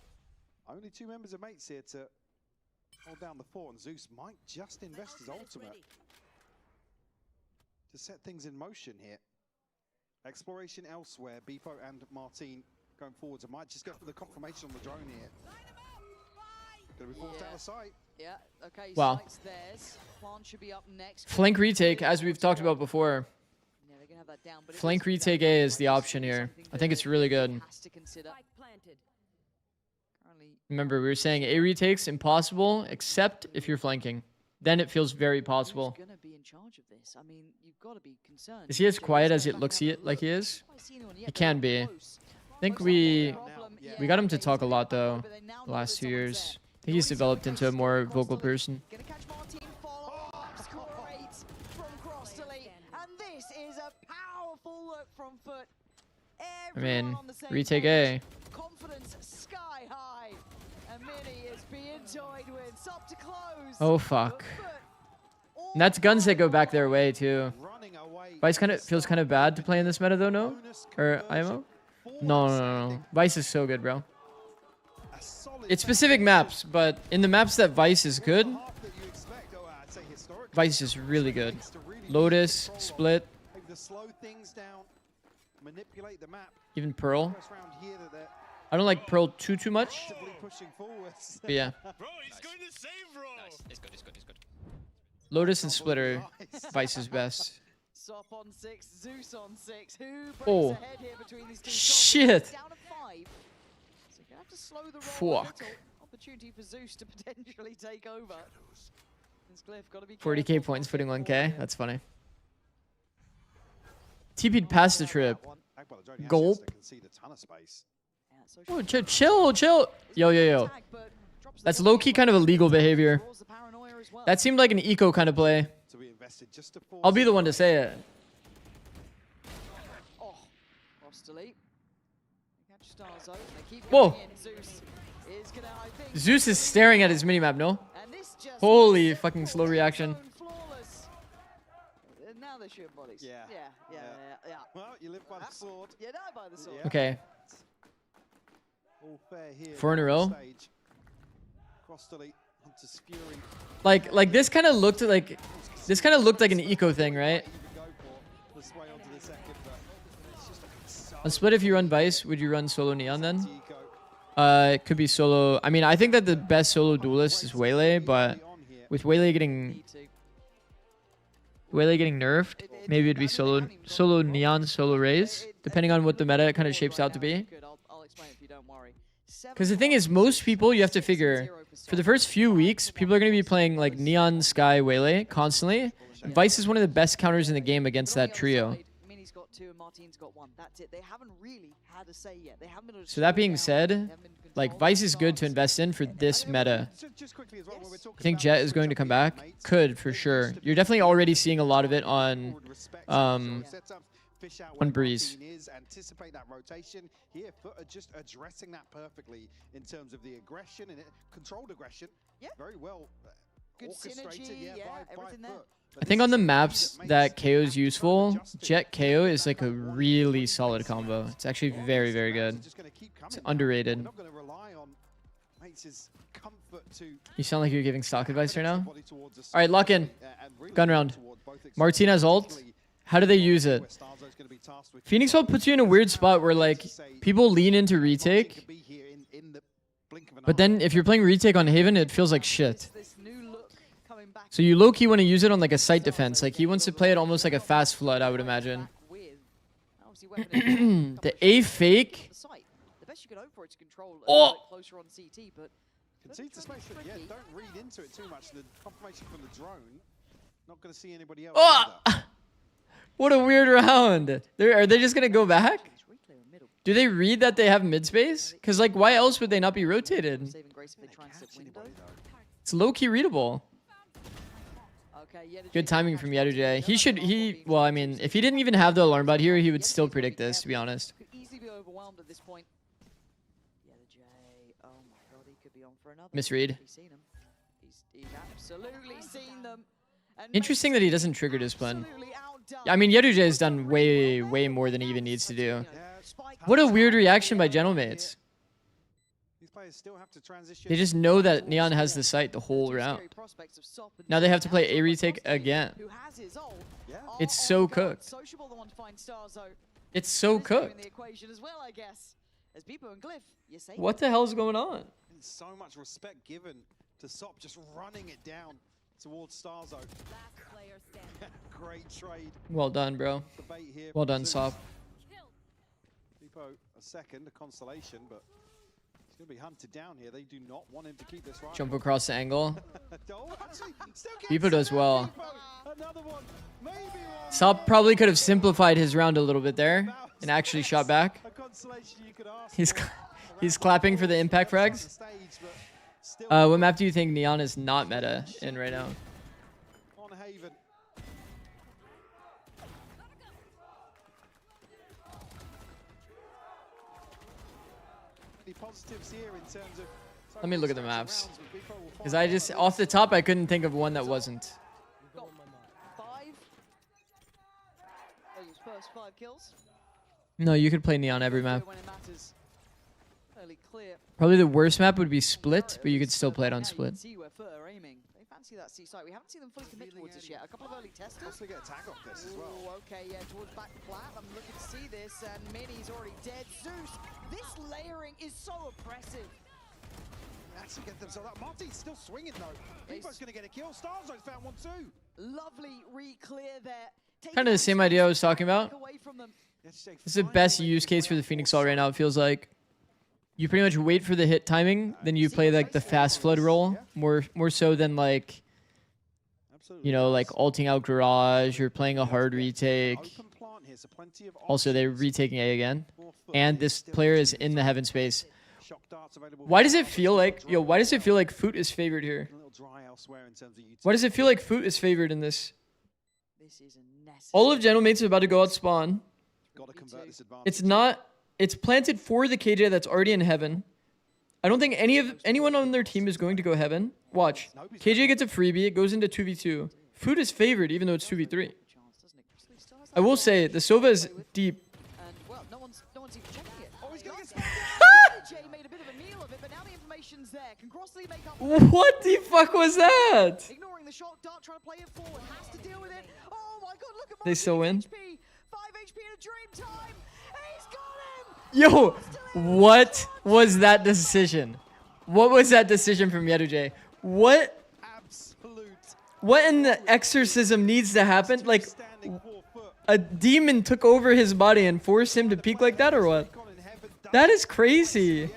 Only 2 members of mates here to hold down the fort, and Zeus might just invest his ultimate to set things in motion here. Exploration elsewhere. Beepo and Martin going forwards. I might just get the confirmation on the drone here. Gonna be forced out of sight. Yeah, okay. Wow. Plant should be up next. Flank retake, as we've talked about before. Yeah, they're gonna have that down, but Flank retake A is the option here. I think it's really good. Remember, we were saying A retakes impossible, except if you're flanking. Then it feels very possible. Who's gonna be in charge of this? I mean, you've got to be concerned. Is he as quiet as it looks like he is? He can be. I think we got him to talk a lot though the last 2 years. I think he's developed into a more vocal person. Gonna catch Martin, follow up, score 8 from Crossley, and this is a powerful look from FUT. I mean, retake A. Confidence sky high, and Mini is being toyed with. Stop to close. Oh fuck. And that's guns that go back their way too. Vice feels kind of bad to play in this meta though, no? Or IMO? No. Vice is so good, bro. It's specific maps, but in the maps that Vice is good, Vice is really good. Lotus, Split, even Pearl. I don't like Pearl too much. But yeah. Nice. It's good. Lotus and Split are Vice's best. Sop on 6, Zeus on 6. Who breaks Oh. ahead here between these two? Shit. Down to 5. So you're gonna have to slow the roll a Fuck. little. Opportunity for Zeus to potentially take over. This Glyph gotta be 40k points, putting 1k. That's funny. TP'd past the trip. Gulp. Oh, chill. Yo. That's low-key kind of illegal behavior. That seemed like an eco kind of play. I'll be the one to say it. Whoa. Zeus is staring at his minimap, no? Holy fucking slow reaction. Now they're shooting bodies. Yeah. Well, you live by the sword. You die by the sword. Okay. All fair here. 4 in a row. Crossley, Hunter's Fury. Like this kind of looked like an eco thing, right? On split, if you run Vice, would you run solo Neon then? It could be solo. I mean, I think that the best solo duelist is Waylay, but with Waylay getting nerfed, maybe it'd be solo Neon, solo Raze, depending on what the meta kind of shapes out to be. Because the thing is, most people, you have to figure, for the first few weeks, people are going to be playing like Neon, Sky, Waylay constantly. And Vice is one of the best counters in the game against that trio. Mini's got 2 and Martin's got 1. That's it. They haven't really had a say yet. They haven't been So that being said, like Vice is good to invest in for this meta. I think Jet is going to come back. Could for sure. You're definitely already seeing a lot of it on Breeze. Anticipate that rotation here. FUT are just addressing that perfectly in terms of the aggression and controlled aggression. Yeah, very well good orchestrated. Synergy, everything there. I think on the maps that KO is useful, Jet KO is like a really solid combo. It's actually very, very good. It's underrated. You sound like you're giving stock advice right now. All right, lock in. Gun round. Martinez ult. How do they use it? Phoenix Ult puts you in a weird spot where like people lean into retake, but then if you're playing retake on Haven, it feels like shit. So you low-key want to use it on like a site defense. Like he wants to play it almost like a fast flood, I would imagine. The A fake. Oh! Concede to space, but yeah, don't read into it too much. The confirmation from the drone, not going to see anybody else. Oh! What a weird round. Are they just going to go back? Do they read that they have mid-space? Because like, why else would they not be rotated? It's low-key readable. Good timing from Yadujay. Well, I mean, if he didn't even have the alarm bot here, he would still predict this, to be honest. Could easily be overwhelmed at this point. Yadujay, oh my god, he could be on for another. Misread. He's absolutely seen them. Interesting that he doesn't trigger discipline. I mean, Yadujay has done way, way more than he even needs to do. What a weird reaction by Gentlemates. They just know that Neon has the site the whole round. Now they have to play a retake again. It's so cooked. It's so cooked. What the hell is going on? So much respect given to Sop just running it down towards Starzo. Great trade. Well done, bro. Well done, Sop. Depot a second, a consolation, but he's going to be hunted down here. They do not want him to keep this right. Jump across the angle. Depot does well. Sop probably could have simplified his round a little bit there and actually shot back. He's clapping for the impact frags. What map do you think Neon is not meta in right now? On Haven. Any positives here in terms of... Let me look at the maps. Because I just, off the top, I couldn't think of one that wasn't. First 5 kills. No, you could play Neon every map. Probably the worst map would be Split, but you could still play it on Split. They fancy that C site. We haven't seen them fully commit towards this yet. A couple of early testers. They get a tag off this as well. Ooh, okay, yeah, towards back flat. I'm looking to see this, and Mini's already dead. Zeus, this layering is so oppressive. Actually get themselves out. Marty's still swinging though. Depot's going to get a kill. Starzo's found one too. Lovely re-clear there. Kind of the same idea I was talking about. This is the best use case for the Phoenix Ult right now, it feels like. You pretty much wait for the hit timing, then you play like the fast flood roll, more so than like, you know, like ulting out Garage or playing a hard retake. Also, they're retaking A again. And this player is in the heaven space. Why does it feel like, why does it feel like FUT is favored here? Why does it feel like FUT is favored in this? All of Gentlemates is about to go out spawn. It's not It's planted for the KJ that's already in heaven. I don't think anyone on their team is going to go heaven. Watch. KJ gets a freebie. It goes into 2v2. FUT is favored, even though it's 2v3. I will say, the Sova is deep. And, well, no one's even checking it. Oh, he's going to get Jay made a bit of a meal of it, but now the information's there. Can Crossley make up? What the fuck was that? Ignoring the shot, Dart trying to play it forward. Has to deal with it. Oh my god, look at They still win? 5 HP in a dream time. He's got him. Yo, what was that decision? What was that decision from Yeduje? What in the exorcism needs to happen? Like, a demon took over his body and forced him to peek like that, or what? That is crazy.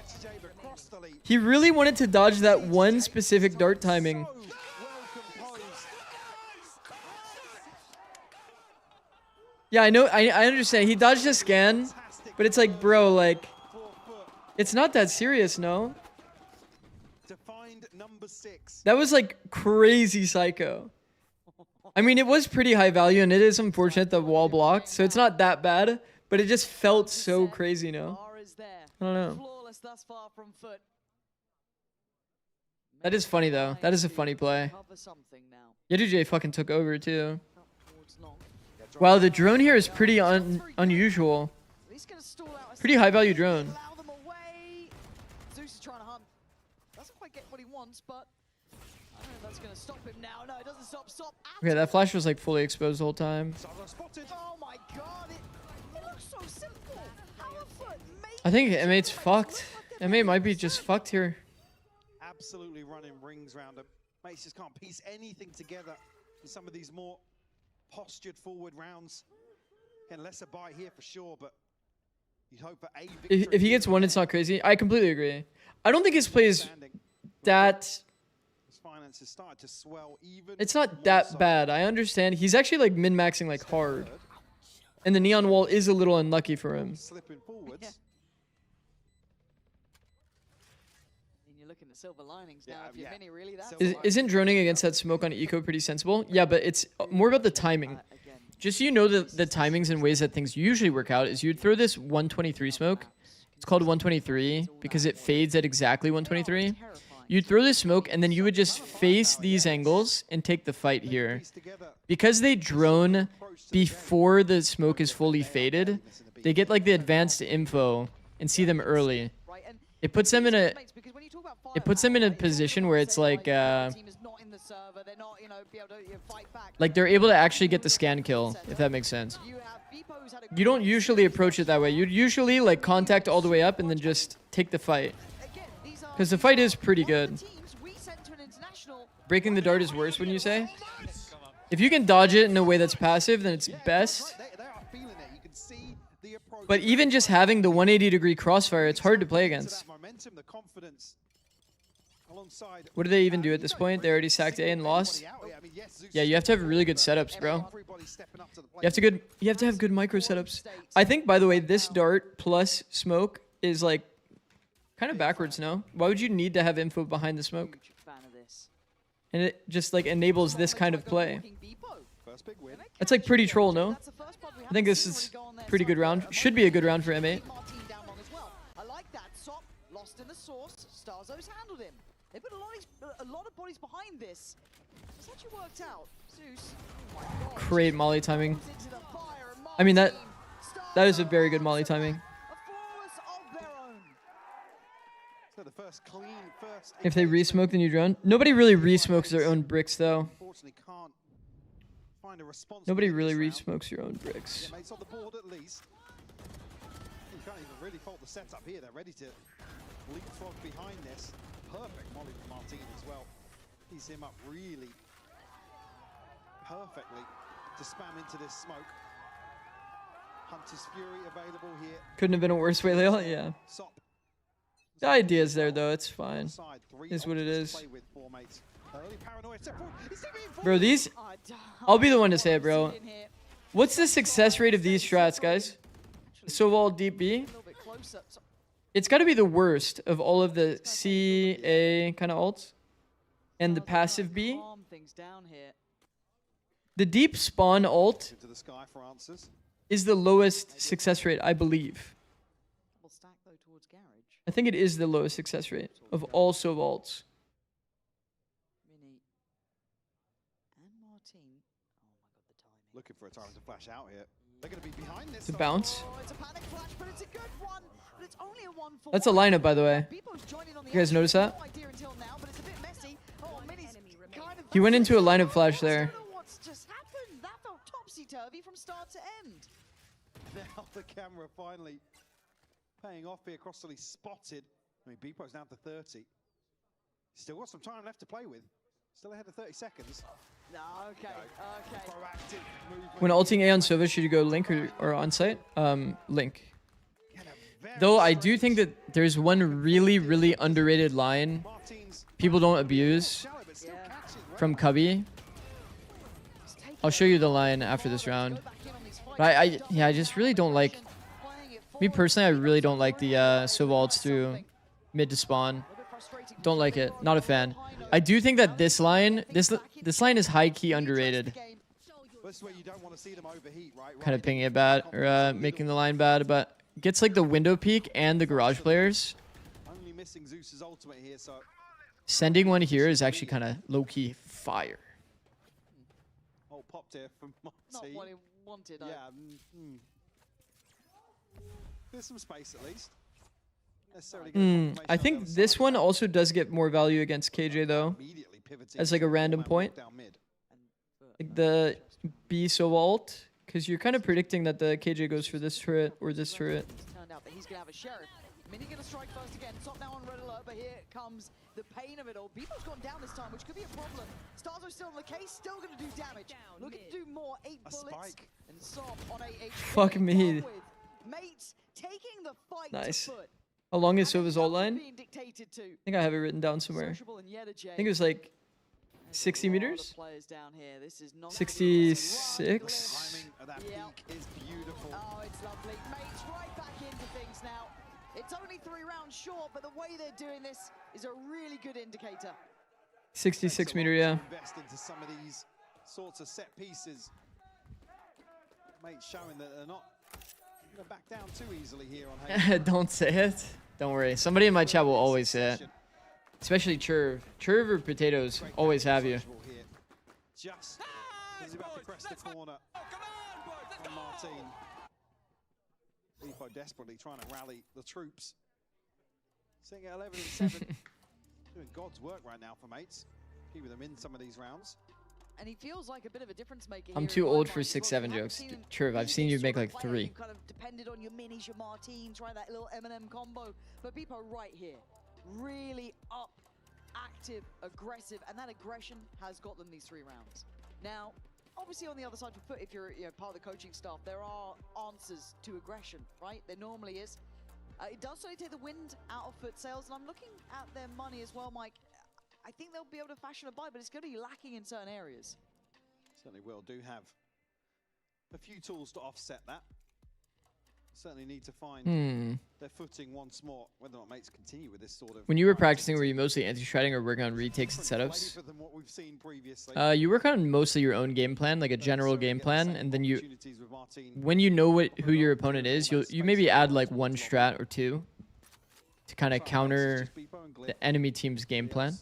He really wanted to dodge that one specific dart timing. Yeah, I know. I understand. He dodged a scan, but it's like, bro, like, it's not that serious, no? That was like crazy psycho. I mean, it was pretty high value, and it is unfortunate the wall blocked, so it's not that bad, but it just felt so crazy, no? I don't know. That is funny, though. That is a funny play. Yeduje fucking took over, too. Wow, the drone here is pretty unusual. Pretty high value drone. Zeus is trying to hunt. Doesn't quite get what he wants, but I don't know if that's going to stop him now. No, it doesn't stop. Okay, that flash was like fully exposed the whole time. Oh my god, it looks so simple. How a FUT I think M8's fucked. M8 might be just fucked here. Absolutely running rings around him. Mates just can't piece anything together in some of these more postured forward rounds. And lesser buy here for sure, but you'd hope for a victory. If he gets one, it's not crazy. I completely agree. I don't think his play is that... His finances started to swell even. It's not that bad. I understand. He's actually like min-maxing like hard. And the neon wall is a little unlucky for him. Slipping forwards. Yeah. You're looking at silver linings now. If you're mini, really, that's Isn't droning against that smoke on eco pretty sensible? Yeah, but it's more about the timing. Just so you know the timings and ways that things usually work out is you'd throw this 123 smoke. It's called 123 because it fades at exactly 123. You'd throw this smoke and then you would just face these angles and take the fight here. Because they drone before the smoke is fully faded, they get like the advanced info and see them early. It puts them in a position where it's like they're able to actually get the scan kill, if that makes sense. You don't usually approach it that way. You'd usually like contact all the way up and then just take the fight. Because the fight is pretty good. Breaking the dart is worse, wouldn't you say? If you can dodge it in a way that's passive, then it's best. But even just having the 180-degree crossfire, it's hard to play against. What do they even do at this point? They already sacked A and lost? Yeah, you have to have really good setups, bro. You have to have good micro setups. I think, by the way, this dart plus smoke is like kind of backwards, no? Why would you need to have info behind the smoke? And it just like enables this kind of play. That's like pretty troll, no? I think this is a pretty good round. Should be a good round for M8. I like that. Sop lost in the source. Starzo's handled him. They put a lot of bodies behind this. It's actually worked out. Zeus. Oh my God. Great molly timing. I mean, that is a very good molly timing. If they re-smoke the new drone. Nobody really re-smokes their own bricks, though. Nobody really re-smokes your own bricks. You can't even really fault the setup here. They're ready to leapfrog behind this. Perfect molly from Martin as well. He's him up really perfectly to spam into this smoke. Hunter's Fury available here. Couldn't have been a worse way, Leo. Yeah. The idea's there, though. It's fine. Is what it is. Bro, these... I'll be the one to say it, bro. What's the success rate of these strats, guys? Soval Deep B? It's got to be the worst of all of the C, A kind of ults. And the passive B. The deep spawn ult is the lowest success rate, I believe. I think it is the lowest success rate of all Sov ults. Mini and Martin. Looking for a time to flash out here. They're going to be behind this. The bounce. Oh, it's a panic flash, but it's a good one. But it's only a 1-for-1. That's a lineup, by the way. You guys notice that? No idea until now, but it's a bit messy. Oh, Mini's kind of He went into a lineup flash there. I don't know what's just happened. That felt topsy-turvy from start to end. Now the camera finally paying off here. Crossly spotted. I mean, Beepo's down to 30. Still got some time left to play with. Still ahead of 30 seconds. No, okay. Proactive movement. When ulting A on Sova, should you go Link or on site? Link. Though I do think that there's one really, really underrated line people don't abuse from Cubby. I'll show you the line after this round. But I just really don't like... Me personally, I really don't like the Sova ults through mid to spawn. Don't like it. Not a fan. I do think that this line is high-key underrated. Kind of pinging it bad, or making the line bad, but gets like the window peek and the garage players. Sending one here is actually kind of low-key fire. Oh, popped here from Marty. Not what he wanted. Yeah. There's some space at least. I think this one also does get more value against KJ though, as like a random point. Like the B Sova ult, because you're kind of predicting that the KJ goes for this turret or this turret. Turned out that he's gonna have a sheriff. Mini gonna strike first again. Top now on red alert, but here comes the pain of it all. Beepo's gone down this time, which could be a problem. Starzo's still in the case, still gonna do damage. Looking to do more. 8 bullets and Sop on 8 HP. Fuck me. Mates taking the fight Nice. to foot. How long is Sova's ult line? Being dictated to. I think I have it written down somewhere. I think it was like 60 meters? Players down here. This is not 66? Yeah. Oh, it's lovely. Mates right back into things now. It's only 3 rounds short, but the way they're doing this is a really good indicator. 66 meter, yeah. Invest into some of these sorts of set pieces. Mates showing that they're not going to back down too easily here on Don't say it. Don't worry. Somebody in my chat will always say it. Especially Churv. Churv or Potatoes always have you. Just as about to press the corner on Martin. Beepo desperately trying to rally the troops. Sitting at 11 and 7. Doing God's work right now for Mates. Keeping them in some of these rounds. And he feels like a bit of a difference maker. I'm too old for 6-7 jokes. Churv, I've seen you make like 3. You kind of depended on your minis, your Martine, try that little Eminem combo. But Beepo right here, really up, active, aggressive, and that aggression has got them these 3 rounds. Now, obviously on the other side of FUT, if you're part of the coaching staff, there are answers to aggression, right? There normally is. It does certainly take the wind out of FUT sales, and I'm looking at their money as well, Mike. I think they'll be able to fashion a buy, but it's going to be lacking in certain areas. Certainly will. Do have a few tools to offset that. Certainly need to find their footing once more. Whether or not Mates continue with this sort of... When you were practicing, were you mostly anti-shredding or working on retakes and setups? Than what we've seen previously. You work on mostly your own game plan, like a general game plan, and then you, when you know who your opponent is, you maybe add like 1 strat or 2 to kind of counter the enemy team's game plan.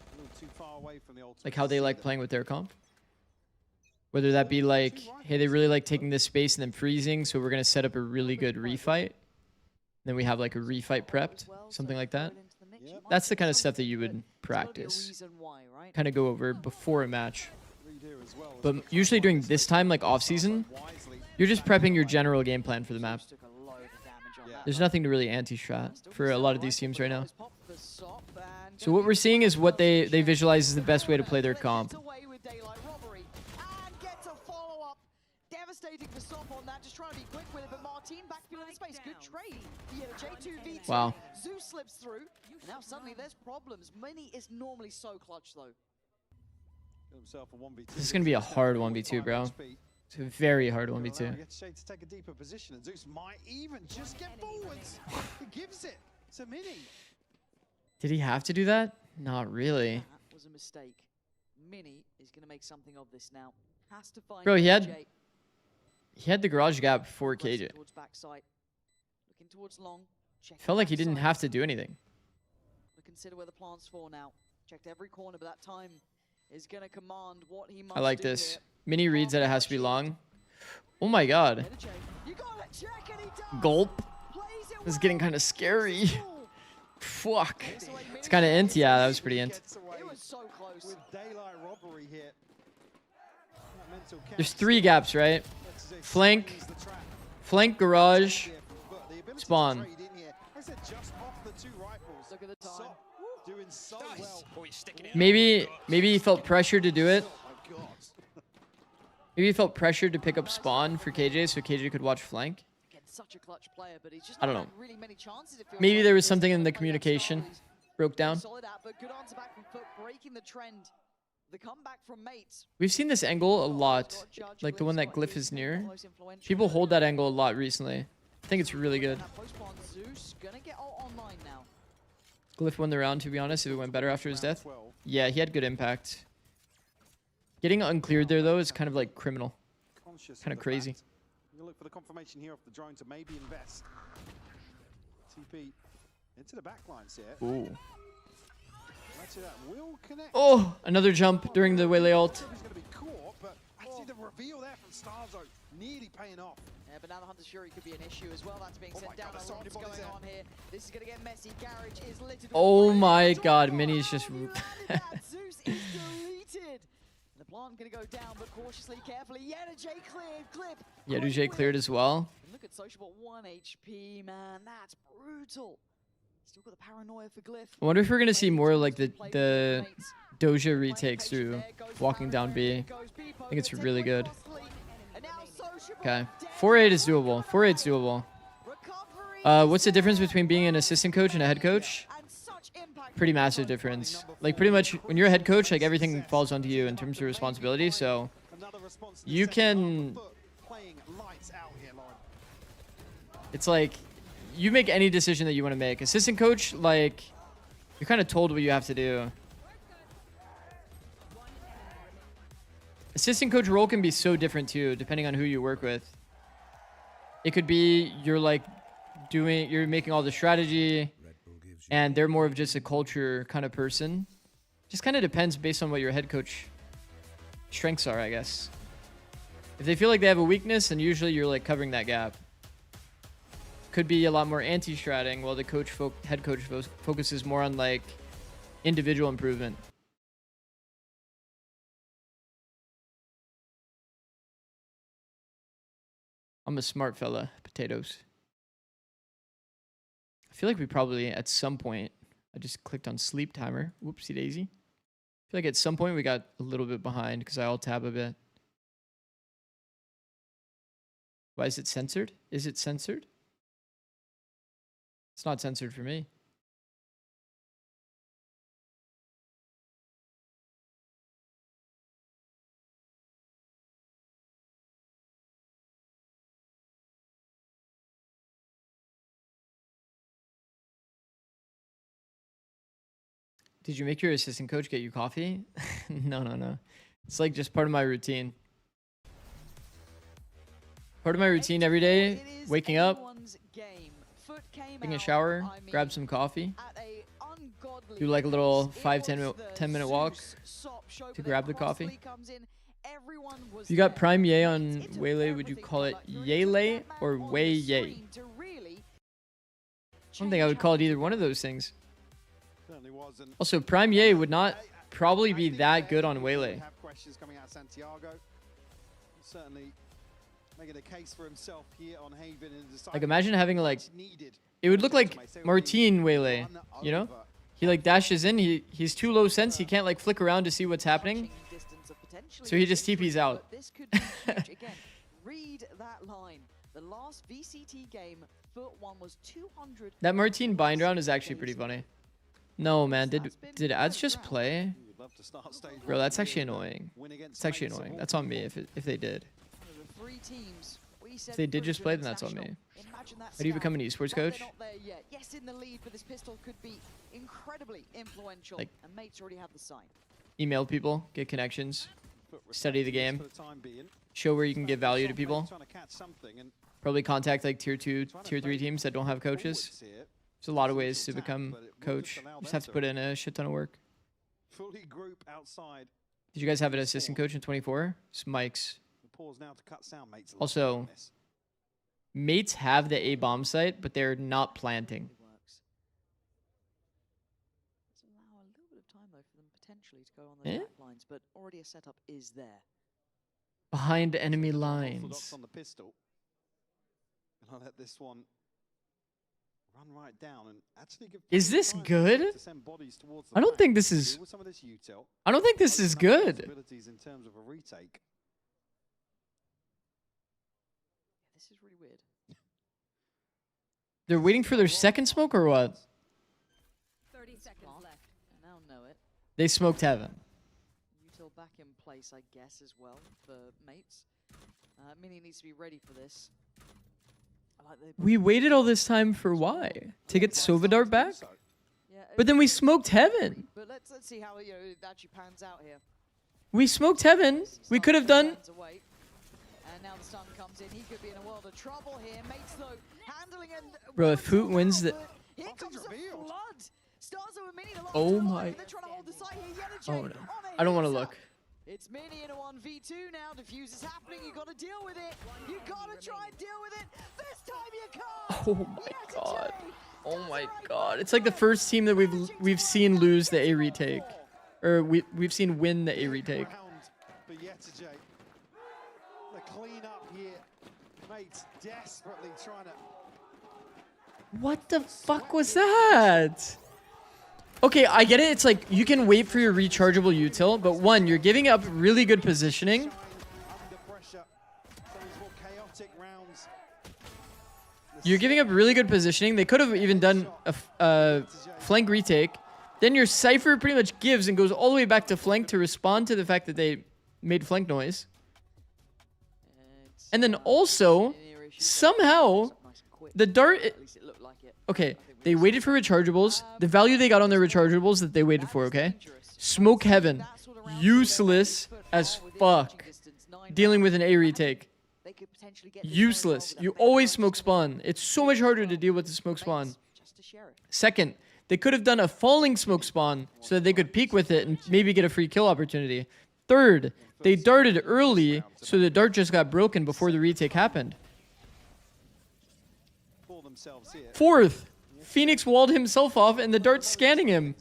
Like how they like playing with their comp. Whether that be like, hey, they really like taking this space and then freezing, so we're going to set up a really good refight. Then we have like a refight prepped, something like that. That's the kind of stuff that you would practice. Kind of go over before a match. But usually during this time, like off season, you're just prepping your general game plan for the map. There's nothing to really anti-strat for a lot of these teams right now. So what we're seeing is what they visualize as the best way to play their comp. Devastating for Sop on that, just trying to be quick with it, but Martin back filling the space. Good trade. Yeah, J2V2. Wow. Zeus slips through, and now suddenly there's problems. Mini is normally so clutch though. This is going to be a hard 1v2, bro. It's a very hard 1v2. Gets Shade to take a deeper position, and Zeus might even just get forwards. He gives it to Mini. Did he have to do that? Not really. That was a mistake. Mini is going to make something of this now. Has to find Bro, he KJ. had the garage gap before KJ. Towards backside. Looking towards long. Felt like he didn't have to do anything. Consider where the plants fall now. Checked every corner, but that time is going to command what he must I like do this. here. Mini reads that it has to be long. Oh my god. Gulp. This is getting kind of scary. Fuck. It's kind of int. Yeah, that was pretty int. It was so close. With daylight robbery here. There's 3 gaps, right? Flank, garage, spawn. Look at the time. Doing so well. Maybe he felt pressured to do it. Maybe he felt pressured to pick up spawn for KJ so KJ could watch flank. Again, such a clutch player, but he's just I don't not know. had really many chances, it feels Maybe like. there was something in the communication broke down. Solid out, but good answer back from FUT, breaking the trend. The comeback from mates. We've seen this angle a lot, like the one that Glyph is near. People hold that angle a lot recently. I think it's really good. Zeus gonna get online now. Glyph won the round, to be honest, if it went better after his death. Yeah, he had good impact. Getting uncleared there, though, is kind of like criminal. Kind of crazy. You look for the confirmation here of the drone to maybe invest. TP into the backlines here. Ooh. Will connect. Oh, another jump during the Waylay ult. He's going to be caught, but I see the reveal there from Starzo nearly paying off. Yeah, but now the Hunter's Fury could be an issue as well. That's being sent down. What's going on here? This is going to get messy. Garage is littered. Oh my god, Mini's just... Zeus is deleted. The plant going to go down, but cautiously, carefully. J cleared. Clip. Yeah, J cleared as well. And look at Social, but 1 HP, man. That's brutal. Still got the paranoia for Glyph. I wonder if we're going to see more like the Doja retakes through walking down B. I think it's really good. Okay. 4-8 is doable. 4-8's doable. What's the difference between being an assistant coach and a head coach? Pretty massive difference. Like pretty much when you're a head coach, like everything falls onto you in terms of responsibility. So you can... It's like... You make any decision that you want to make. Assistant coach, like, you're kind of told what you have to do. Assistant coach role can be so different too, depending on who you work with. It could be you're like you're making all the strategy, and they're more of just a culture kind of person. Just kind of depends based on what your head coach strengths are, I guess. If they feel like they have a weakness, then usually you're like covering that gap. Could be a lot more anti-stratting, while the head coach focuses more on like individual improvement. I'm a smart fella. Potatoes. I feel like we probably at some point, I just clicked on sleep timer. Whoopsie daisy. I feel like at some point we got a little bit behind because I alt tab a bit. Why is it censored? Is it censored? It's not censored for me. Did you make your assistant coach get you coffee? No. It's like just part of my routine. Part of my routine every day, waking up, taking a shower, grab some coffee, do like a little 5-10 minute walk to grab the coffee. If you got Prime Yay on Waylay, would you call it Yaylay or Way Yay? I don't think I would call it either one of those things. Also, Prime Yay would not probably be that good on Waylay. Certainly making a case for himself here on Haven and like imagine having like it would look like Martine Waylay, you know? He like dashes in, he's too low sense, he can't like flick around to see what's happening. So he just TP's out. Read that line. The last VCT game, FUT 1 was 200. That Martine bind round is actually pretty funny. No man, did ads just play? Bro, that's actually annoying. It's actually annoying. That's on me if they did. If they did just play, then that's on me. How do you become an esports coach? Yes, in the lead, but this pistol could be incredibly influential. Like, and mates already have the sign. Email people, get connections, study the game, show where you can give value to people. Probably contact like tier 2, tier 3 teams that don't have coaches. There's a lot of ways to become coach. You just have to put in a shit ton of work. Fully group outside. Did you guys have an assistant coach in 24? It's Mike's. Pause now to cut sound, mates. Also, mates have the A bomb site, but they're not planting. Allow a little bit of time though for them potentially to go on the back lines, but already a setup is there. Behind enemy lines. On the pistol. And I'll let this one run right down and actually give. Is this good? I don't think this is. I don't think this is good. In terms of a retake. This is really weird. They're waiting for their second smoke or what? 30 seconds left. And now know it. They smoked heaven. Util back in place, I guess, as well for mates. Mini needs to be ready for this. We waited all this time for why? To get Sovadar back? But then we smoked heaven. But let's see how it actually pans out here. We smoked heaven. We could have done. And now the stun comes in. He could be in a world of trouble here. Mates though handling and Bro, if FUT wins the. Here comes the flood. Starzo and Mini. Oh my. Oh no. I don't want to look. It's Mini in a 1v2 now. Diffuse is happening. You got to deal with it. You got to try and deal with it. This time you can't. Oh my god. Oh my god. It's like the first team that we've seen lose the A retake, or we've seen win the A retake. But yet to Jay. The clean up here. Mates desperately trying to. What the fuck was that? Okay, I get it. It's like you can wait for your rechargeable util, but one, you're giving up really good positioning. You're giving up really good positioning. They could have even done a flank retake. Then your Cypher pretty much gives and goes all the way back to flank to respond to the fact that they made flank noise. And then also, somehow, the dart... Okay, they waited for rechargeables. The value they got on their rechargeables that they waited for, okay? Smoke heaven. Useless as fuck. Dealing with an A retake. Useless. You always smoke spawn. It's so much harder to deal with the smoke spawn. Second, they could have done a falling smoke spawn so that they could peek with it and maybe get a free kill opportunity. Third, they darted early so the dart just got broken before the retake happened. Fourth, Phoenix walled himself off and the dart's scanning him.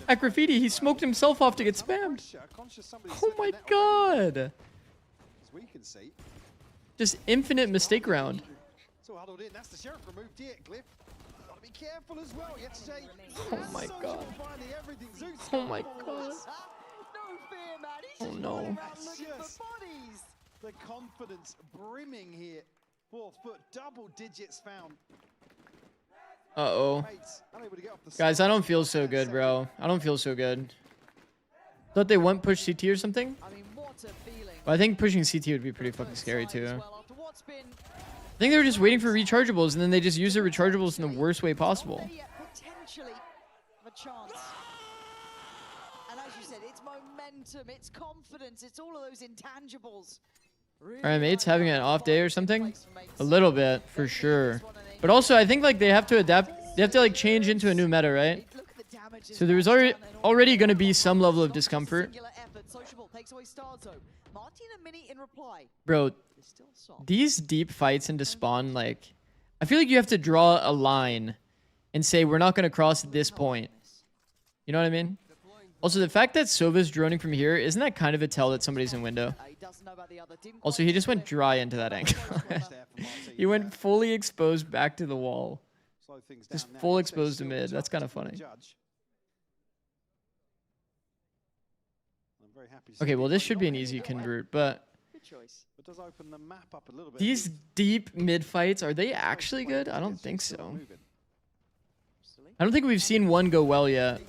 At Graffiti, he smoked himself off to get spammed. Oh my god. Just infinite mistake round. Oh my god. Oh my god. Oh no. The confidence brimming here. 4th foot, double digits found. Uh-oh. Guys, I don't feel so good, bro. I don't feel so good. Thought they wouldn't push CT or something? Well, I think pushing CT would be pretty fucking scary, too. I think they were just waiting for rechargeables, and then they just use their rechargeables in the worst way possible. Potentially a chance. And as you said, it's momentum, it's confidence, it's all of those intangibles. Alright, mates, having an off day or something? A little bit, for sure. But also, I think like they have to adapt. They have to like change into a new meta, right? So there was already going to be some level of discomfort. Bro, these deep fights into spawn, like, I feel like you have to draw a line and say we're not going to cross at this point. You know what I mean? Also, the fact that Sova's droning from here, isn't that kind of a tell that somebody's in window? Also, he just went dry into that angle. He went fully exposed back to the wall. Just full exposed to mid. That's kind of funny. Okay, well, this should be an easy convert, but... These deep mid fights, are they actually good? I don't think so. I don't think we've seen one go well yet.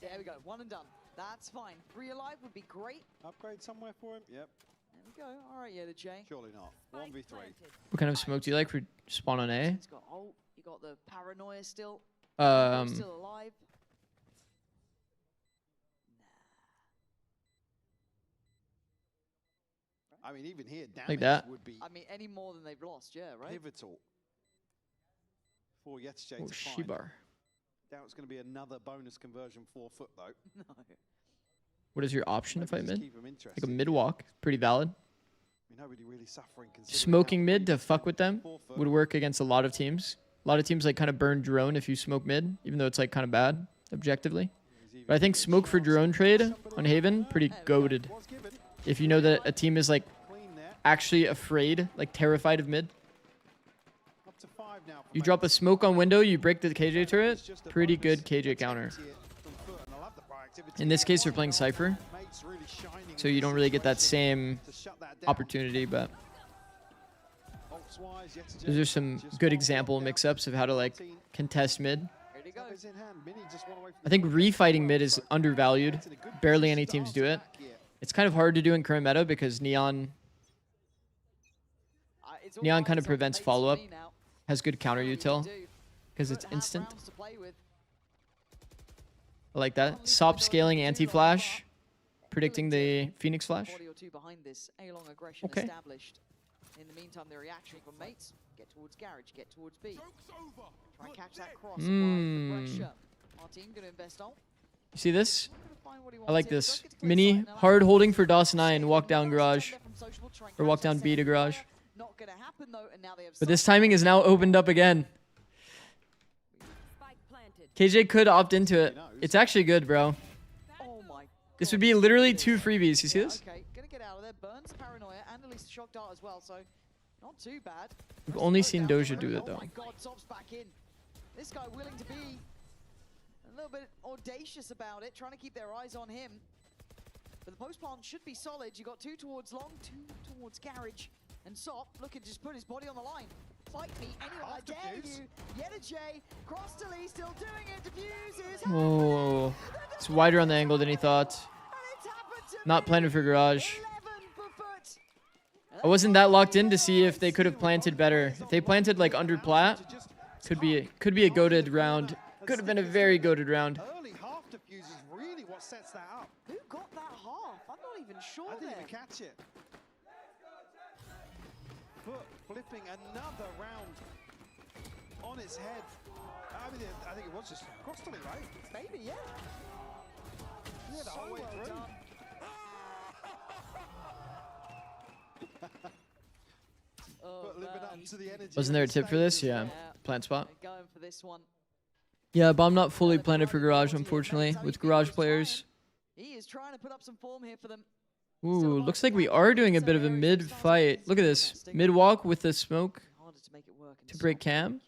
There we go, 1 and done. That's fine. 3 alive would be great. Upgrade somewhere for him? Yep. There we go. All right, yeah, the J. Surely not. 1v3. What kind of smoke do you like for spawn on A? It's got ult. You got the paranoia still. Still alive. I mean, even here, damage Like that. would be I mean, any more than they've lost, yeah, right? pivotal for Yetj Oh, to find. Shibar. Doubt it's going to be another bonus conversion for FUT, though. No. What is your option to Maybe fight just mid? keep 'em Like a interested. mid walk. Pretty valid. I mean, nobody really suffering considering Smoking how mid to previous fuck with them for FUT. would work against a lot of teams. A lot of teams like kind of burn drone if you smoke mid, even though it's like kind of bad objectively. But I think smoke for drone trade on Haven, pretty goated. If you know that a team is like actually afraid, like terrified of mid. Up to 5 now. You drop a smoke on window, you break the KJ turret, pretty good KJ counter. In this case, you're playing Cypher, so you don't really get that same opportunity, but those are some good example mix-ups of how to like contest mid. I think refighting mid is undervalued. Barely any teams do it. It's kind of hard to do in current meta because Neon kind of prevents follow-up, has good counter util because it's instant. I like that. Stop scaling anti-flash, predicting the Phoenix flash. Okay. In the meantime, the reaction from mates, get towards garage, get towards B. Try and catch that cross. Pressure. Our team gonna invest on. You see this? I like this. Mini hard holding for DOS9, walk down garage. Or walk down B to garage. Not gonna happen though, and now they have But this timing is now opened up again. KJ could opt into it. It's actually good, bro. Oh my. This would be literally 2 freebies. You see this? Okay, gonna get out of there. Burns paranoia and at least a shock dart as well, so not too bad. We've only seen Doja do it though. Oh my god, Top's back in. This guy willing to be a little bit audacious about it, trying to keep their eyes on him. But the post plant should be solid. You got 2 towards long, 2 towards garage. And Sop looking to just put his body on the line. Fight me anyone, I dare you. Yeta J, cross to Lee, still doing it. Diffuses. Whoa. It's wider on the angle than he thought. Not planted for garage. I wasn't that locked in to see if they could have planted better. If they planted like under plat, could be a goated round. Could have been a very goated round. Early half diffuse is really what sets that up. Who got that half? I'm not even sure. I didn't even catch it. FUT flipping another round on its head. I mean, I think it was just cross to me, right? Maybe, yeah. Yeah, the whole way through. But living up to the energy. Wasn't there a tip for this? Yeah. Plant spot. Going for this one. Yeah, but I'm not fully planted for garage, unfortunately, with garage players. He is trying to put up some form here for them. Ooh, looks like we are doing a bit of a mid fight. Look at this. Mid walk with the smoke to break cam.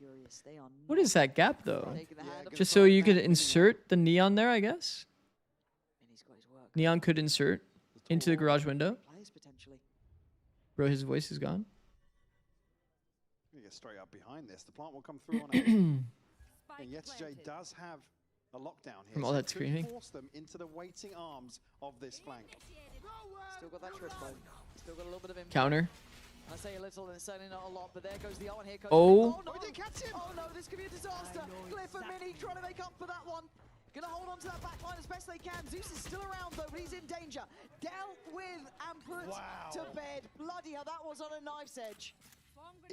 What is that gap though? Just so you could insert the neon there, I guess? Neon could insert into the garage window. Bro, his voice is gone. We get straight up behind this. The plant will come through on it. And Yetj does have a lockdown here. From all so that could screaming. Force them into the waiting arms of this flank. Still got that trip though. Still got a little bit of impact. Counter. I say a little and certainly not a lot, but there goes the here goes Oh. no, we didn't catch him. Oh no, this could be a disaster. Glyph and Mini trying to make up for that one. Gonna hold on to that back line as best they can. Zeus is still around though, but he's in danger. Dealt with and put to bed. Bloody hell, that was on a knife's edge.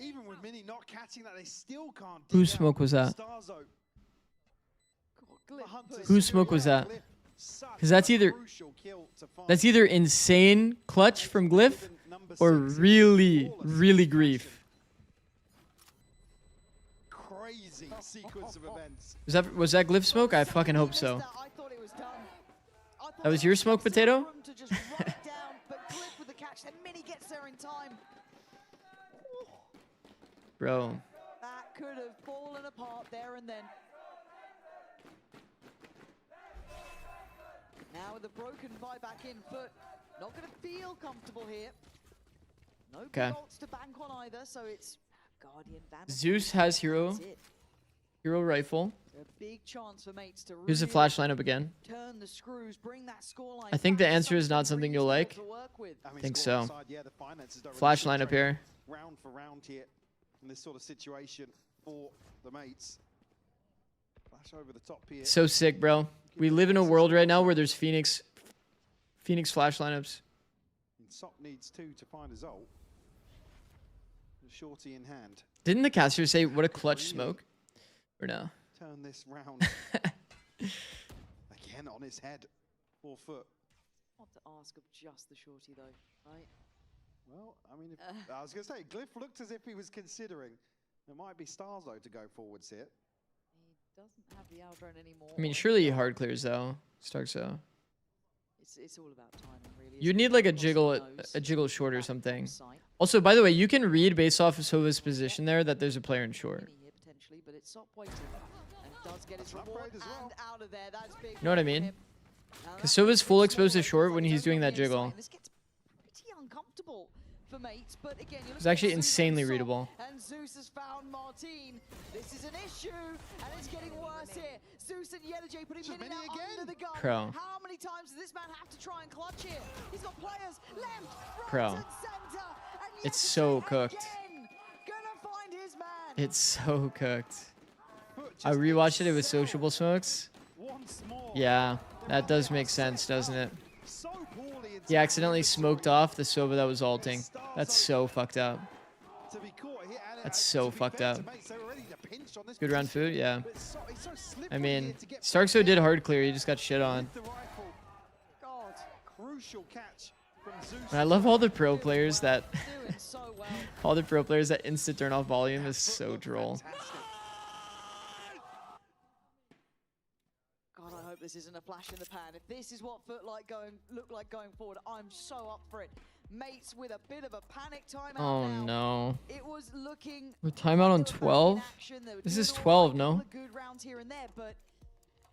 Even with Mini not catching that, they still can't. Whose smoke was that? Whose smoke was that? Because that's either insane clutch from Glyph or really, really grief. Crazy sequence of events. Was that Glyph smoke? I fucking hope so. That was your smoke, Potato? Bro. That could have fallen apart there and then. Now with the broken buy back in FUT, not going to feel comfortable here. No bolts to bank on either, so it's Guardian Vandal. Zeus has hero rifle. A big chance for mates to Here's the flash lineup again. turn the screws, bring that scoreline. I think the answer is not something you'll like. I think so. Flash lineup here. Round for round here in this sort of situation for the mates. Flash over the top here. So sick, bro. We live in a world right now where there's Phoenix flash lineups. And Sop needs 2 to find his ult. Shorty in hand. Didn't the caster say what a clutch smoke? Or no? Turn this round again on his head. 4 foot. Not to ask of just the Shorty though, right? Well, I mean, I was going to say, Glyph looked as if he was considering. There might be stars though to go forwards here. He doesn't have the Aldrone anymore. I mean, surely he hard clears though. Stark so. It's all about timing, really. You'd need like a jiggle short or something. Also, by the way, you can read based off of Sova's position there that there's a player in short. Potentially, but it's Sop waiting and does get his reward and out of there. That's big. You know what I mean? Because Sova's full exposed to short when he's doing that jiggle. This gets pretty uncomfortable for mates, but again, It's actually insanely readable. And Zeus has found Martine. This is an issue, and it's getting worse here. Zeus and Yellow putting Mini out under the gun. Pro. How many times does this man have to try and clutch here? He's got players left, right, Pro. and center. And It's so cooked. again, gonna find his man. It's so cooked. I rewatched it with Sociable Smokes. Yeah, that does make sense, doesn't it? He accidentally smoked off the Sova that was ulting. That's so fucked up. That's so fucked up. Good round food, yeah. I mean, Starkso did hard clear, he just got shit on. And I love all the pro players that all the pro players that insta turn off volume is so droll. God, I hope this isn't a flash in the pan. If this is what FUT look like going forward, I'm so up for it. Mates with a bit of a panic timeout. Oh now. no. It was looking We're timeout on 12? This is 12, no? good rounds here and there, but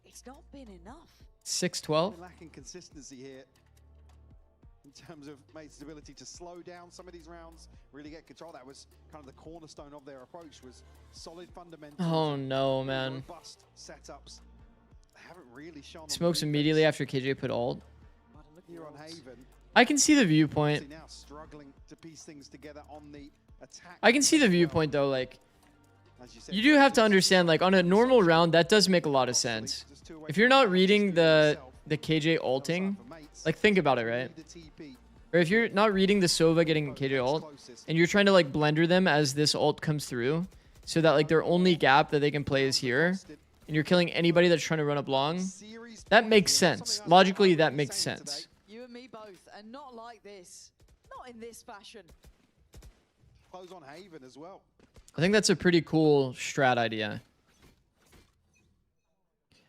it's not been enough. 6-12? Lacking consistency here in terms of Mate's ability to slow down some of these rounds, really get control. That was kind of the cornerstone of their approach, was solid fundamentals. Oh no, man. Robust setups. They haven't really shown. Smokes immediately after KJ put ult. Here on Haven. I can see the viewpoint. Now struggling to piece things together on the attack. I can see the viewpoint though, like you do have to understand, like on a normal round that does make a lot of sense. If you're not reading the KJ ulting, like think about it, right? Or if you're not reading the Sova getting KJ ult and you're trying to like blender them as this ult comes through so that like their only gap that they can play is here and you're killing anybody that's trying to run up long, that makes sense. Logically, that makes sense. You and me both, and not like this. Not in this fashion. Close on Haven as well. I think that's a pretty cool strat idea.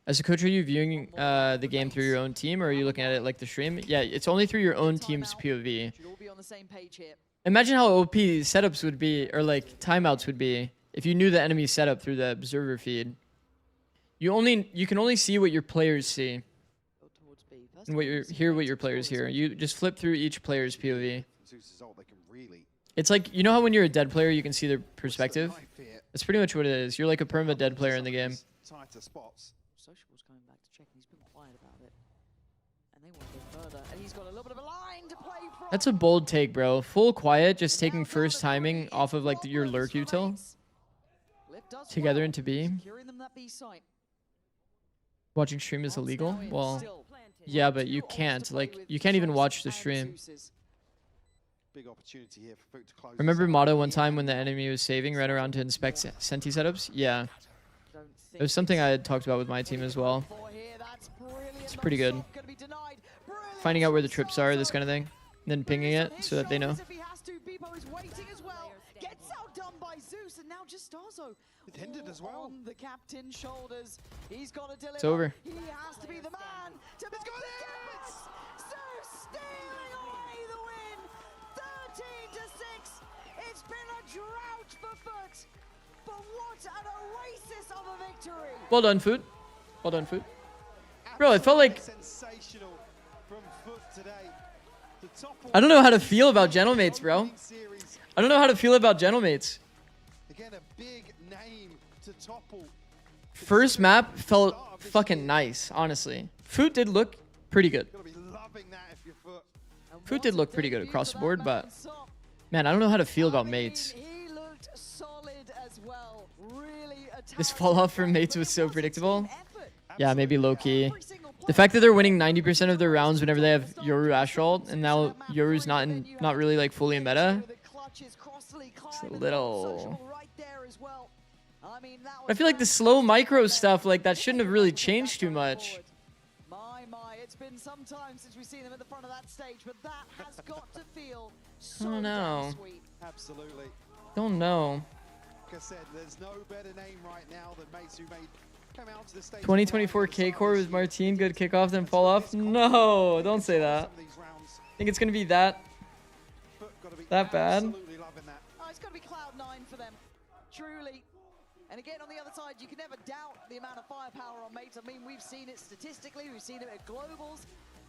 As a coach, are you viewing the game through your own team, or are you looking at it like the stream? Yeah, it's only through your own team's POV. Should all be on the same page here. Imagine how OP setups would be, or like timeouts would be, if you knew the enemy setup through the observer feed. You can only see what your players see, and hear what your players hear. You just flip through each player's POV. It's like, you know how when you're a dead player, you can see their perspective? That's pretty much what it is. You're like a perma dead player in the game. Tighter spots. Sociable's coming back to check. He's been quiet about it. And they want to go further. And he's got a little bit of a line to play from. That's a bold take, bro. Full quiet, just taking first timing off of like your lurk util. Together into B. Securing them that B site. Watching stream is illegal? Well, yeah, but you can't. Like, you can't even watch the stream. Big opportunity here for FUT to close. Remember Motto one time when the enemy was saving right around to inspect Senti setups? Yeah. It was something I had talked about with my team as well. It's pretty good. Finding out where the trips are, this kind of thing. And then pinging it so that they know. It ended as well. On the captain's shoulders. He's got to deliver. It's over. He has to be the man to make it. Zeus stealing away the win. 13-6. It's been a drought for FUT. But what an oasis of a victory. Well done, FUT. Well done, FUT. Bro, it felt like... Sensational from FUT today. I don't know how to feel about Gentlemates, bro. I don't know how to feel about Gentlemates. Again, a big name to topple. First map felt fucking nice, honestly. FUT did look pretty good. FUT did look pretty good across the board, but man, I don't know how to feel about mates. This fall off from mates was so predictable. Yeah, maybe low key. The fact that they're winning 90% of their rounds whenever they have Yoru Astral, and now Yoru's not really like fully in meta. It's a little. I feel like the slow micro stuff, like that shouldn't have really changed too much. It's been some time since we've seen them at the front of that stage, but that has got to feel so I don't know. sweet. Absolutely. Don't know. Like I said, there's no better name right now than mates who came out to the stage. 2024 K-Core with Martine, good kickoff, then fall off. No, don't say that. I think it's gonna be that bad. Oh, it's got to be Cloud9 for them, truly. And again, on the other side, you can never doubt the amount of firepower on mates. I mean, we've seen it statistically, we've seen it at globals.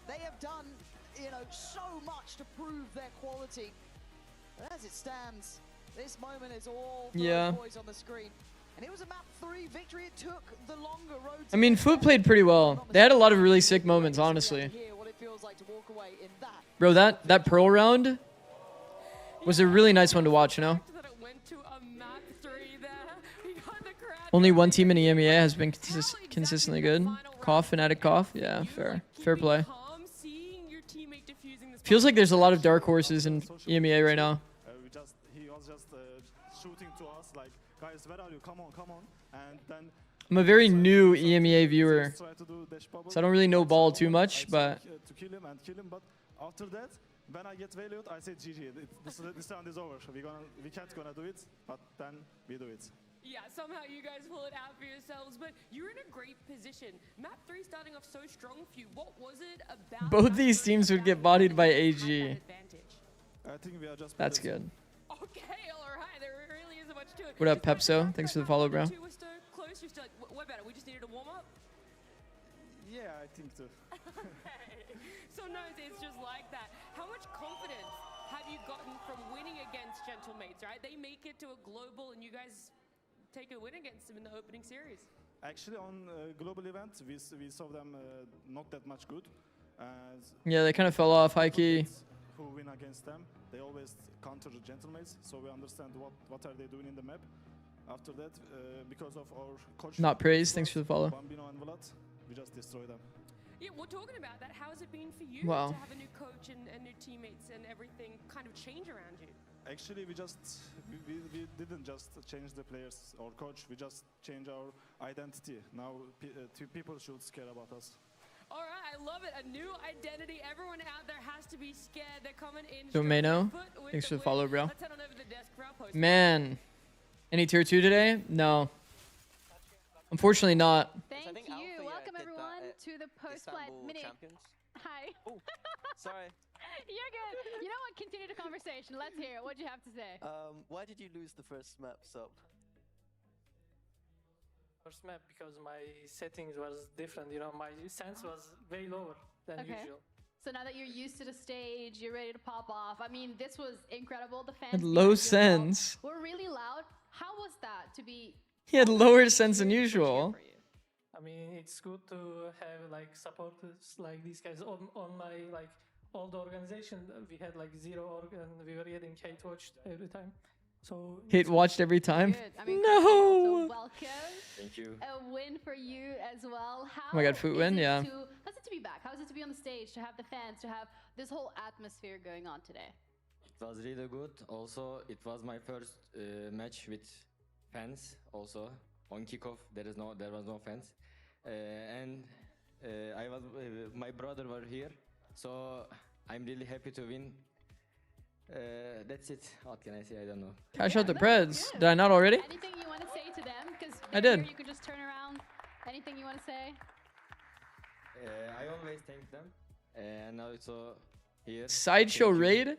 They have done, you know, so much to prove their quality. But as it stands, this moment is all for the boys on the screen. And it was a map 3 victory. It took the longer road. I mean, FUT played pretty well. They had a lot of really sick moments, honestly. Bro, that Pearl round was a really nice one to watch, you know? Only one team in EMEA has been consistently good. Cough, Fnatic Cough. Yeah, fair play. Feels like there's a lot of dark horses in EMEA right now. He was just shooting to us like, guys, where are you? Come on, come on. And then I'm a very new EMEA viewer, so I don't really know ball too much, but to kill him, but after that, when I get valued, I say GG. This round is over. We can't gonna do it, but then we do it. Yeah, somehow you guys pull it out for yourselves, but you're in a great position. Map 3 starting off so strong for you. What was it about? both these teams would get bodied by AG. I think we are just. That's good. Okay, all right. There really isn't much to it. What up, Pepso? Thanks for the follow, bro. We're so close. You're still like, what about it? We just needed a warm up. Yeah, I think so. Okay. So no, it's just like that. How much confidence have you gotten from winning against Gentlemates? Right? They make it to a global, and you guys take a win against them in the opening series. Actually, on global event, we saw them not that much good. Yeah, they kind of fell off high key. Who win against them? They always counter the Gentlemates, so we understand what are they doing in the map. After that, because of our coach. Not praise. Thanks for the follow. Bambino and Vlad, we just destroy them. Yeah, we're talking about that. How has it been for you wow. to have a new coach and new teammates and everything kind of change around you? Actually, we didn't just change the players or coach. We just change our identity. Now people should care about us. All right, I love it. A new identity. Everyone out there has to be scared. They're coming in. Domeno. Thanks for the follow, bro. Let's head on over to the desk for our post. Man, any tier 2 today? No. Unfortunately not. Thank you. Welcome everyone to the post-flight mini. Hi. Oh, sorry. You're good. You know what? Continue the conversation. Let's hear it. What do you have to say? Why did you lose the first map, Sup? First map because my settings was different. You know, my sense was way lower than usual. So now that you're used to the stage, you're ready to pop off. I mean, this was incredible. The fans Had low sense. were really loud. How was that to be? He had lower sense than usual. I mean, it's good to have like supporters like these guys on my like old organization. We had like 0 org and we were getting hate watched every time. So hate watched every time. Good. I mean, no. Welcome. Thank you. A win for you as well. How oh my God, FUT win, yeah. How's it to be back? How is it to be on the stage, to have the fans, to have this whole atmosphere going on today? It was really good. Also, it was my first match with fans. Also, on kickoff, there was no fans, and my brother were here, so I'm really happy to win. That's it. What can I say? I don't know. Cash out the Preds. Did I not already? Anything you want to say to them? Because I did. You could just turn around. Anything you want to say? I always thank them, and also here. Sideshow raid.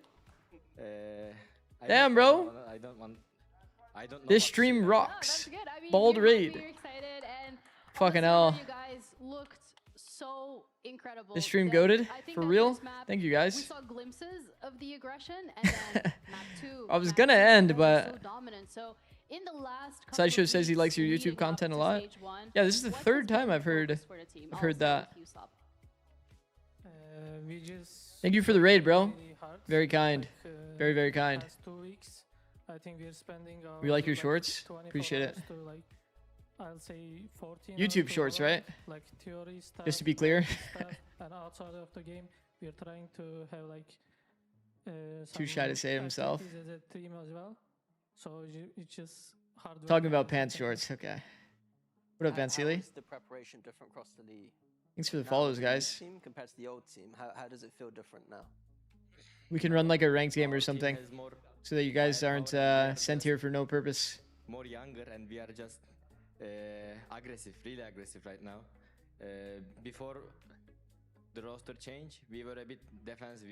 Damn, I bro. I don't know. This stream rocks. I mean, Bald raid. We're excited and fucking hell. You guys looked so incredible. This stream goated? For real? Thank you We guys. saw glimpses of the aggression, and then map 2. I was gonna end, but so dominant. So in the last Sideshow says he likes your YouTube content a lot. Yeah, this is the third time I've heard that. we just Thank you for the raid, bro. really hard. Very kind. Like, Very, very kind. past 2 weeks, I think we're spending. We like your like shorts. 24 Appreciate it. hours to like I'll say 14 YouTube shorts, right? Like theory stuff, Just to be clear. stuff, and outside of the game, we're trying to have like Too shy to say it himself. activities as a team as well. So it's just hard work. Talking about pants shorts. Okay. What up, Vansili? How is the preparation different across the league? Thanks for the Now follows, with the new guys. Team compared to the old team, how does it feel different now? We can run like a ranked game or something, so that you guys aren't sent here for no purpose. More younger, and we are just aggressive, really aggressive right now. Before the roster change, we were a bit defensive.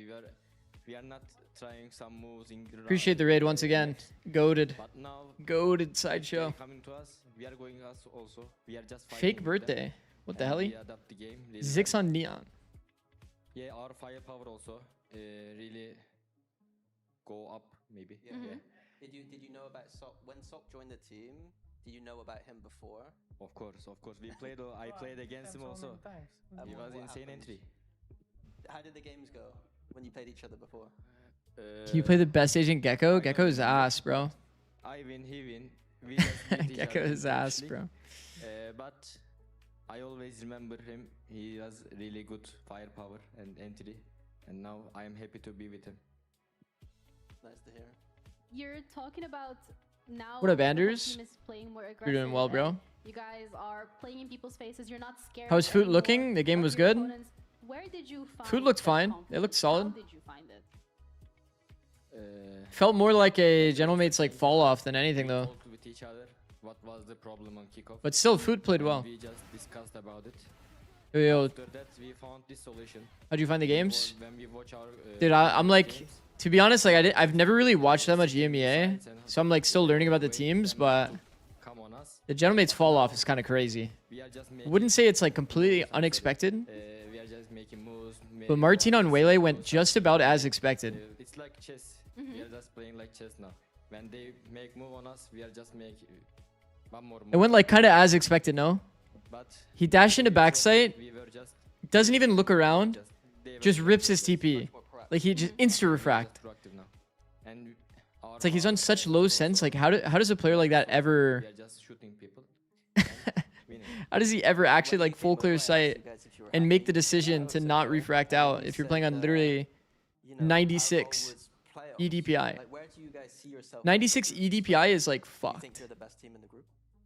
We are not trying some moves in. Appreciate the raid once again. Goated. But now, Goated sideshow. they're coming to us. We are going us also. We are just fighting Fake with birthday. them, What the and hell? we adapt the game really Zix well. on Neon. Yeah, our firepower also really go up maybe. Yeah. Yeah. Did you know about Sok when Sok joined the team? Did you know about him before? Of course. We played. I played against him also. He was What insane happened? entry. How did the games go when you played each other before? Can you play the best agent Gecko? Gecko's ass, bro. I win, he win. We just beat each other Gecko's ass, actually. bro. But I always remember him. He has really good firepower and entry, and now I am happy to be with him. Nice to hear. You're talking about now. What up, the Anders? team is playing more You're doing well, aggressive, bro. and You guys are playing in people's faces. You're not scared. How's Foot anymore looking? The game of was your good. opponents. Where did you find Food looked that fine. It confidence? looked solid. How did you find it? Felt more like a Gentlemate's like fall off than anything though. Talked with each other. What was the problem on kickoff? But still, Food played And well. We just discussed about it. Yo, After that, we found this solution. how'd you find the games? When we watch our, Dude, I'm like, to be honest, like I've never really watched that much EMEA, so I'm like still learning about the teams, but come on us. the Gentlemate's fall off is kind of crazy. We are just Wouldn't say it's like completely unexpected, we are just making moves. but Martin on Waylay went just about as expected. It's like chess. We are just playing like chess now. When they make move on us, we are just making one more move. It went like kind of as expected, no? But He dashed into backside, we were just doesn't even look around, they were just rips his TP. Like he just insta-refract. proactive now. And our It's like he's on such low sense. Like how does a player like that ever? we are just shooting people. How does he ever actually like full clear sight and make the decision to not refract out if you're playing on literally 96 EDPI? Like, where do you guys see yourself? 96 EDPI is like Do you think fucked. you're the best team in the group?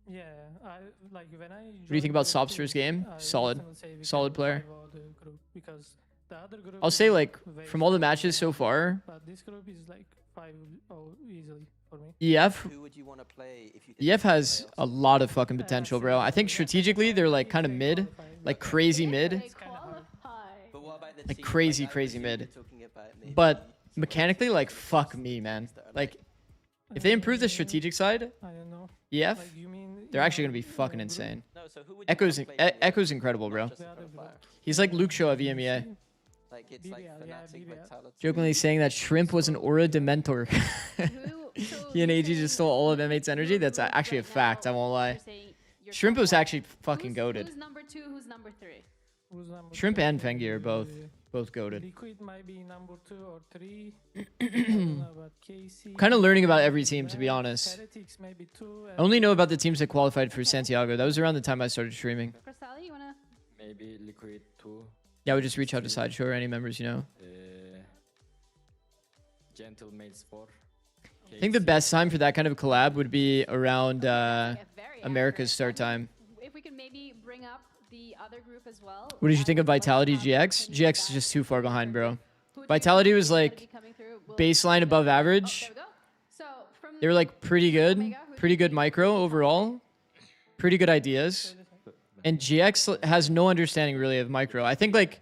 Yeah, I like when I. What do you think about Sob's first game? Solid. Solid player. Because the other group I'll say is like very from all the strong, matches so far, But this group is like 5-0 easily for me. EF Who would you want to play if you? EF has a lot of fucking potential, bro. I think strategically they're like kind of mid, like crazy mid, But what about the like team? crazy I crazy presume mid. you're talking about maybe But mechanically, like fuck me, man. Like if they improve the strategic side, I don't know. EF, Like you mean they're actually gonna be fucking insane. No, so who would you Echo's wanna play Echo's incredible, bro. just for fire? He's like Luke Shaw of EMEA. Like it's like BBL, yeah, fanatic BBL. vitality. Jokingly saying that Shrimp was an Aura Dementor. He and AG just stole all of M8's energy. That's actually a fact. I won't lie. Shrimp was actually fucking goated. Who's number 2? Who's number 3? Who's number Shrimp two? and Fengi are both goated. Liquid might be number 2 or 3. I don't know about Casey. Kind of learning about every team, to be honest. Heretics maybe 2. I only know about the teams that qualified for Santiago. That was around the time I started streaming. Crystalli, you wanna? Maybe Liquid 2. Yeah, I would just reach out to Sideshow or any members, you know. Gentle Mates 4. I think the best time for that kind of collab would be around America's start time. If we could maybe bring up the other group as well. What did you think of Vitality GX? GX is just too far behind, bro. Vitality was like baseline above average. They were like pretty good micro overall, pretty good ideas. And GX has no understanding really of micro. I think like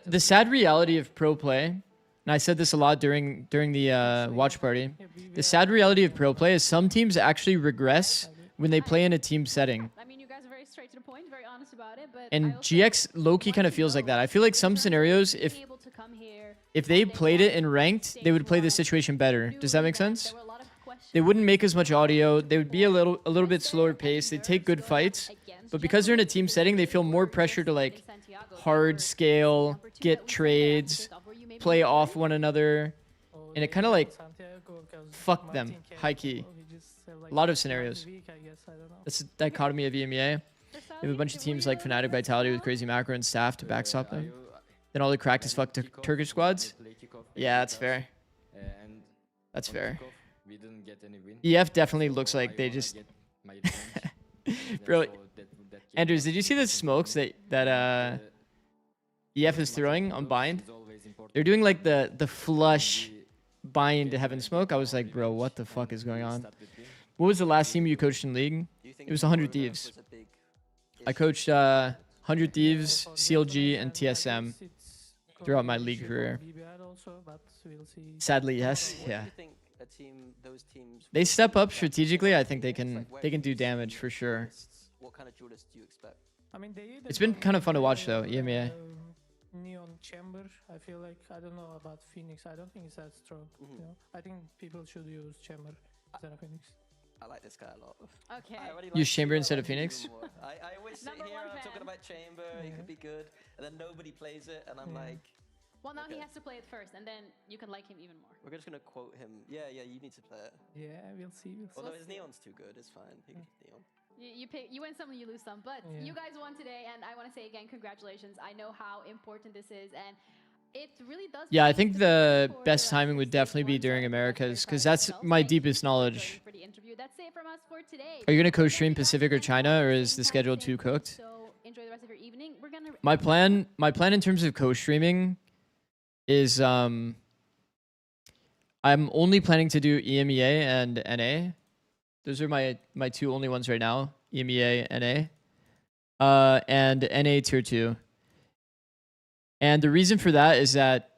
the sad reality of pro play, and I said this a lot during the watch party, the sad reality of pro play is some teams actually regress when they play in a team setting. I mean, you guys are very straight to the point, very honest about it. But And GX low-key kind of feels like that. I feel like some scenarios, if they played it in ranked, they would play the situation better. Does that make sense? They wouldn't make as much audio. They would be a little bit slower pace. They'd take good fights. But because they're in a team setting, they feel more pressure to like hard scale, get trades, play off one another. And it kind of like fucked them, high key. have like A lot of lucky scenarios. week, I guess. I don't know. That's the dichotomy of EMEA. You have a bunch of teams like Fnatic, Vitality with crazy macro and staff to backstop them. Then all the cracked as fuck Turkish squads. Yeah, that's fair. And That's on fair. kickoff, we didn't get any win. EF definitely looks So like I they wanna just. get my revenge. Bro, So that game Andrews, was did you see the smokes that EF is throwing on bind? They're doing like the flush bind heaven smoke. I was like, bro, what the fuck is going on? What was the last team you coached in league? It was 100 Thieves. I coached 100 Thieves, CLG, and TSM throughout my league career. Sadly, yes. Yeah. They step up strategically. I think they can do damage for sure. What kind of duelist do you expect? I mean, It's been kind of fun to watch though, EMEA. Neon Chamber, I feel like, I don't know about Phoenix. I don't think it's that strong. You know? I think people should use Chamber instead of Phoenix. I like this guy a lot. Okay. Use Chamber instead of Phoenix? I always sit here, I'm talking about Chamber, it could be good, and then nobody plays it, and I'm like... Well, now he okay. has to play it first, and then you can like him even more. We're just gonna quote him. Yeah, you need to play it. Yeah, we'll see. Although his neon's too good, it's fine. He can keep neon. You win some, you lose some, but you guys won today, and I want to say again, congratulations. I know how important this is, and it really does. Yeah, I think the best timing would definitely be during Americas, because that's my deepest knowledge. For the interview. That's it from us for today. Are you gonna co-stream Pacific or China, or is the schedule too cooked? So enjoy the rest of your evening. We're gonna. My plan in terms of co-streaming is I'm only planning to do EMEA and NA. Those are my two only ones right now, EMEA, NA, and NA Tier 2. And the reason for that is that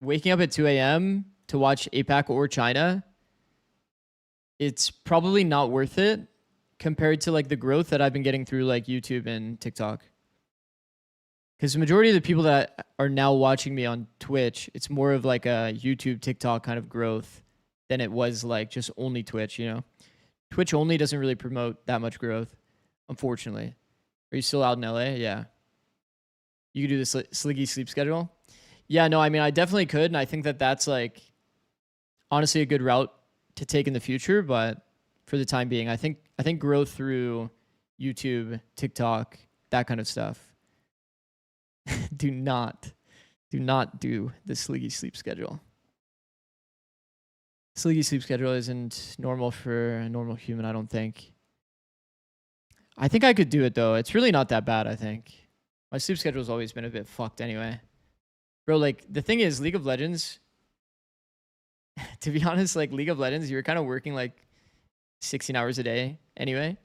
waking up at 2 a.m. to watch APAC or China, it's probably not worth it compared to like the growth that I've been getting through like YouTube and TikTok. Because the majority of the people that are now watching me on Twitch, it's more of like a YouTube, TikTok kind of growth than it was like just only Twitch, you know? Twitch only doesn't really promote that much growth, unfortunately. Are you still out in LA? Yeah. You could do the Sliggy sleep schedule? Yeah, no, I mean, I definitely could, and I think that that's like honestly a good route to take in the future, but for the time being, I think growth through YouTube, TikTok, that kind of stuff. do not do the Sliggy sleep schedule. Sliggy sleep schedule isn't normal for a normal human, I don't think. I think I could do it though. It's really not that bad, I think. My sleep schedule's always been a bit fucked anyway. Bro, like the thing is, League of Legends, to be honest, like League of Legends, you're kind of working like 16 hours a day anyway.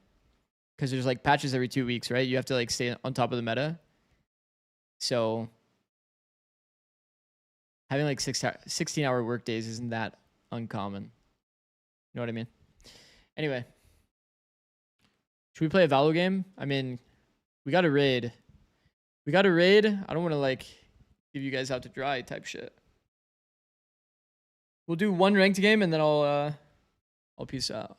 Because there's like patches every 2 weeks, right? You have to like stay on top of the meta. So having like 16-hour work days isn't that uncommon. You know what I mean? Anyway. Should we play a Valo game? I mean, we got a raid. I don't want to like give you guys out to dry type shit. We'll do one ranked game and then I'll peace out.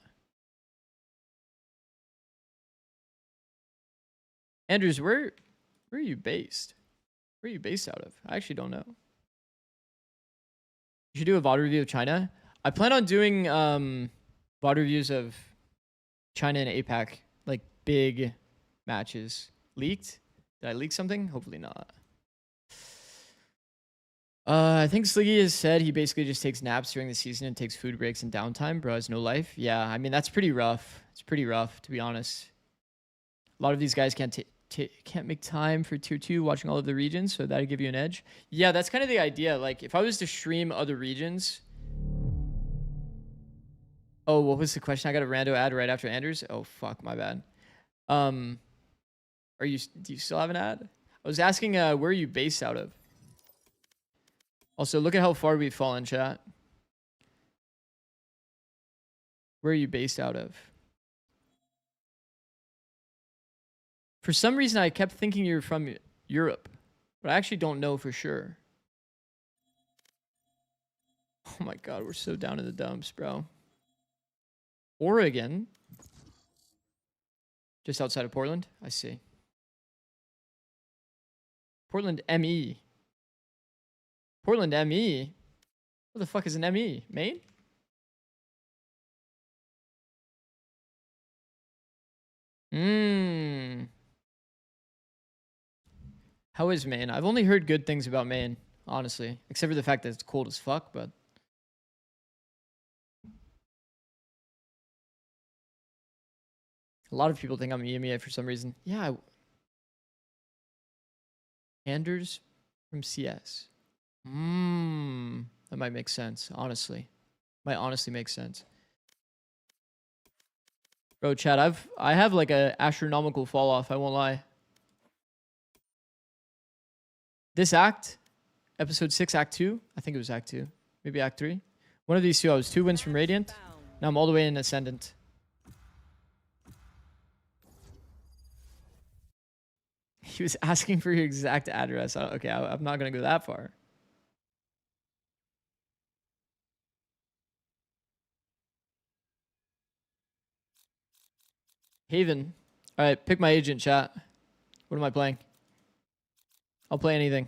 Andrews, where are you based? Where are you based out of? I actually don't know. You should do a VOD review of China. I plan on doing VOD reviews of China and APAC, like big matches. Leaked? Did I leak something? Hopefully not. I think Sliggy has said he basically just takes naps during the season and takes food breaks and downtime. Bro has no life. Yeah, I mean, that's pretty rough. It's pretty rough, to be honest. A lot of these guys can't make time for tier 2 watching all of the regions, so that'd give you an edge. Yeah, that's kind of the idea. Like, if I was to stream other regions... Oh, what was the question? I got a rando ad right after Anders. Oh, fuck, my bad. Do you still have an ad? I was asking, where are you based out of? Also, look at how far we've fallen, chat. Where are you based out of? For some reason, I kept thinking you're from Europe, but I actually don't know for sure. Oh my god, we're so down in the dumps, bro. Oregon. Just outside of Portland? I see. Portland ME. Portland ME? What the fuck is an ME? Maine? How is Maine? I've only heard good things about Maine, honestly. Except for the fact that it's cold as fuck, but... A lot of people think I'm EMEA for some reason. Yeah. Anders from CS. That might make sense, honestly. Might honestly make sense. Bro, chat, I have like a astronomical fall off, I won't lie. This act, episode 6, act 2. I think it was act 2. Maybe act 3. One of these two, I was 2 wins from Radiant. Now I'm all the way in Ascendant. He was asking for your exact address. Okay, I'm not going to go that far. Haven. All right, pick my agent, chat. What am I playing? I'll play anything.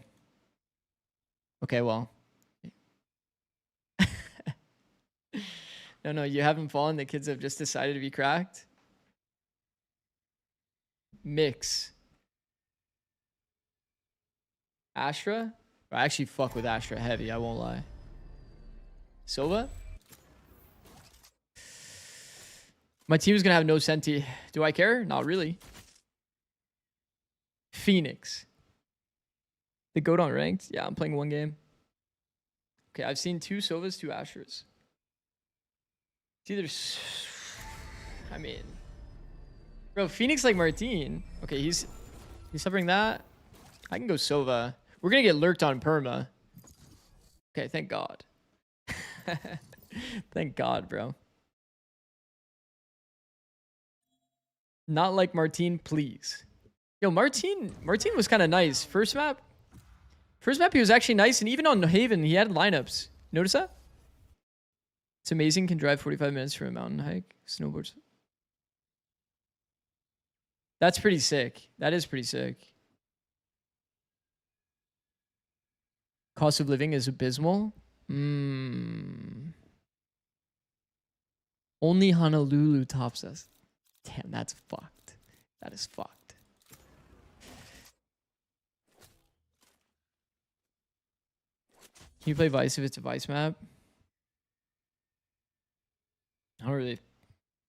Okay, well. No, you haven't fallen. The kids have just decided to be cracked. Mix. Astra? I actually fuck with Astra heavy, I won't lie. Sova? My team's gonna have no Senti. Do I care? Not really. Phoenix. The GOAT on ranked? Yeah, I'm playing 1 game. Okay, I've seen 2 Sovas, 2 Astras. It's either... I mean... Bro, Phoenix like Martin. Okay, he's suffering that. I can go Sova. We're gonna get lurked on perma. Okay, thank God. Thank God, bro. Not like Martin, please. Yo, Martin was kind of nice. First map, he was actually nice, and even on Haven, he had lineups. Notice that? It's amazing. Can drive 45 minutes for a mountain hike. Snowboards. That's pretty sick. That is pretty sick. Cost of living is abysmal. Only Honolulu tops us. Damn, that's fucked. That is fucked. Can you play Vice if it's a Vice map? I don't really.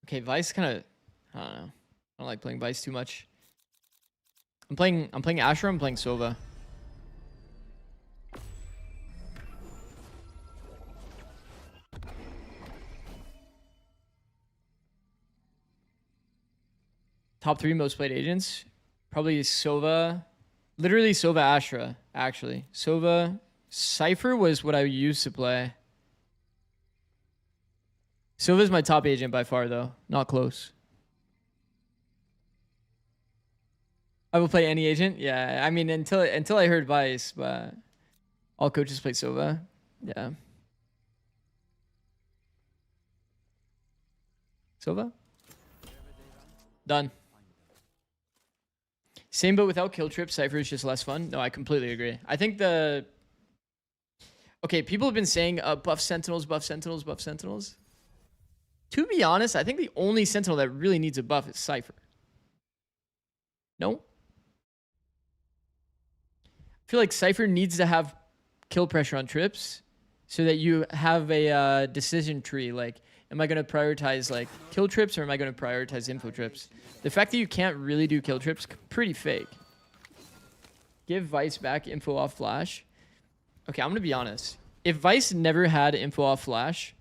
Okay, Vice kind of. I don't know. I don't like playing Vice too much. I'm playing Asher. I'm playing Sova. Top 3 most played agents? Probably Sova. Literally Sova Astra, actually. Sova. Cypher was what I used to play. Sova's my top agent by far, though. Not close. I will play any agent? Yeah, I mean, until I heard Vice, but all coaches play Sova. Yeah. Sova? Done. Same, but without kill trip, Cypher is just less fun. No, I completely agree. I think okay, people have been saying buff Sentinels, buff Sentinels, buff Sentinels. To be honest, I think the only Sentinel that really needs a buff is Cypher. No? I feel like Cypher needs to have kill pressure on trips so that you have a decision tree. Like, am I going to prioritize like kill trips or am I going to prioritize info trips? The fact that you can't really do kill trips, pretty fake. Give Vice back info off flash. Okay, I'm going to be honest. If Vice never had info off flash,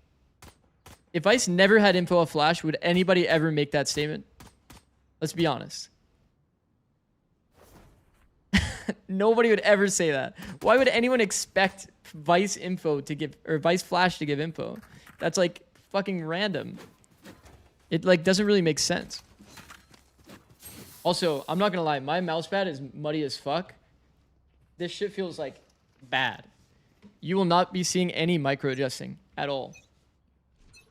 would anybody ever make that statement? Let's be honest. Nobody would ever say that. Why would anyone expect Vice info to give, or Vice flash to give info? That's like fucking random. It like doesn't really make sense. Also, I'm not gonna lie, my mousepad is muddy as fuck. This shit feels like bad. You will not be seeing any micro adjusting at all.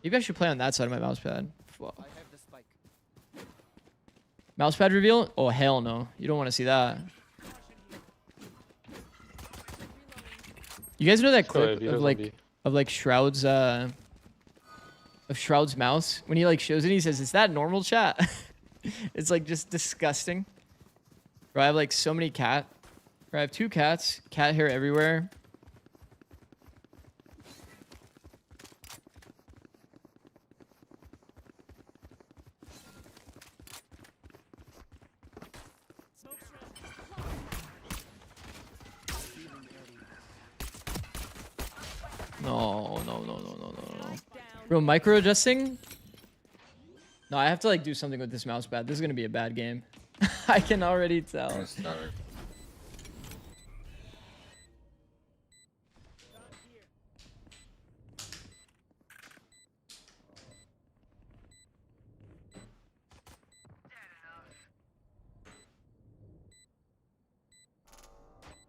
Maybe I should play on that side of my mousepad. Fuck. Mousepad reveal? Oh hell no. You don't want to see that. You guys know that clip of like Shroud's mouse? When he like shows it, he says, "Is that normal, chat?" It's like just disgusting. Bro, I have like so many I have 2 cats, cat hair everywhere. No. Bro, micro adjusting? No, I have to like do something with this mouse pad. This is gonna be a bad game. I can already tell.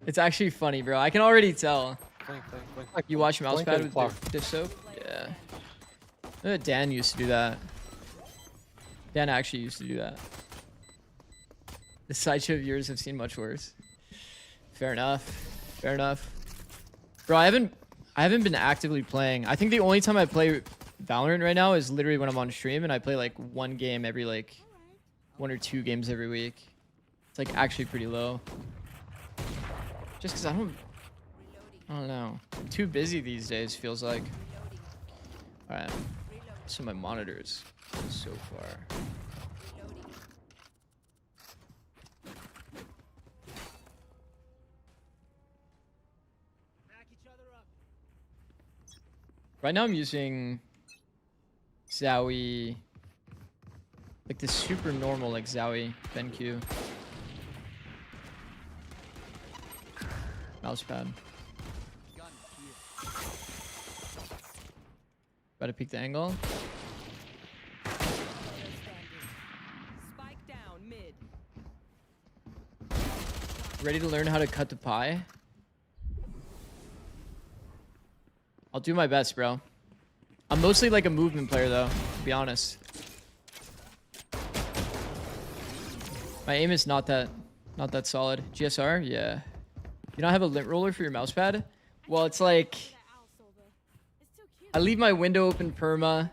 It's actually funny, bro. I can already tell. You watch mousepad with dish soap? Yeah. Dan used to do that. Dan actually used to do that. The sideshow viewers have seen much worse. Fair enough. Fair enough. Bro, I haven't been actively playing. I think the only time I play Valorant right now is literally when I'm on stream, and I play like 1 game every like 1 or 2 games every week. It's like actually pretty low. Just because I don't know. I'm too busy these days, feels like. Alright. So my monitors so far. Right now I'm using Zowie, like the super normal like Zowie BenQ mousepad. About to peek the angle. Ready to learn how to cut the pie? I'll do my best, bro. I'm mostly like a movement player though, to be honest. My aim is not that solid. GSR? Yeah. You don't have a lint roller for your mousepad? Well, it's like I leave my window open perma,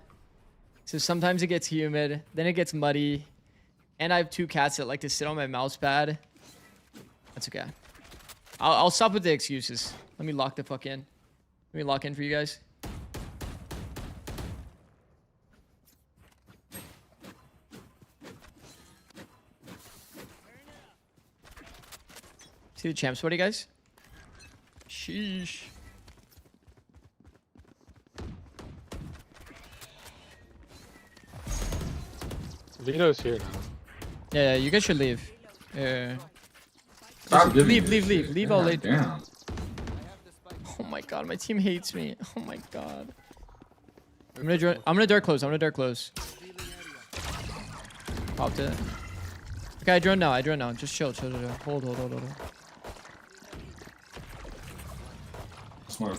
so sometimes it gets humid, then it gets muddy, and I have 2 cats that like to sit on my mousepad. That's okay. I'll stop with the excuses. Let me lock the fuck in. Let me lock in for you guys. See the champ sweaty, guys? Sheesh. Vito's here now. Yeah, you guys should leave. Yeah. Leave all later. Oh my god, my team hates me. Oh my god. I'm gonna dart close. Popped it. Okay, I drone now. Just chill. Hold.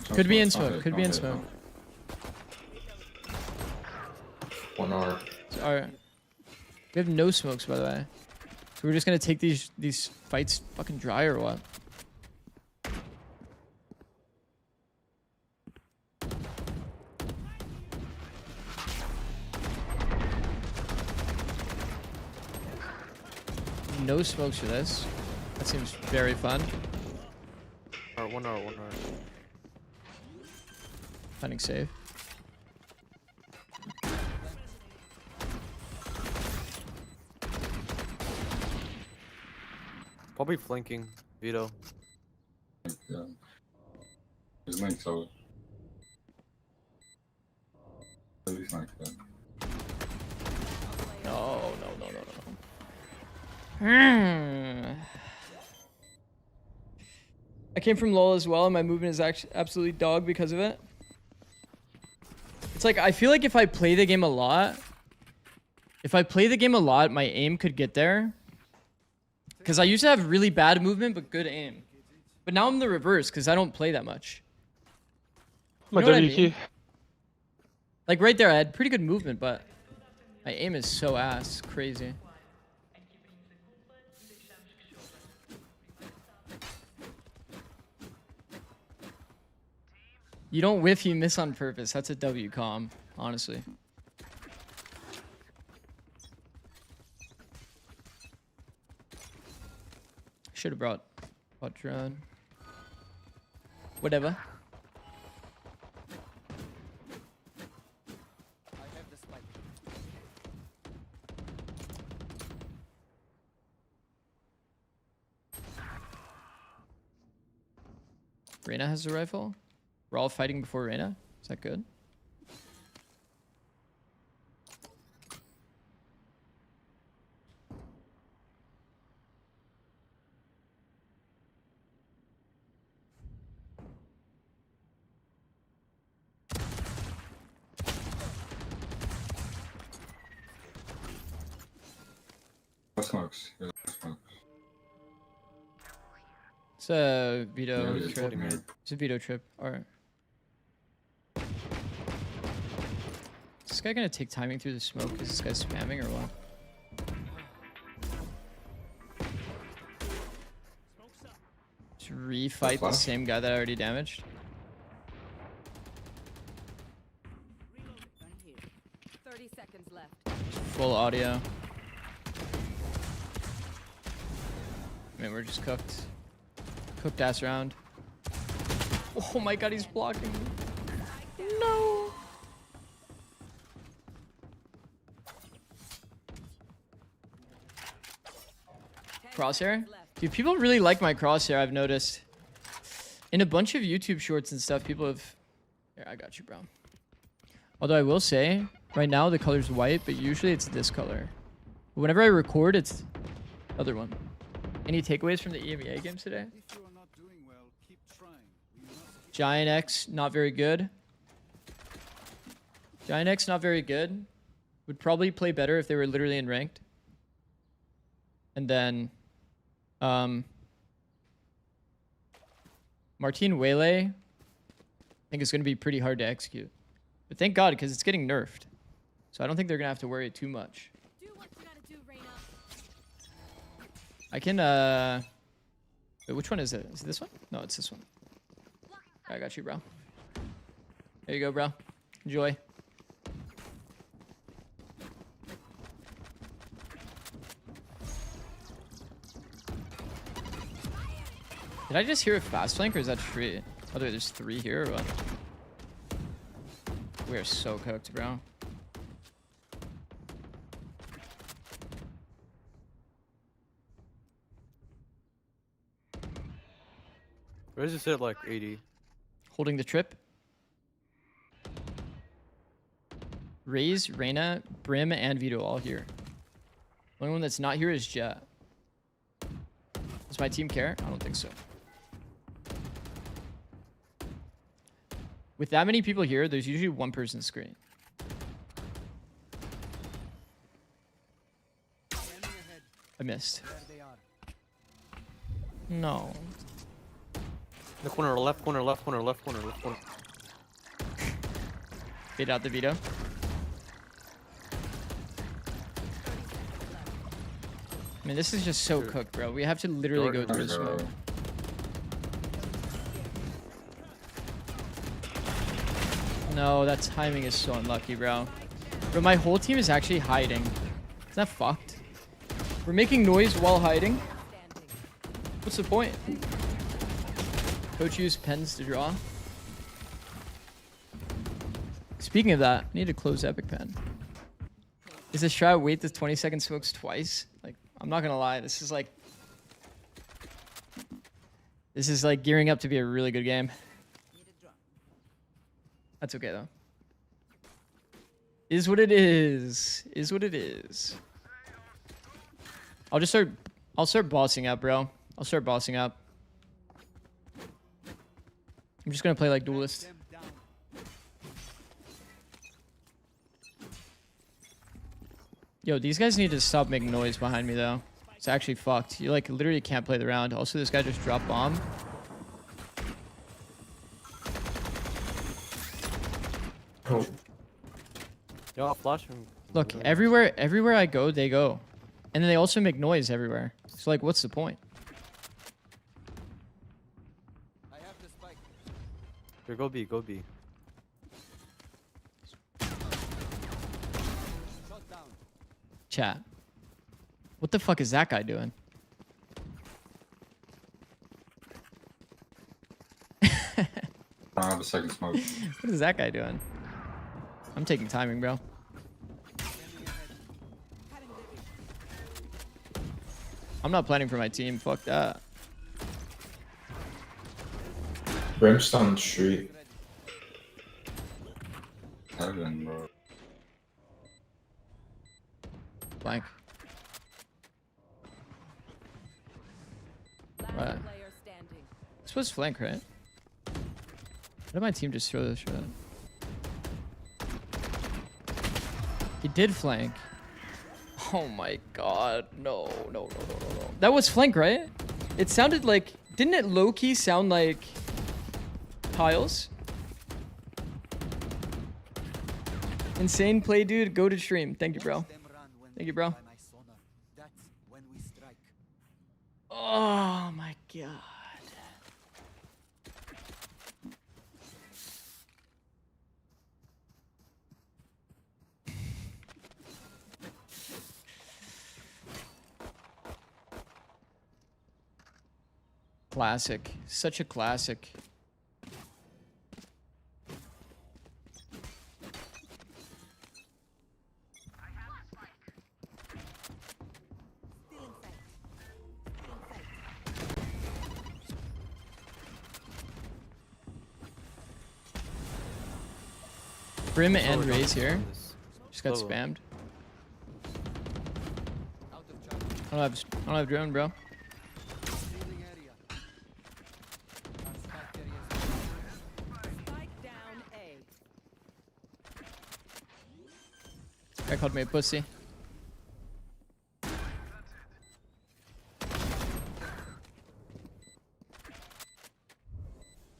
Could be in smoke. One hour. Alright. We have no smokes, by the way. So we're just gonna take these fights fucking dry or what? No smokes for this. That seems very fun. 1 hour. Finding save. Probably flanking Vito. Yeah. His main tower. At least like that. No. I came from LoL as well, and my movement is actually absolutely dog because of it. It's like, I feel like if I play the game a lot, my aim could get there. Because I used to have really bad movement, but good aim. But now I'm the reverse, because I don't play that much. You know what I mean? Like right there, I had pretty good movement, but my aim is so ass. Crazy. You don't whiff, you miss on purpose. That's a W comm, honestly. should have brought drone. Whatever. Reyna has a rifle. We're all fighting before Reyna. Is that good? Smokes. It's a veto Yeah, trip. It's a veto trip. Alright. Is this guy gonna take timing through the smoke? Is this guy spamming or what? Just refight the same guy that I already damaged. 30 seconds left. Full audio. I mean, we're just cooked. Cooked ass round. Oh my god, he's blocking me. No. Crosshair? Dude, people really like my crosshair, I've noticed. In a bunch of YouTube shorts and stuff, people have... Here, I got you, bro. Although I will say, right now the color's white, but usually it's this color. Whenever I record, it's the other one. Any takeaways from the EMEA games today? Giant X, not very good. Giant X, not very good. Would probably play better if they were literally in ranked. And then, Martin Wele, I think it's going to be pretty hard to execute. But thank God, because it's getting nerfed. So I don't think they're going to have to worry too much. I can, wait, which one is it? Is it this one? No, it's this one. I got you, bro. There you go, bro. Enjoy. Did I just hear a fast flank or is that tree? Oh, there's 3 here or what? We are so cooked, bro. Where does it sit like 80? Holding the trip. Raze, Reyna, Brim, and Vito all here. The only one that's not here is Jet. Does my team care? I don't think so. With that many people here, there's usually one person screen. I missed. No. The corner, left corner, left corner, left corner, left corner. Fade out the Vito. I mean, this is just so cooked, bro. We have to literally go through the smoke. No, that timing is so unlucky, bro. Bro, my whole team is actually hiding. Is that fucked? We're making noise while hiding. What's the point? Coach used pens to draw. Speaking of that, I need to close Epic Pen. Is this try wait the 20-second smokes twice? Like, I'm not gonna lie, this is like gearing up to be a really good game. That's okay though. Is what it is. Is what it is. I'll start bossing up, bro. I'll start bossing up. I'm just gonna play like duelist. Yo, these guys need to stop making noise behind me though. It's actually fucked. You like literally can't play the round. Also, this guy just dropped bomb. Oh. Yo, flash him. Look, everywhere I go, they go. And then they also make noise everywhere. So like, what's the point? Here, go B, go B. Chat. What the fuck is that guy doing? I have a second smoke. What is that guy doing? I'm taking timing, bro. I'm not planning for my team. Fuck that. Brimstone Street. Heaven, bro. Blank. Right. This was flank, right? Why did my team just throw this shot? He did flank. Oh my god. No. That was flank, right? It sounded like... Didn't it low-key sound like... Tiles? Insane play, dude. Go to stream. Thank you, bro. Thank you, bro. Oh my god. Classic. Such a classic. Brim and Raze here. Just got spammed. I don't have drone, bro. Guy called me a pussy.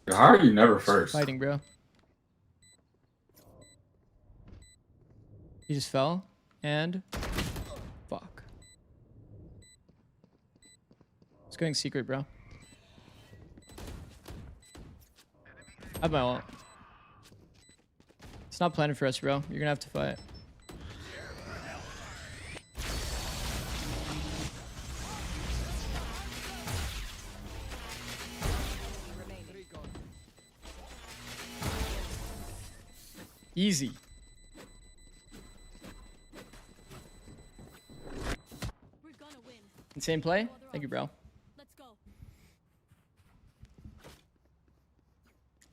How are you never first? Fighting, bro. He just fell, and fuck. It's going secret, bro. I have my ult. It's not planning for us, bro. You're gonna have to fight. Easy. Insane play. Thank you, bro.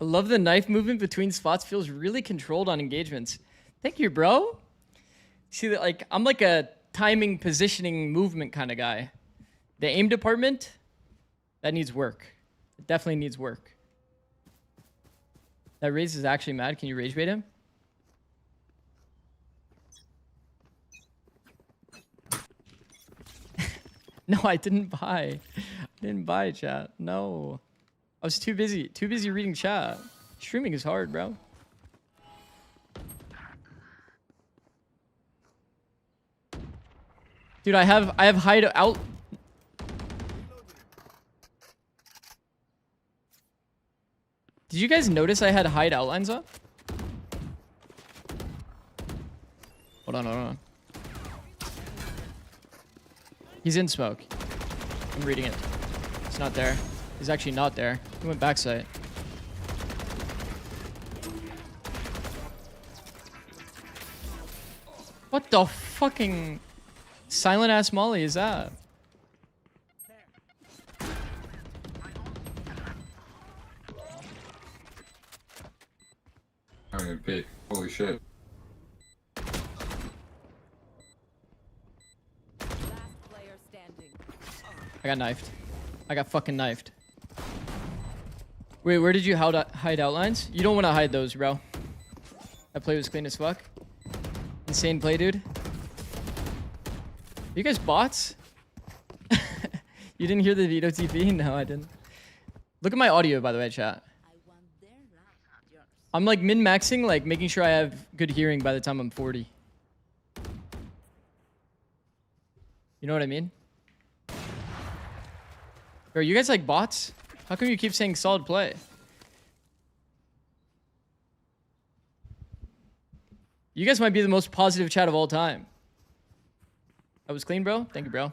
I love the knife movement between spots. Feels really controlled on engagements. Thank you, bro. See that? Like, I'm like a timing, positioning, movement kind of guy. The aim department, that needs work. It definitely needs work. That Raze is actually mad. Can you rage bait him? No, I didn't buy. I didn't buy, chat. No. I was too busy. Too busy reading chat. Streaming is hard, bro. Dude, I have hide out. Did you guys notice I had hide outlines up? Hold on. He's in smoke. I'm reading it. It's not there. He's actually not there. He went backside. What the fucking silent ass molly is that? I mean, big. Holy shit. I got knifed. I got fucking knifed. Wait, where did you hide outlines? You don't want to hide those, bro. That play was clean as fuck. Insane play, dude. You guys bots? You didn't hear the veto TP? No, I didn't. Look at my audio, by the way, chat. I'm like min-maxing, like making sure I have good hearing by the time I'm 40. You know what I mean? Bro, you guys like bots? How come you keep saying solid play? You guys might be the most positive chat of all time. That was clean, bro. Thank you, bro.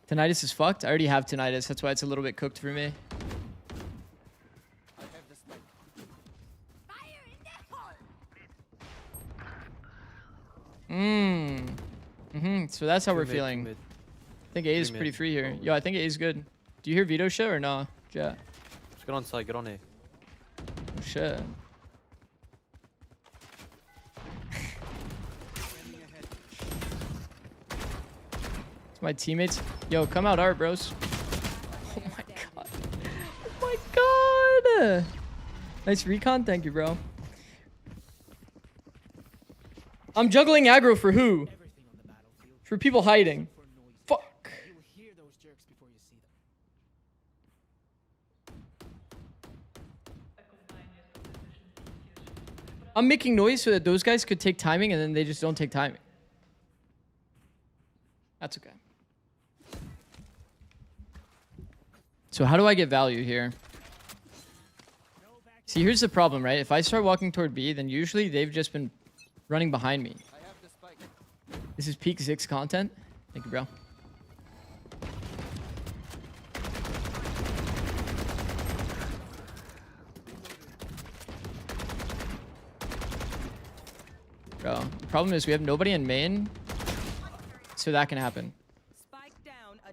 Tinnitus is fucked. I already have tinnitus. That's why it's a little bit cooked for me. So that's how we're Mid, feeling. mid. I think A is Mid. pretty free here. Yo, I think A is good. Do you hear Vito shit or no? Yeah. Just get on side, get on A. Oh, shit. It's my teammates. Yo, come out art, bros. Oh my god. Oh my god. Nice recon. Thank you, bro. I'm juggling aggro for who? For people hiding. Fuck. I'm making noise so that those guys could take timing and then they just don't take timing. That's okay. So how do I get value here? See, here's the problem, right? If I start walking toward B, then usually they've just been running behind me. This is peak Zix content. Thank you, bro. Bro, the problem is we have nobody in main, so that can happen.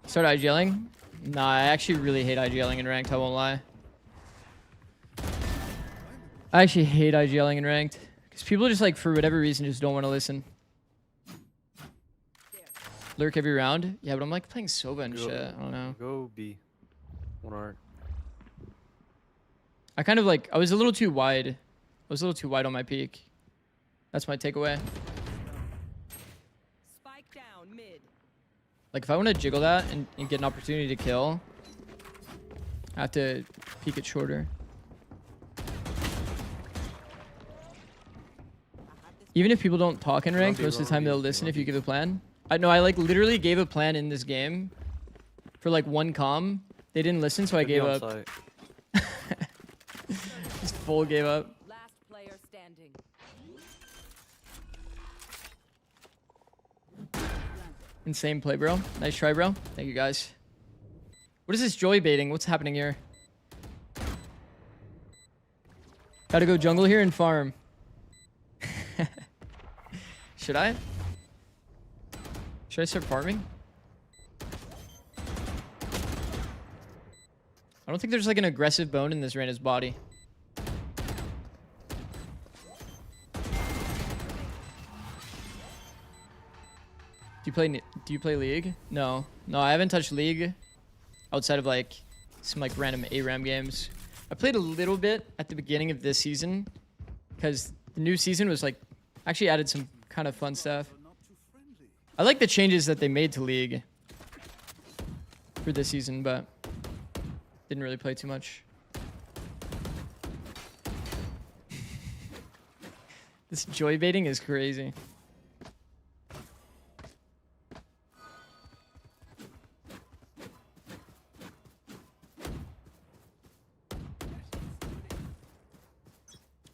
Start IGLing? Nah, I actually really hate IGLing in ranked, I won't lie. I actually hate IGLing in ranked. Because people just like, for whatever reason, just don't want to listen. Lurk every round? Yeah, but I'm like playing Sova and shit. I don't know. Go B. One art. I kind of like, I was a little too wide. I was a little too wide on my peak. That's my takeaway. Spike down mid. Like if I want to jiggle that and get an opportunity to kill, I have to peek it shorter. Even if people don't talk in ranked, most of the time they'll listen if you give a plan. I know I like literally gave a plan in this game for like one comm. They didn't listen, so I gave up. Just full gave up. Last player standing. Insane play, bro. Nice try, bro. Thank you, guys. What is this joy baiting? What's happening here? Gotta go jungle here and farm. Should I? Should I start farming? I don't think there's like an aggressive bone in this Reyna's body. Do you play League? No. No, I haven't touched League outside of like some like random ARAM games. I played a little bit at the beginning of this season because the new season was like actually added some kind of fun stuff. I like the changes that they made to League for this season, but didn't really play too much. This joy baiting is crazy.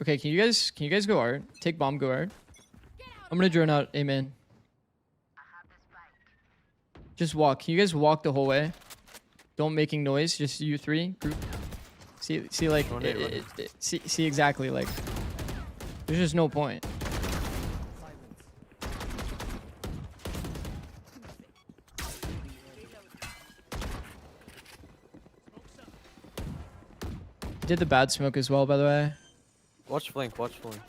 Okay, can you guys go art? Take bomb, go art. I'm gonna drone out, amen. Just walk. Can you guys walk the whole way? Don't making noise. Just you three group. See like see exactly like. There's just no point. Did the bad smoke as well, by the way. Watch flank, watch flank.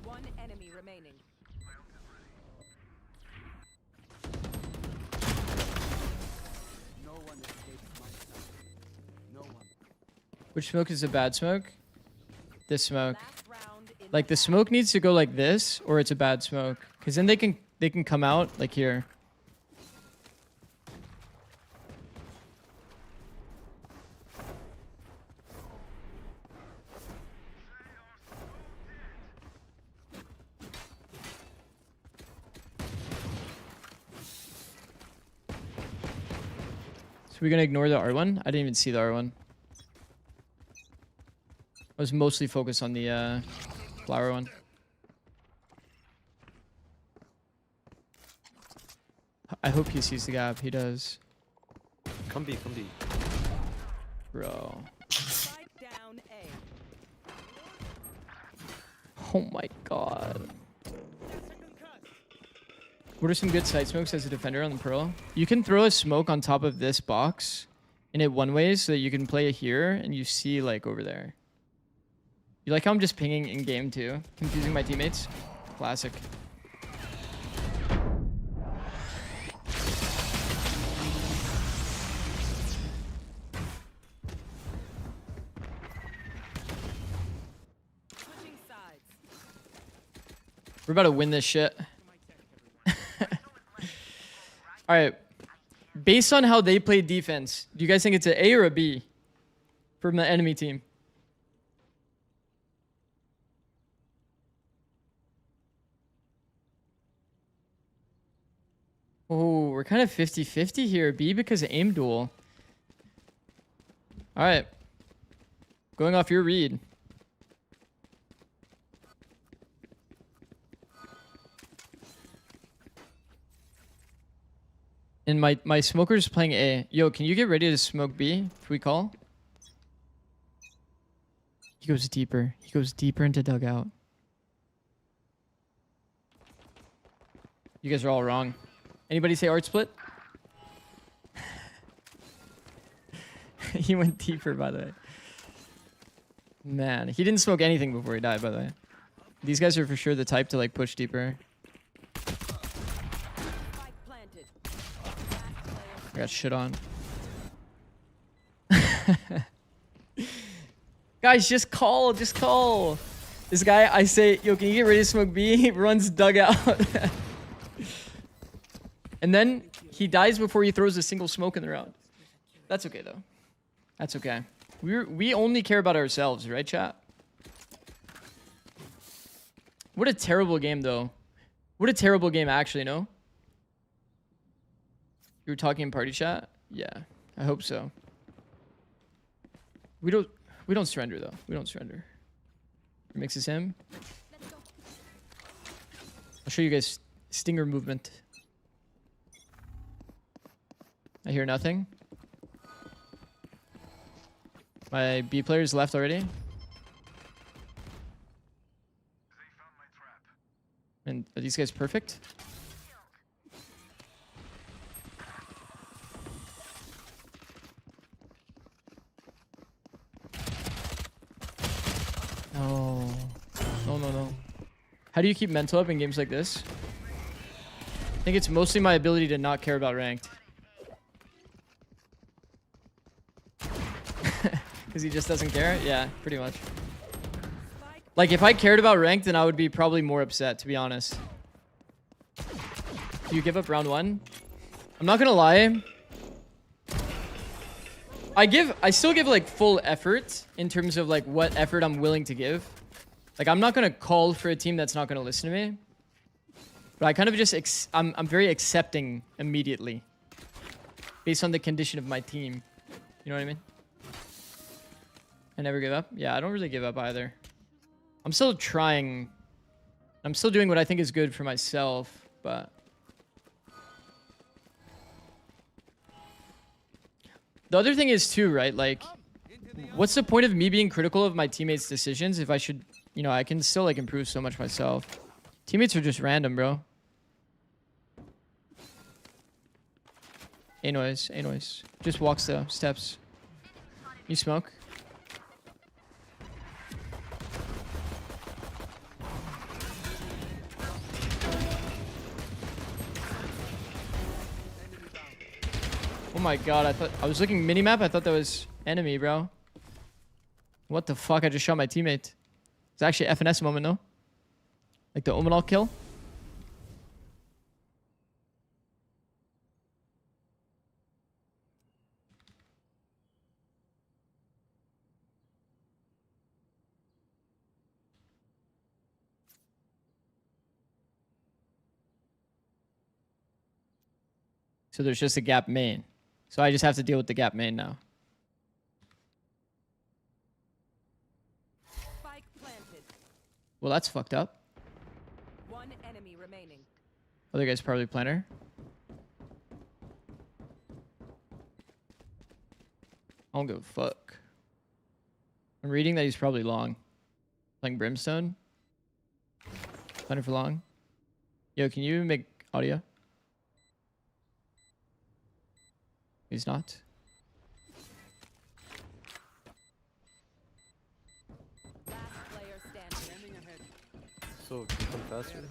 One enemy remaining. No one escapes my sight. No one. Which smoke is a bad smoke? This smoke. Like the smoke needs to go like this, or it's a bad smoke. Cause then they can come out like here. So we're gonna ignore the R1? I didn't even see the R1. I was mostly focused on the flower one. I hope he sees the gap. He does. Come B, come B. Bro. Spike down A. Oh my god. What are some good side smokes as a defender on the Pearl? You can throw a smoke on top of this box and it one way so that you can play it here and you see like over there. You like how I'm just pinging in game too? Confusing my teammates? Classic. We're about to win this shit. All right. Based on how they played defense, do you guys think it's an A or a B from the enemy team? Oh, we're kind of 50-50 here. B because of aim duel. All right. Going off your read. And my smoker's playing A. Yo, can you get ready to smoke B if we call? He goes deeper. He goes deeper into dugout. You guys are all wrong. Anybody say art split? He went deeper, by the way. Man, he didn't smoke anything before he died, by the way. These guys are for sure the type to like push deeper. I got shit on. Guys, just call. Just call. This guy, I say, yo, can you get ready to smoke B? He runs dugout. And then he dies before he throws a single smoke in the round. That's okay, though. That's okay. We only care about ourselves, right, chat? What a terrible game, though. What a terrible game, actually, no? You were talking in party chat? Yeah, I hope so. We don't surrender though. We don't surrender. Mixes him. I'll show you guys stinger movement. I hear nothing. My B player's left already. And are these guys perfect? No. No. How do you keep mental up in games like this? I think it's mostly my ability to not care about ranked. Because he just doesn't care? Yeah, pretty much. Like, if I cared about ranked, then I would be probably more upset, to be honest. Do you give up round one? I'm not gonna lie. I still give like full effort in terms of like what effort I'm willing to give. Like I'm not gonna call for a team that's not gonna listen to me. But I kind of just I'm very accepting immediately, based on the condition of my team. You know what I mean? I never give up. Yeah, I don't really give up either. I'm still trying. I'm still doing what I think is good for myself, but. The other thing is too, right? Like, what's the point of me being critical of my teammates' decisions if I should, you know, I can still like improve so much myself. Teammates are just random, bro. A noise. Just walks the steps. You smoke? Oh my god, I was looking minimap, I thought that was enemy, bro. What the fuck, I just shot my teammate. It's actually FNS moment, no? Like the Omenal kill? So there's just a gap main. So I just have to deal with the gap main now. Spike planted. Well, that's fucked up. One enemy remaining. Other guy's probably planner. I don't give a fuck. I'm reading that he's probably long. Playing Brimstone. Playing for long. Yo, can you make audio? He's not. So become faster.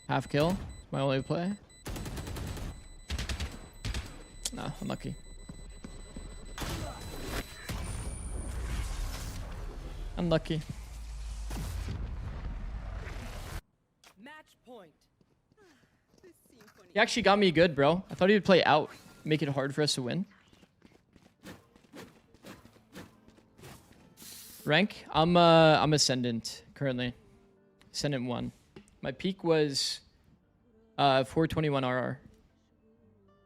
Half kill. My only play. No, unlucky. Unlucky. Match point. He actually got me good, bro. I thought he would play out, make it hard for us to win. Rank? I'm Ascendant currently. Ascendant 1. My peak was 421 RR.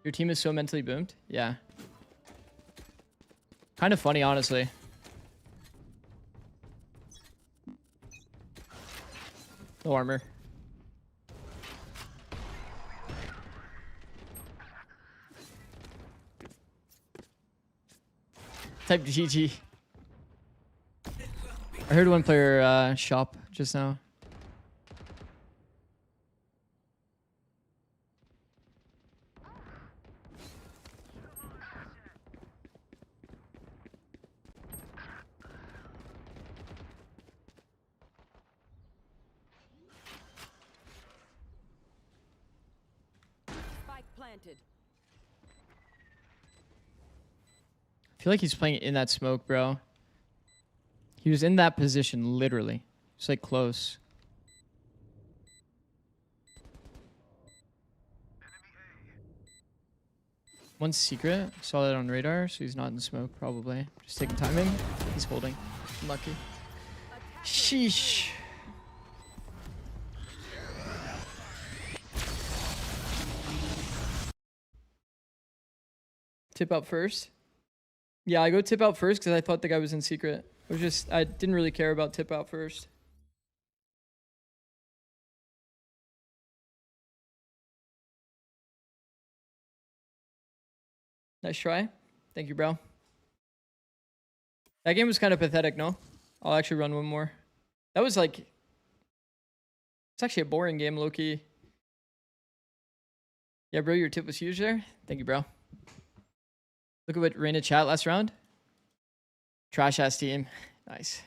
Your team is so mentally boomed? Yeah. Kind of funny, honestly. No armor. Type GG. I heard one player shop just now. Spike planted. I feel like he's playing in that smoke, bro. He was in that position, literally. Just like close. One's secret. Saw that on radar, so he's not in the smoke, probably. Just taking timing. He's holding. Lucky. Sheesh. Tip out first. Yeah, I go tip out first because I thought the guy was in secret. I didn't really care about tip out first. Nice try. Thank you, bro. That game was kind of pathetic, no? I'll actually run one more. That was like... It's actually a boring game, low-key. Yeah, bro, your tip was huge there. Thank you, bro. Look at what Reina chat last round. Trash ass team. Nice.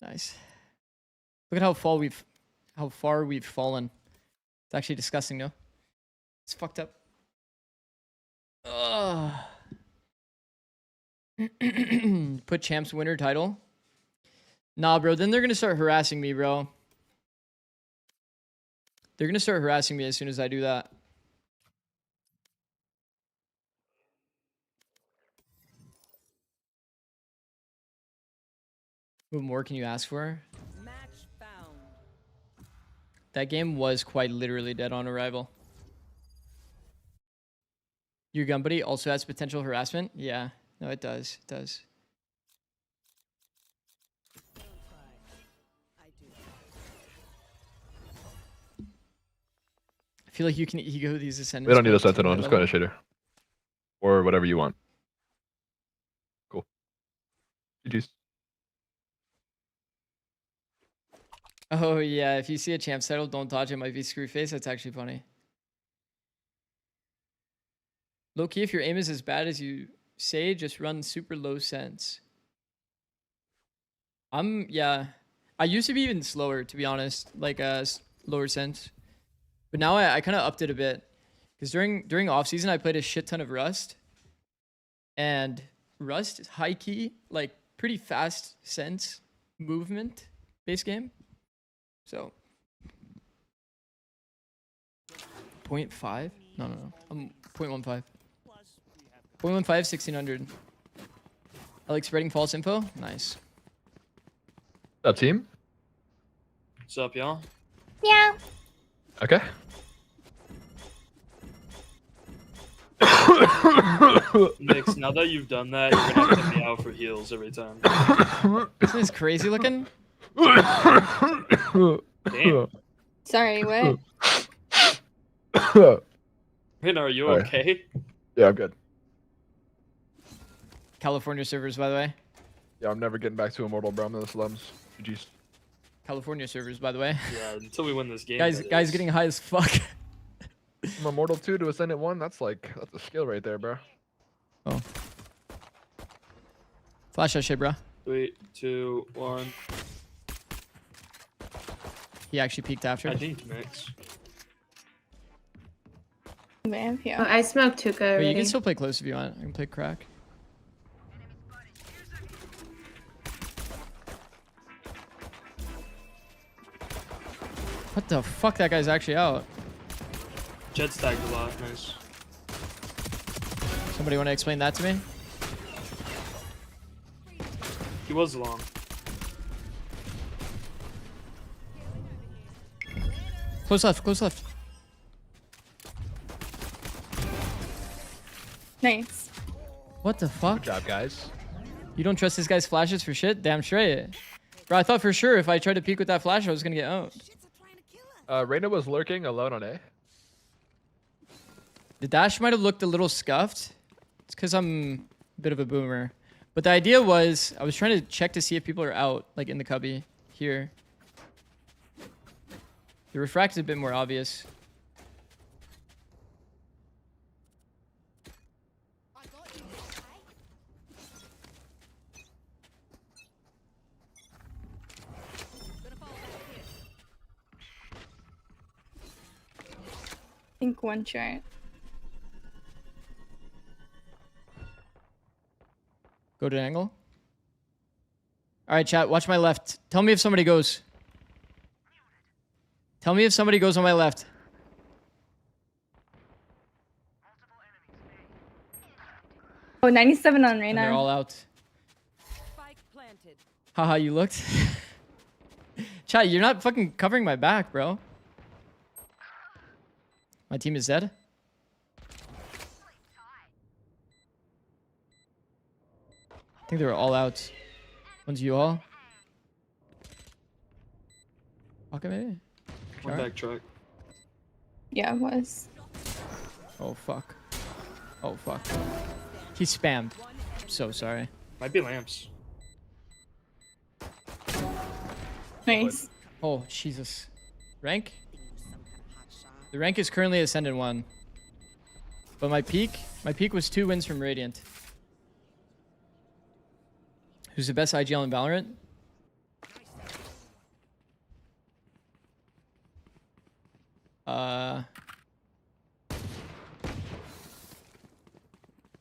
Nice. Look at how far we've fallen. It's actually disgusting, no? It's fucked up. Ugh. Put champs winner title. Nah, bro. Then they're gonna start harassing me, bro. They're gonna start harassing me as soon as I do that. What more can you ask for? Match found. That game was quite literally dead on arrival. Your gun buddy also has potential harassment? Yeah. No, it does. It does. I feel like you can ego these ascendants. We don't need a sentinel, just go ahead, shader. Or whatever you want. Cool. GG's. Oh yeah, if you see a champ title, don't dodge it. Might be Screwface. That's actually funny. Low key, if your aim is as bad as you say, just run super low sense. Yeah. I used to be even slower, to be honest, like lower sense. But now I kind of upped it a bit. Because during off season, I played a shit ton of Rust. And Rust is high key, like pretty fast sense movement base game. So 0.5? No. I'm 0.15. 0.15, 1600. I like spreading false info. Nice. What's up, team? What's up, y'all? Yeah. Okay. Nix, now that you've done that, you're gonna have to hit me out for heals every time. Isn't this crazy looking? Damn. Sorry, what? Reyna, are you Alright. okay? Yeah, I'm good. California servers, by the way. Yeah, I'm never getting back to Immortal, bro. I'm in the slums. GG's. California servers, by the way. Yeah, until we win this game. Guys, that guys is. getting high as fuck. From Immortal 2 to Ascendant 1, that's a skill right there, bro. Oh. Flash that shit, bro. 3, 2, 1. He actually peeked after. I think mix. Oh, I smoked hookah Wait, already. you can still play close if you want. I can play crack. What the fuck? That guy's actually out. Jet stacked a lot. Nice. Somebody want to explain that to me? He was long. Close left, close left. Nice. What the fuck? Good job, guys. You don't trust this guy's flashes for shit? Damn straight. Bro, I thought for sure if I tried to peek with that flash, I was gonna get owned. Reyna was lurking alone on A. The dash might have looked a little scuffed. It's because I'm a bit of a boomer. But the idea was, I was trying to check to see if people are out, like in the cubby here. The refract is a bit more obvious. I think one shot. Go to an angle. All right, chat, watch my left. Tell me if somebody goes. Tell me if somebody goes on my left. Oh, 97 on And Reyna. they're all out. Haha, you looked. Chat, you're not fucking covering my back, bro. My team is dead. I think they were all out. One's you all. Okay, maybe. One back track. Yeah, it was. Oh, fuck. Oh, fuck. He spammed. I'm so sorry. Might be lamps. Nice. Oh, Jesus. Rank? The rank is currently Ascendant 1. But my peak was 2 wins from Radiant. Who's the best IGL in Valorant? I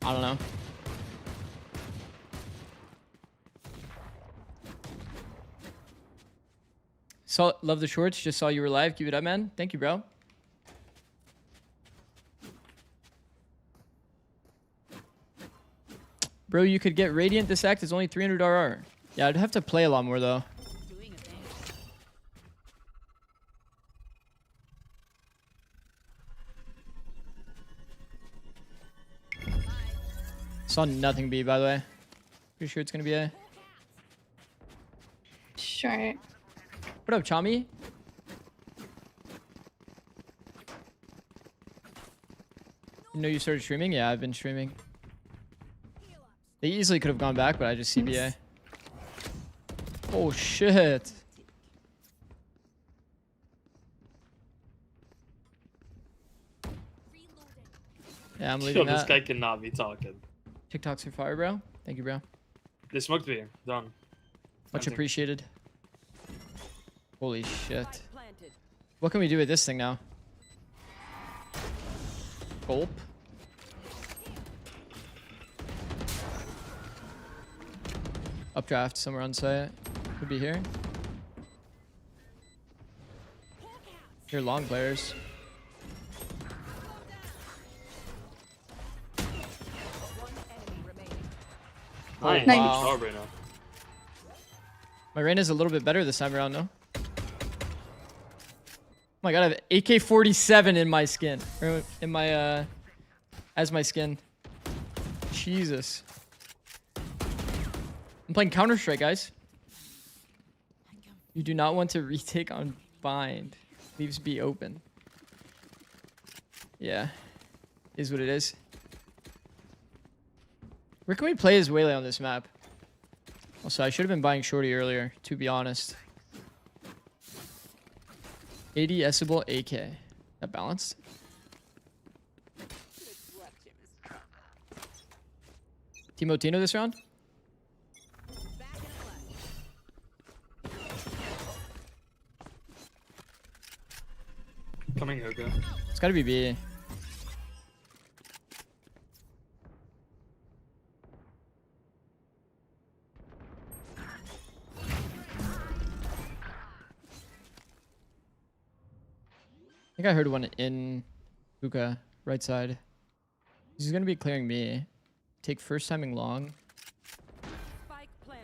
don't know. Love the shorts. Just saw you were live. Keep it up, man. Thank you, bro. Bro, you could get Radiant. This act is only 300 RR. Yeah, I'd have to play a lot more, though. Saw nothing B, by the way. Pretty sure it's going to be A. Sure. What up, Chami? You know you started streaming? Yeah, I've been streaming. They easily could have gone back, but I just CBA. Oh, shit. Yeah, I'm leaving Yo, this that. guy cannot be talking. TikToks are fire, bro. Thank you, bro. They smoked me. Done. Much Planting. appreciated. Holy shit. What can we do with this thing now? Gulp. Updraft somewhere on site. Could be here. Here, long players. Nice. Oh, Good wow. job right now. My Reyna's a little bit better this time around, no? Oh my god, I have AK-47 in my skin. Or in my, as my skin. Jesus. I'm playing Counter-Strike, guys. You do not want to retake on bind. Leaves B open. Yeah. Is what it is. Where can we play as Waylay on this map? Also, I should have been buying Shorty earlier, to be honest. 80 Esable AK. That balanced? Team Otino this round? Coming hookah. It's gotta be B. I think I heard one in hookah, right side. He's gonna be clearing me. Take first timing long.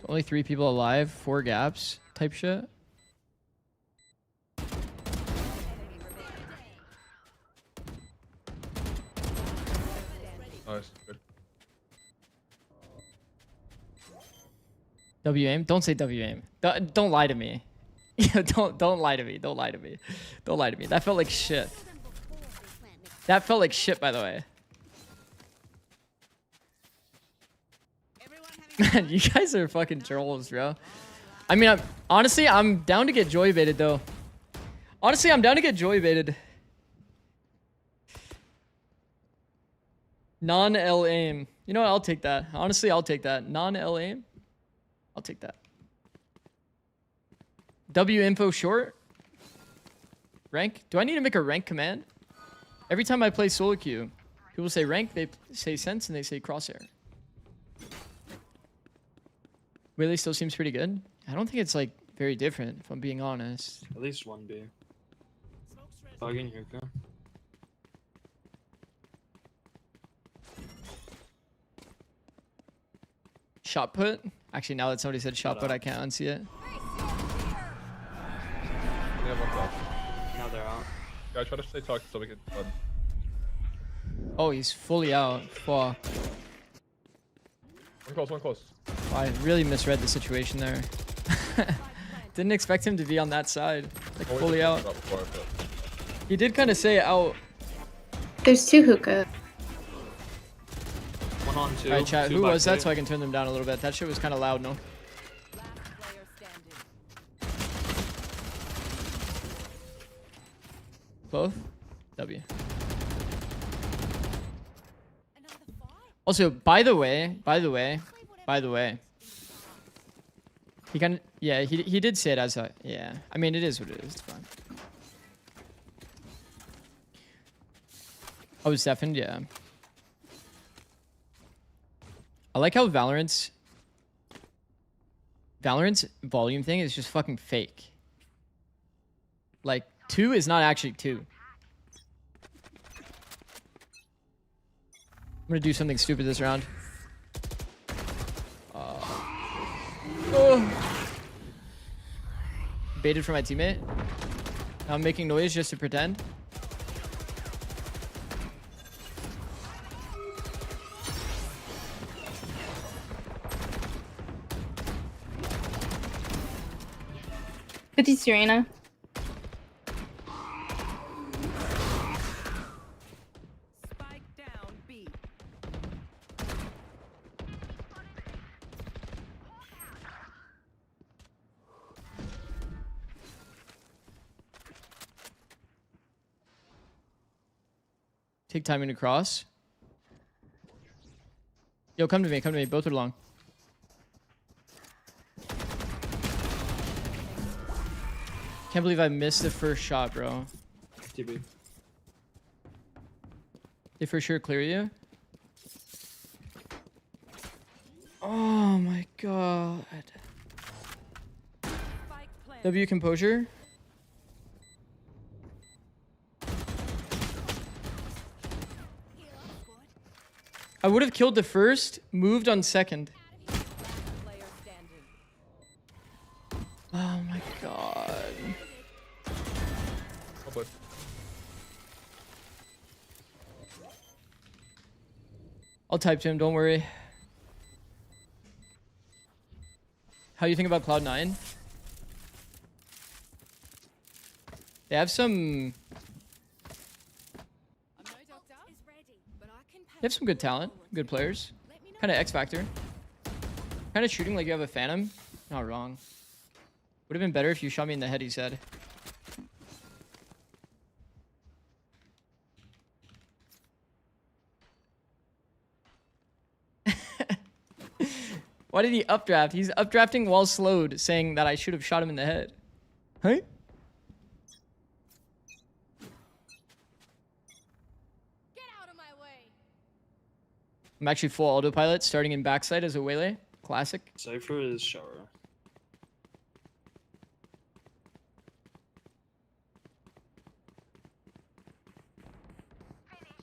Only 3 people alive, 4 gaps type shit. Nice. Good. W aim? Don't say W aim. Don't lie to me. don't lie to me. Don't lie to me. Don't lie to me. That felt like shit. That felt like shit, by the way. Man, you guys are fucking trolls, bro. I mean, honestly, I'm down to get joy baited, though. Honestly, I'm down to get joy baited. Non-L aim. You know what? I'll take that. Honestly, I'll take that. Non-L aim. I'll take that. W info short. Rank. Do I need to make a rank command? Every time I play solo queue, people say rank, they say sense, and they say crosshair. Waylay still seems pretty good. I don't think it's like very different, if I'm being honest. At least one B. Bugging hookah. Shot put? Actually, now that somebody said shot put, I can't unsee it. Now they're out. Yeah, I try to stay talking so we can. Oh, he's fully out. Fuck. One close, one close. Oh, I really misread the situation there. Didn't expect him to be on that side. Like, fully out. He did kind of say out. There's 2 hookah. 1 on 2. Alright, chat. 2 Who by was that 2. so I can turn them down a little bit? That shit was kind of loud, no? Both? W. Also, by the way, he kind of, yeah, he did say it as a, yeah. I mean, it is what it is. It's fine. Oh, it's deafened, yeah. I like how Valorant's volume thing is just fucking fake. Like, 2 is not actually 2. I'm gonna do something stupid this round. Baited for my teammate. Now I'm making noise just to pretend. Serena. Take timing to cross. Yo, come to me, both are long. Can't believe I missed the first shot, bro. TB. They for sure clear you. Oh my god. W composure. I would have killed the first, moved on second. Oh my god. I'll type to him, don't worry. How do you think about Cloud9? They have some... have some good talent, good players. Kind of X Factor. Kind of shooting like you have a Phantom. Not wrong. Would have been better if you shot me in the head, he said. Why did he updraft? He's updrafting while slowed, saying that I should have shot him in the head. Hey? I'm actually full autopilot, starting in backside as a Waylay. Classic. Cypher is shower.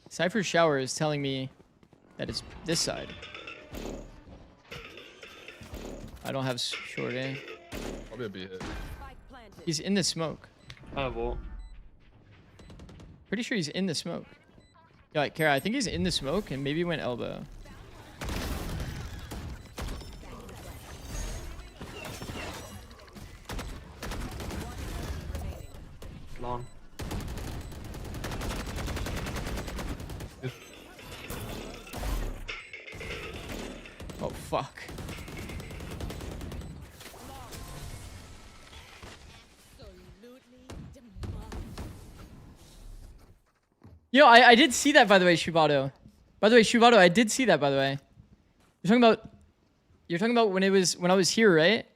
Cypher's shower is telling me that it's this side. I don't have short A. Probably a B hit. He's in the smoke. I have ult. Pretty sure he's in the smoke. Yeah, Kara, I think he's in the smoke and maybe went elbow. Long. Oh, fuck. Yo, I did see that, by the way, Shibato. By the way, Shibato, I did see that, by the way. You're talking about when I was here, right?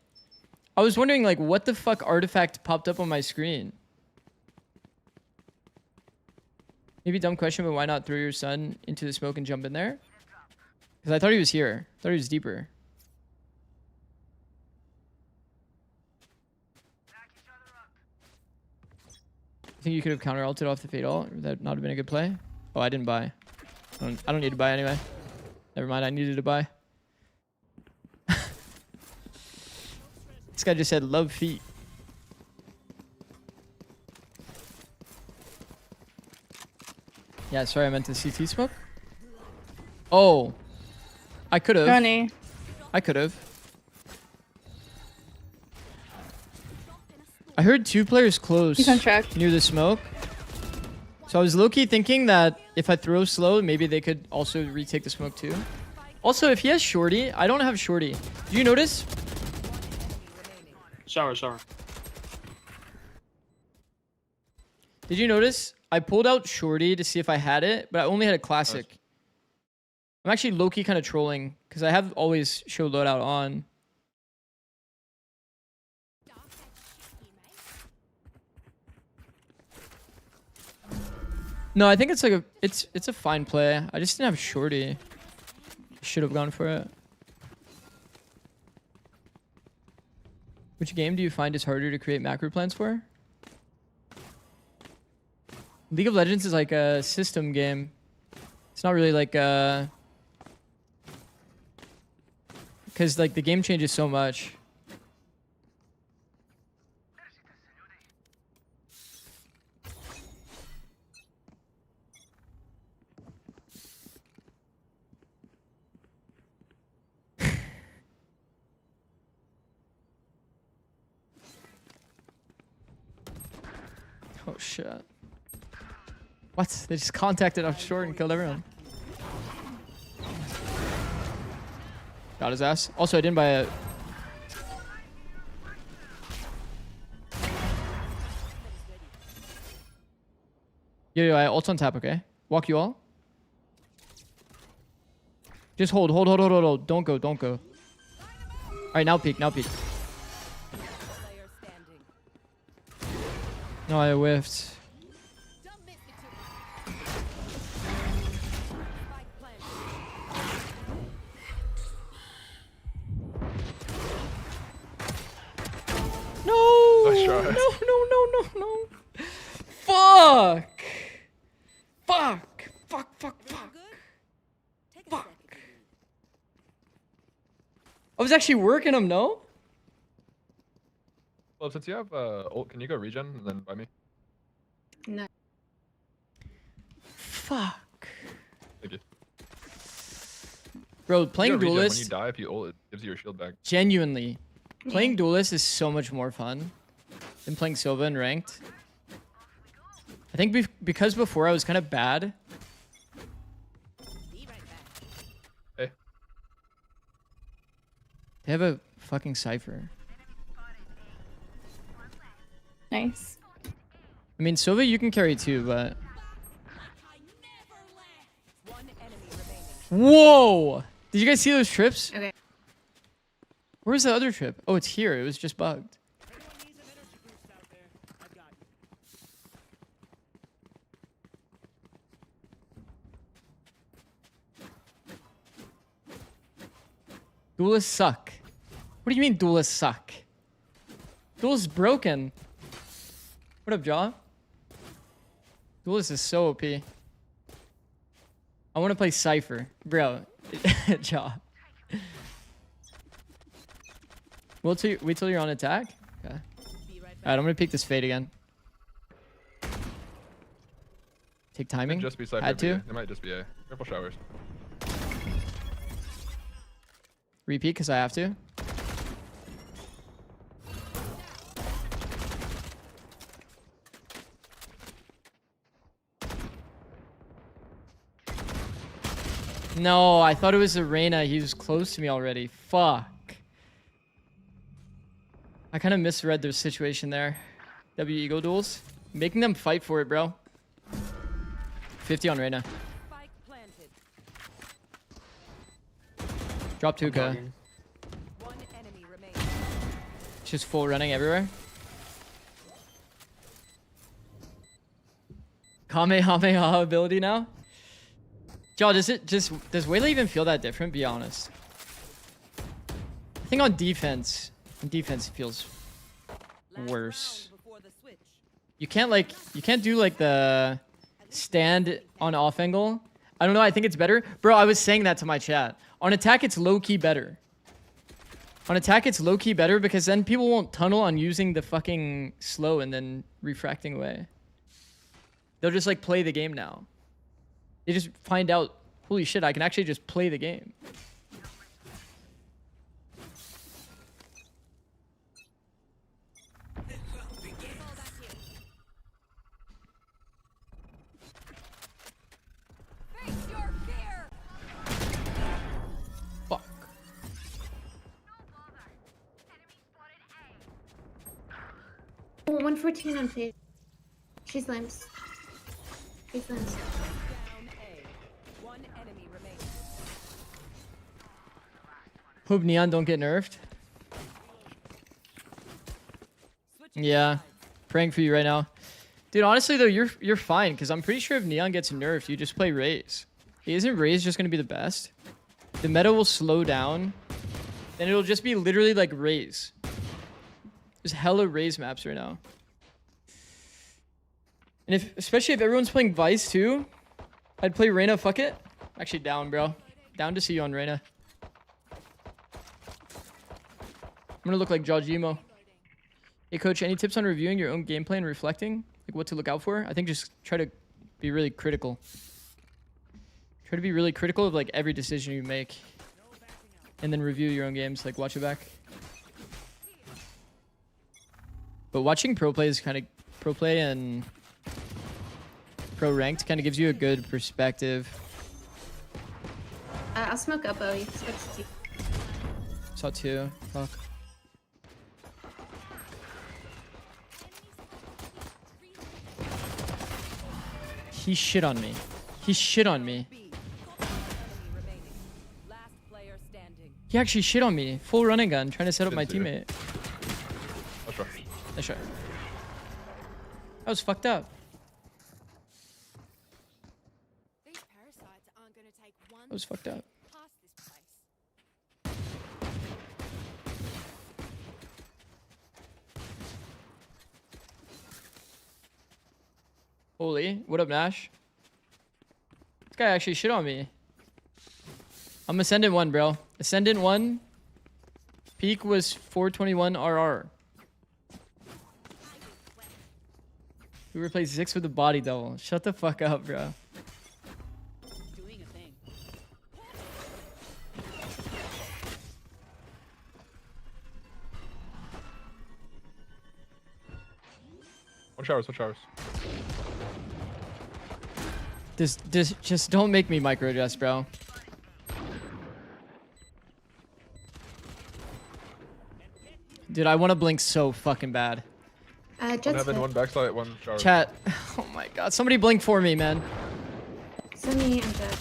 I was wondering, like, what the fuck artifact popped up on my screen? Maybe dumb question, but why not throw your son into the smoke and jump in there? Because I thought he was here. I thought he was deeper. I think you could have counter-ulted off the fade ult. Would that not have been a good play? Oh, I didn't buy. I don't need to buy anyway. Never mind, I needed to buy. This guy just said, love feet. Yeah, sorry, I meant the CT smoke. Oh. I could have. Johnny. I could have. I heard two players close He's on track. near the smoke. So I was low-key thinking that if I throw slow, maybe they could also retake the smoke too. Also, if he has shorty, I don't have shorty. Do you notice? Shower, shower. Did you notice? I pulled out shorty to see if I had it, but I only had a classic. I'm actually low-key kind of trolling because I have always show loadout on. No, I think it's like it's a fine play. I just didn't have shorty. Should have gone for it. Which game do you find is harder to create macro plans for? League of Legends is like a system game. It's not really like a... Because like the game changes so much. Oh shit. What? They just contacted up short and killed everyone. Got his ass. Also, I didn't buy a... Yo, I ult on tap, okay? Walk you all. Just hold. Don't go. Alright, now peek. No, I whiffed. No! Nice try. No. Fuck! I was actually working him, no? Well, since you have ult, can you go regen and then buy me? No. Fuck. Thank you. Bro, playing Duelist... When you die, if you ult, it gives you your shield back. Genuinely. Playing Duelist is so much more fun than playing Sova in Ranked. I think because before I was kind of bad. They have a fucking Cypher. Nice. I mean, Sova, you can carry too, but... Whoa! Did you guys see those trips? Okay. Where's the other trip? Oh, it's here. It was just bugged. Duelists suck. What do you mean duelists suck? Duelist is broken. What up, Jaw? Duelist is so OP. I want to play Cypher. Bro. Jaw. Wait till you're on attack? Okay. Alright, I'm gonna pick this Fade again. Take timing. Just be Cypher. Had to. It might just be A. Careful showers. Repeat because I have to. No, I thought it was Arena. He was close to me already. Fuck. I kind of misread their situation there. W Ego duels. Making them fight for it, bro. 50 on Reyna. Drop 2K. Just full running everywhere. Kamehameha ability now? Joe, does Waylay even feel that different? Be honest. I think on defense it feels worse. You can't do like the stand on off angle. I don't know, I think it's better. Bro, I was saying that to my chat. On attack, it's low-key better. On attack, it's low-key better because then people won't tunnel on using the fucking slow and then refracting away. They'll just like play the game now. They just find out, holy shit, I can actually just play the game. Fuck. Oh, 114 on Fade. She's limbs. She's limbs. Hope Neon don't get nerfed. Yeah, praying for you right now. Dude, honestly though, you're fine because I'm pretty sure if Neon gets nerfed, you just play Raze. Isn't Raze just gonna be the best? The meta will slow down, then it'll just be literally like Raze. There's hella Raze maps right now. And especially if everyone's playing Vice too, I'd play Reyna. Fuck it. Actually down, bro. Down to see you on Reyna. I'm gonna look like Jajimo. Hey coach, any tips on reviewing your own gameplay and reflecting? Like what to look out for? I think just try to be really critical. Try to be really critical of like every decision you make. And then review your own games, like watch it back. But watching pro play is kind of pro play and pro ranked kind of gives you a good perspective. I'll smoke up, Bowie. Saw 2. Fuck. He shit on me. He shit on me. He actually shit on me. Full running gun, trying to set up my teammate. Nice shot. That was fucked up. That was fucked up. Holy, what up, Nash? This guy actually shit on me. I'm Ascendant 1, bro. Ascendant 1. Peak was 421 RR. We replaced Zix with a body double. Shut the fuck up, bro. Watch showers. Just don't make me micro adjust, bro. Dude, I want to blink so fucking bad. One heaven, one backside, one shower. Chat. Oh my god. Somebody blink for me, man. Send me, I'm dead.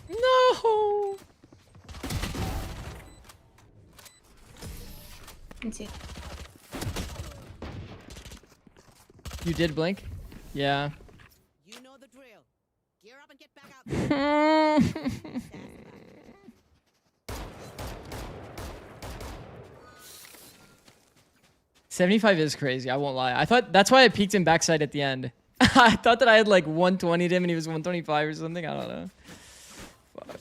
No. Into. You did blink? Yeah. You know the drill. Gear up and get back out. 75 is crazy, I won't lie. I thought that's why I peeked him backside at the end. I thought that I had like 120 to him and he was 125 or something. I don't know. Fuck.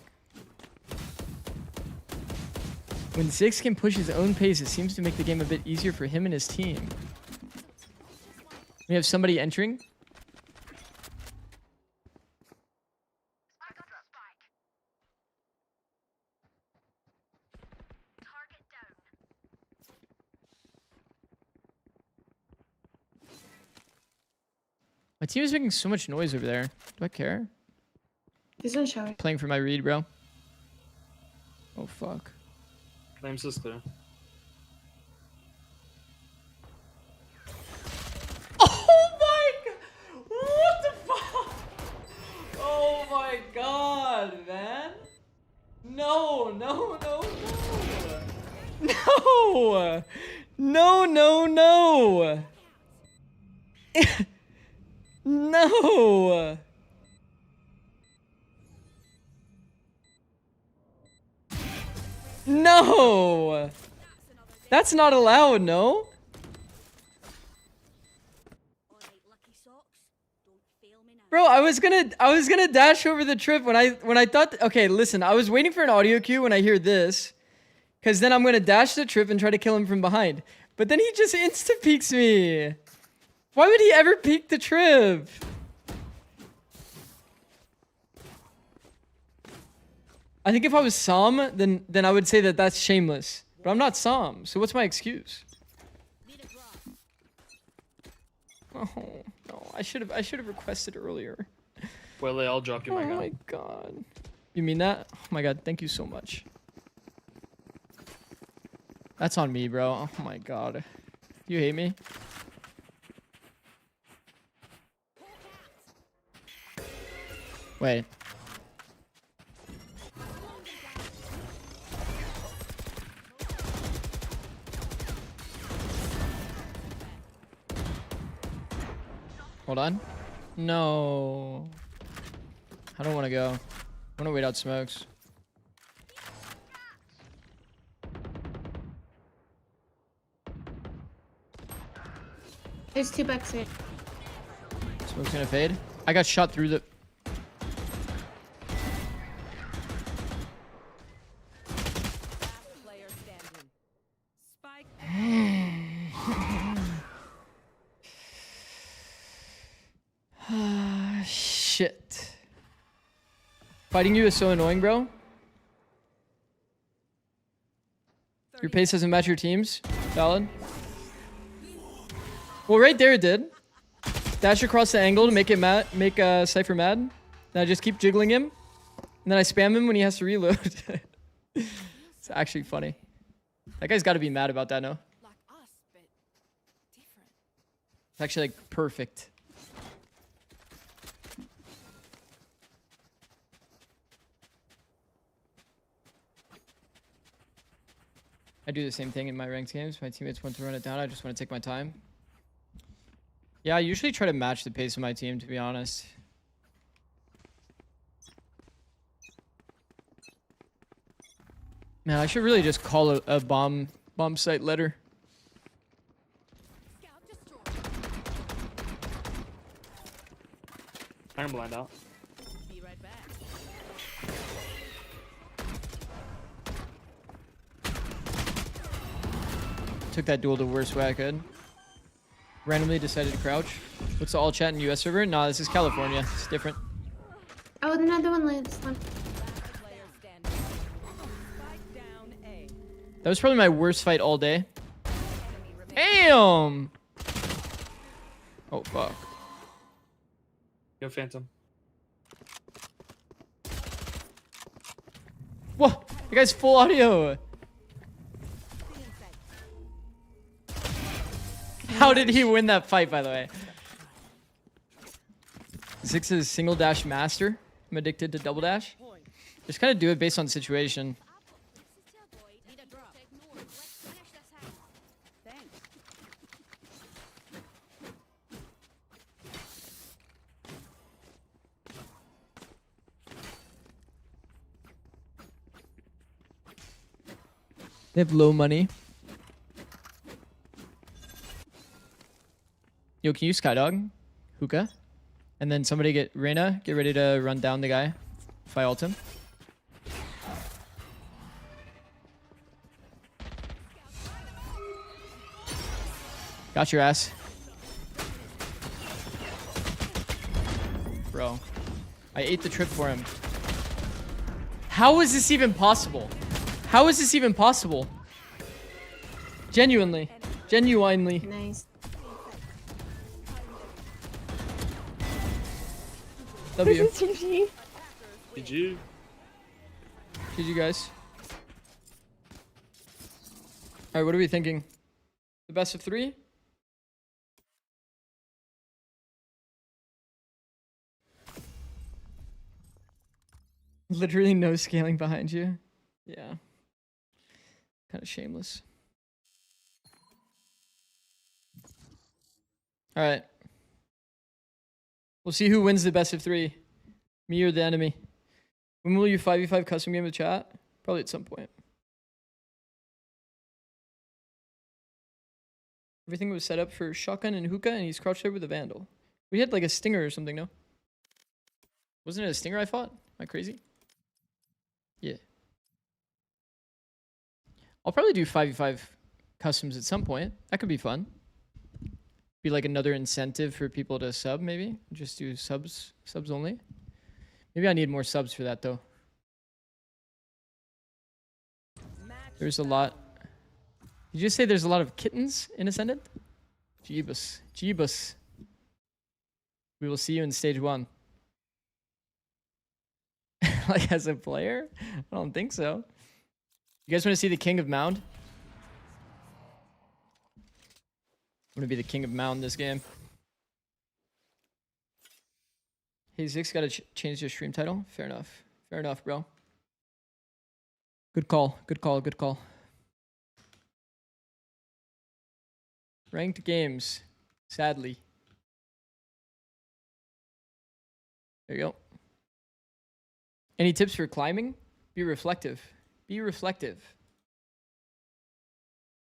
When Zix can push his own pace, it seems to make the game a bit easier for him and his team. We have somebody entering. My team is making so much noise over there. Do I care? He's in shower. Playing for my read, bro. Oh, fuck. Claims is clear. Oh my god! What the fuck? Oh my god, man. No, no, no, no. No! No, no, no! No! No! That's not allowed, no? Bro, I was gonna dash over the trip when I thought, okay, listen, I was waiting for an audio cue when I hear this, cause then I'm gonna dash the trip and try to kill him from behind. But then he just insta peeks me. Why would he ever peek the trip? I think if I was Sam, then I would say that that's shameless. But I'm not Sam, so what's my excuse? Oh no, I should have requested earlier. Well, they all dropped you, my Oh god. my god. You mean that? Oh my god, thank you so much. That's on me, bro. Oh my god. You hate me? Wait. Hold on. No. I don't want to go. I want to wait out smokes. There's two backside. Smoke's gonna fade. I got shot through the... Shit. Fighting you is so annoying, bro. Your pace doesn't match your team's. Valid. Well, right there it did. Dash across the angle to make it mad, make Cypher mad. Then I just keep jiggling him. And then I spam him when he has to reload. It's actually funny. That guy's got to be mad about that, no? It's actually like perfect. I do the same thing in my ranked games. My teammates want to run it down. I just want to take my time. Yeah, I usually try to match the pace of my team, to be honest. Man, I should really just call a bomb site letter. I'm blind out. Be right back. Took that duel the worst way I could. Randomly decided to crouch. What's the all chat in US server? Nah, this is California. It's different. Oh, another one lives. One. That was probably my worst fight all day. Damn! Oh, fuck. Go Phantom. Whoa! The guy's full audio! How did he win that fight, by the way? Six is single dash master. I'm addicted to double dash. Just kind of do it based on situation. They have low money. Yo, can you skydog? Hookah? And then somebody get Reyna, get ready to run down the guy. If I ult him. Got your ass. Bro. I ate the trip for him. How is this even possible? How is this even possible? Genuinely. Genuinely. Nice. W. GG. GG, guys. Alright, what are we thinking? The best of 3? Literally no scaling behind you. Yeah. Kind of shameless. Alright. We'll see who wins the best of 3. Me or the enemy. When will you 5v5 custom game with chat? Probably at some point. Everything was set up for shotgun and hookah, and he's crouched there with a vandal. We had like a stinger or something, no? Wasn't it a stinger I fought? Am I crazy? Yeah. I'll probably do 5v5 customs at some point. That could be fun. Be like another incentive for people to sub, maybe. Just do subs only. Maybe I need more subs for that, though. There's a lot. Did you just say there's a lot of kittens in Ascendant? Jeebus. Jeebus. We will see you in stage 1. Like, as a player? I don't think so. You guys want to see the King of Mound? I'm going to be the King of Mound this game. Hey, Zix, got to change your stream title? Fair enough. Fair enough, bro. Good call. Good call. Good call. Ranked games. Sadly. There you go. Any tips for climbing? Be reflective. Be reflective.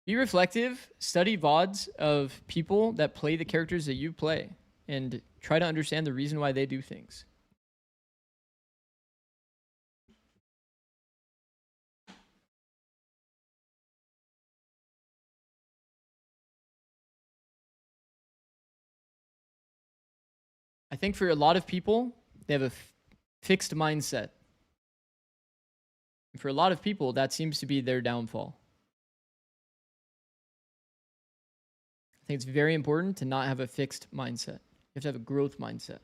Be reflective. Study VODs of people that play the characters that you play. And try to understand the reason why they do things. I think for a lot of people, they have a fixed mindset. And for a lot of people, that seems to be their downfall. I think it's very important to not have a fixed mindset. You have to have a growth mindset.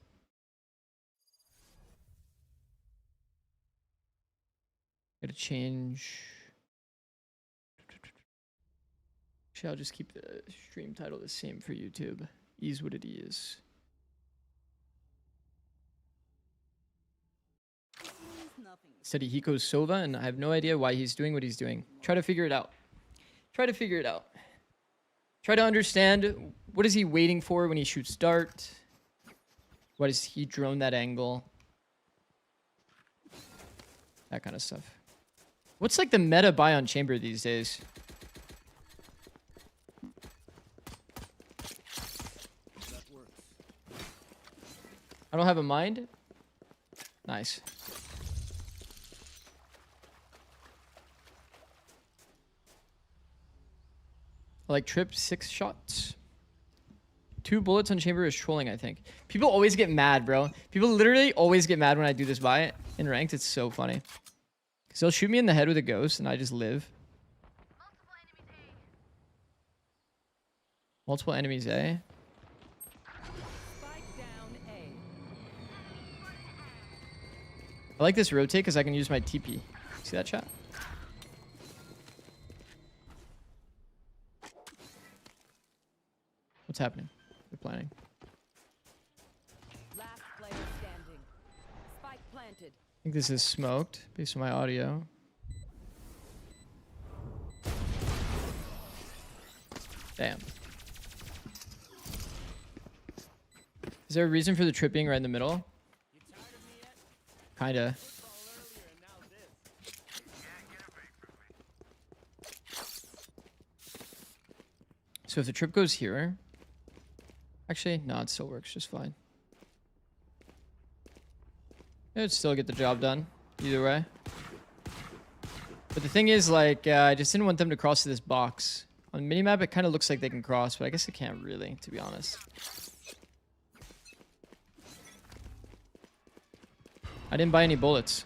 Gotta change. Actually, I'll just keep the stream title the same for YouTube. Is what it is. Study Hiko Sova, and I have no idea why he's doing what he's doing. Try to figure it out. Try to figure it out. Try to understand, what is he waiting for when he shoots dart? Why does he drone that angle? That kind of stuff. What's like the meta buy on chamber these days? I don't have a mind. Nice. I like trip 6 shots. 2 bullets on chamber is trolling, I think. People always get mad, bro. People literally always get mad when I do this buy in ranked. It's so funny. Because they'll shoot me in the head with a ghost and I just live. Multiple enemies, eh? I like this rotate because I can use my TP. See that, chat? What's happening? They're planning. Last player standing. Spike planted. I think this is smoked based on my audio. Damn. Is there a reason for the tripping right in the middle? Kinda. So if the trip goes here... Actually, no, it still works just fine. It would still get the job done, either way. But the thing is, like, I just didn't want them to cross to this box. On minimap, it kind of looks like they can cross, but I guess they can't really, to be honest. I didn't buy any bullets.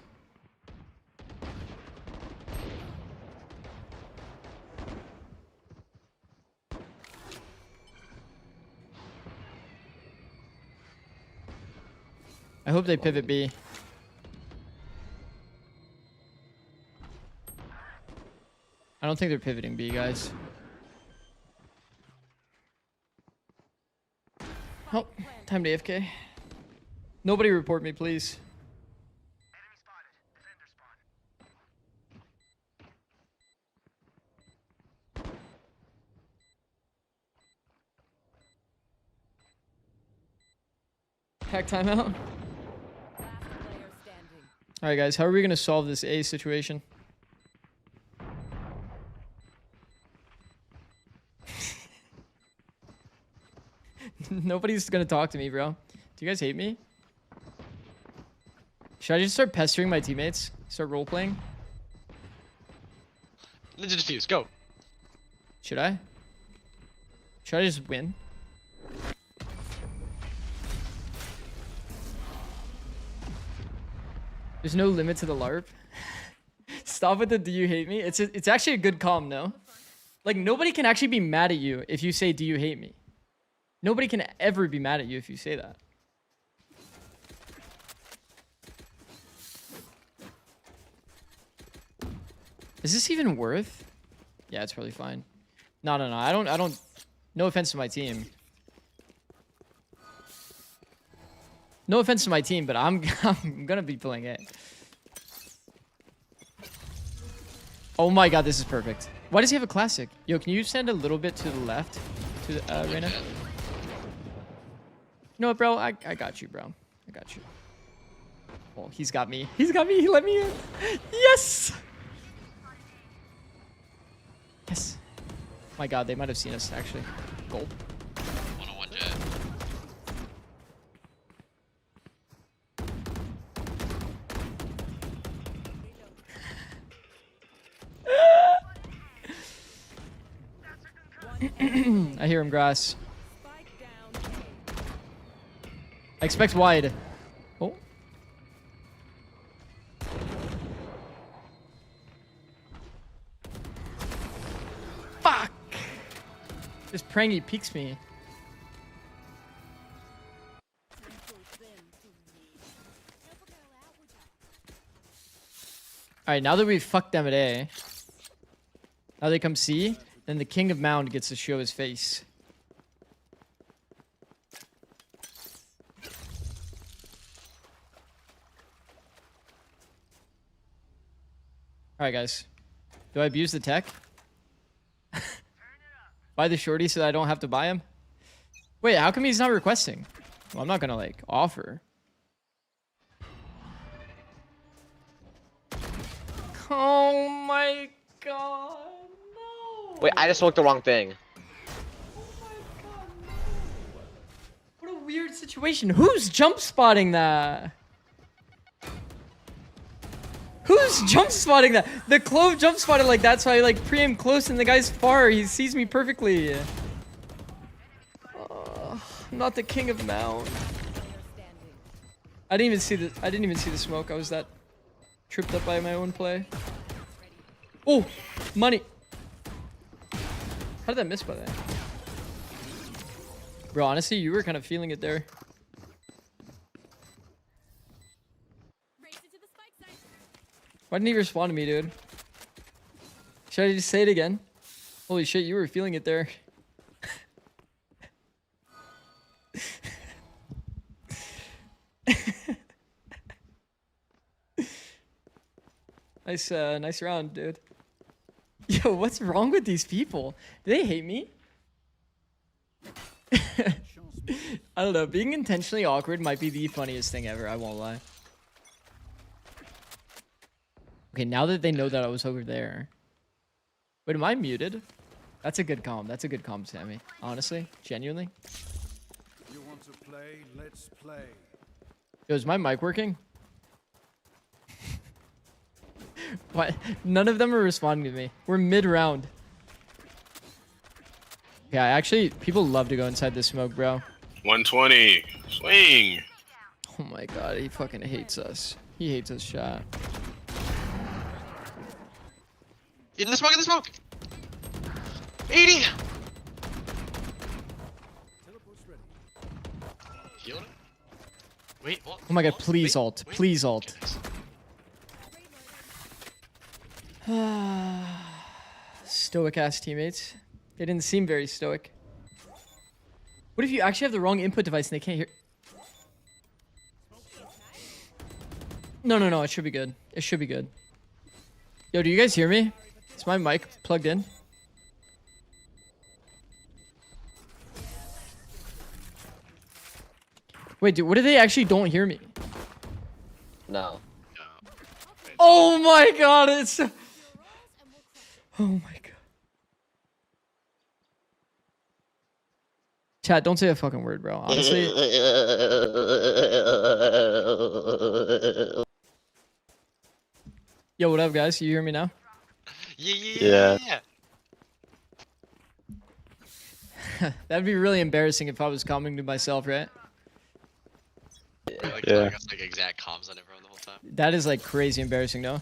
I hope they pivot B. I don't think they're pivoting B, guys. Oh, time to AFK. Nobody report me, please. Hack timeout. Alright guys, how are we gonna solve this A situation? Nobody's gonna talk to me, bro. Do you guys hate me? Should I just start pestering my teammates? Start role-playing? Ninja defuse, go. Should I? Should I just win? There's no limit to the LARP. Stop with the "do you hate me"? It's actually a good calm, no? Like, nobody can actually be mad at you if you say "do you hate me"? Nobody can ever be mad at you if you say that. Is this even worth? Yeah, it's probably fine. No. I don't. No offense to my team. No offense to my team, but I'm gonna be playing it. Oh my god, this is perfect. Why does he have a classic? Yo, can you stand a little bit to the left? To the, Reyna? You know what, bro? I got you, bro. I got you. Oh, he's got me. He's got me. He let me in. Yes! Yes. My god, they might have seen us, actually. Gold. 101 jet. I hear him grass. I expect wide. Oh. Fuck! This prangy peeks me. Alright, now that we've fucked them at A, now they come C, then the King of Mound gets to show his face. Alright, guys. Do I abuse the tech? Buy the shorty so that I don't have to buy him? Wait, how come he's not requesting? Well, I'm not gonna, like, offer. Oh my god, no! Wait, I just smoked the wrong thing. What a weird situation. Who's jump spotting that? Who's jump spotting that? The Clove jump spotted like that, so I like pre-aim close and the guy's far. He sees me perfectly. I'm not the King of Mound. I didn't even see the smoke. I was that tripped up by my own play. Oh, money. How did that miss by that? Bro, honestly, you were kind of feeling it there. Why didn't he respond to me, dude? Should I just say it again? Holy shit, you were feeling it there. Nice round, dude. Yo, what's wrong with these people? Do they hate me? I don't know. Being intentionally awkward might be the funniest thing ever. I won't lie. Okay, now that they know that I was over there. Wait, am I muted? That's a good comm. That's a good comm, Sammy. Honestly, genuinely. You want to play? Let's play. Yo, is my mic working? What? None of them are responding to me. We're mid-round. Yeah, actually, people love to go inside the smoke, bro. 120. Swing. Oh my god, he fucking hates us. He hates us, shot. In the smoke, in the smoke. 80. Healed. Wait, what? Oh my god, please ult. Please ult. Stoic ass teammates. They didn't seem very stoic. What if you actually have the wrong input device and they can't hear? No, it should be good. It should be good. Yo, do you guys hear me? Is my mic plugged in? Wait, dude, what if they actually don't hear me? No. Oh my god, it's... Oh my god. Chat, don't say a fucking word, bro. Honestly. Yo, what up, guys? You hear me now? Yeah. That'd be really embarrassing if I was commenting to myself, right? Like, yeah. Like exact comms on everyone the whole time. That is like crazy embarrassing, no?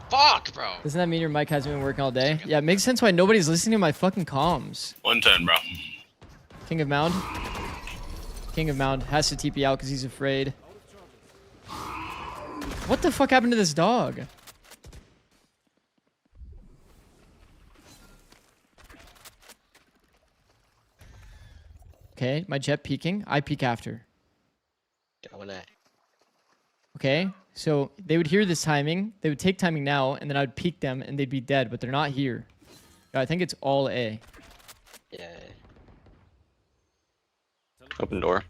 Fuck, bro. Doesn't that mean your mic hasn't been working all day? Yeah, it makes sense why nobody's listening to my fucking comms. 110, bro. King of Mound. King of Mound has to TP out because he's afraid. What the fuck happened to this dog? Okay, my jet peeking. I peek after. Okay, so they would hear this timing. They would take timing now, and then I would peek them, and they'd be dead, but they're not here. I think it's all A. Yeah. Open door.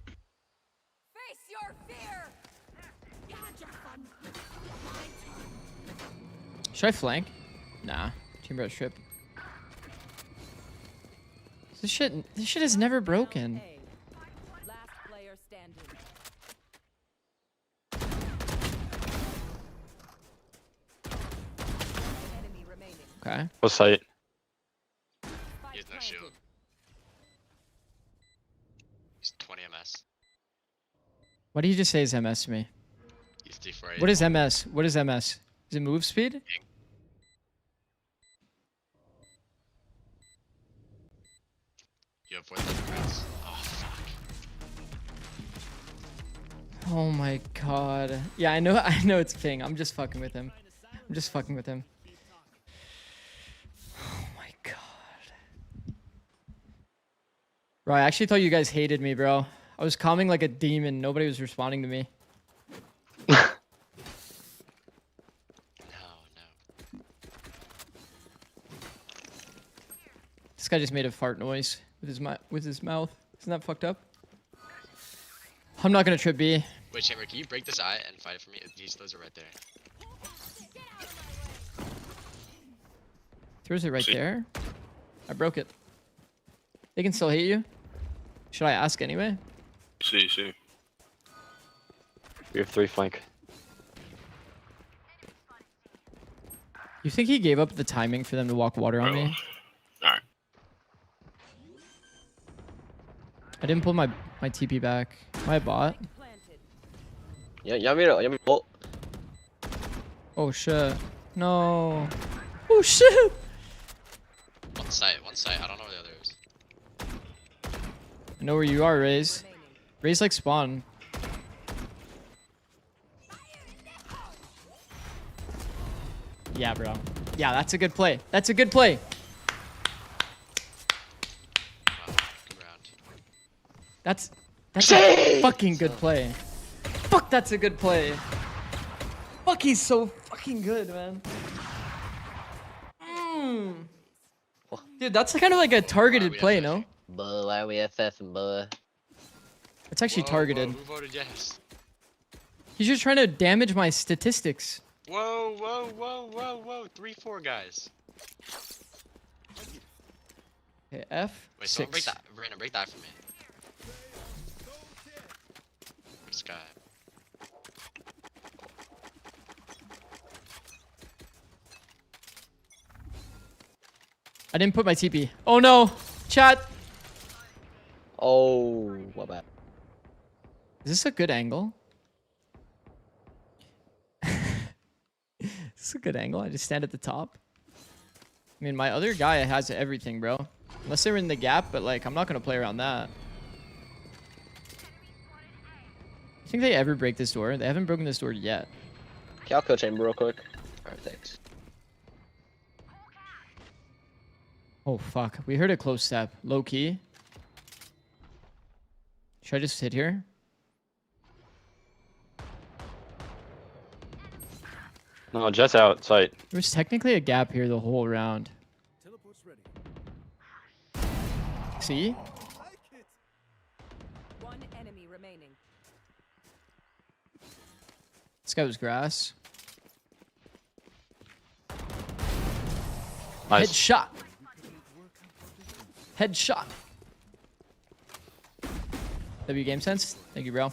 Face your fear. Should I flank? Nah. Chamber strip. This shit is never broken. Last player standing. Enemy remaining. Okay. What site? He has no shield. He's 20 MS. What did you just say is MS to me? He's D4. What is MS? What is MS? Is it move speed? You have 4,000 crits. Oh, fuck. Oh my god. Yeah, I know it's ping. I'm just fucking with him. I'm just fucking with him. Oh my god. Bro, I actually thought you guys hated me, bro. I was calming like a demon. Nobody was responding to me. This guy just made a fart noise with his mouth. Isn't that fucked up? I'm not gonna trip B. Wait, Chamber, can you break this eye and fight it for me? Those are right there. Throws it right there. I broke it. They can still hate you. Should I ask anyway? See. We have 3 flank. You think he gave up the timing for them to walk water on me? Alright. I didn't pull my TP back. My bot. Yeah, yummy. Oh shit. No. Oh shit. One site. I don't know where the other is. I know where you are, Raze. Raze like spawn. Yeah, bro. Yeah, that's a good play. That's a good play. That's a fucking good play. Fuck, that's a good play. Fuck, he's so fucking fucking good, man. Dude, that's kind of like a targeted play, no? Buh, why are we FF and buh? It's actually targeted. Who voted yes? He's just trying to damage my statistics. Whoa, whoa, whoa, whoa, whoa. 3-4 guys. Okay, F. Wait, someone break 6. that. Brandon, break that for me. This guy. I didn't put my TP. Oh no! Chat! Oh, what bad? Is this a good angle? Is this a good angle? I just stand at the top? I mean, my other guy has everything, bro. Unless they're in the gap, but like, I'm not gonna play around that. You think they ever break this door? They haven't broken this door yet. Okay, I'll kill chamber real quick. Alright, thanks. Oh, fuck. We heard a close step. Low key. Should I just sit here? No, Jet's out, sight. There was technically a gap here the whole round. See? One enemy remaining. This guy was grass. Nice. Headshot. Headshot. W game sense. Thank you, bro.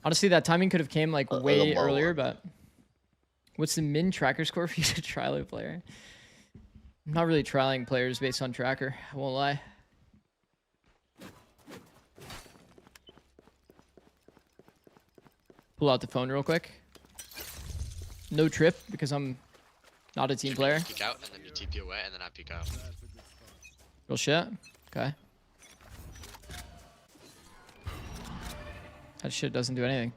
Honestly, that timing could have came like way earlier, but what's the min tracker score for you to trial a player? I'm not really trialing players based on tracker. I won't lie. Pull out the phone real quick. No trip because I'm not a team player. Peek out and then you TP away and then I peek out. Real shit. Okay. That shit doesn't do anything.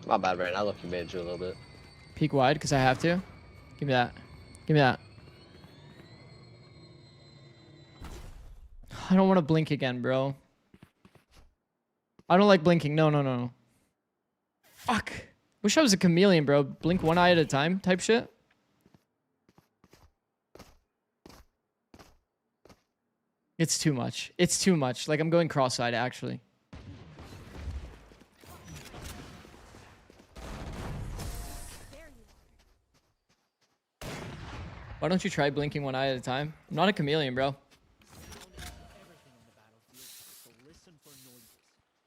My bad, Brandon. I left you manage you a little bit. Peek wide because I have to. Give me that. Give me that. I don't want to blink again, bro. I don't like blinking. No, no, no. Fuck. Wish I was a chameleon, bro. Blink one eye at a time type shit. It's too much. It's too much. Like, I'm going cross-eyed, actually. Why don't you try blinking one eye at a time? I'm not a chameleon, bro.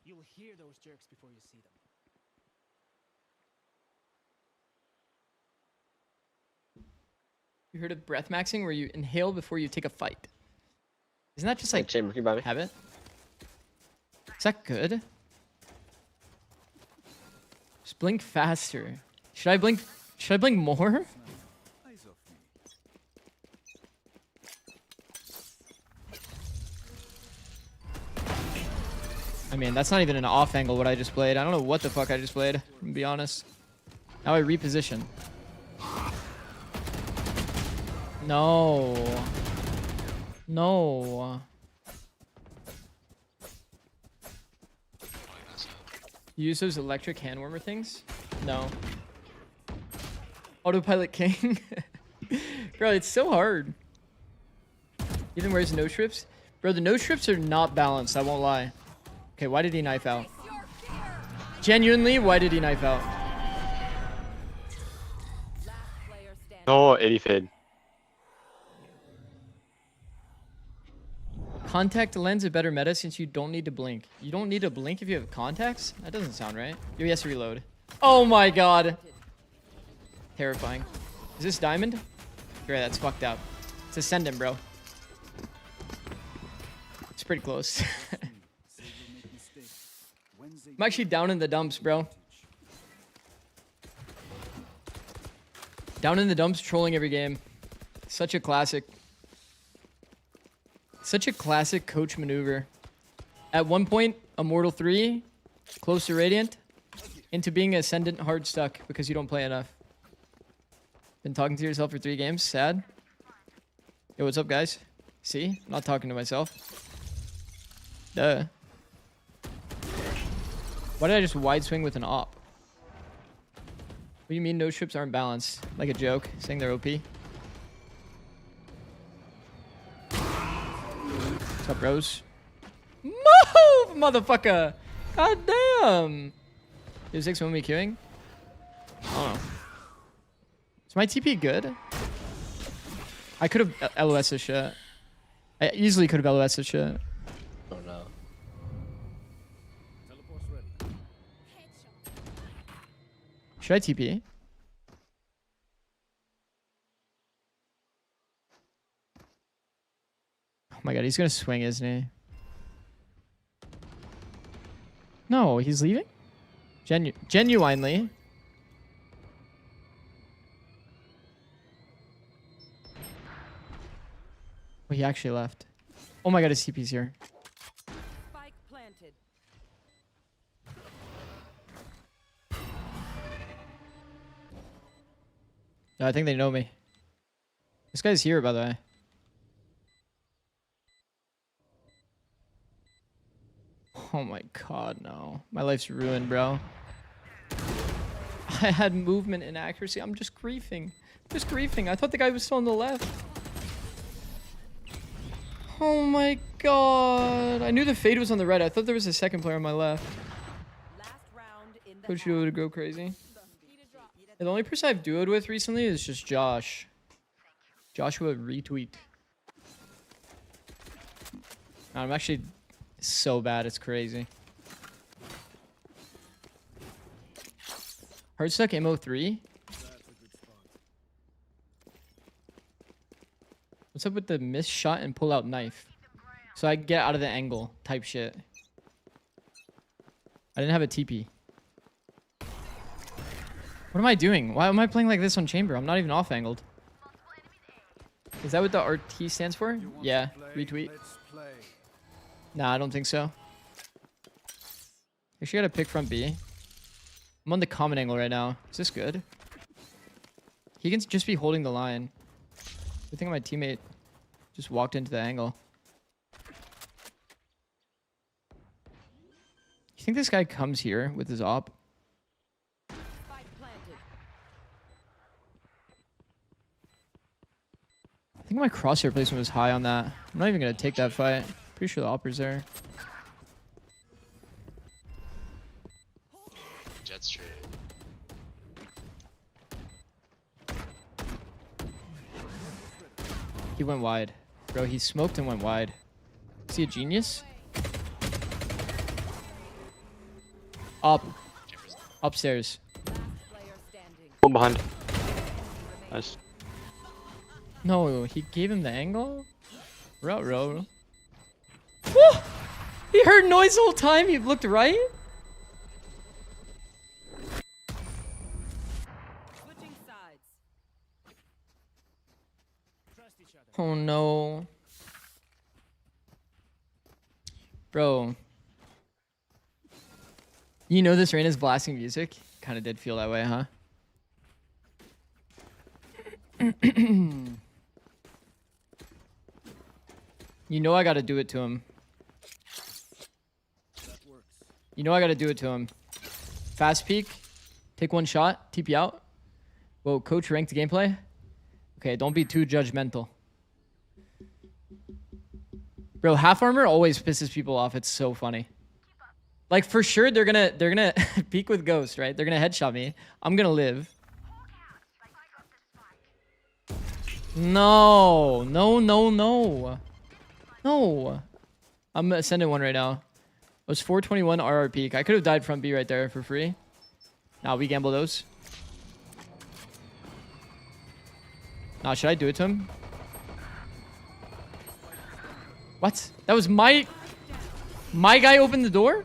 You'll hear those jerks before you see them. You heard of breath maxing where you inhale before you take a fight? Isn't that just like chamber, you habit? Is that good? Just blink faster. Should I blink? Should I blink more? I mean, that's not even an off angle what I just played. I don't know what the fuck I just played, to be honest. Now I reposition. No. No. You use those electric hand warmer things? No. Autopilot King? Bro, it's so hard. Even wears no trips? Bro, the no trips are not balanced, I won't lie. Okay, why did he knife out? Genuinely, why did he knife out? No, 80 fade. Contact lens a better meta since you don't need to blink. You don't need to blink if you have contacts? That doesn't sound right. Yo, he has to reload. Oh my god. Terrifying. Is this diamond? Great, that's fucked up. It's ascendant, bro. It's pretty close. I'm actually down in the dumps, bro. Down in the dumps, trolling every game. Such a classic. Such a classic coach maneuver. At one point, Immortal 3, close to Radiant, into being Ascendant hard stuck because you don't play enough. Been talking to yourself for 3 games? Sad? Yo, what's up, guys? See? I'm not talking to myself. Duh. Why did I just wide swing with an op? What do you mean no strips aren't balanced? Like a joke, saying they're OP? What's up, bros? Move, motherfucker! God damn! Is 6 when we queuing? I don't know. Is my TP good? I could have LOS this shit. I easily could have LOS this shit. Oh no. Should I TP? Oh my god, he's gonna swing, isn't he? No, he's leaving? Genuinely. Oh, he actually left. Oh my god, his TP's here. Spike planted. Yeah, I think they know me. This guy's here, by the way. Oh my god, no. My life's ruined, bro. I had movement inaccuracy. I'm just griefing. Just griefing. I thought the guy was still on the left. Oh my god. I knew the fade was on the right. I thought there was a second player on my left. Coach Duo to go crazy. And the only person I've duoed with recently is just Josh. Joshua retweet. I'm actually so bad, it's crazy. Hardstuck ammo 3. What's up with the miss shot and pull out knife? So I get out of the angle type shit. I didn't have a TP. What am I doing? Why am I playing like this on chamber? I'm not even off angled. Is that what the RT stands for? Yeah, retweet. Nah, I don't think so. Actually gotta pick front B. I'm on the common angle right now. Is this good? He can just be holding the line. I think my teammate just walked into the angle. You think this guy comes here with his op? I think my crosshair placement was high on that. I'm not even gonna take that fight. Pretty sure the opper's there. Jet straight. He went wide. Bro, he smoked and went wide. Is he a genius? Up. Upstairs. One behind. Nice. No, he gave him the angle? Row. Woo! He heard noise the whole time. He looked right. Switching sides. Oh no. Bro. You know this rain is blasting music? Kind of did feel that way, huh? You know I gotta do it to him. You know I gotta do it to him. Fast peek. Take one shot. TP out. Whoa, coach ranked gameplay? Okay, don't be too judgmental. Bro, half armor always pisses people off. It's so funny. Like for sure they're gonna peek with ghost, right? They're gonna headshot me. I'm gonna live. No. I'm sending one right now. It was 421 RR peak. I could have died front B right there for free. Nah, we gamble those. Nah, should I do it to him? What? That was my guy opened the door?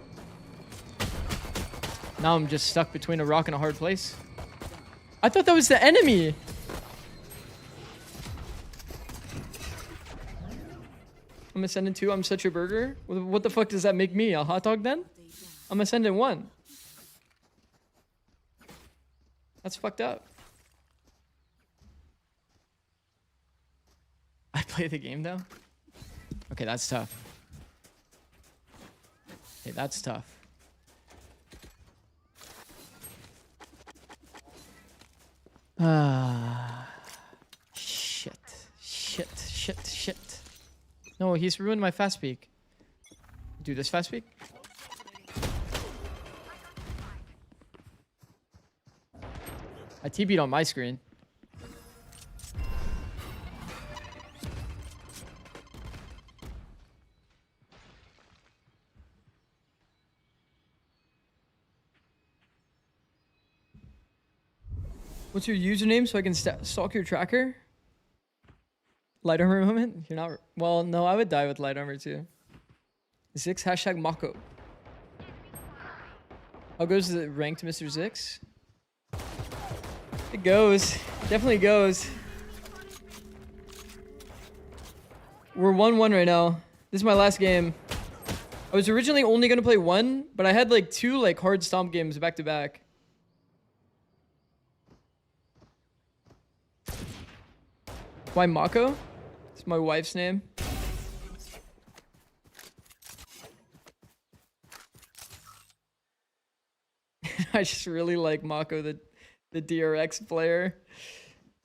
Now I'm just stuck between a rock and a hard place. I thought that was the enemy. I'm ascending 2. I'm such a burger. What the fuck does that make me? A hot dog then? I'm ascending 1. That's fucked up. I play the game though. Okay, that's tough. Okay, that's tough. Ah, shit. No, he's ruined my fast peek. Do this fast peek. I TP'd on my screen. What's your username so I can stalk your tracker? Light armor moment? You're not... Well, no, I would die with light armor too. Zix hashtag Mako. How goes the ranked Mr. Zix? It goes. Definitely goes. We're 1-1 right now. This is my last game. I was originally only going to play one, but I had like 2 like hard stomp games back to back. Why Mako? It's my wife's name. I just really like Mako, the DRX player.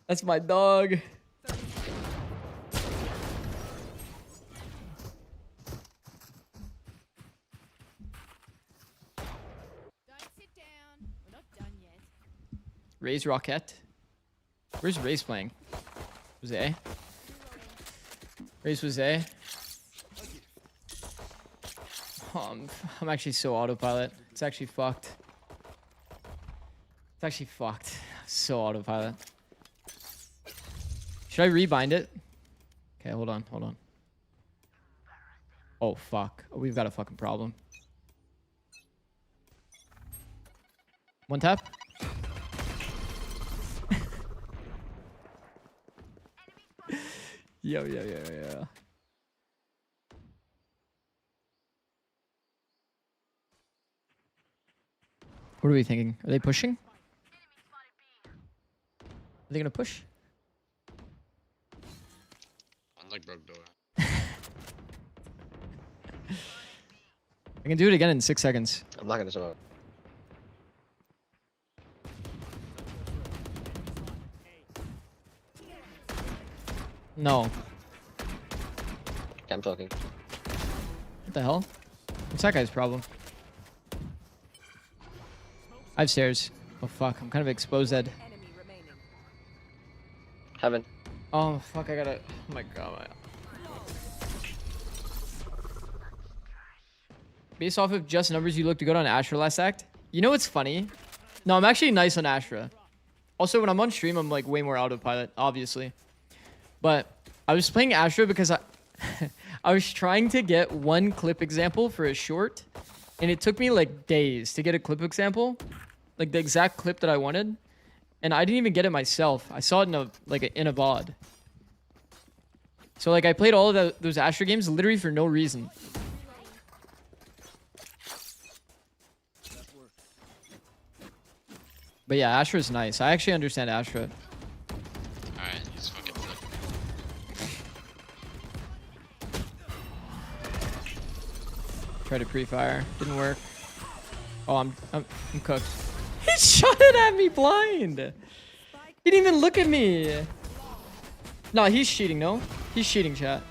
That's my dog. Ray's Rocket. Where's Ray's playing? Was it A? Ray's was A. Oh, I'm actually so autopilot. It's actually fucked. It's actually fucked. So autopilot. Should I rebind it? Okay, hold on. Oh, fuck. Oh, we've got a fucking problem. One tap. Yo. What are we thinking? Are they pushing? Are they gonna push? Unlike broke door. I can do it again in 6 seconds. I'm not gonna smoke. No. I'm talking. What the hell? What's that guy's problem? I have stairs. Oh fuck, I'm kind of exposed. Heaven. Oh fuck, I gotta... Oh my god. Based off of just numbers, you looked good on Astra last act? You know what's funny? No, I'm actually nice on Astra. Also, when I'm on stream, I'm like way more autopilot, obviously. But I was playing Astra because I was trying to get one clip example for a short, and it took me like days to get a clip example, like the exact clip that I wanted, and I didn't even get it myself. I saw it in a VOD. So like I played all of those Astra games literally for no reason. But yeah, Astra is nice. I actually understand Astra. Alright, let's fucking flip. Tried to pre-fire. Didn't work. Oh, I'm cooked. He shot it at me blind. He didn't even look at me. No, he's cheating, no? He's cheating, chat.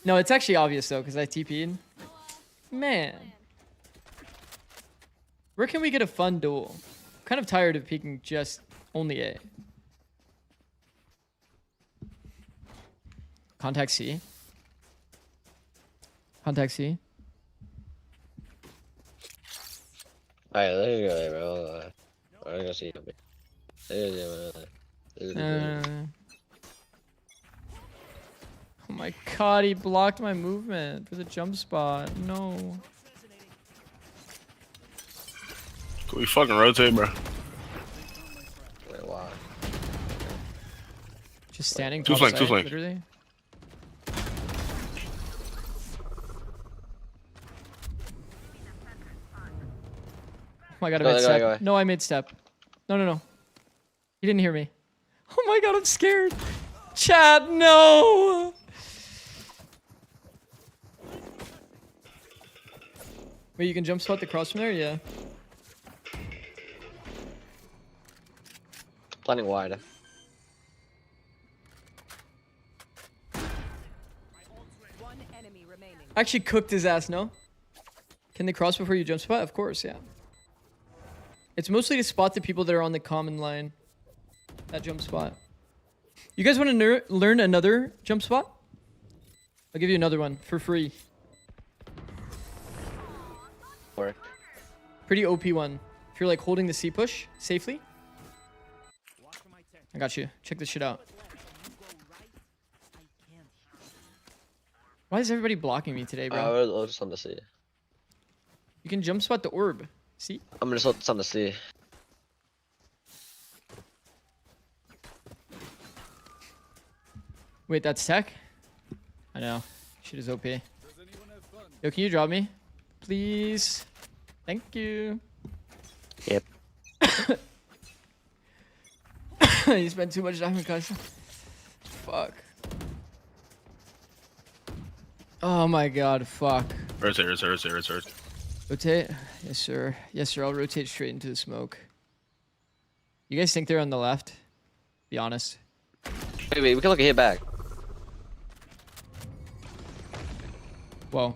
No, it's actually obvious, though, because I TP'd. Man. Where can we get a fun duel? I'm kind of tired of peeking just only A. Contact C. Contact C. Alright, there you go, bro. I'm gonna see you. Oh my god, he blocked my movement for the jump spot. No. Can we fucking rotate, bro? Wait, wow. Just standing Two top flank, side, two flank. literally. Oh my god, I made step. No, I made step. No. He didn't hear me. Oh my god, I'm scared. Chat, no. Wait, you can jump spot the cross from there? Yeah. Planning wide. Actually cooked his ass, no? Can they cross before you jump spot? Of course, yeah. It's mostly to spot the people that are on the common line. That jump spot. You guys want to learn another jump spot? I'll give you another one for free. Work. Pretty OP one. If you're like holding the C push safely. I got you. Check this shit out. Why is everybody blocking me today, bro? I'll just on the C. You can jump spot the orb. See? I'm just on the C. Wait, that's tech? I know. Shit is OP. Yo, can you drop me? Please. Thank you. Yep. You spent too much diamond, guys. Fuck. Oh my god, fuck. Rotate. Rotate? Yes, sir. Yes, sir. I'll rotate straight into the smoke. You guys think they're on the left? Be honest. Wait, we can look at hit back. Whoa.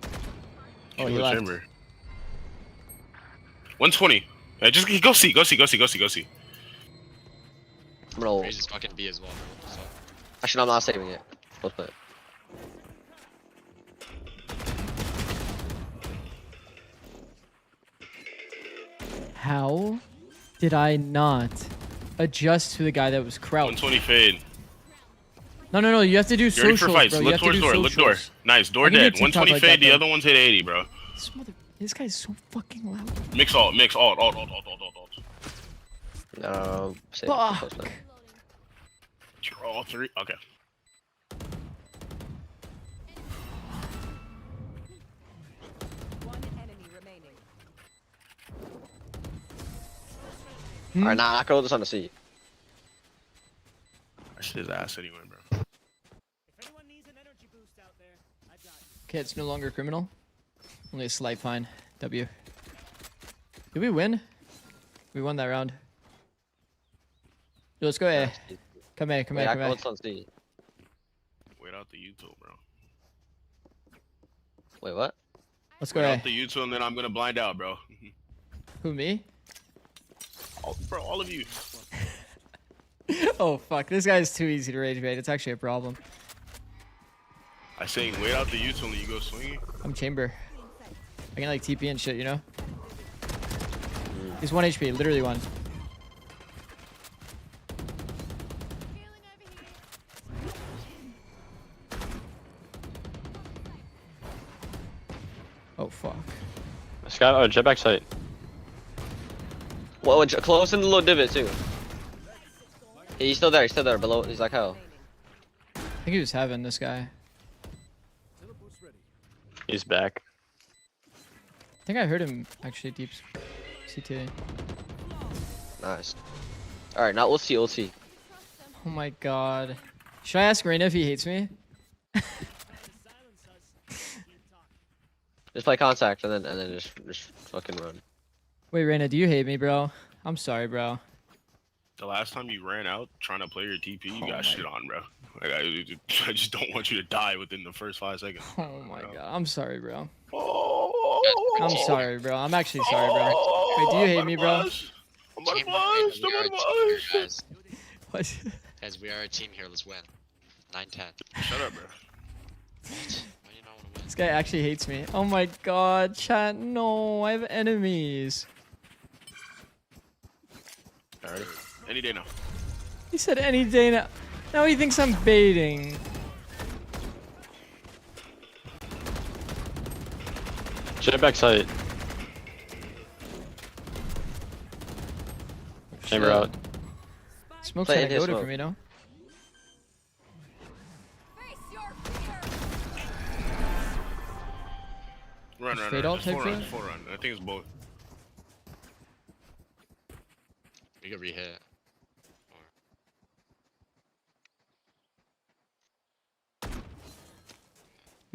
Oh, he left. Chamber. 120. Yeah, just go see. I'm gonna Raise his fucking B as well. So. Actually, no, I'm not saving it. Let's play it. How did I not adjust to the guy that was crouched? 120 fade. No. You have to do You're ready socials, for fights. bro. Look towards door. Look door. Nice. Door dead. 120 like fade. that, The other one's hit 80, bro. This guy's so fucking loud. Mix alt. No. Save Fuck. it. You're all three. Okay. Alright, nah, I can hold this on the C. I should his ass anyway, bro. Okay, it's no longer criminal. Only a slight fine. W. Did we win? We won that round. Yo, let's go A. Come A. I can hold this on C. Wait out the util, bro. Wait, what? Let's go Wait A. out the util, and then I'm gonna blind out, bro. Who, me? Bro, all of you. Oh, fuck. This guy's too easy to rage bait. It's actually a problem. I saying wait out the util and you go swinging. I'm chamber. I can like TP and shit, you know? He's 1 HP, literally 1. Oh, fuck. This guy, jet back site. Well, close in the little divot, too. He's still there, below. He's like, hell. I think he was having this guy. He's back. I think I heard him actually deep CT. Nice. Alright, now we'll see. Oh my god. Should I ask Reyna if he hates me? Just play contact and then just fucking run. Wait, Reyna, do you hate me, bro? I'm sorry, bro. The last time you ran out trying to play your TP, you got shit on, bro. Like, I just don't want you to die within the first 5 seconds. Oh my god. I'm sorry, bro. Oh, I'm sorry, bro. I'm actually sorry, bro. Wait, do you hate me, bro? I'm about to blush. What? Guys, we are a team here. Let's win. 9-10. Shut up, bro. This guy actually hates me. Oh my god, chat. No, I have enemies. Alright. Any day now. He said any day now. Now he thinks I'm baiting. Jet back site. Chamber out. Smoke's kinda goated for me, no? Run. Fade ult It's type full run. shit? Full run. I think it's both. We could re-hit.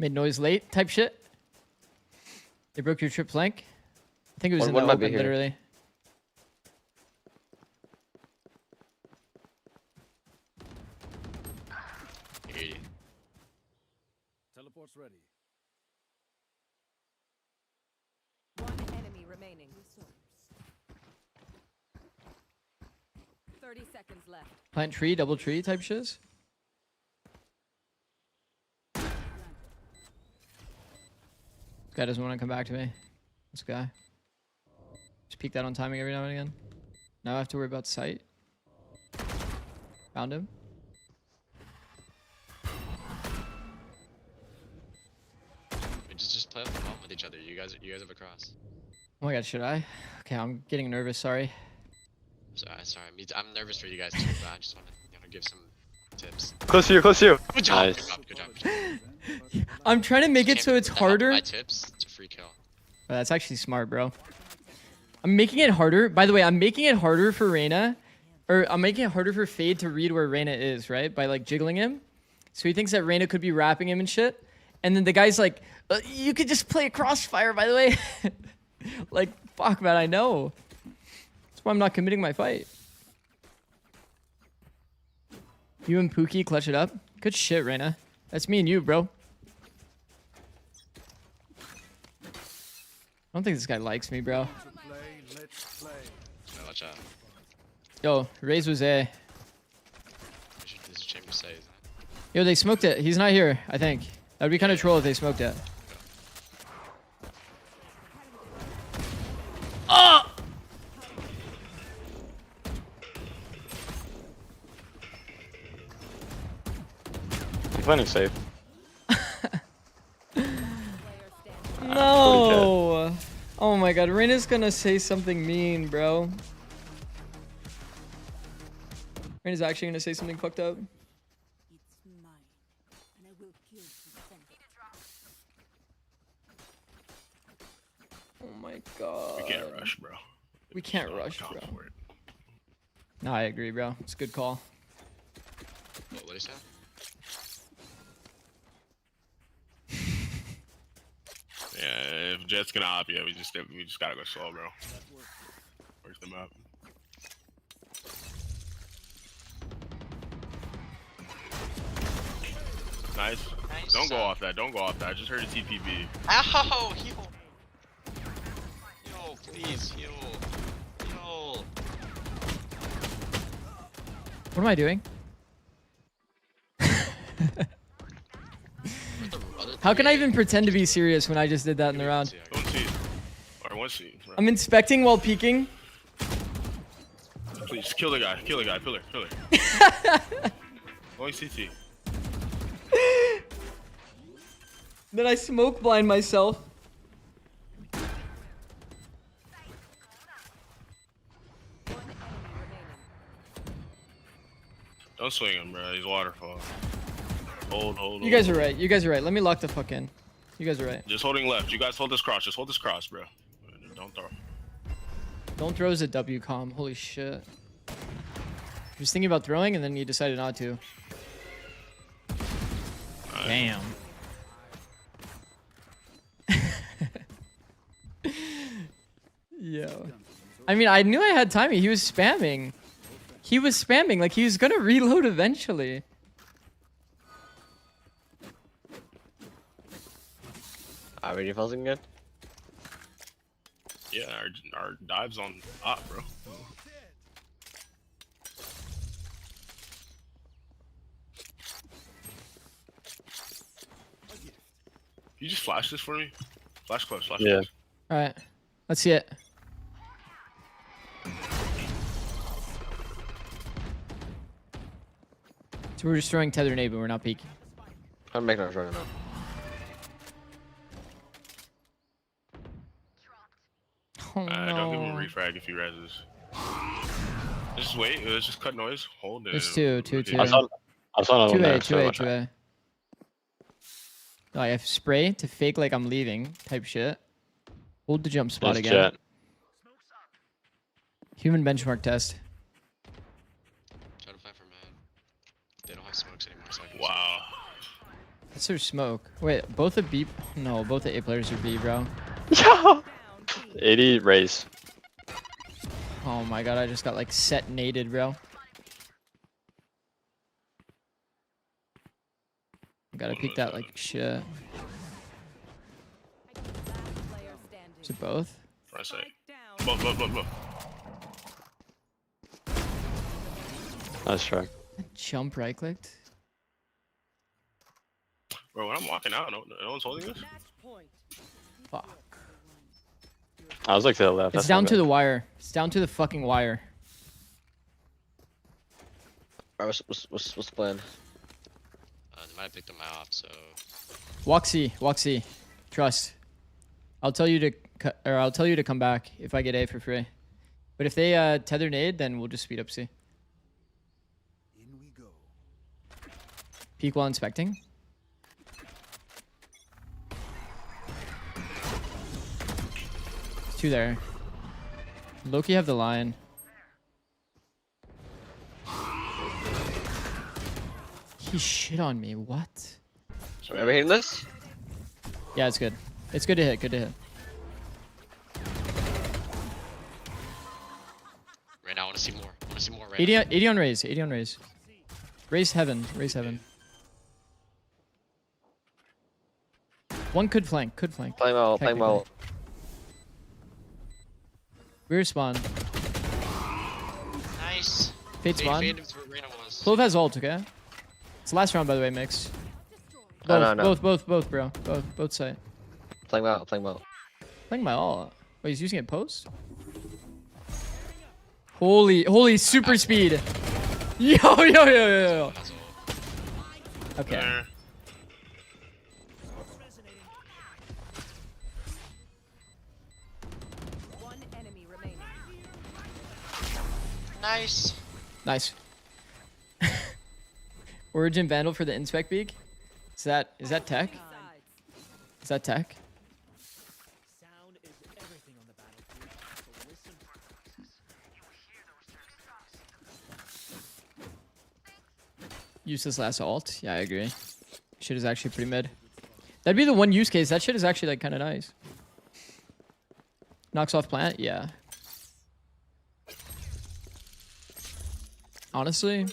Made noise late type shit. They broke your trip flank. I think it was in the One might be open, here. literally. Teleport's ready. One enemy remaining. 30 seconds left. Plant tree, double tree type shiz. This guy doesn't want to come back to me. This guy. Just peek that on timing every now and again. Now I have to worry about sight. Found him. Just play off the bottom with each other. You guys have a cross. Oh my god, should I? Okay, I'm getting nervous, sorry. Sorry. I'm nervous for you guys too, but I just want to give some tips. Close to you, close to you. Good job. Nice. Good job. I'm trying to make it so it's harder. My tips, it's a free kill. Oh, that's actually smart, bro. I'm making it harder. By the way, I'm making it harder for Reyna. Or I'm making it harder for Fade to read where Reyna is, right? By like jiggling him. So he thinks that Reyna could be wrapping him and shit. And then the guy's like, you could just play a crossfire, by the way. Like, fuck, man, I know. That's why I'm not committing my fight. You and Pookie clutch it up. Good shit, Reyna. That's me and you, bro. I don't think this guy likes me, bro. Watch out. Yo, Raze was A. This is Chamber say, isn't it? Yo, they smoked it. He's not here, I think. That would be kind of troll if they smoked it. Oh! I'm planning safe. No! Oh my god, Reyna's gonna say something mean, bro. Reyna's actually gonna say something fucked up. Oh my god. We can't rush, bro. We can't rush, bro. No, I agree, bro. It's a good call. What did he say? Yeah, if Jet's gonna op, yeah, we just gotta go slow, bro. Work them up. Nice. Don't go off that. Don't go off that. I just heard a TPB. Ow! Heal! Yo, please, heal. Heal. What am I doing? How can I even pretend to be serious when I just did that in the round? Don't see. Or one see. I'm inspecting while peeking. Please kill the guy. Kill the guy. Pillar. Pillar. Only CT. Then I smoke blind myself. Don't swing him, bro. He's waterfall. Hold. You guys are right. You guys are right. Let me lock the fuck in. You guys are right. Just holding left. You guys hold this cross. Just hold this cross, bro. Don't throw. Don't throw is a W comm. Holy shit. He was thinking about throwing and then he decided not to. Damn. Yo. I mean, I knew I had timing. He was spamming. He was spamming. Like, he was gonna reload eventually. Are we defusing good? Yeah, our dive's on top, bro. Can you just flash this for me? Flash close, flash close. Alright. Let's see it. So we're just throwing tether nade, but we're not peeking. I'm making our shot now. Oh, no. Don't give him a refrag if he reses. Just wait. Let's just cut noise. Hold it. There's two. I saw another one there. 2A. No, I have spray to fake like I'm leaving type shit. Hold the jump spot again. Jet. Human benchmark test. Try to fight for man. They don't have smokes anymore, so I can Wow. What's their smoke? Wait, both the B. No, both the A players are B, bro. Yeah. 80 raise. Oh my god, I just got like set nated, bro. Gotta peek that like shit. Is it both? I say. Both. Nice try. Jump right clicked. Bro, when I'm walking out, no one's holding this? Fuck. I was like to the left. It's down to the wire. It's down to the fucking wire. Alright, what's the plan? They might have picked them off, so. Walk C. Trust. I'll tell you to come back if I get A for free. But if they tether nade, then we'll just speed up C. Peek while inspecting. There's 2 there. Loki have the line. He shit on me. What? So ever hitting this? Yeah, it's good. It's good to hit. Good to hit. Right now, I want to see more. Right 80 on raise. 80 on raise. Raise heaven. One could flank. Playing well. Rear spawn. Nice. Fade spawn. Clove has ult, okay? It's the last round, by the way, Mix. Both, bro. Both side. Playing well. Playing my ult. Wait, he's using it post? Holy super speed. Yo. Okay. Nice. Origin Vandal for the inspect beak. Is that tech? Is that tech? Use this last ult. Yeah, I agree. Shit is actually pretty mid. That'd be the one use case. That shit is actually like kind of nice. Knocks off plant. Yeah. Honestly. You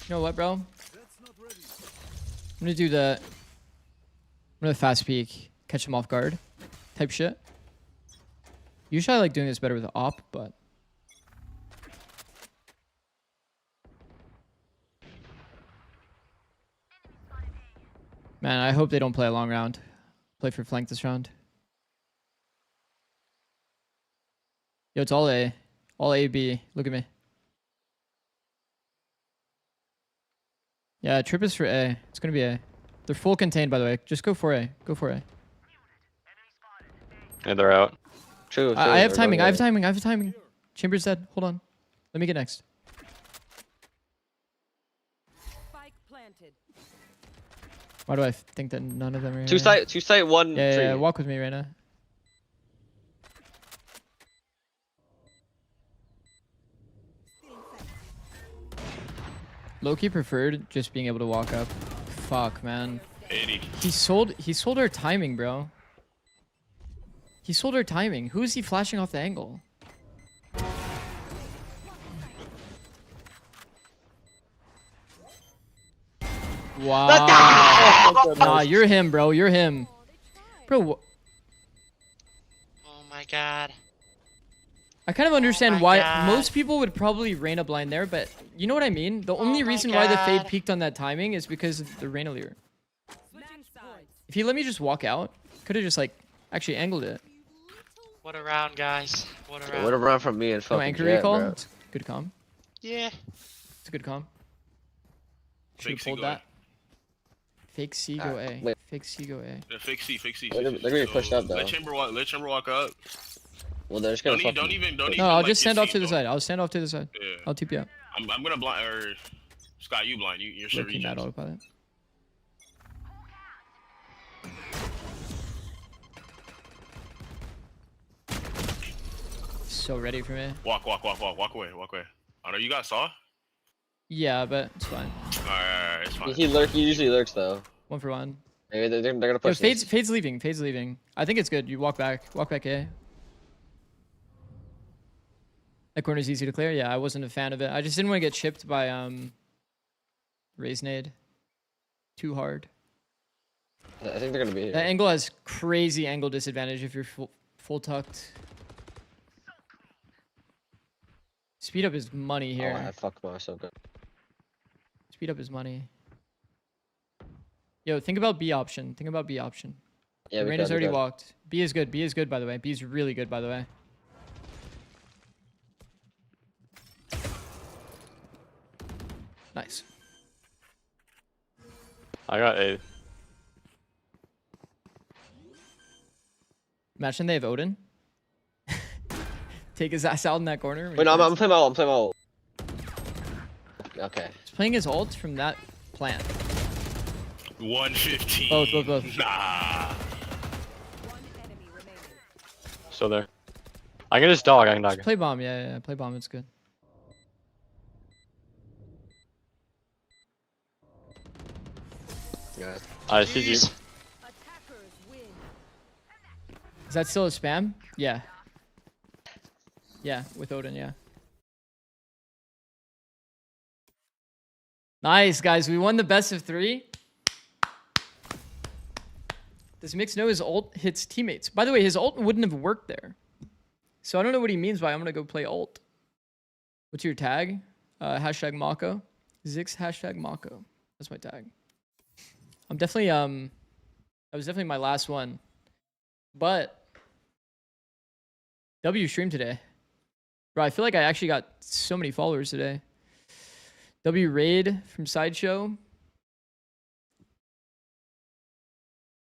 know what, bro? I'm gonna do the. I'm gonna fast peek, catch him off guard, type shit. Usually I like doing this better with the op, but. Man, I hope they don't play a long round. Play for flank this round. Yo, it's all A. All A, B. Look at me. Yeah, trip is for A. It's gonna be A. They're full contained, by the way. Just go for A. Go for A. And they're out. True. I have timing. I have timing. Chamber's dead. Hold on. Let me get next. Why do I think that none of them are here? Two site, one tree. Yeah, walk with me right now. Loki preferred just being able to walk up. Fuck, man. 80. He sold our timing, bro. He sold our timing. Who is he flashing off the angle? Wow. Nah, you're him, bro. You're him. Bro. Oh my god. I kind of understand why most people would probably Reyna blind there, but you know what I mean? The only reason why the fade peaked on that timing is because of the Reyna lure. If he let me just walk out, could have just like actually angled it. What a round, guys. What a round. What a round from me and fucking No anchor Jet, recall? bro. It's good calm. Yeah. It's a good calm. Should have Fake C pulled go that. Fake C go A. wait. Fake C go A. Yeah, fake C. They're gonna be pushed up though. Let Chamber walk up. Well, they're just gonna Don't even. No, I'll like, just stand off to the though. side. I'll stand off to the side. Yeah. I'll TP out. I'm gonna blind or Scott, you blind. You're sure Low-key mad autopilot. so ready for me. Walk away. I know you guys saw. Yeah, but it's fine. Alright, it's fine. He usually lurks though. 1 for 1. Maybe they're gonna Yo, push this. Fade's leaving. Fade's leaving. I think it's good. You walk back. Walk back A. That corner's easy to clear. Yeah, I wasn't a fan of it. I just didn't want to get chipped by Raisnade. Too hard. I think they're gonna be here. That angle has crazy angle disadvantage if you're full tucked. Speed up is money here. Oh, I fucked myself good. Speed up is money. Yo, think about B option. Think about B option. Yeah, Reina's already walked. B is good. B is good, by the way. B is really good, by the way. Nice. I got A. Imagine they have Odin. Take his ass out in that corner. Wait, no, I'm playing my ult. I'm playing my ult. Okay. He's playing his ult from that plant. 115. Both. Nah. Still there. I can just dog. Just play bomb. Yeah. Play bomb. It's good. Yeah. I see you. Is that still a spam? Yeah. Yeah, with Odin, yeah. Nice, guys. We won the best of 3. Does Mix know his ult hits teammates? By the way, his ult wouldn't have worked there. So I don't know what he means by I'm going to go play ult. What's your tag? Hashtag Mako. Zix hashtag Mako. That's my tag. I'm definitely, that was definitely my last one. But W stream today. Bro, I feel like I actually got so many followers today. W raid from Sideshow.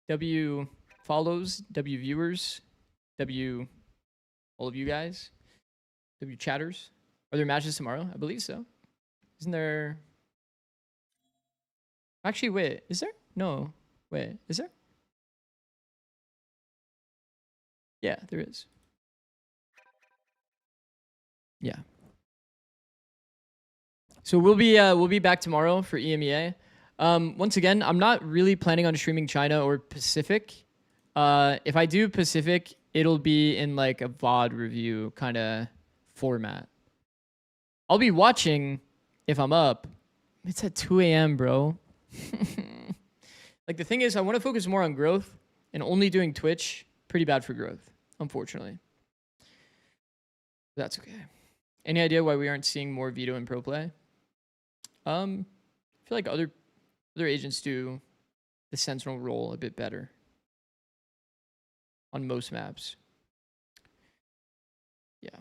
W follows. W viewers. W all of you guys. W chatters. Are there matches tomorrow? I believe so. Isn't there? Actually, wait. Is there? No. Wait. Is there? Yeah, there is. Yeah. So we'll be back tomorrow for EMEA. Once again, I'm not really planning on streaming China or Pacific. If I do Pacific, it'll be in like a VOD review kind of format. I'll be watching if I'm up. It's at 2 a.m., bro. Like the thing is, I want to focus more on growth, and only doing Twitch, pretty bad for growth, unfortunately. That's okay. Any idea why we aren't seeing more veto in pro play? I feel like other agents do the sentinel role a bit better on most maps. Yeah.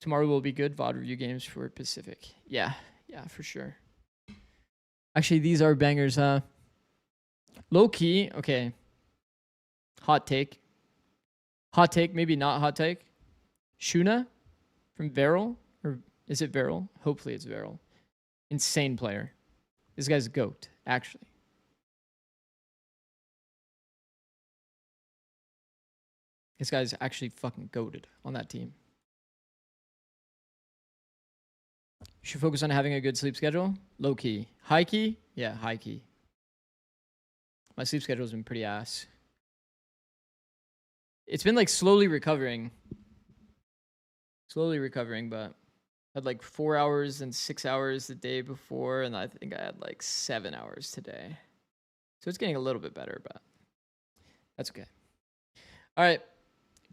Tomorrow will be good VOD review games for Pacific. Yeah, for sure. Actually, these are bangers, huh? Low key, okay. Hot take. Hot take, maybe not hot take. Shuna from Veryl, or is it Veryl? Hopefully it's Veryl. Insane player. This guy's a GOAT, actually. This guy's actually fucking goated on that team. You should focus on having a good sleep schedule. Low key. High key? Yeah, high key. My sleep schedule's been pretty ass. It's been like slowly recovering, but I had like 4 hours and 6 hours the day before, and I think I had like 7 hours today. So it's getting a little bit better, but that's okay. All right.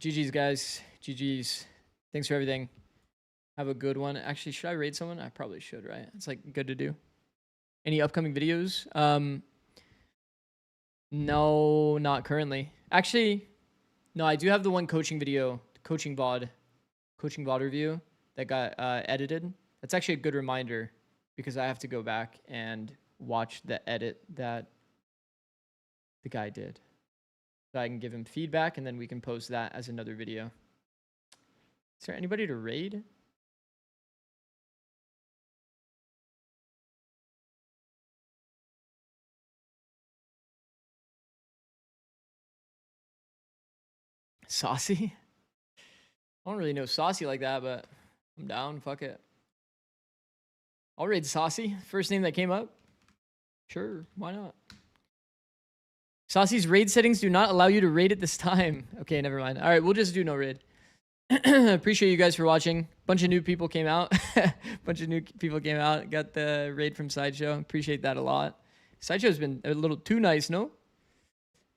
GG's, guys. GG's. Thanks for everything. Have a good one. Actually, should I raid someone? I probably should, right? It's like good to do. Any upcoming videos? No, not currently. Actually, no, I do have the one coaching video, coaching VOD review that got edited. That's actually a good reminder because I have to go back and watch the edit that the guy did. So I can give him feedback and then we can post that as another video. Is there anybody to raid? Saucy? I don't really know Saucy like that, but I'm down. Fuck it. I'll raid Saucy. First name that came up. Sure, why not? Saucy's raid settings do not allow you to raid at this time. Okay, never mind. All right, we'll just do no raid. Appreciate you guys for watching. Bunch of new people came out. Got the raid from Sideshow. Appreciate that a lot. Sideshow's been a little too nice, no?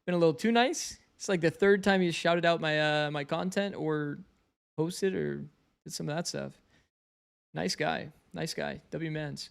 Been a little too nice. It's like the third time he's shouted out my my content or posted or did some of that stuff. Nice guy. Nice guy. W Mans.